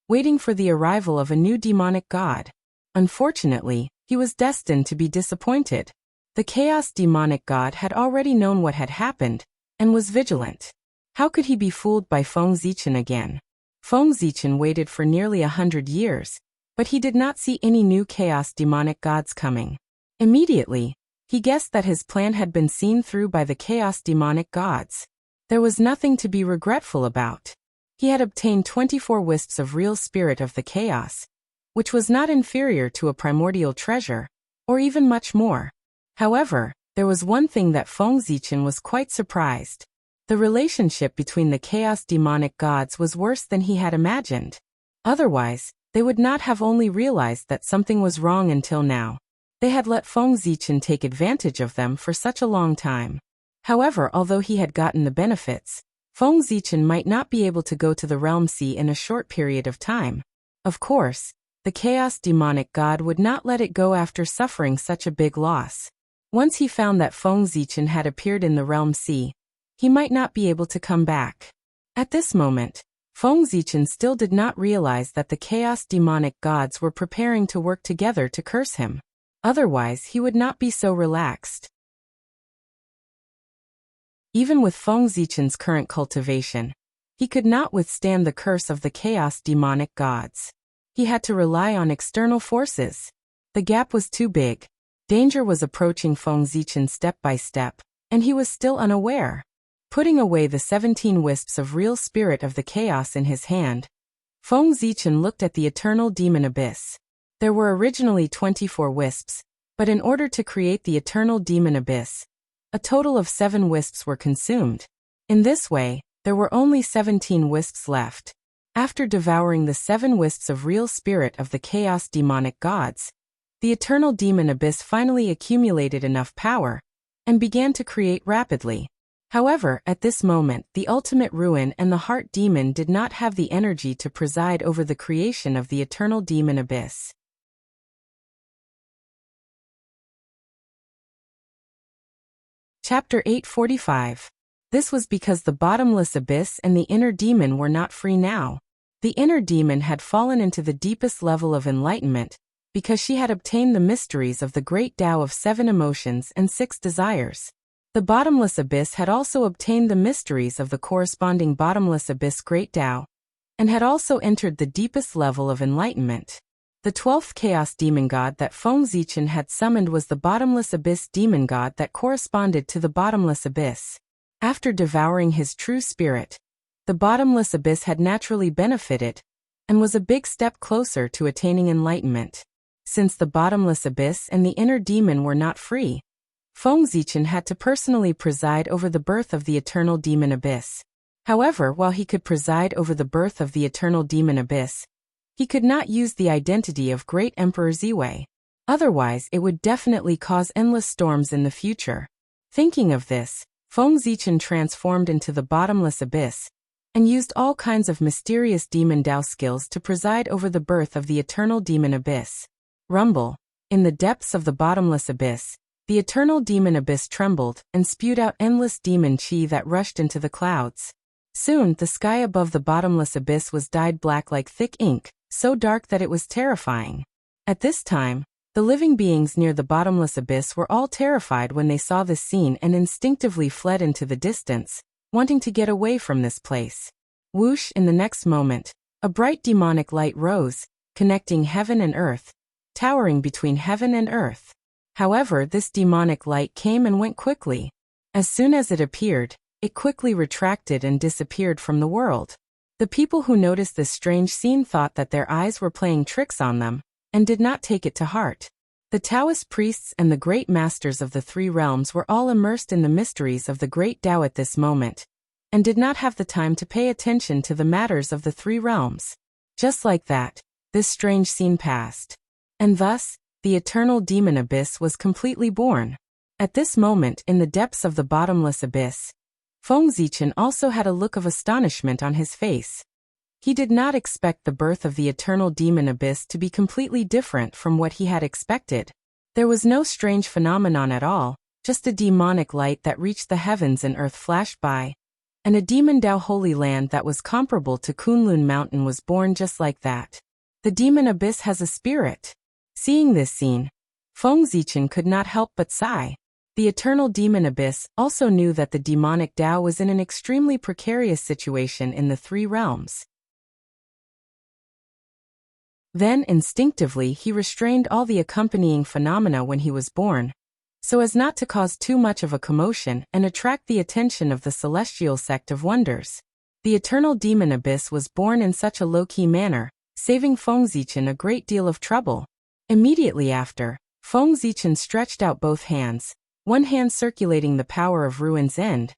waiting for the arrival of a new demonic god. Unfortunately, he was destined to be disappointed. The chaos demonic god had already known what had happened, and was vigilant. How could he be fooled by Feng Zichen again? Feng Zichen waited for nearly 100 years, but he did not see any new chaos demonic gods coming. Immediately, he guessed that his plan had been seen through by the chaos demonic gods. There was nothing to be regretful about. He had obtained 24 wisps of real spirit of the chaos, which was not inferior to a primordial treasure, or even much more. However, there was one thing that Feng Zichen was quite surprised. The relationship between the chaos demonic gods was worse than he had imagined. Otherwise, they would not have only realized that something was wrong until now. They had let Feng Zichen take advantage of them for such a long time. However, although he had gotten the benefits, Feng Zichen might not be able to go to the realm C in a short period of time. Of course, the chaos demonic god would not let it go after suffering such a big loss. Once he found that Feng Zichen had appeared in the realm C, he might not be able to come back. At this moment, Feng Zichen still did not realize that the chaos demonic gods were preparing to work together to curse him. Otherwise, he would not be so relaxed. Even with Feng Zichen's current cultivation, he could not withstand the curse of the chaos demonic gods. He had to rely on external forces. The gap was too big. Danger was approaching Feng Zichen step by step, and he was still unaware. Putting away the 17 wisps of real spirit of the chaos in his hand, Feng Zichen looked at the eternal demon abyss. There were originally 24 wisps, but in order to create the eternal demon abyss, a total of 7 wisps were consumed. In this way, there were only 17 wisps left. After devouring the 7 wisps of real spirit of the chaos demonic gods, the eternal demon abyss finally accumulated enough power, and began to create rapidly. However, at this moment, the ultimate ruin and the heart demon did not have the energy to preside over the creation of the eternal demon abyss. Chapter 845. This was because the bottomless abyss and the inner demon were not free now. The inner demon had fallen into the deepest level of enlightenment, because she had obtained the mysteries of the great Tao of 7 emotions and 6 desires. The bottomless abyss had also obtained the mysteries of the corresponding bottomless abyss great Tao, and had also entered the deepest level of enlightenment. The 12th chaos demon god that Feng Zichen had summoned was the bottomless abyss demon god that corresponded to the bottomless abyss. After devouring his true spirit, the bottomless abyss had naturally benefited, and was a big step closer to attaining enlightenment. Since the bottomless abyss and the inner demon were not free, Feng Zichen had to personally preside over the birth of the eternal demon abyss. However, while he could preside over the birth of the eternal demon abyss, he could not use the identity of Great Emperor Ziwei. Otherwise, it would definitely cause endless storms in the future. Thinking of this, Feng Zichen transformed into the bottomless abyss and used all kinds of mysterious demon Dao skills to preside over the birth of the eternal demon abyss. Rumble. In the depths of the bottomless abyss, the eternal demon abyss trembled and spewed out endless demon chi that rushed into the clouds. Soon, the sky above the bottomless abyss was dyed black like thick ink, so dark that it was terrifying. At this time, the living beings near the bottomless abyss were all terrified when they saw this scene and instinctively fled into the distance, wanting to get away from this place. Whoosh! In the next moment, a bright demonic light rose, connecting heaven and earth, towering between heaven and earth. However, this demonic light came and went quickly. As soon as it appeared, it quickly retracted and disappeared from the world. The people who noticed this strange scene thought that their eyes were playing tricks on them, and did not take it to heart. The Taoist priests and the great masters of the three realms were all immersed in the mysteries of the great Tao at this moment, and did not have the time to pay attention to the matters of the three realms. Just like that, this strange scene passed. And thus, the eternal demon abyss was completely born. At this moment, in the depths of the bottomless abyss, Feng Zichen also had a look of astonishment on his face. He did not expect the birth of the eternal demon abyss to be completely different from what he had expected. There was no strange phenomenon at all, just a demonic light that reached the heavens and earth flashed by, and a demon Dao holy land that was comparable to Kunlun Mountain was born just like that. The demon abyss has a spirit. Seeing this scene, Feng Zichen could not help but sigh. The eternal demon abyss also knew that the demonic Tao was in an extremely precarious situation in the three realms. Then, instinctively, he restrained all the accompanying phenomena when he was born, so as not to cause too much of a commotion and attract the attention of the celestial sect of wonders. The eternal demon abyss was born in such a low-key manner, saving Feng Zichen a great deal of trouble. Immediately after, Feng Zichen stretched out both hands, one hand circulating the power of Ruin's End,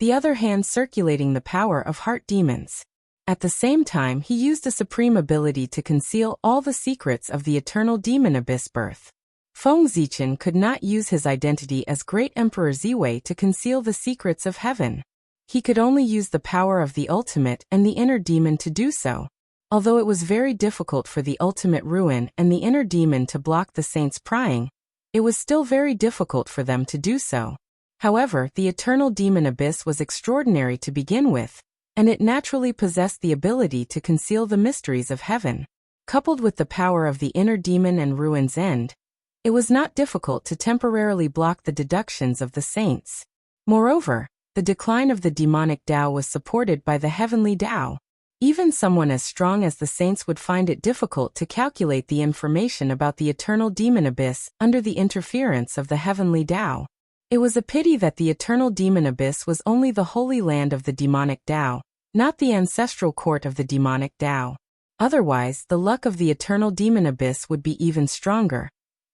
the other hand circulating the power of heart demons. At the same time, he used a supreme ability to conceal all the secrets of the eternal demon abyss birth. Feng Zichen could not use his identity as Great Emperor Ziwei to conceal the secrets of heaven. He could only use the power of the ultimate and the inner demon to do so. Although it was very difficult for the ultimate Ruin and the inner demon to block the saints' prying, it was still very difficult for them to do so. However, the eternal demon abyss was extraordinary to begin with, and it naturally possessed the ability to conceal the mysteries of heaven. Coupled with the power of the inner demon and Ruin's End, it was not difficult to temporarily block the deductions of the saints. Moreover, the decline of the demonic Tao was supported by the heavenly Tao. Even someone as strong as the saints would find it difficult to calculate the information about the eternal demon abyss under the interference of the heavenly Tao. It was a pity that the eternal demon abyss was only the holy land of the demonic Tao, not the ancestral court of the demonic Tao. Otherwise, the luck of the eternal demon abyss would be even stronger,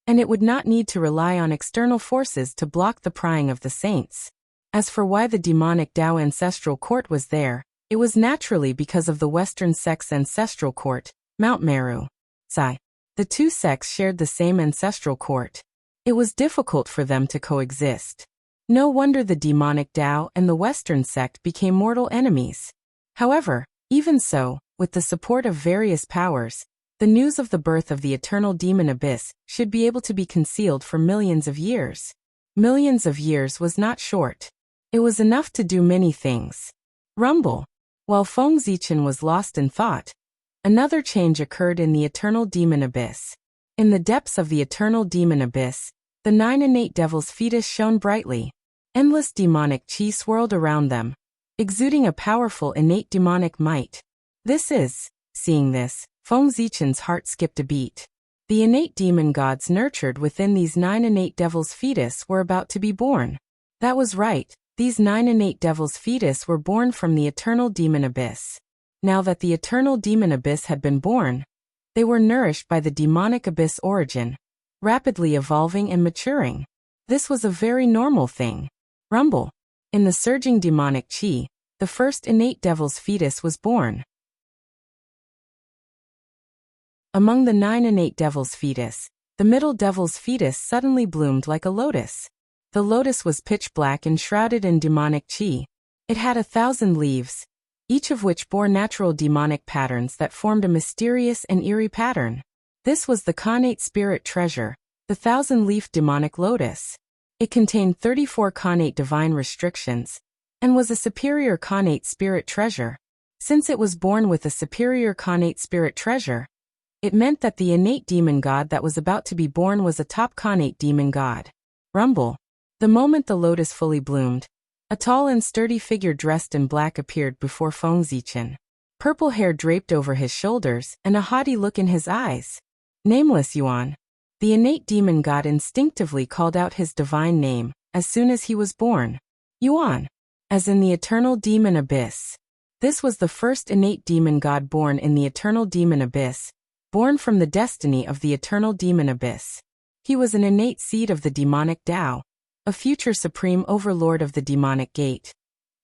and it would not need to rely on external forces to block the prying of the saints. As for why the demonic Tao ancestral court was there, it was naturally because of the Western sect's ancestral court, Mount Meru. The two sects shared the same ancestral court. It was difficult for them to coexist. No wonder the demonic Tao and the Western sect became mortal enemies. However, even so, with the support of various powers, the news of the birth of the eternal demon abyss should be able to be concealed for millions of years. Millions of years was not short. It was enough to do many things. Rumble. While Feng Zichen was lost in thought, another change occurred in the eternal demon abyss. In the depths of the eternal demon abyss, the 9 innate devil's fetus shone brightly. Endless demonic chi swirled around them, exuding a powerful innate demonic might. Seeing this, Feng Zichen's heart skipped a beat. The innate demon gods nurtured within these 9 innate devil's fetus were about to be born. That was right. These 9 innate devil's fetus were born from the eternal demon abyss. Now that the eternal demon abyss had been born, They were nourished by the demonic abyss origin, rapidly evolving and maturing. This was a very normal thing. Rumble. In the surging demonic chi, the first innate devil's fetus was born. Among the 9 innate devil's fetus, the middle devil's fetus suddenly bloomed like a lotus. The lotus was pitch black and shrouded in demonic chi. It had 1,000 leaves, each of which bore natural demonic patterns that formed a mysterious and eerie pattern. This was the Khanate spirit treasure, the 1,000-leaf demonic lotus. It contained 34 Khanate divine restrictions, and was a superior Khanate spirit treasure. Since it was born with a superior Khanate spirit treasure, it meant that the innate demon god that was about to be born was a top Khanate demon god. Rumble. The moment the lotus fully bloomed, a tall and sturdy figure dressed in black appeared before Feng Zichen. Purple hair draped over his shoulders and a haughty look in his eyes. Nameless Yuan. The innate demon god instinctively called out his divine name as soon as he was born. Yuan. As in the eternal demon abyss. This was the first innate demon god born in the eternal demon abyss, born from the destiny of the eternal demon abyss. He was an innate seed of the demonic Tao, a future supreme overlord of the demonic gate,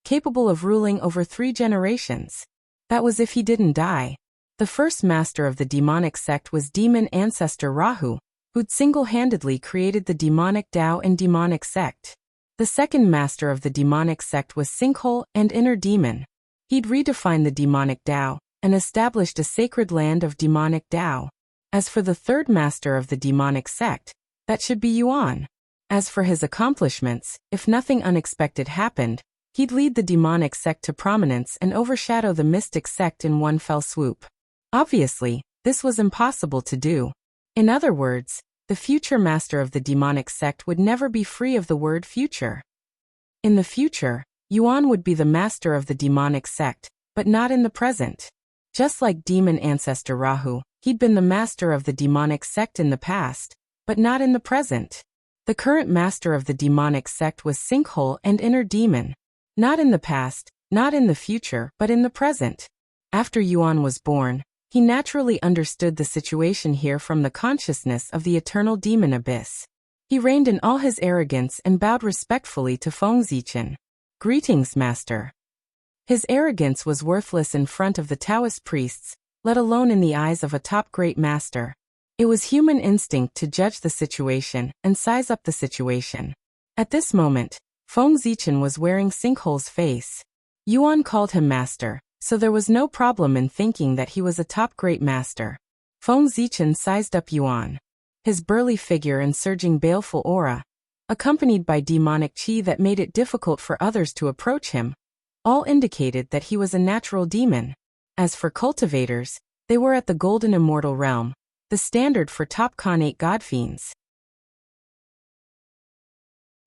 capable of ruling over 3 generations. That was if he didn't die. The first master of the demonic sect was demon ancestor Rahu, who'd single-handedly created the demonic Tao and demonic sect. The second master of the demonic sect was Sinkhole and Inner Demon. He'd redefined the demonic Tao and established a sacred land of demonic Tao. As for the third master of the demonic sect, that should be Yuan. As for his accomplishments, if nothing unexpected happened, he'd lead the demonic sect to prominence and overshadow the mystic sect in one fell swoop. Obviously, this was impossible to do. In other words, the future master of the demonic sect would never be free of the word future. In the future, Yuan would be the master of the demonic sect, but not in the present. Just like demon ancestor Rahu, he'd been the master of the demonic sect in the past, but not in the present. The current master of the demonic sect was Sinkhole and Inner Demon. Not in the past, not in the future, but in the present. After Yuan was born, he naturally understood the situation here from the consciousness of the eternal demon abyss. He reigned in all his arrogance and bowed respectfully to Feng Zichen. Greetings, master. His arrogance was worthless in front of the Taoist priests, let alone in the eyes of a top great master. It was human instinct to judge the situation and size up the situation. At this moment, Feng Zichen was wearing Sinkhole's face. Yuan called him master, so there was no problem in thinking that he was a top great master. Feng Zichen sized up Yuan. His burly figure and surging baleful aura, accompanied by demonic chi that made it difficult for others to approach him, all indicated that he was a natural demon. As for cultivators, they were at the golden immortal realm, the standard for top Khanate godfiends.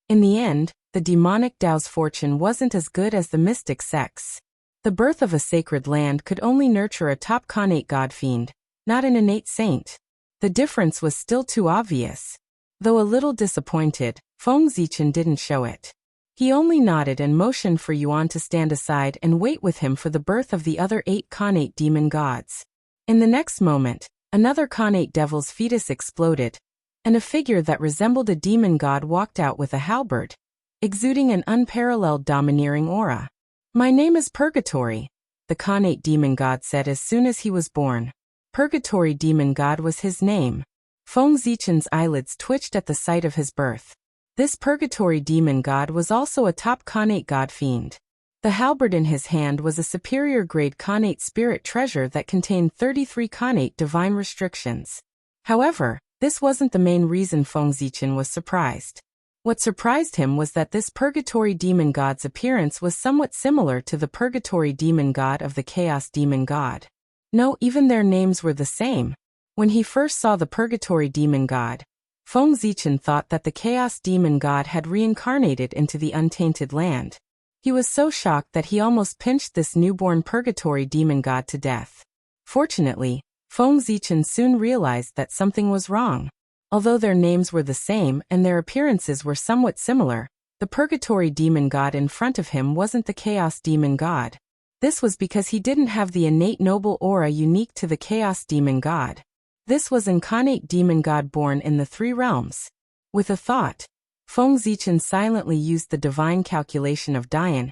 In the end, the demonic Tao's fortune wasn't as good as the mystic sect's. The birth of a sacred land could only nurture a top Khanate godfiend, not an innate saint. The difference was still too obvious. Though a little disappointed, Feng Zichen didn't show it. He only nodded and motioned for Yuan to stand aside and wait with him for the birth of the other 8 Khanate demon gods. In the next moment, another Khanate devil's fetus exploded, and a figure that resembled a demon god walked out with a halberd, exuding an unparalleled domineering aura. "My name is Purgatory," the Khanate demon god said as soon as he was born. Purgatory demon god was his name. Feng Zichen's eyelids twitched at the sight of his birth. This Purgatory demon god was also a top Khanate godfiend. The halberd in his hand was a superior grade Khanate spirit treasure that contained 33 Khanate divine restrictions. However, this wasn't the main reason Feng Zichen was surprised. What surprised him was that this Purgatory demon god's appearance was somewhat similar to the Purgatory demon god of the Chaos demon god. No, even their names were the same. When he first saw the Purgatory demon god, Feng Zichen thought that the Chaos demon god had reincarnated into the untainted land. He was so shocked that he almost pinched this newborn Purgatory demon god to death. Fortunately, Feng Zichen soon realized that something was wrong. Although their names were the same and their appearances were somewhat similar, the Purgatory demon god in front of him wasn't the Chaos demon god. This was because he didn't have the innate noble aura unique to the Chaos demon god. This was incarnate demon god born in the three realms. With a thought, Feng Zichen silently used the divine calculation of Dian,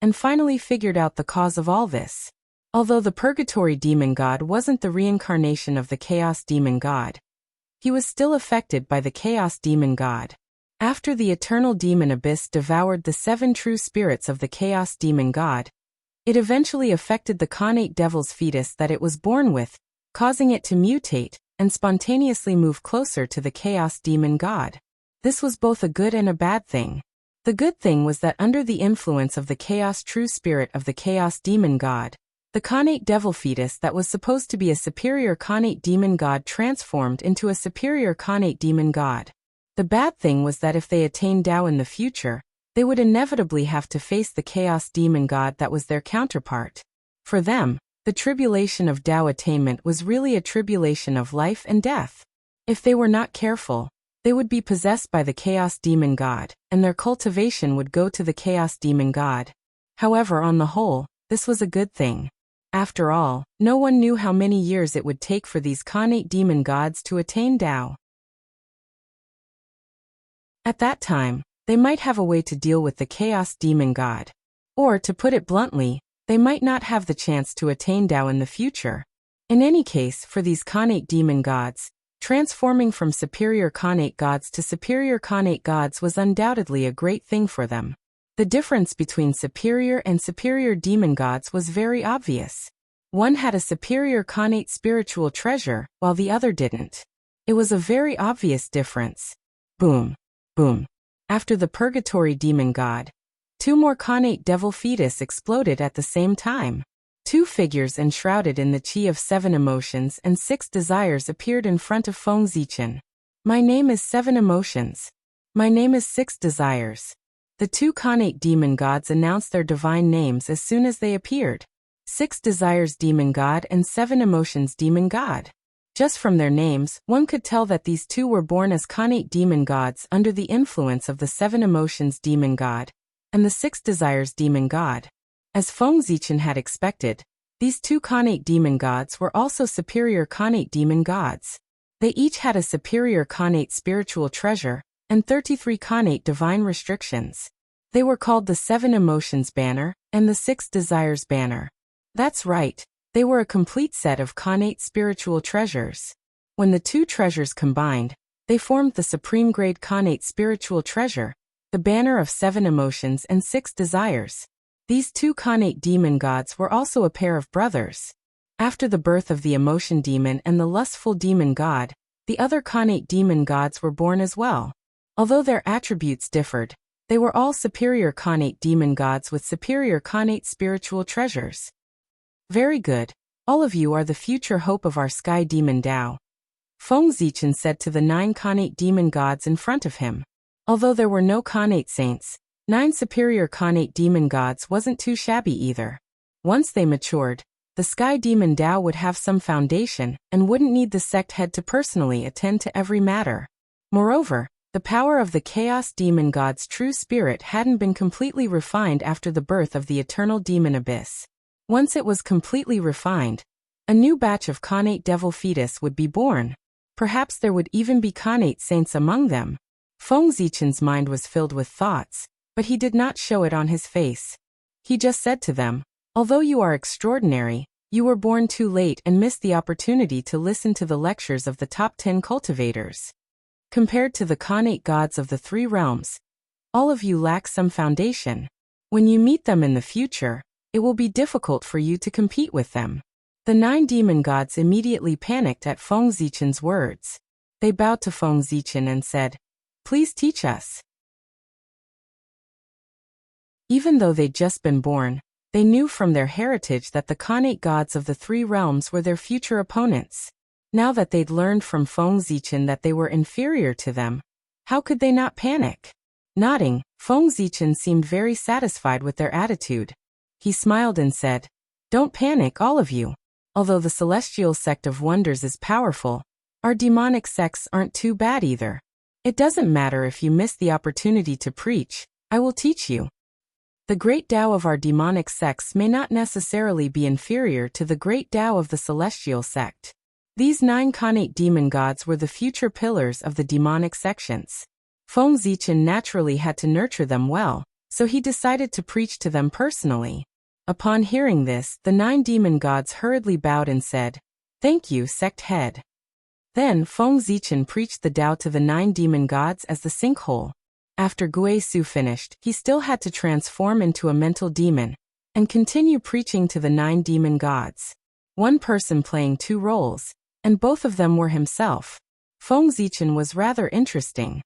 and finally figured out the cause of all this. Although the purgatory demon god wasn't the reincarnation of the chaos demon god, he was still affected by the chaos demon god. After the eternal demon abyss devoured the 7 true spirits of the chaos demon god, it eventually affected the connate devil's fetus that it was born with, causing it to mutate and spontaneously move closer to the chaos demon god. This was both a good and a bad thing. The good thing was that under the influence of the chaos true spirit of the chaos demon god, the connate devil fetus that was supposed to be a superior connate demon god transformed into a superior connate demon god. The bad thing was that if they attained Tao in the future, they would inevitably have to face the chaos demon god that was their counterpart. For them, the tribulation of Tao attainment was really a tribulation of life and death. If they were not careful, they would be possessed by the chaos demon god, and their cultivation would go to the chaos demon god. However, on the whole, this was a good thing. After all, no one knew how many years it would take for these connate demon gods to attain Tao. At that time, they might have a way to deal with the chaos demon god. Or, to put it bluntly, they might not have the chance to attain Tao in the future. In any case, for these connate demon gods, transforming from superior connate gods to superior connate gods was undoubtedly a great thing for them. The difference between superior and superior demon gods was very obvious. One had a superior connate spiritual treasure, while the other didn't. It was a very obvious difference. Boom. Boom. After the purgatory demon god, 2 more connate devil fetus exploded at the same time. 2 figures enshrouded in the chi of 7 emotions and 6 desires appeared in front of Feng Zichen. My name is 7 emotions. My name is 6 desires. The 2 connate demon gods announced their divine names as soon as they appeared. 6 desires demon god and 7 emotions demon god. Just from their names, one could tell that these 2 were born as connate demon gods under the influence of the 7 emotions demon god and the 6 desires demon god. As Feng Zichen had expected, these 2 connate demon gods were also superior connate demon gods. They each had a superior connate spiritual treasure and 33 connate divine restrictions. They were called the 7 emotions banner and the 6 desires banner. That's right, they were a complete set of connate spiritual treasures. When the 2 treasures combined, they formed the supreme grade connate spiritual treasure, the banner of 7 emotions and 6 desires. These 2 connate demon gods were also a pair of brothers. After the birth of the emotion demon and the lustful demon god, the other connate demon gods were born as well. Although their attributes differed, they were all superior connate demon gods with superior connate spiritual treasures. Very good. All of you are the future hope of our sky demon Tao. Feng Zichen said to the 9 connate demon gods in front of him. Although there were no connate saints, 9 superior connate demon gods wasn't too shabby either. Once they matured, the sky demon Tao would have some foundation and wouldn't need the sect head to personally attend to every matter. Moreover, the power of the chaos demon god's true spirit hadn't been completely refined after the birth of the eternal demon abyss. Once it was completely refined, a new batch of connate devil fetus would be born. Perhaps there would even be connate saints among them. Feng Zichen's mind was filled with thoughts, but he did not show it on his face. He just said to them, although you are extraordinary, you were born too late and missed the opportunity to listen to the lectures of the top 10 cultivators. Compared to the connate gods of the 3 realms, all of you lack some foundation. When you meet them in the future, it will be difficult for you to compete with them. The 9 demon gods immediately panicked at Feng Zichen's words. They bowed to Feng Zichen and said, "Please teach us." Even though they'd just been born, they knew from their heritage that the connate gods of the 3 realms were their future opponents. Now that they'd learned from Feng Zichen that they were inferior to them, how could they not panic? Nodding, Feng Zichen seemed very satisfied with their attitude. He smiled and said, "Don't panic, all of you. Although the celestial sect of wonders is powerful, our demonic sects aren't too bad either. It doesn't matter if you miss the opportunity to preach, I will teach you. The great Tao of our demonic sects may not necessarily be inferior to the great Tao of the celestial sect. These 9 Khanate demon gods were the future pillars of the demonic sections. Feng Zichen naturally had to nurture them well, so he decided to preach to them personally. Upon hearing this, the 9 demon gods hurriedly bowed and said, "Thank you, sect head." Then Feng Zichen preached the Tao to the 9 demon gods as the sinkhole. After Gui Su finished, he still had to transform into a mental demon and continue preaching to the 9 demon gods. One person playing 2 roles, and both of them were himself. Feng Zichen was rather interesting.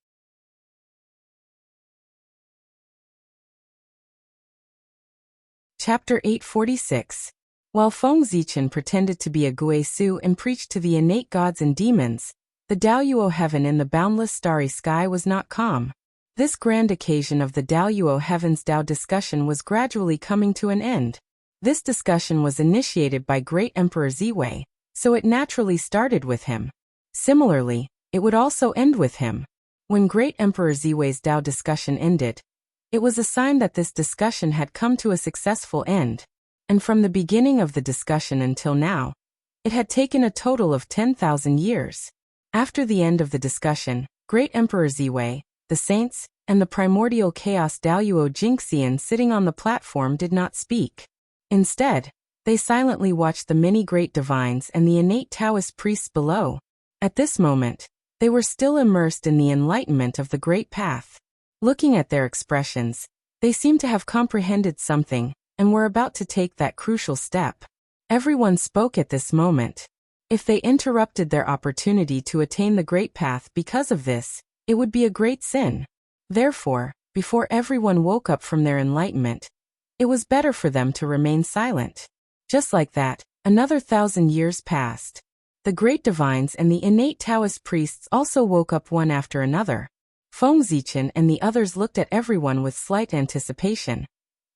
Chapter 846. While Feng Zichen pretended to be a Gui Su and preached to the innate gods and demons, the Daoyuo heaven in the boundless starry sky was not calm. This grand occasion of the Daoyuo heaven's Tao discussion was gradually coming to an end. This discussion was initiated by Great Emperor Ziwei, so it naturally started with him. Similarly, it would also end with him. When Great Emperor Ziwei's Tao discussion ended, it was a sign that this discussion had come to a successful end. And from the beginning of the discussion until now, it had taken a total of 10,000 years. After the end of the discussion, Great Emperor Ziwei, the saints, and the primordial chaos Daoyuo Jingxian sitting on the platform did not speak. Instead, they silently watched the many great divines and the innate Taoist priests below. At this moment, they were still immersed in the enlightenment of the Great Path. Looking at their expressions, they seemed to have comprehended something, and were about to take that crucial step. Everyone spoke at this moment. If they interrupted their opportunity to attain the Great Path because of this, it would be a great sin. Therefore, before everyone woke up from their enlightenment, it was better for them to remain silent. Just like that, another 1,000 years passed. The great divines and the innate Taoist priests also woke up one after another. Feng Zichen and the others looked at everyone with slight anticipation,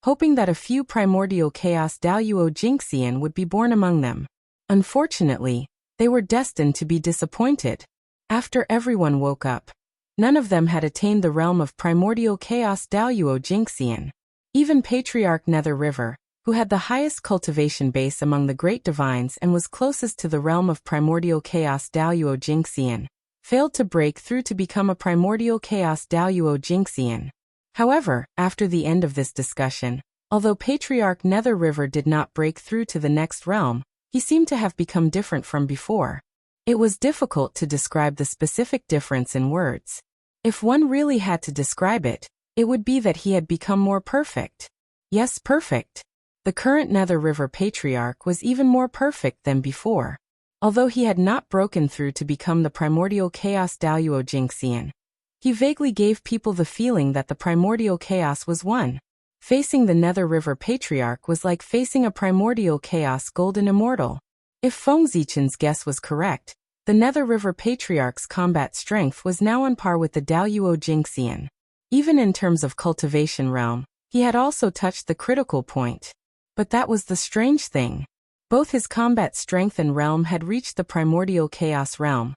hoping that a few primordial chaos Daoyuo Jingxian would be born among them. Unfortunately, they were destined to be disappointed. After everyone woke up, none of them had attained the realm of primordial chaos Daoyuo Jingxian. Even Patriarch Nether River, who had the highest cultivation base among the great divines and was closest to the realm of primordial chaos Daoyuo Jingxian, failed to break through to become a primordial chaos Daoyuo Jingxian. However, after the end of this discussion, although Patriarch Nether River did not break through to the next realm, he seemed to have become different from before. It was difficult to describe the specific difference in words. If one really had to describe it, it would be that he had become more perfect. Yes, perfect. The current Nether River Patriarch was even more perfect than before. Although he had not broken through to become the primordial chaos Daoyuo Jingxian, he vaguely gave people the feeling that the primordial chaos was one. Facing the Nether River Patriarch was like facing a primordial chaos golden immortal. If Feng Zichen's guess was correct, the Nether River Patriarch's combat strength was now on par with the Daoyuo Jingxian. Even in terms of cultivation realm, he had also touched the critical point. But that was the strange thing. Both his combat strength and realm had reached the primordial chaos realm.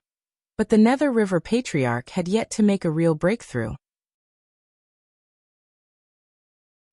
But the Nether River Patriarch had yet to make a real breakthrough.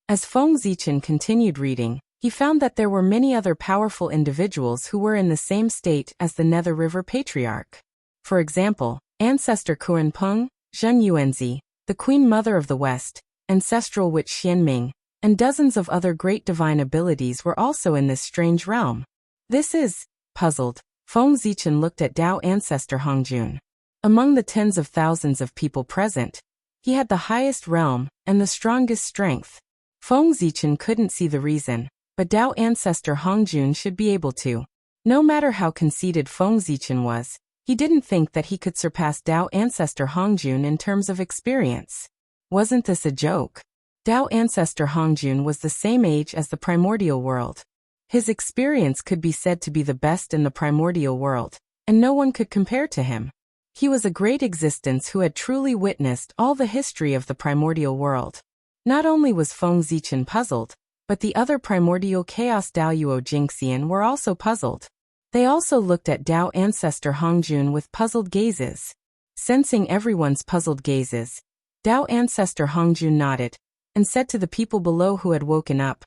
As Feng Zichen continued reading, he found that there were many other powerful individuals who were in the same state as the Nether River Patriarch. For example, Ancestor Kuan Peng, Zheng Yuanzi, the Queen Mother of the West, Ancestral Witch Xianming, and dozens of other great divine abilities were also in this strange realm. This is, puzzled, Feng Zichen looked at Tao Ancestor Hongjun. Among the tens of thousands of people present, he had the highest realm and the strongest strength. Feng Zichen couldn't see the reason, but Tao Ancestor Hongjun should be able to. No matter how conceited Feng Zichen was, he didn't think that he could surpass Tao Ancestor Hongjun in terms of experience. Wasn't this a joke? Tao Ancestor Hongjun was the same age as the primordial world. His experience could be said to be the best in the primordial world, and no one could compare to him. He was a great existence who had truly witnessed all the history of the primordial world. Not only was Feng Zichen puzzled, but the other primordial chaos Daoyuo Jingxian were also puzzled. They also looked at Tao Ancestor Hongjun with puzzled gazes. Sensing everyone's puzzled gazes, Tao Ancestor Hongjun nodded, and said to the people below who had woken up,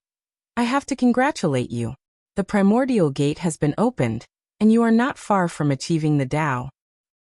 "I have to congratulate you. The primordial gate has been opened, and you are not far from achieving the Tao.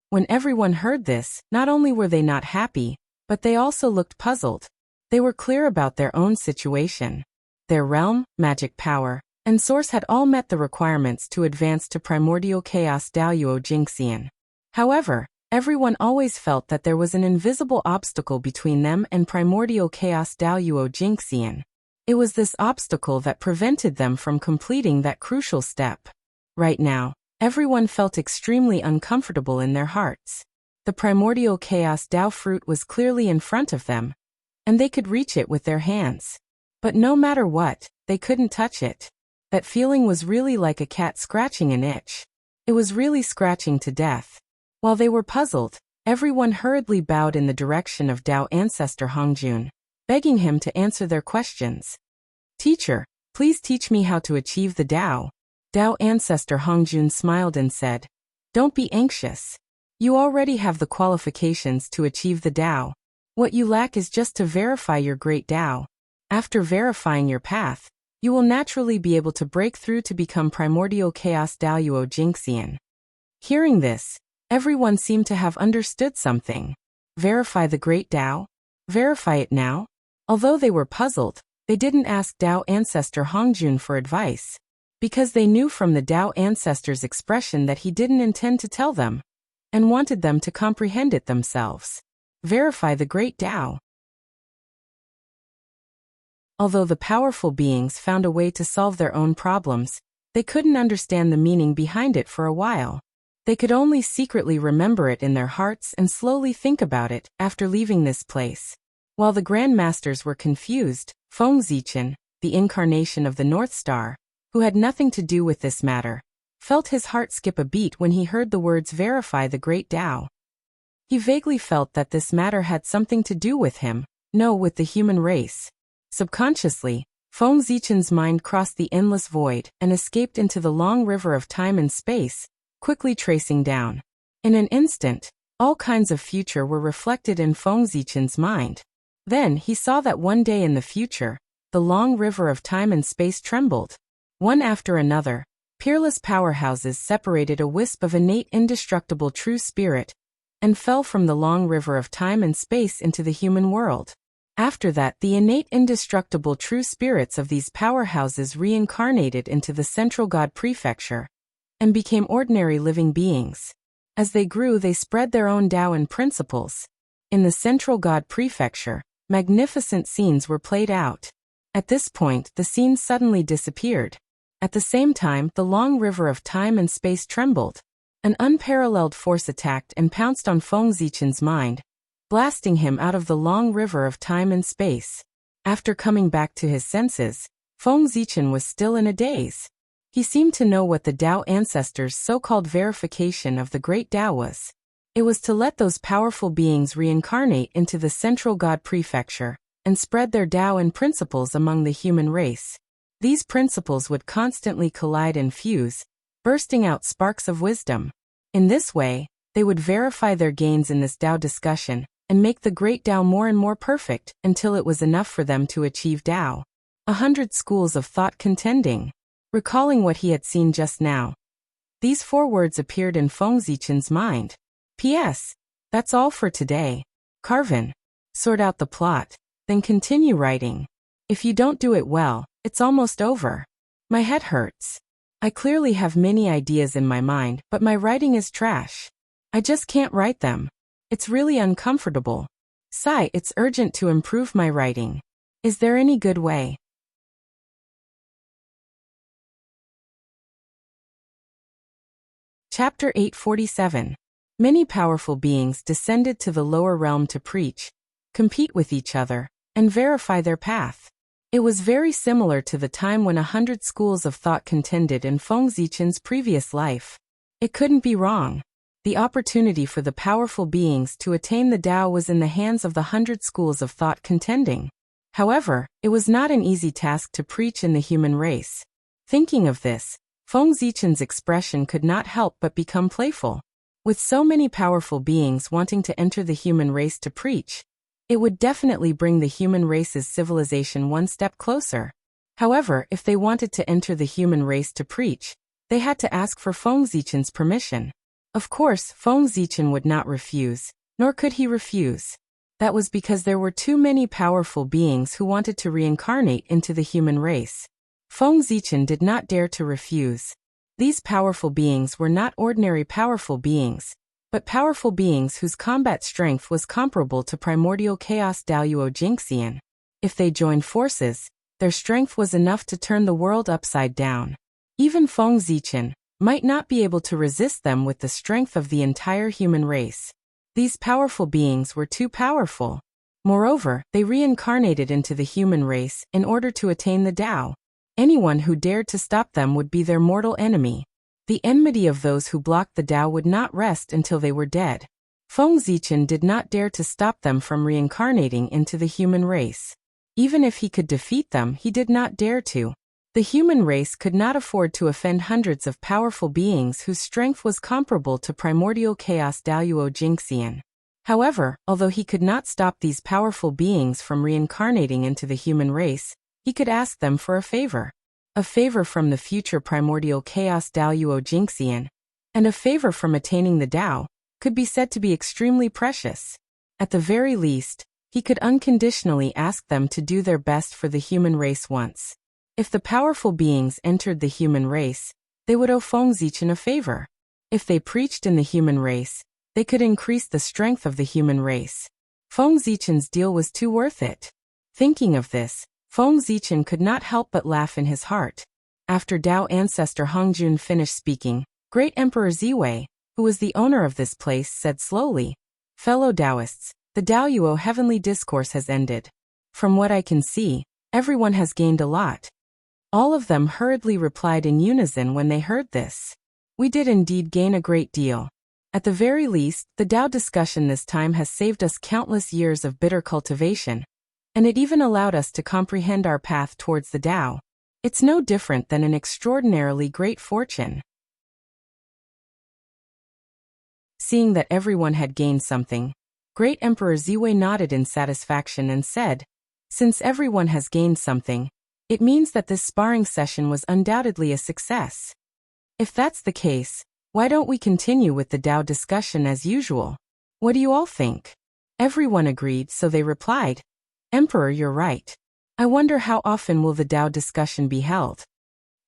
When everyone heard this, not only were they not happy, but they also looked puzzled. They were clear about their own situation. Their realm, magic power, and source had all met the requirements to advance to primordial chaos Daoyuo Jingxian. However, everyone always felt that there was an invisible obstacle between them and primordial chaos Daoyuo Jingxian. It was this obstacle that prevented them from completing that crucial step. Right now, everyone felt extremely uncomfortable in their hearts. The primordial chaos Tao fruit was clearly in front of them, and they could reach it with their hands. But no matter what, they couldn't touch it. That feeling was really like a cat scratching an itch. It was really scratching to death. While they were puzzled, everyone hurriedly bowed in the direction of Tao ancestor Hongjun, begging him to answer their questions. "Teacher, please teach me how to achieve the Tao." Tao ancestor Hongjun smiled and said, "Don't be anxious. You already have the qualifications to achieve the Tao. What you lack is just to verify your great Tao. After verifying your path, you will naturally be able to break through to become primordial chaos Daoyuo Jingxian." Hearing this, everyone seemed to have understood something. Verify the great Tao? Verify it now? Although they were puzzled, they didn't ask Tao ancestor Hongjun for advice, because they knew from the Tao ancestor's expression that he didn't intend to tell them, and wanted them to comprehend it themselves. Verify the great Tao. Although the powerful beings found a way to solve their own problems, they couldn't understand the meaning behind it for a while. They could only secretly remember it in their hearts and slowly think about it after leaving this place. While the Grand Masters were confused, Feng Zichen, the incarnation of the North Star, who had nothing to do with this matter, felt his heart skip a beat when he heard the words verify the great Tao. He vaguely felt that this matter had something to do with him, no, with the human race. Subconsciously, Feng Zichen's mind crossed the endless void and escaped into the long river of time and space, quickly tracing down. In an instant, all kinds of future were reflected in Feng Zichen's mind. Then he saw that one day in the future, the long river of time and space trembled. One after another, peerless powerhouses separated a wisp of innate indestructible true spirit, and fell from the long river of time and space into the human world. After that, the innate indestructible true spirits of these powerhouses reincarnated into the Central God Prefecture, and became ordinary living beings. As they grew, they spread their own Tao and principles. In the Central God Prefecture, magnificent scenes were played out. At this point, the scenes suddenly disappeared. At the same time, the long river of time and space trembled. An unparalleled force attacked and pounced on Feng Zichen's mind, blasting him out of the long river of time and space. After coming back to his senses, Feng Zichen was still in a daze. He seemed to know what the Tao ancestors' so-called verification of the great Tao was. It was to let those powerful beings reincarnate into the Central God Prefecture and spread their Tao and principles among the human race. These principles would constantly collide and fuse, bursting out sparks of wisdom. In this way, they would verify their gains in this Tao discussion and make the great Tao more and more perfect until it was enough for them to achieve Tao. 100 schools of thought contending. Recalling what he had seen just now, these 4 words appeared in Feng Zichen's mind. P.S. That's all for today. Carvin. Sort out the plot, then continue writing. If you don't do it well, it's almost over. My head hurts. I clearly have many ideas in my mind, but my writing is trash. I just can't write them. It's really uncomfortable. Sigh, it's urgent to improve my writing. Is there any good way? Chapter 847. Many powerful beings descended to the lower realm to preach, compete with each other, and verify their path. It was very similar to the time when 100 schools of thought contended in Feng Zichen's previous life. It couldn't be wrong. The opportunity for the powerful beings to attain the Tao was in the hands of the 100 schools of thought contending. However, it was not an easy task to preach in the human race. Thinking of this, Feng Zichen's expression could not help but become playful. With so many powerful beings wanting to enter the human race to preach, it would definitely bring the human race's civilization one step closer. However, if they wanted to enter the human race to preach, They had to ask for Feng Zichen's permission. Of course, Feng Zichen would not refuse, nor could he refuse. That was because there were too many powerful beings who wanted to reincarnate into the human race. Feng Zichen did not dare to refuse. These powerful beings were not ordinary powerful beings, but powerful beings whose combat strength was comparable to primordial chaos Daoyuo Jingxian. If they joined forces, their strength was enough to turn the world upside down. Even Feng Zichen might not be able to resist them with the strength of the entire human race. These powerful beings were too powerful. Moreover, they reincarnated into the human race in order to attain the Tao. Anyone who dared to stop them would be their mortal enemy. The enmity of those who blocked the Tao would not rest until they were dead. Feng Zichen did not dare to stop them from reincarnating into the human race. Even if he could defeat them, he did not dare to. The human race could not afford to offend hundreds of powerful beings whose strength was comparable to primordial chaos Daoyuo Jingxian. However, although he could not stop these powerful beings from reincarnating into the human race, he could ask them for a favor. A favor from the future primordial chaos Daoyuo Jingxian, and a favor from attaining the Tao, could be said to be extremely precious. At the very least, he could unconditionally ask them to do their best for the human race once. If the powerful beings entered the human race, they would owe Feng Zichen a favor. If they preached in the human race, they could increase the strength of the human race. Feng Zichen's deal was too worth it. Thinking of this, Feng Zichen could not help but laugh in his heart. After Tao ancestor Hongjun finished speaking, Great Emperor Ziwei, who was the owner of this place, said slowly, "Fellow Taoists, the Daoyuo heavenly discourse has ended. From what I can see, everyone has gained a lot." All of them hurriedly replied in unison when they heard this. "We did indeed gain a great deal. At the very least, the Tao discussion this time has saved us countless years of bitter cultivation, and it even allowed us to comprehend our path towards the Tao. It's no different than an extraordinarily great fortune." Seeing that everyone had gained something, Great Emperor Ziwei nodded in satisfaction and said, "Since everyone has gained something, it means that this sparring session was undoubtedly a success. If that's the case, why don't we continue with the Tao discussion as usual? What do you all think?" Everyone agreed, so they replied, "Emperor, you're right. I wonder how often will the Tao discussion be held?"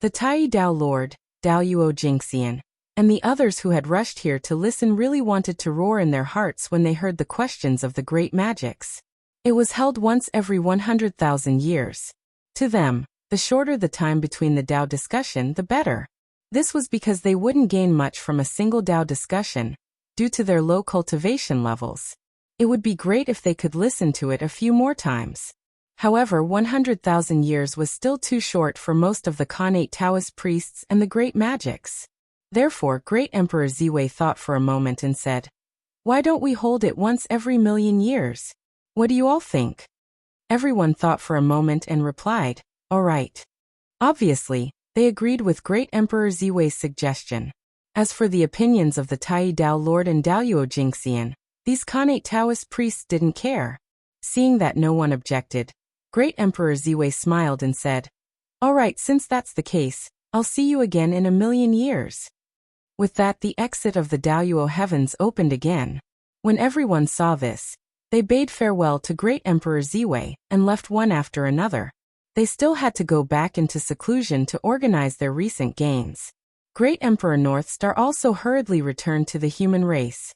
The Tai Tao Lord, Daoyuo Jingxian, and the others who had rushed here to listen really wanted to roar in their hearts when they heard the questions of the great magics. It was held once every 100,000 years. To them, the shorter the time between the Tao discussion, the better. This was because they wouldn't gain much from a single Tao discussion, due to their low cultivation levels. It would be great if they could listen to it a few more times. However, 100,000 years was still too short for most of the Khanate Taoist priests and the great magics. Therefore, Great Emperor Ziwei thought for a moment and said, "Why don't we hold it once every million years? What do you all think?" Everyone thought for a moment and replied, "All right." Obviously, they agreed with Great Emperor Ziwei's suggestion. As for the opinions of the Tai Tao Lord and Daoyuo Jingxian, these Khanate Taoist priests didn't care. Seeing that no one objected, Great Emperor Ziwei smiled and said, "All right, since that's the case, I'll see you again in a million years." With that, the exit of the Daoyuo heavens opened again. When everyone saw this, they bade farewell to Great Emperor Ziwei and left one after another. They still had to go back into seclusion to organize their recent gains. Great Emperor Northstar also hurriedly returned to the human race.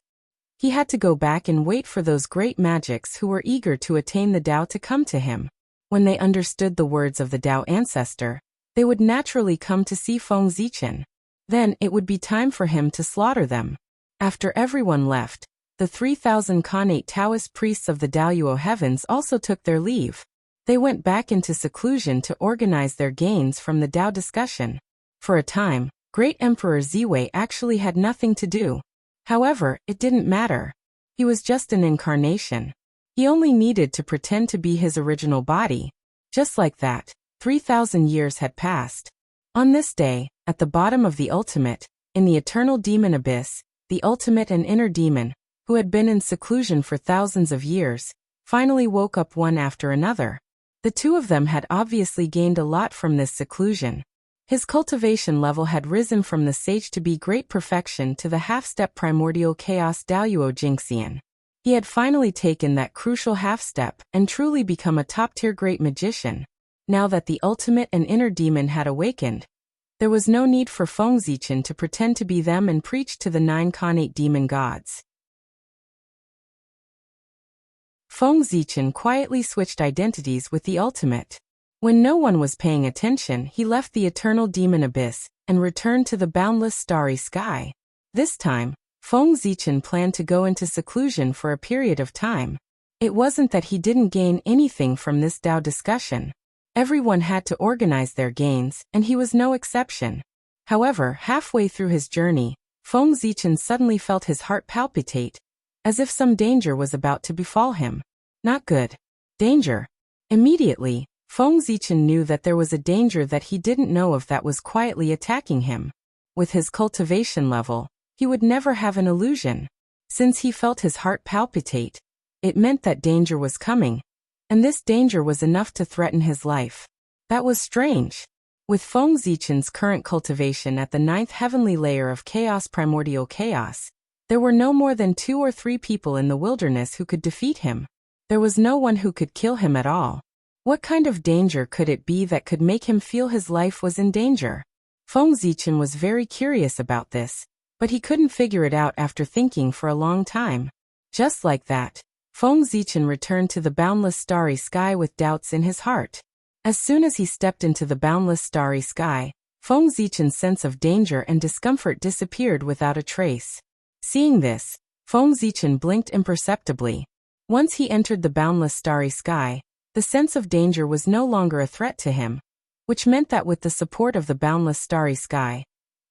He had to go back and wait for those great magics who were eager to attain the Tao to come to him. When they understood the words of the Tao ancestor, they would naturally come to see Feng Zichen. Then it would be time for him to slaughter them. After everyone left, the 3,000 Khanate Taoist priests of the Daoyuo heavens also took their leave. They went back into seclusion to organize their gains from the Tao discussion. For a time, Great Emperor Ziwei actually had nothing to do. However, it didn't matter. He was just an incarnation. He only needed to pretend to be his original body. Just like that, 3,000 years had passed. On this day, at the bottom of the ultimate, in the eternal demon abyss, the ultimate and inner demon, who had been in seclusion for thousands of years, finally woke up one after another. The two of them had obviously gained a lot from this seclusion. His cultivation level had risen from the sage to be great perfection to the half-step primordial chaos Daoyuo Jingxian. He had finally taken that crucial half-step and truly become a top-tier great magician. Now that the ultimate and inner demon had awakened, there was no need for Feng Zichen to pretend to be them and preach to the 9 connate demon gods. Feng Zichen quietly switched identities with the ultimate. When no one was paying attention, he left the eternal demon abyss and returned to the boundless starry sky. This time, Feng Zichen planned to go into seclusion for a period of time. It wasn't that he didn't gain anything from this Tao discussion. Everyone had to organize their gains, and he was no exception. However, halfway through his journey, Feng Zichen suddenly felt his heart palpitate, as if some danger was about to befall him. Not good. Danger. Immediately, Feng Zichen knew that there was a danger that he didn't know of that was quietly attacking him. With his cultivation level, he would never have an illusion. Since he felt his heart palpitate, it meant that danger was coming, and this danger was enough to threaten his life. That was strange. With Feng Zichen's current cultivation at the 9th heavenly layer of chaos primordial chaos, there were no more than 2 or 3 people in the wilderness who could defeat him. There was no one who could kill him at all. What kind of danger could it be that could make him feel his life was in danger? Feng Zichen was very curious about this, but he couldn't figure it out after thinking for a long time. Just like that, Feng Zichen returned to the boundless starry sky with doubts in his heart. As soon as he stepped into the boundless starry sky, Feng Zichen's sense of danger and discomfort disappeared without a trace. Seeing this, Feng Zichen blinked imperceptibly. Once he entered the boundless starry sky, the sense of danger was no longer a threat to him, which meant that with the support of the boundless starry sky,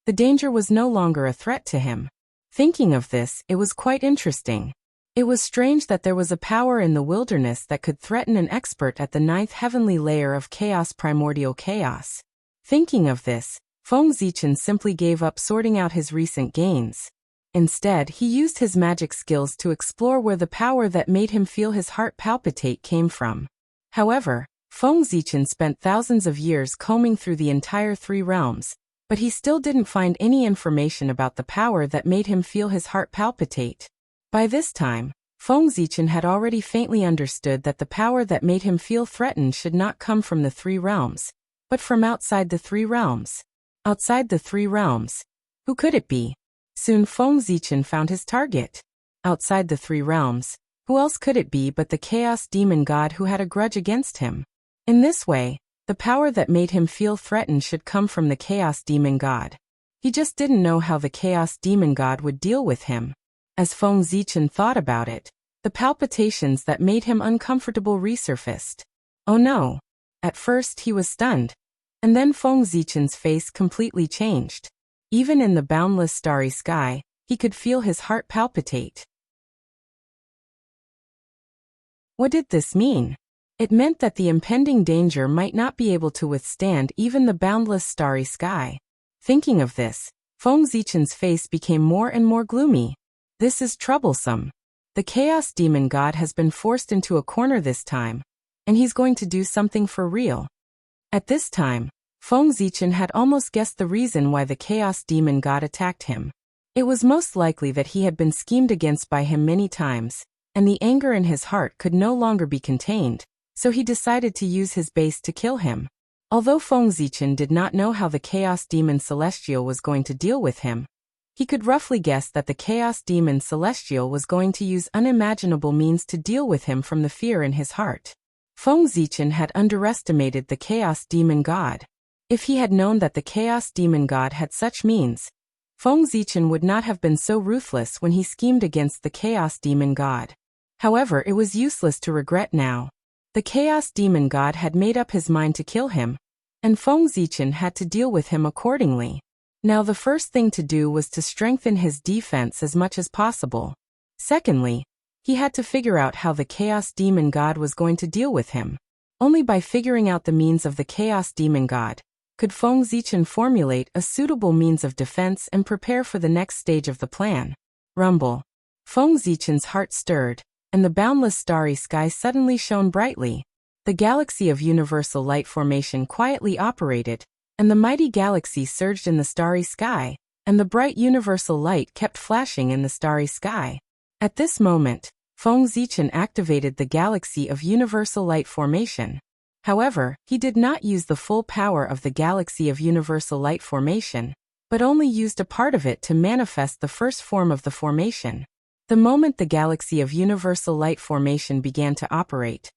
the danger was no longer a threat to him. Thinking of this, it was quite interesting. It was strange that there was a power in the wilderness that could threaten an expert at the 9th heavenly layer of chaos primordial chaos. Thinking of this, Feng Zichen simply gave up sorting out his recent gains. Instead, he used his magic skills to explore where the power that made him feel his heart palpitate came from. However, Feng Zichen spent thousands of years combing through the entire 3 realms, but he still didn't find any information about the power that made him feel his heart palpitate. By this time, Feng Zichen had already faintly understood that the power that made him feel threatened should not come from the 3 realms, but from outside the 3 realms. Outside the 3 realms. Who could it be? Soon Feng Zichen found his target. Outside the 3 realms, who else could it be but the chaos demon god who had a grudge against him? In this way, the power that made him feel threatened should come from the chaos demon god. He just didn't know how the chaos demon god would deal with him. As Feng Zichen thought about it, the palpitations that made him uncomfortable resurfaced. Oh no! At first he was stunned. And then Feng Zichen's face completely changed. Even in the boundless starry sky, he could feel his heart palpitate. What did this mean? It meant that the impending danger might not be able to withstand even the boundless starry sky. Thinking of this, Feng Zichen's face became more and more gloomy. This is troublesome. The chaos demon god has been forced into a corner this time, and he's going to do something for real. At this time, Feng Zichen had almost guessed the reason why the chaos demon god attacked him. It was most likely that he had been schemed against by him many times, and the anger in his heart could no longer be contained, so he decided to use his base to kill him. Although Feng Zichen did not know how the chaos demon celestial was going to deal with him, he could roughly guess that the chaos demon celestial was going to use unimaginable means to deal with him from the fear in his heart. Feng Zichen had underestimated the chaos demon god. If he had known that the chaos demon god had such means, Feng Zichen would not have been so ruthless when he schemed against the chaos demon god. However, it was useless to regret now. The chaos demon god had made up his mind to kill him, and Feng Zichen had to deal with him accordingly. Now the first thing to do was to strengthen his defense as much as possible. Secondly, he had to figure out how the chaos demon god was going to deal with him. Only by figuring out the means of the chaos demon god could Feng Zichen formulate a suitable means of defense and prepare for the next stage of the plan. Rumble. Feng Zichen's heart stirred, and the boundless starry sky suddenly shone brightly. The galaxy of universal light formation quietly operated, and the mighty galaxy surged in the starry sky, and the bright universal light kept flashing in the starry sky. At this moment, Feng Zichen activated the galaxy of universal light formation. However, he did not use the full power of the galaxy of universal light formation, but only used a part of it to manifest the first form of the formation. The moment the galaxy of universal light formation began to operate,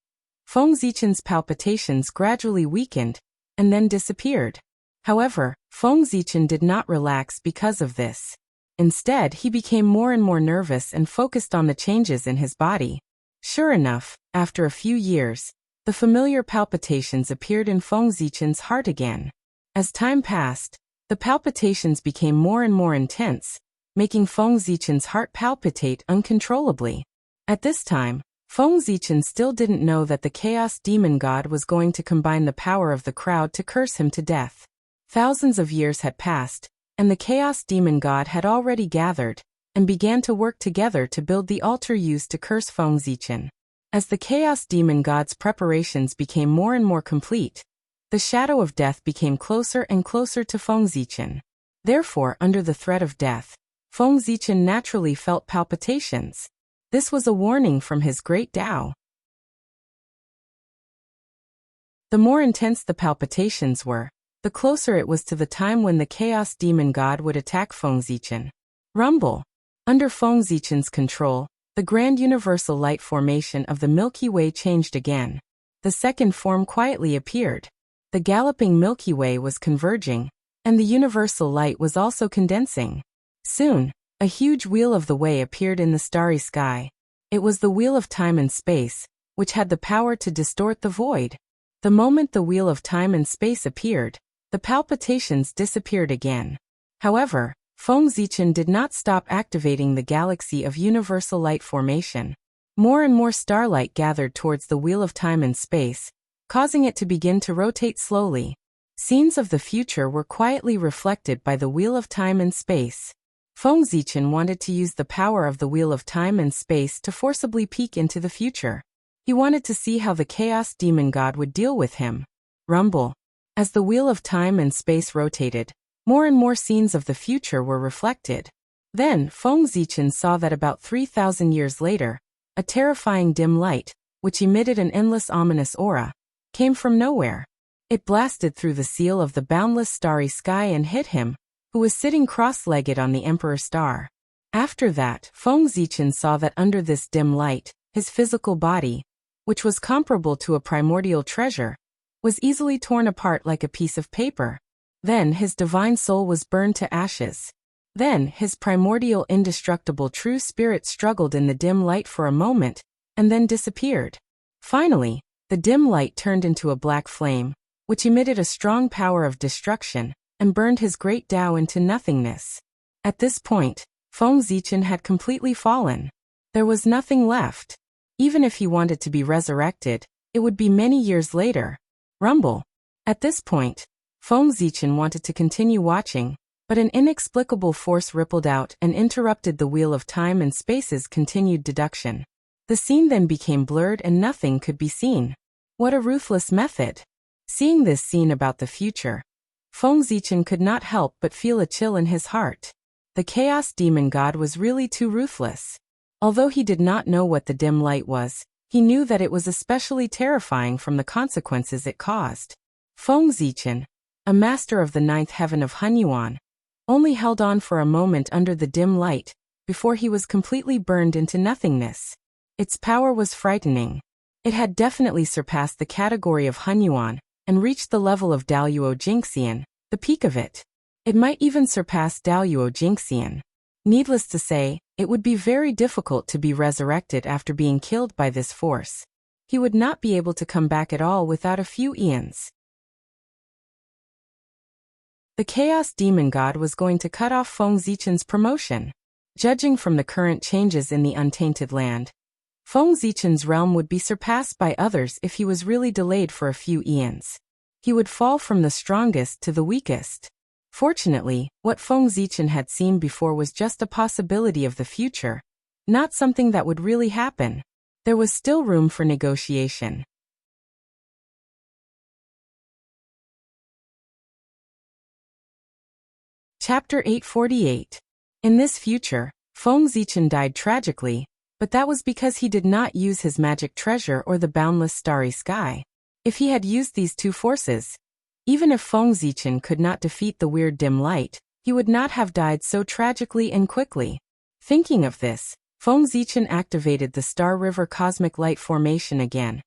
Feng Zichen's palpitations gradually weakened and then disappeared. However, Feng Zichen did not relax because of this. Instead, he became more and more nervous and focused on the changes in his body. Sure enough, after a few years, the familiar palpitations appeared in Feng Zichen's heart again. As time passed, the palpitations became more and more intense, making Feng Zichen's heart palpitate uncontrollably. At this time, Feng Zichen still didn't know that the Chaos Demon God was going to combine the power of the crowd to curse him to death. Thousands of years had passed, and the Chaos Demon God had already gathered, and began to work together to build the altar used to curse Feng Zichen. As the Chaos Demon God's preparations became more and more complete, the shadow of death became closer and closer to Feng Zichen. Therefore, under the threat of death, Feng Zichen naturally felt palpitations. This was a warning from his great Tao. The more intense the palpitations were, the closer it was to the time when the Chaos Demon God would attack Feng Zichen. Rumble. Under Feng Zichen's control, the grand universal light formation of the Milky Way changed again. The second form quietly appeared. The galloping Milky Way was converging, and the universal light was also condensing. Soon, a huge wheel of the way appeared in the starry sky. It was the wheel of time and space, which had the power to distort the void. The moment the wheel of time and space appeared, the palpitations disappeared again. However, Feng Zichen did not stop activating the galaxy of universal light formation. More and more starlight gathered towards the wheel of time and space, causing it to begin to rotate slowly. Scenes of the future were quietly reflected by the wheel of time and space. Feng Zichen wanted to use the power of the wheel of time and space to forcibly peek into the future. He wanted to see how the Chaos Demon God would deal with him. Rumble. As the wheel of time and space rotated, more and more scenes of the future were reflected. Then, Feng Zichen saw that about 3,000 years later, a terrifying dim light, which emitted an endless ominous aura, came from nowhere. It blasted through the seal of the boundless starry sky and hit him, who was sitting cross-legged on the Emperor Star. After that, Feng Zichen saw that under this dim light, his physical body, which was comparable to a primordial treasure, was easily torn apart like a piece of paper. Then his divine soul was burned to ashes. Then his primordial indestructible true spirit struggled in the dim light for a moment, and then disappeared. Finally, the dim light turned into a black flame, which emitted a strong power of destruction, and burned his great Tao into nothingness. At this point, Feng Zichen had completely fallen. There was nothing left. Even if he wanted to be resurrected, it would be many years later. Rumble. At this point, Feng Zichen wanted to continue watching, but an inexplicable force rippled out and interrupted the wheel of time and space's continued deduction. The scene then became blurred and nothing could be seen. What a ruthless method! Seeing this scene about the future, Feng Zichen could not help but feel a chill in his heart. The Chaos Demon God was really too ruthless. Although he did not know what the dim light was, he knew that it was especially terrifying from the consequences it caused. Feng Zichen, a master of the ninth heaven of Hunyuan, only held on for a moment under the dim light, before he was completely burned into nothingness. Its power was frightening. It had definitely surpassed the category of Hunyuan, and reached the level of Daluo Jingxian, the peak of it. It might even surpass Daluo Jingxian. Needless to say, it would be very difficult to be resurrected after being killed by this force. He would not be able to come back at all without a few eons. The Chaos Demon God was going to cut off Feng Zichen's promotion. Judging from the current changes in the untainted land, Feng Zichen's realm would be surpassed by others if he was really delayed for a few eons. He would fall from the strongest to the weakest. Fortunately, what Feng Zichen had seen before was just a possibility of the future, not something that would really happen. There was still room for negotiation. Chapter 848. In this future, Feng Zichen died tragically, but that was because he did not use his magic treasure or the boundless starry sky. If he had used these two forces, even if Feng Zichen could not defeat the weird dim light, he would not have died so tragically and quickly. Thinking of this, Feng Zichen activated the Star River Cosmic Light Formation again,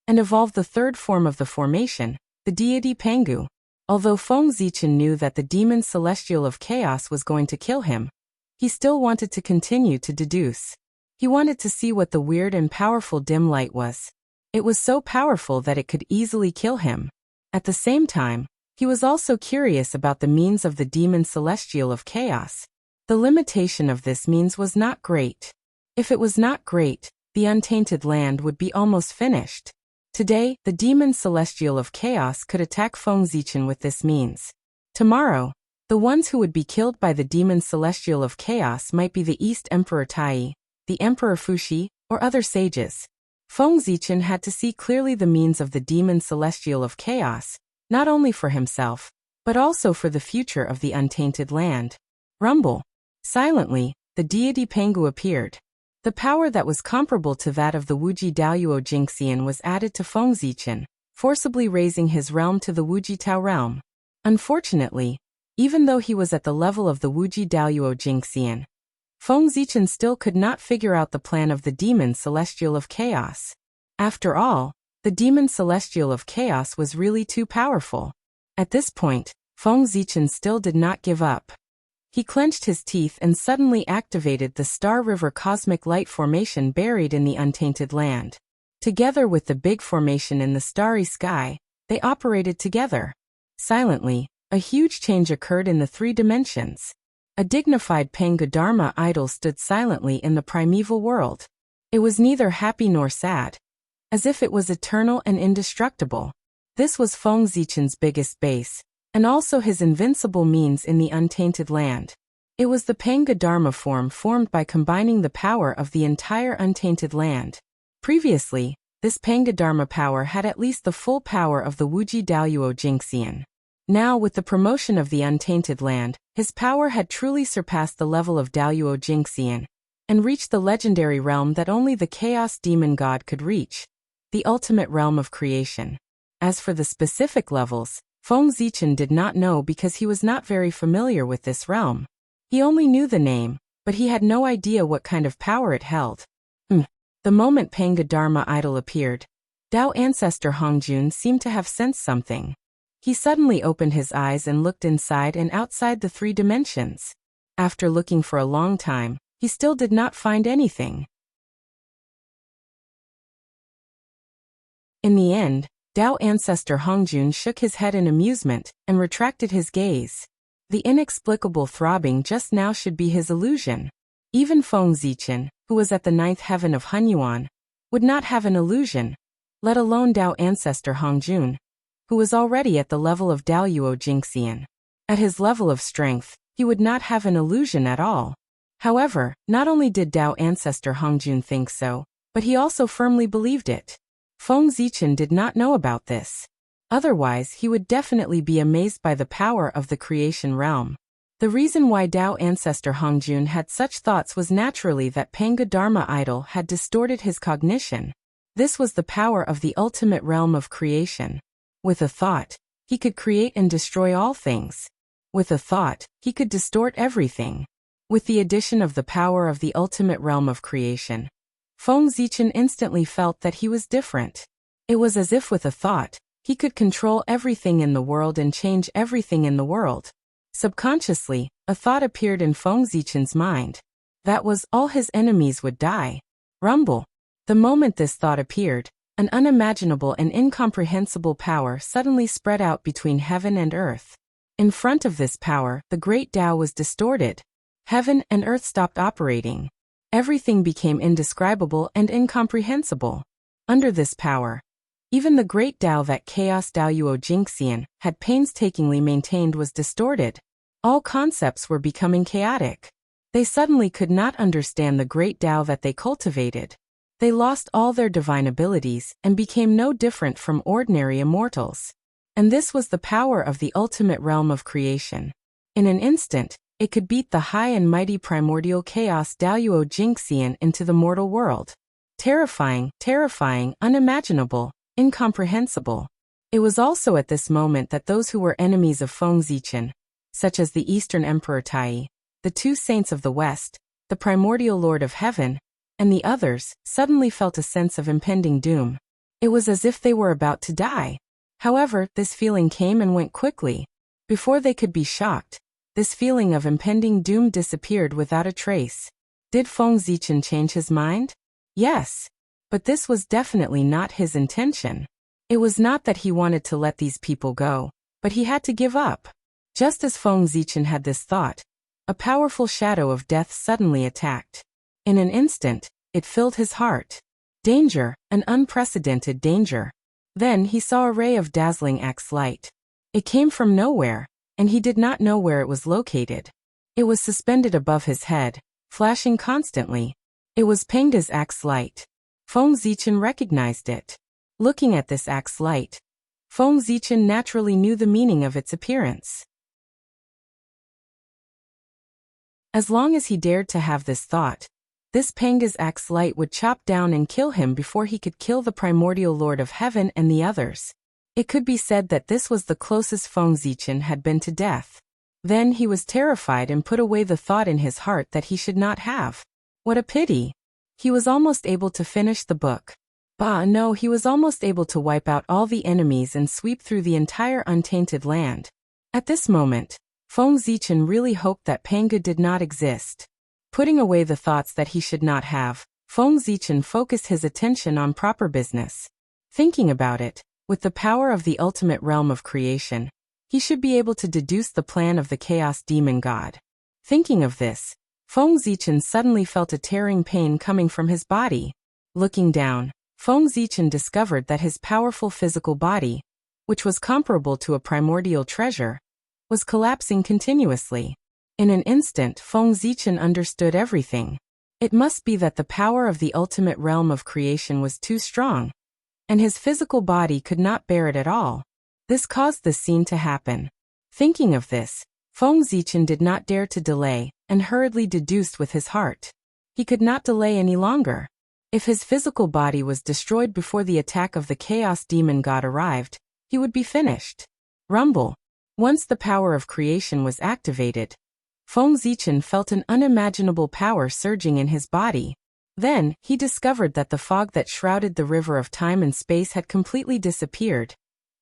and evolved the third form of the formation, the deity Pangu. Although Feng Zichen knew that the demon celestial of chaos was going to kill him, he still wanted to continue to deduce. He wanted to see what the weird and powerful dim light was. It was so powerful that it could easily kill him. At the same time, he was also curious about the means of the demon celestial of chaos. The limitation of this means was not great. If it was not great, the untainted land would be almost finished. Today, the demon celestial of chaos could attack Feng Zichen with this means. Tomorrow, the ones who would be killed by the demon celestial of chaos might be the East Emperor Tai, the Emperor Fuxi, or other sages. Feng Zichen had to see clearly the means of the demon celestial of chaos, not only for himself, but also for the future of the untainted land. Rumble. Silently, the deity Pangu appeared. The power that was comparable to that of the Wuji Daoyuo Jingxian was added to Feng Zichen, forcibly raising his realm to the Wuji Tao realm. Unfortunately, even though he was at the level of the Wuji Daoyuo Jingxian, Feng Zichen still could not figure out the plan of the demon celestial of chaos. After all, the demon celestial of chaos was really too powerful. At this point, Feng Zichen still did not give up. He clenched his teeth and suddenly activated the Star River Cosmic Light Formation buried in the untainted land. Together with the big formation in the starry sky, they operated together. Silently, a huge change occurred in the three dimensions. A dignified Pangu Dharma idol stood silently in the primeval world. It was neither happy nor sad, as if it was eternal and indestructible. This was Feng Zichen's biggest base, and also his invincible means in the untainted land. It was the Pangu Dharma form formed by combining the power of the entire untainted land. Previously, this Pangu Dharma power had at least the full power of the Wuji Daoyuo Jingxian. Now, with the promotion of the untainted land, his power had truly surpassed the level of Daoyuo Jingxian, and reached the legendary realm that only the Chaos Demon God could reach, the ultimate realm of creation. As for the specific levels, Feng Zichen did not know because he was not very familiar with this realm. He only knew the name, but he had no idea what kind of power it held. The moment Pangu Dharma idol appeared, Dao ancestor Hongjun seemed to have sensed something. He suddenly opened his eyes and looked inside and outside the three dimensions. After looking for a long time, he still did not find anything. In the end, Dao ancestor Hongjun shook his head in amusement and retracted his gaze. The inexplicable throbbing just now should be his illusion. Even Feng Zichen, who was at the ninth heaven of Hunyuan, would not have an illusion, let alone Dao ancestor Hongjun, who was already at the level of Daoyuo Jingxian. At his level of strength, he would not have an illusion at all. However, not only did Dao ancestor Hongjun think so, but he also firmly believed it. Feng Zichen did not know about this. Otherwise, he would definitely be amazed by the power of the creation realm. The reason why Dao ancestor Hongjun had such thoughts was naturally that Pangu Dharma idol had distorted his cognition. This was the power of the ultimate realm of creation. With a thought, he could create and destroy all things. With a thought, he could distort everything. With the addition of the power of the ultimate realm of creation, Feng Zichen instantly felt that he was different. It was as if with a thought, he could control everything in the world and change everything in the world. Subconsciously, a thought appeared in Feng Zichen's mind. That was, all his enemies would die. Rumble. The moment this thought appeared, an unimaginable and incomprehensible power suddenly spread out between heaven and earth. In front of this power, the great Tao was distorted. Heaven and earth stopped operating. Everything became indescribable and incomprehensible. Under this power, even the great Tao that Chaos Daoyuo Jingxian had painstakingly maintained was distorted. All concepts were becoming chaotic. They suddenly could not understand the great Tao that they cultivated. They lost all their divine abilities and became no different from ordinary immortals. And this was the power of the ultimate realm of creation. In an instant, it could beat the high and mighty primordial chaos Daoyuo Jingxian into the mortal world. Terrifying, unimaginable, incomprehensible. It was also at this moment that those who were enemies of Feng Zichen, such as the Eastern Emperor Tai, the two saints of the West, the primordial Lord of Heaven, and the others, suddenly felt a sense of impending doom. It was as if they were about to die. However, this feeling came and went quickly. Before they could be shocked, this feeling of impending doom disappeared without a trace. Did Feng Zichen change his mind? Yes. But this was definitely not his intention. It was not that he wanted to let these people go, but he had to give up. Just as Feng Zichen had this thought, a powerful shadow of death suddenly attacked. In an instant, it filled his heart. Danger, an unprecedented danger. Then he saw a ray of dazzling axe light. It came from nowhere, and he did not know where it was located. It was suspended above his head, flashing constantly. It was Pengda's axe light. Feng Zichen recognized it. Looking at this axe light, Feng Zichen naturally knew the meaning of its appearance. As long as he dared to have this thought, this Pengda's axe light would chop down and kill him before he could kill the primordial Lord of Heaven and the others. It could be said that this was the closest Feng Zichen had been to death. Then he was terrified and put away the thought in his heart that he should not have. What a pity! He was almost able to finish the book. No, he was almost able to wipe out all the enemies and sweep through the entire untainted land. At this moment, Feng Zichen really hoped that Pengda did not exist. Putting away the thoughts that he should not have, Feng Zichen focused his attention on proper business. Thinking about it, with the power of the ultimate realm of creation, he should be able to deduce the plan of the Chaos Demon God. Thinking of this, Feng Zichen suddenly felt a tearing pain coming from his body. Looking down, Feng Zichen discovered that his powerful physical body, which was comparable to a primordial treasure, was collapsing continuously. In an instant, Feng Zichen understood everything. It must be that the power of the ultimate realm of creation was too strong, and his physical body could not bear it at all. This caused the scene to happen. Thinking of this, Feng Zichen did not dare to delay, and hurriedly deduced with his heart. He could not delay any longer. If his physical body was destroyed before the attack of the Chaos Demon God arrived, he would be finished. Rumble. Once the power of creation was activated, Feng Zichen felt an unimaginable power surging in his body. Then, he discovered that the fog that shrouded the river of time and space had completely disappeared,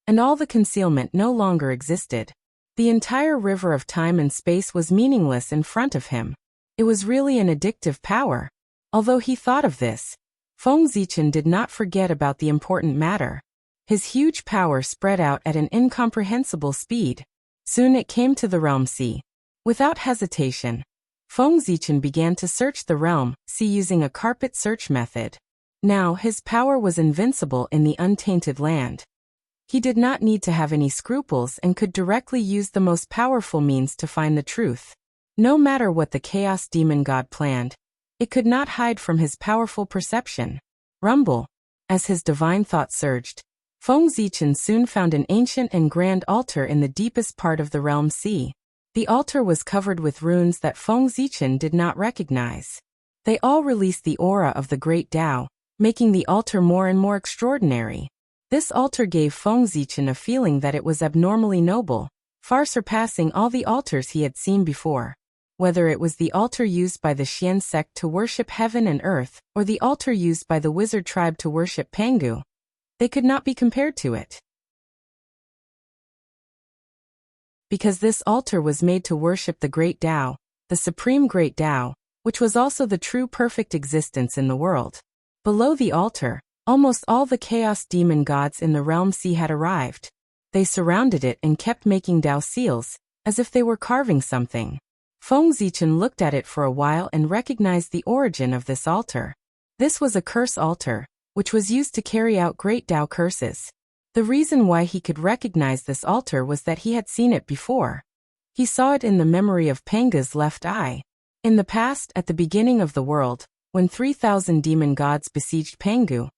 and all the concealment no longer existed. The entire river of time and space was meaningless in front of him. It was really an addictive power. Although he thought of this, Feng Zichen did not forget about the important matter. His huge power spread out at an incomprehensible speed. Soon it came to the realm sea. Without hesitation, Feng Zichen began to search the realm sea using a carpet search method. Now his power was invincible in the untainted land. He did not need to have any scruples and could directly use the most powerful means to find the truth. No matter what the Chaos Demon God planned, it could not hide from his powerful perception. Rumble. As his divine thought surged, Feng Zichen soon found an ancient and grand altar in the deepest part of the realm sea. The altar was covered with runes that Feng Zichen did not recognize. They all released the aura of the great Tao, making the altar more and more extraordinary. This altar gave Feng Zichen a feeling that it was abnormally noble, far surpassing all the altars he had seen before. Whether it was the altar used by the Xian sect to worship heaven and earth, or the altar used by the wizard tribe to worship Pangu, they could not be compared to it. Because this altar was made to worship the Great Tao, the Supreme Great Tao, which was also the true perfect existence in the world. Below the altar, almost all the Chaos Demon Gods in the realm sea had arrived. They surrounded it and kept making Tao seals, as if they were carving something. Feng Zichen looked at it for a while and recognized the origin of this altar. This was a curse altar, which was used to carry out great Tao curses. The reason why he could recognize this altar was that he had seen it before. He saw it in the memory of Pengda's left eye. In the past, at the beginning of the world, when 3,000 demon gods besieged Pangu,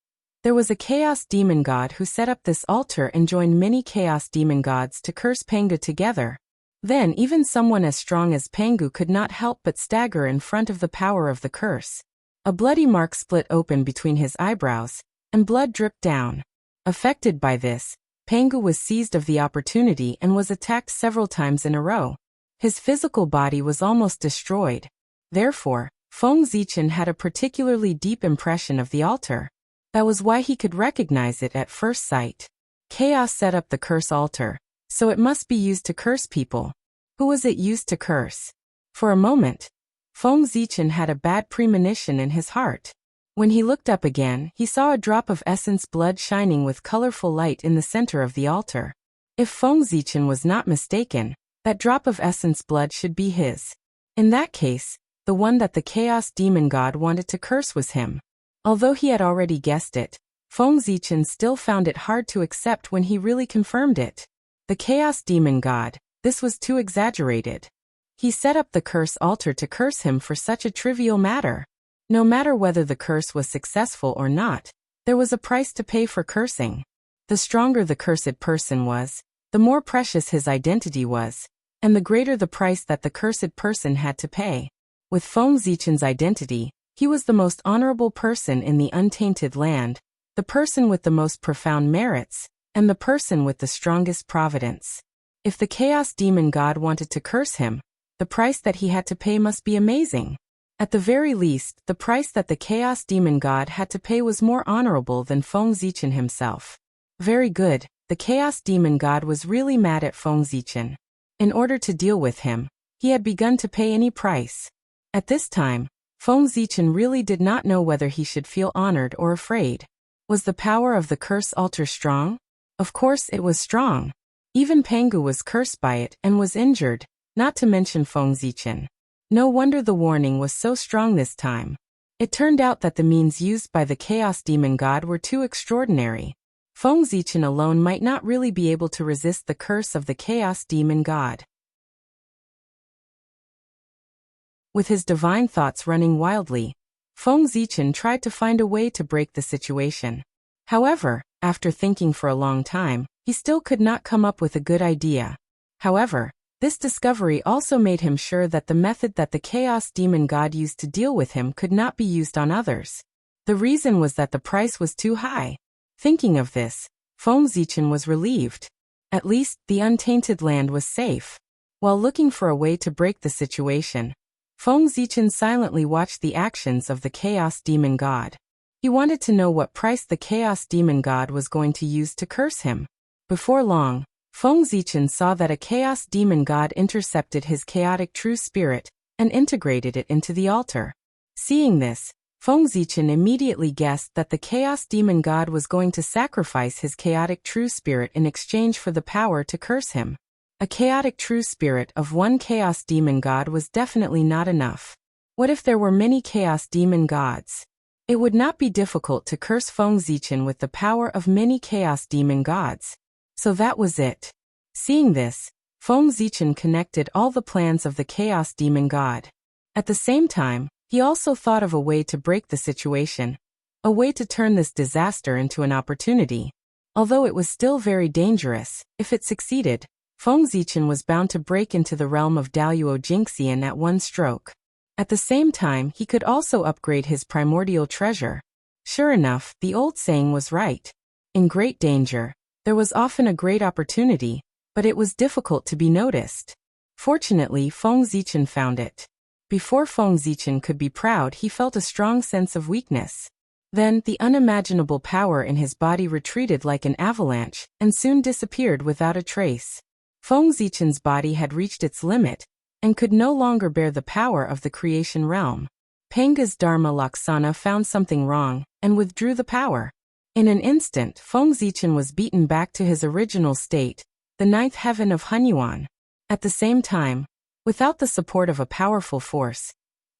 there was a chaos demon god who set up this altar and joined many chaos demon gods to curse Pengda together. Then even someone as strong as Pangu could not help but stagger in front of the power of the curse. A bloody mark split open between his eyebrows, and blood dripped down. Affected by this, Pangu was seized of the opportunity and was attacked several times in a row. His physical body was almost destroyed. Therefore, Feng Zichen had a particularly deep impression of the altar. That was why he could recognize it at first sight. Chaos set up the curse altar, so it must be used to curse people. Who was it used to curse? For a moment, Feng Zichen had a bad premonition in his heart. When he looked up again, he saw a drop of essence blood shining with colorful light in the center of the altar. If Feng Zichen was not mistaken, that drop of essence blood should be his. In that case, the one that the Chaos Demon God wanted to curse was him. Although he had already guessed it, Feng Zichen still found it hard to accept when he really confirmed it. The Chaos Demon God, this was too exaggerated. He set up the curse altar to curse him for such a trivial matter. No matter whether the curse was successful or not, there was a price to pay for cursing. The stronger the cursed person was, the more precious his identity was, and the greater the price that the cursed person had to pay. With Feng Zichen's identity, he was the most honorable person in the untainted land, the person with the most profound merits, and the person with the strongest providence. If the Chaos Demon God wanted to curse him, the price that he had to pay must be amazing. At the very least, the price that the Chaos Demon God had to pay was more honorable than Feng Zichen himself. Very good, the Chaos Demon God was really mad at Feng Zichen. In order to deal with him, he had begun to pay any price. At this time, Feng Zichen really did not know whether he should feel honored or afraid. Was the power of the curse altar strong? Of course it was strong. Even Pangu was cursed by it and was injured, not to mention Feng Zichen. No wonder the warning was so strong this time. It turned out that the means used by the Chaos Demon God were too extraordinary. Feng Zichen alone might not really be able to resist the curse of the Chaos Demon God. With his divine thoughts running wildly, Feng Zichen tried to find a way to break the situation. However, after thinking for a long time, he still could not come up with a good idea. However, this discovery also made him sure that the method that the Chaos Demon God used to deal with him could not be used on others. The reason was that the price was too high. Thinking of this, Feng Zichen was relieved. At least, the untainted land was safe. While looking for a way to break the situation, Feng Zichen silently watched the actions of the Chaos Demon God. He wanted to know what price the Chaos Demon God was going to use to curse him. Before long, Feng Zichen saw that a Chaos Demon God intercepted his chaotic true spirit and integrated it into the altar. Seeing this, Feng Zichen immediately guessed that the Chaos Demon God was going to sacrifice his chaotic true spirit in exchange for the power to curse him. A chaotic true spirit of one Chaos Demon God was definitely not enough. What if there were many Chaos Demon Gods? It would not be difficult to curse Feng Zichen with the power of many Chaos Demon Gods. So that was it. Seeing this, Feng Zichen connected all the plans of the Chaos Demon God. At the same time, he also thought of a way to break the situation, a way to turn this disaster into an opportunity. Although it was still very dangerous, if it succeeded, Feng Zichen was bound to break into the realm of Daoyuo Jingxian at one stroke. At the same time, he could also upgrade his primordial treasure. Sure enough, the old saying was right. In great danger, there was often a great opportunity, but it was difficult to be noticed. Fortunately, Feng Zichen found it. Before Feng Zichen could be proud, he felt a strong sense of weakness. Then, the unimaginable power in his body retreated like an avalanche, and soon disappeared without a trace. Feng Zichen's body had reached its limit, and could no longer bear the power of the creation realm. Panga's Dharma Laksana found something wrong, and withdrew the power. In an instant, Feng Zichen was beaten back to his original state, the ninth heaven of Hunyuan. At the same time, without the support of a powerful force,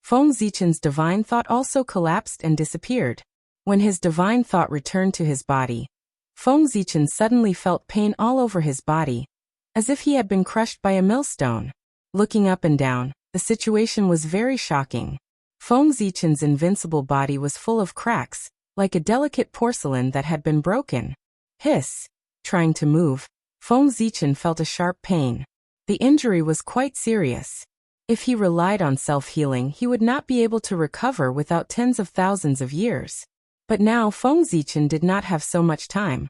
Feng Zichen's divine thought also collapsed and disappeared. When his divine thought returned to his body, Feng Zichen suddenly felt pain all over his body, as if he had been crushed by a millstone. Looking up and down, the situation was very shocking. Feng Zichen's invincible body was full of cracks, like a delicate porcelain that had been broken. Hiss! Trying to move, Feng Zichen felt a sharp pain. The injury was quite serious. If he relied on self-healing, he would not be able to recover without tens of thousands of years. But now Feng Zichen did not have so much time.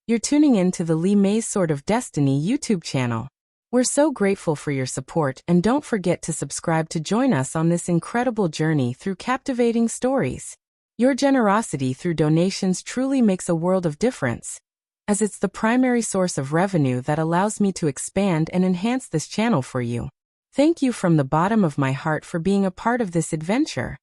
You're tuning in to the Li Mei's Sword of Destiny YouTube channel. We're so grateful for your support, and don't forget to subscribe to join us on this incredible journey through captivating stories. Your generosity through donations truly makes a world of difference, as it's the primary source of revenue that allows me to expand and enhance this channel for you. Thank you from the bottom of my heart for being a part of this adventure.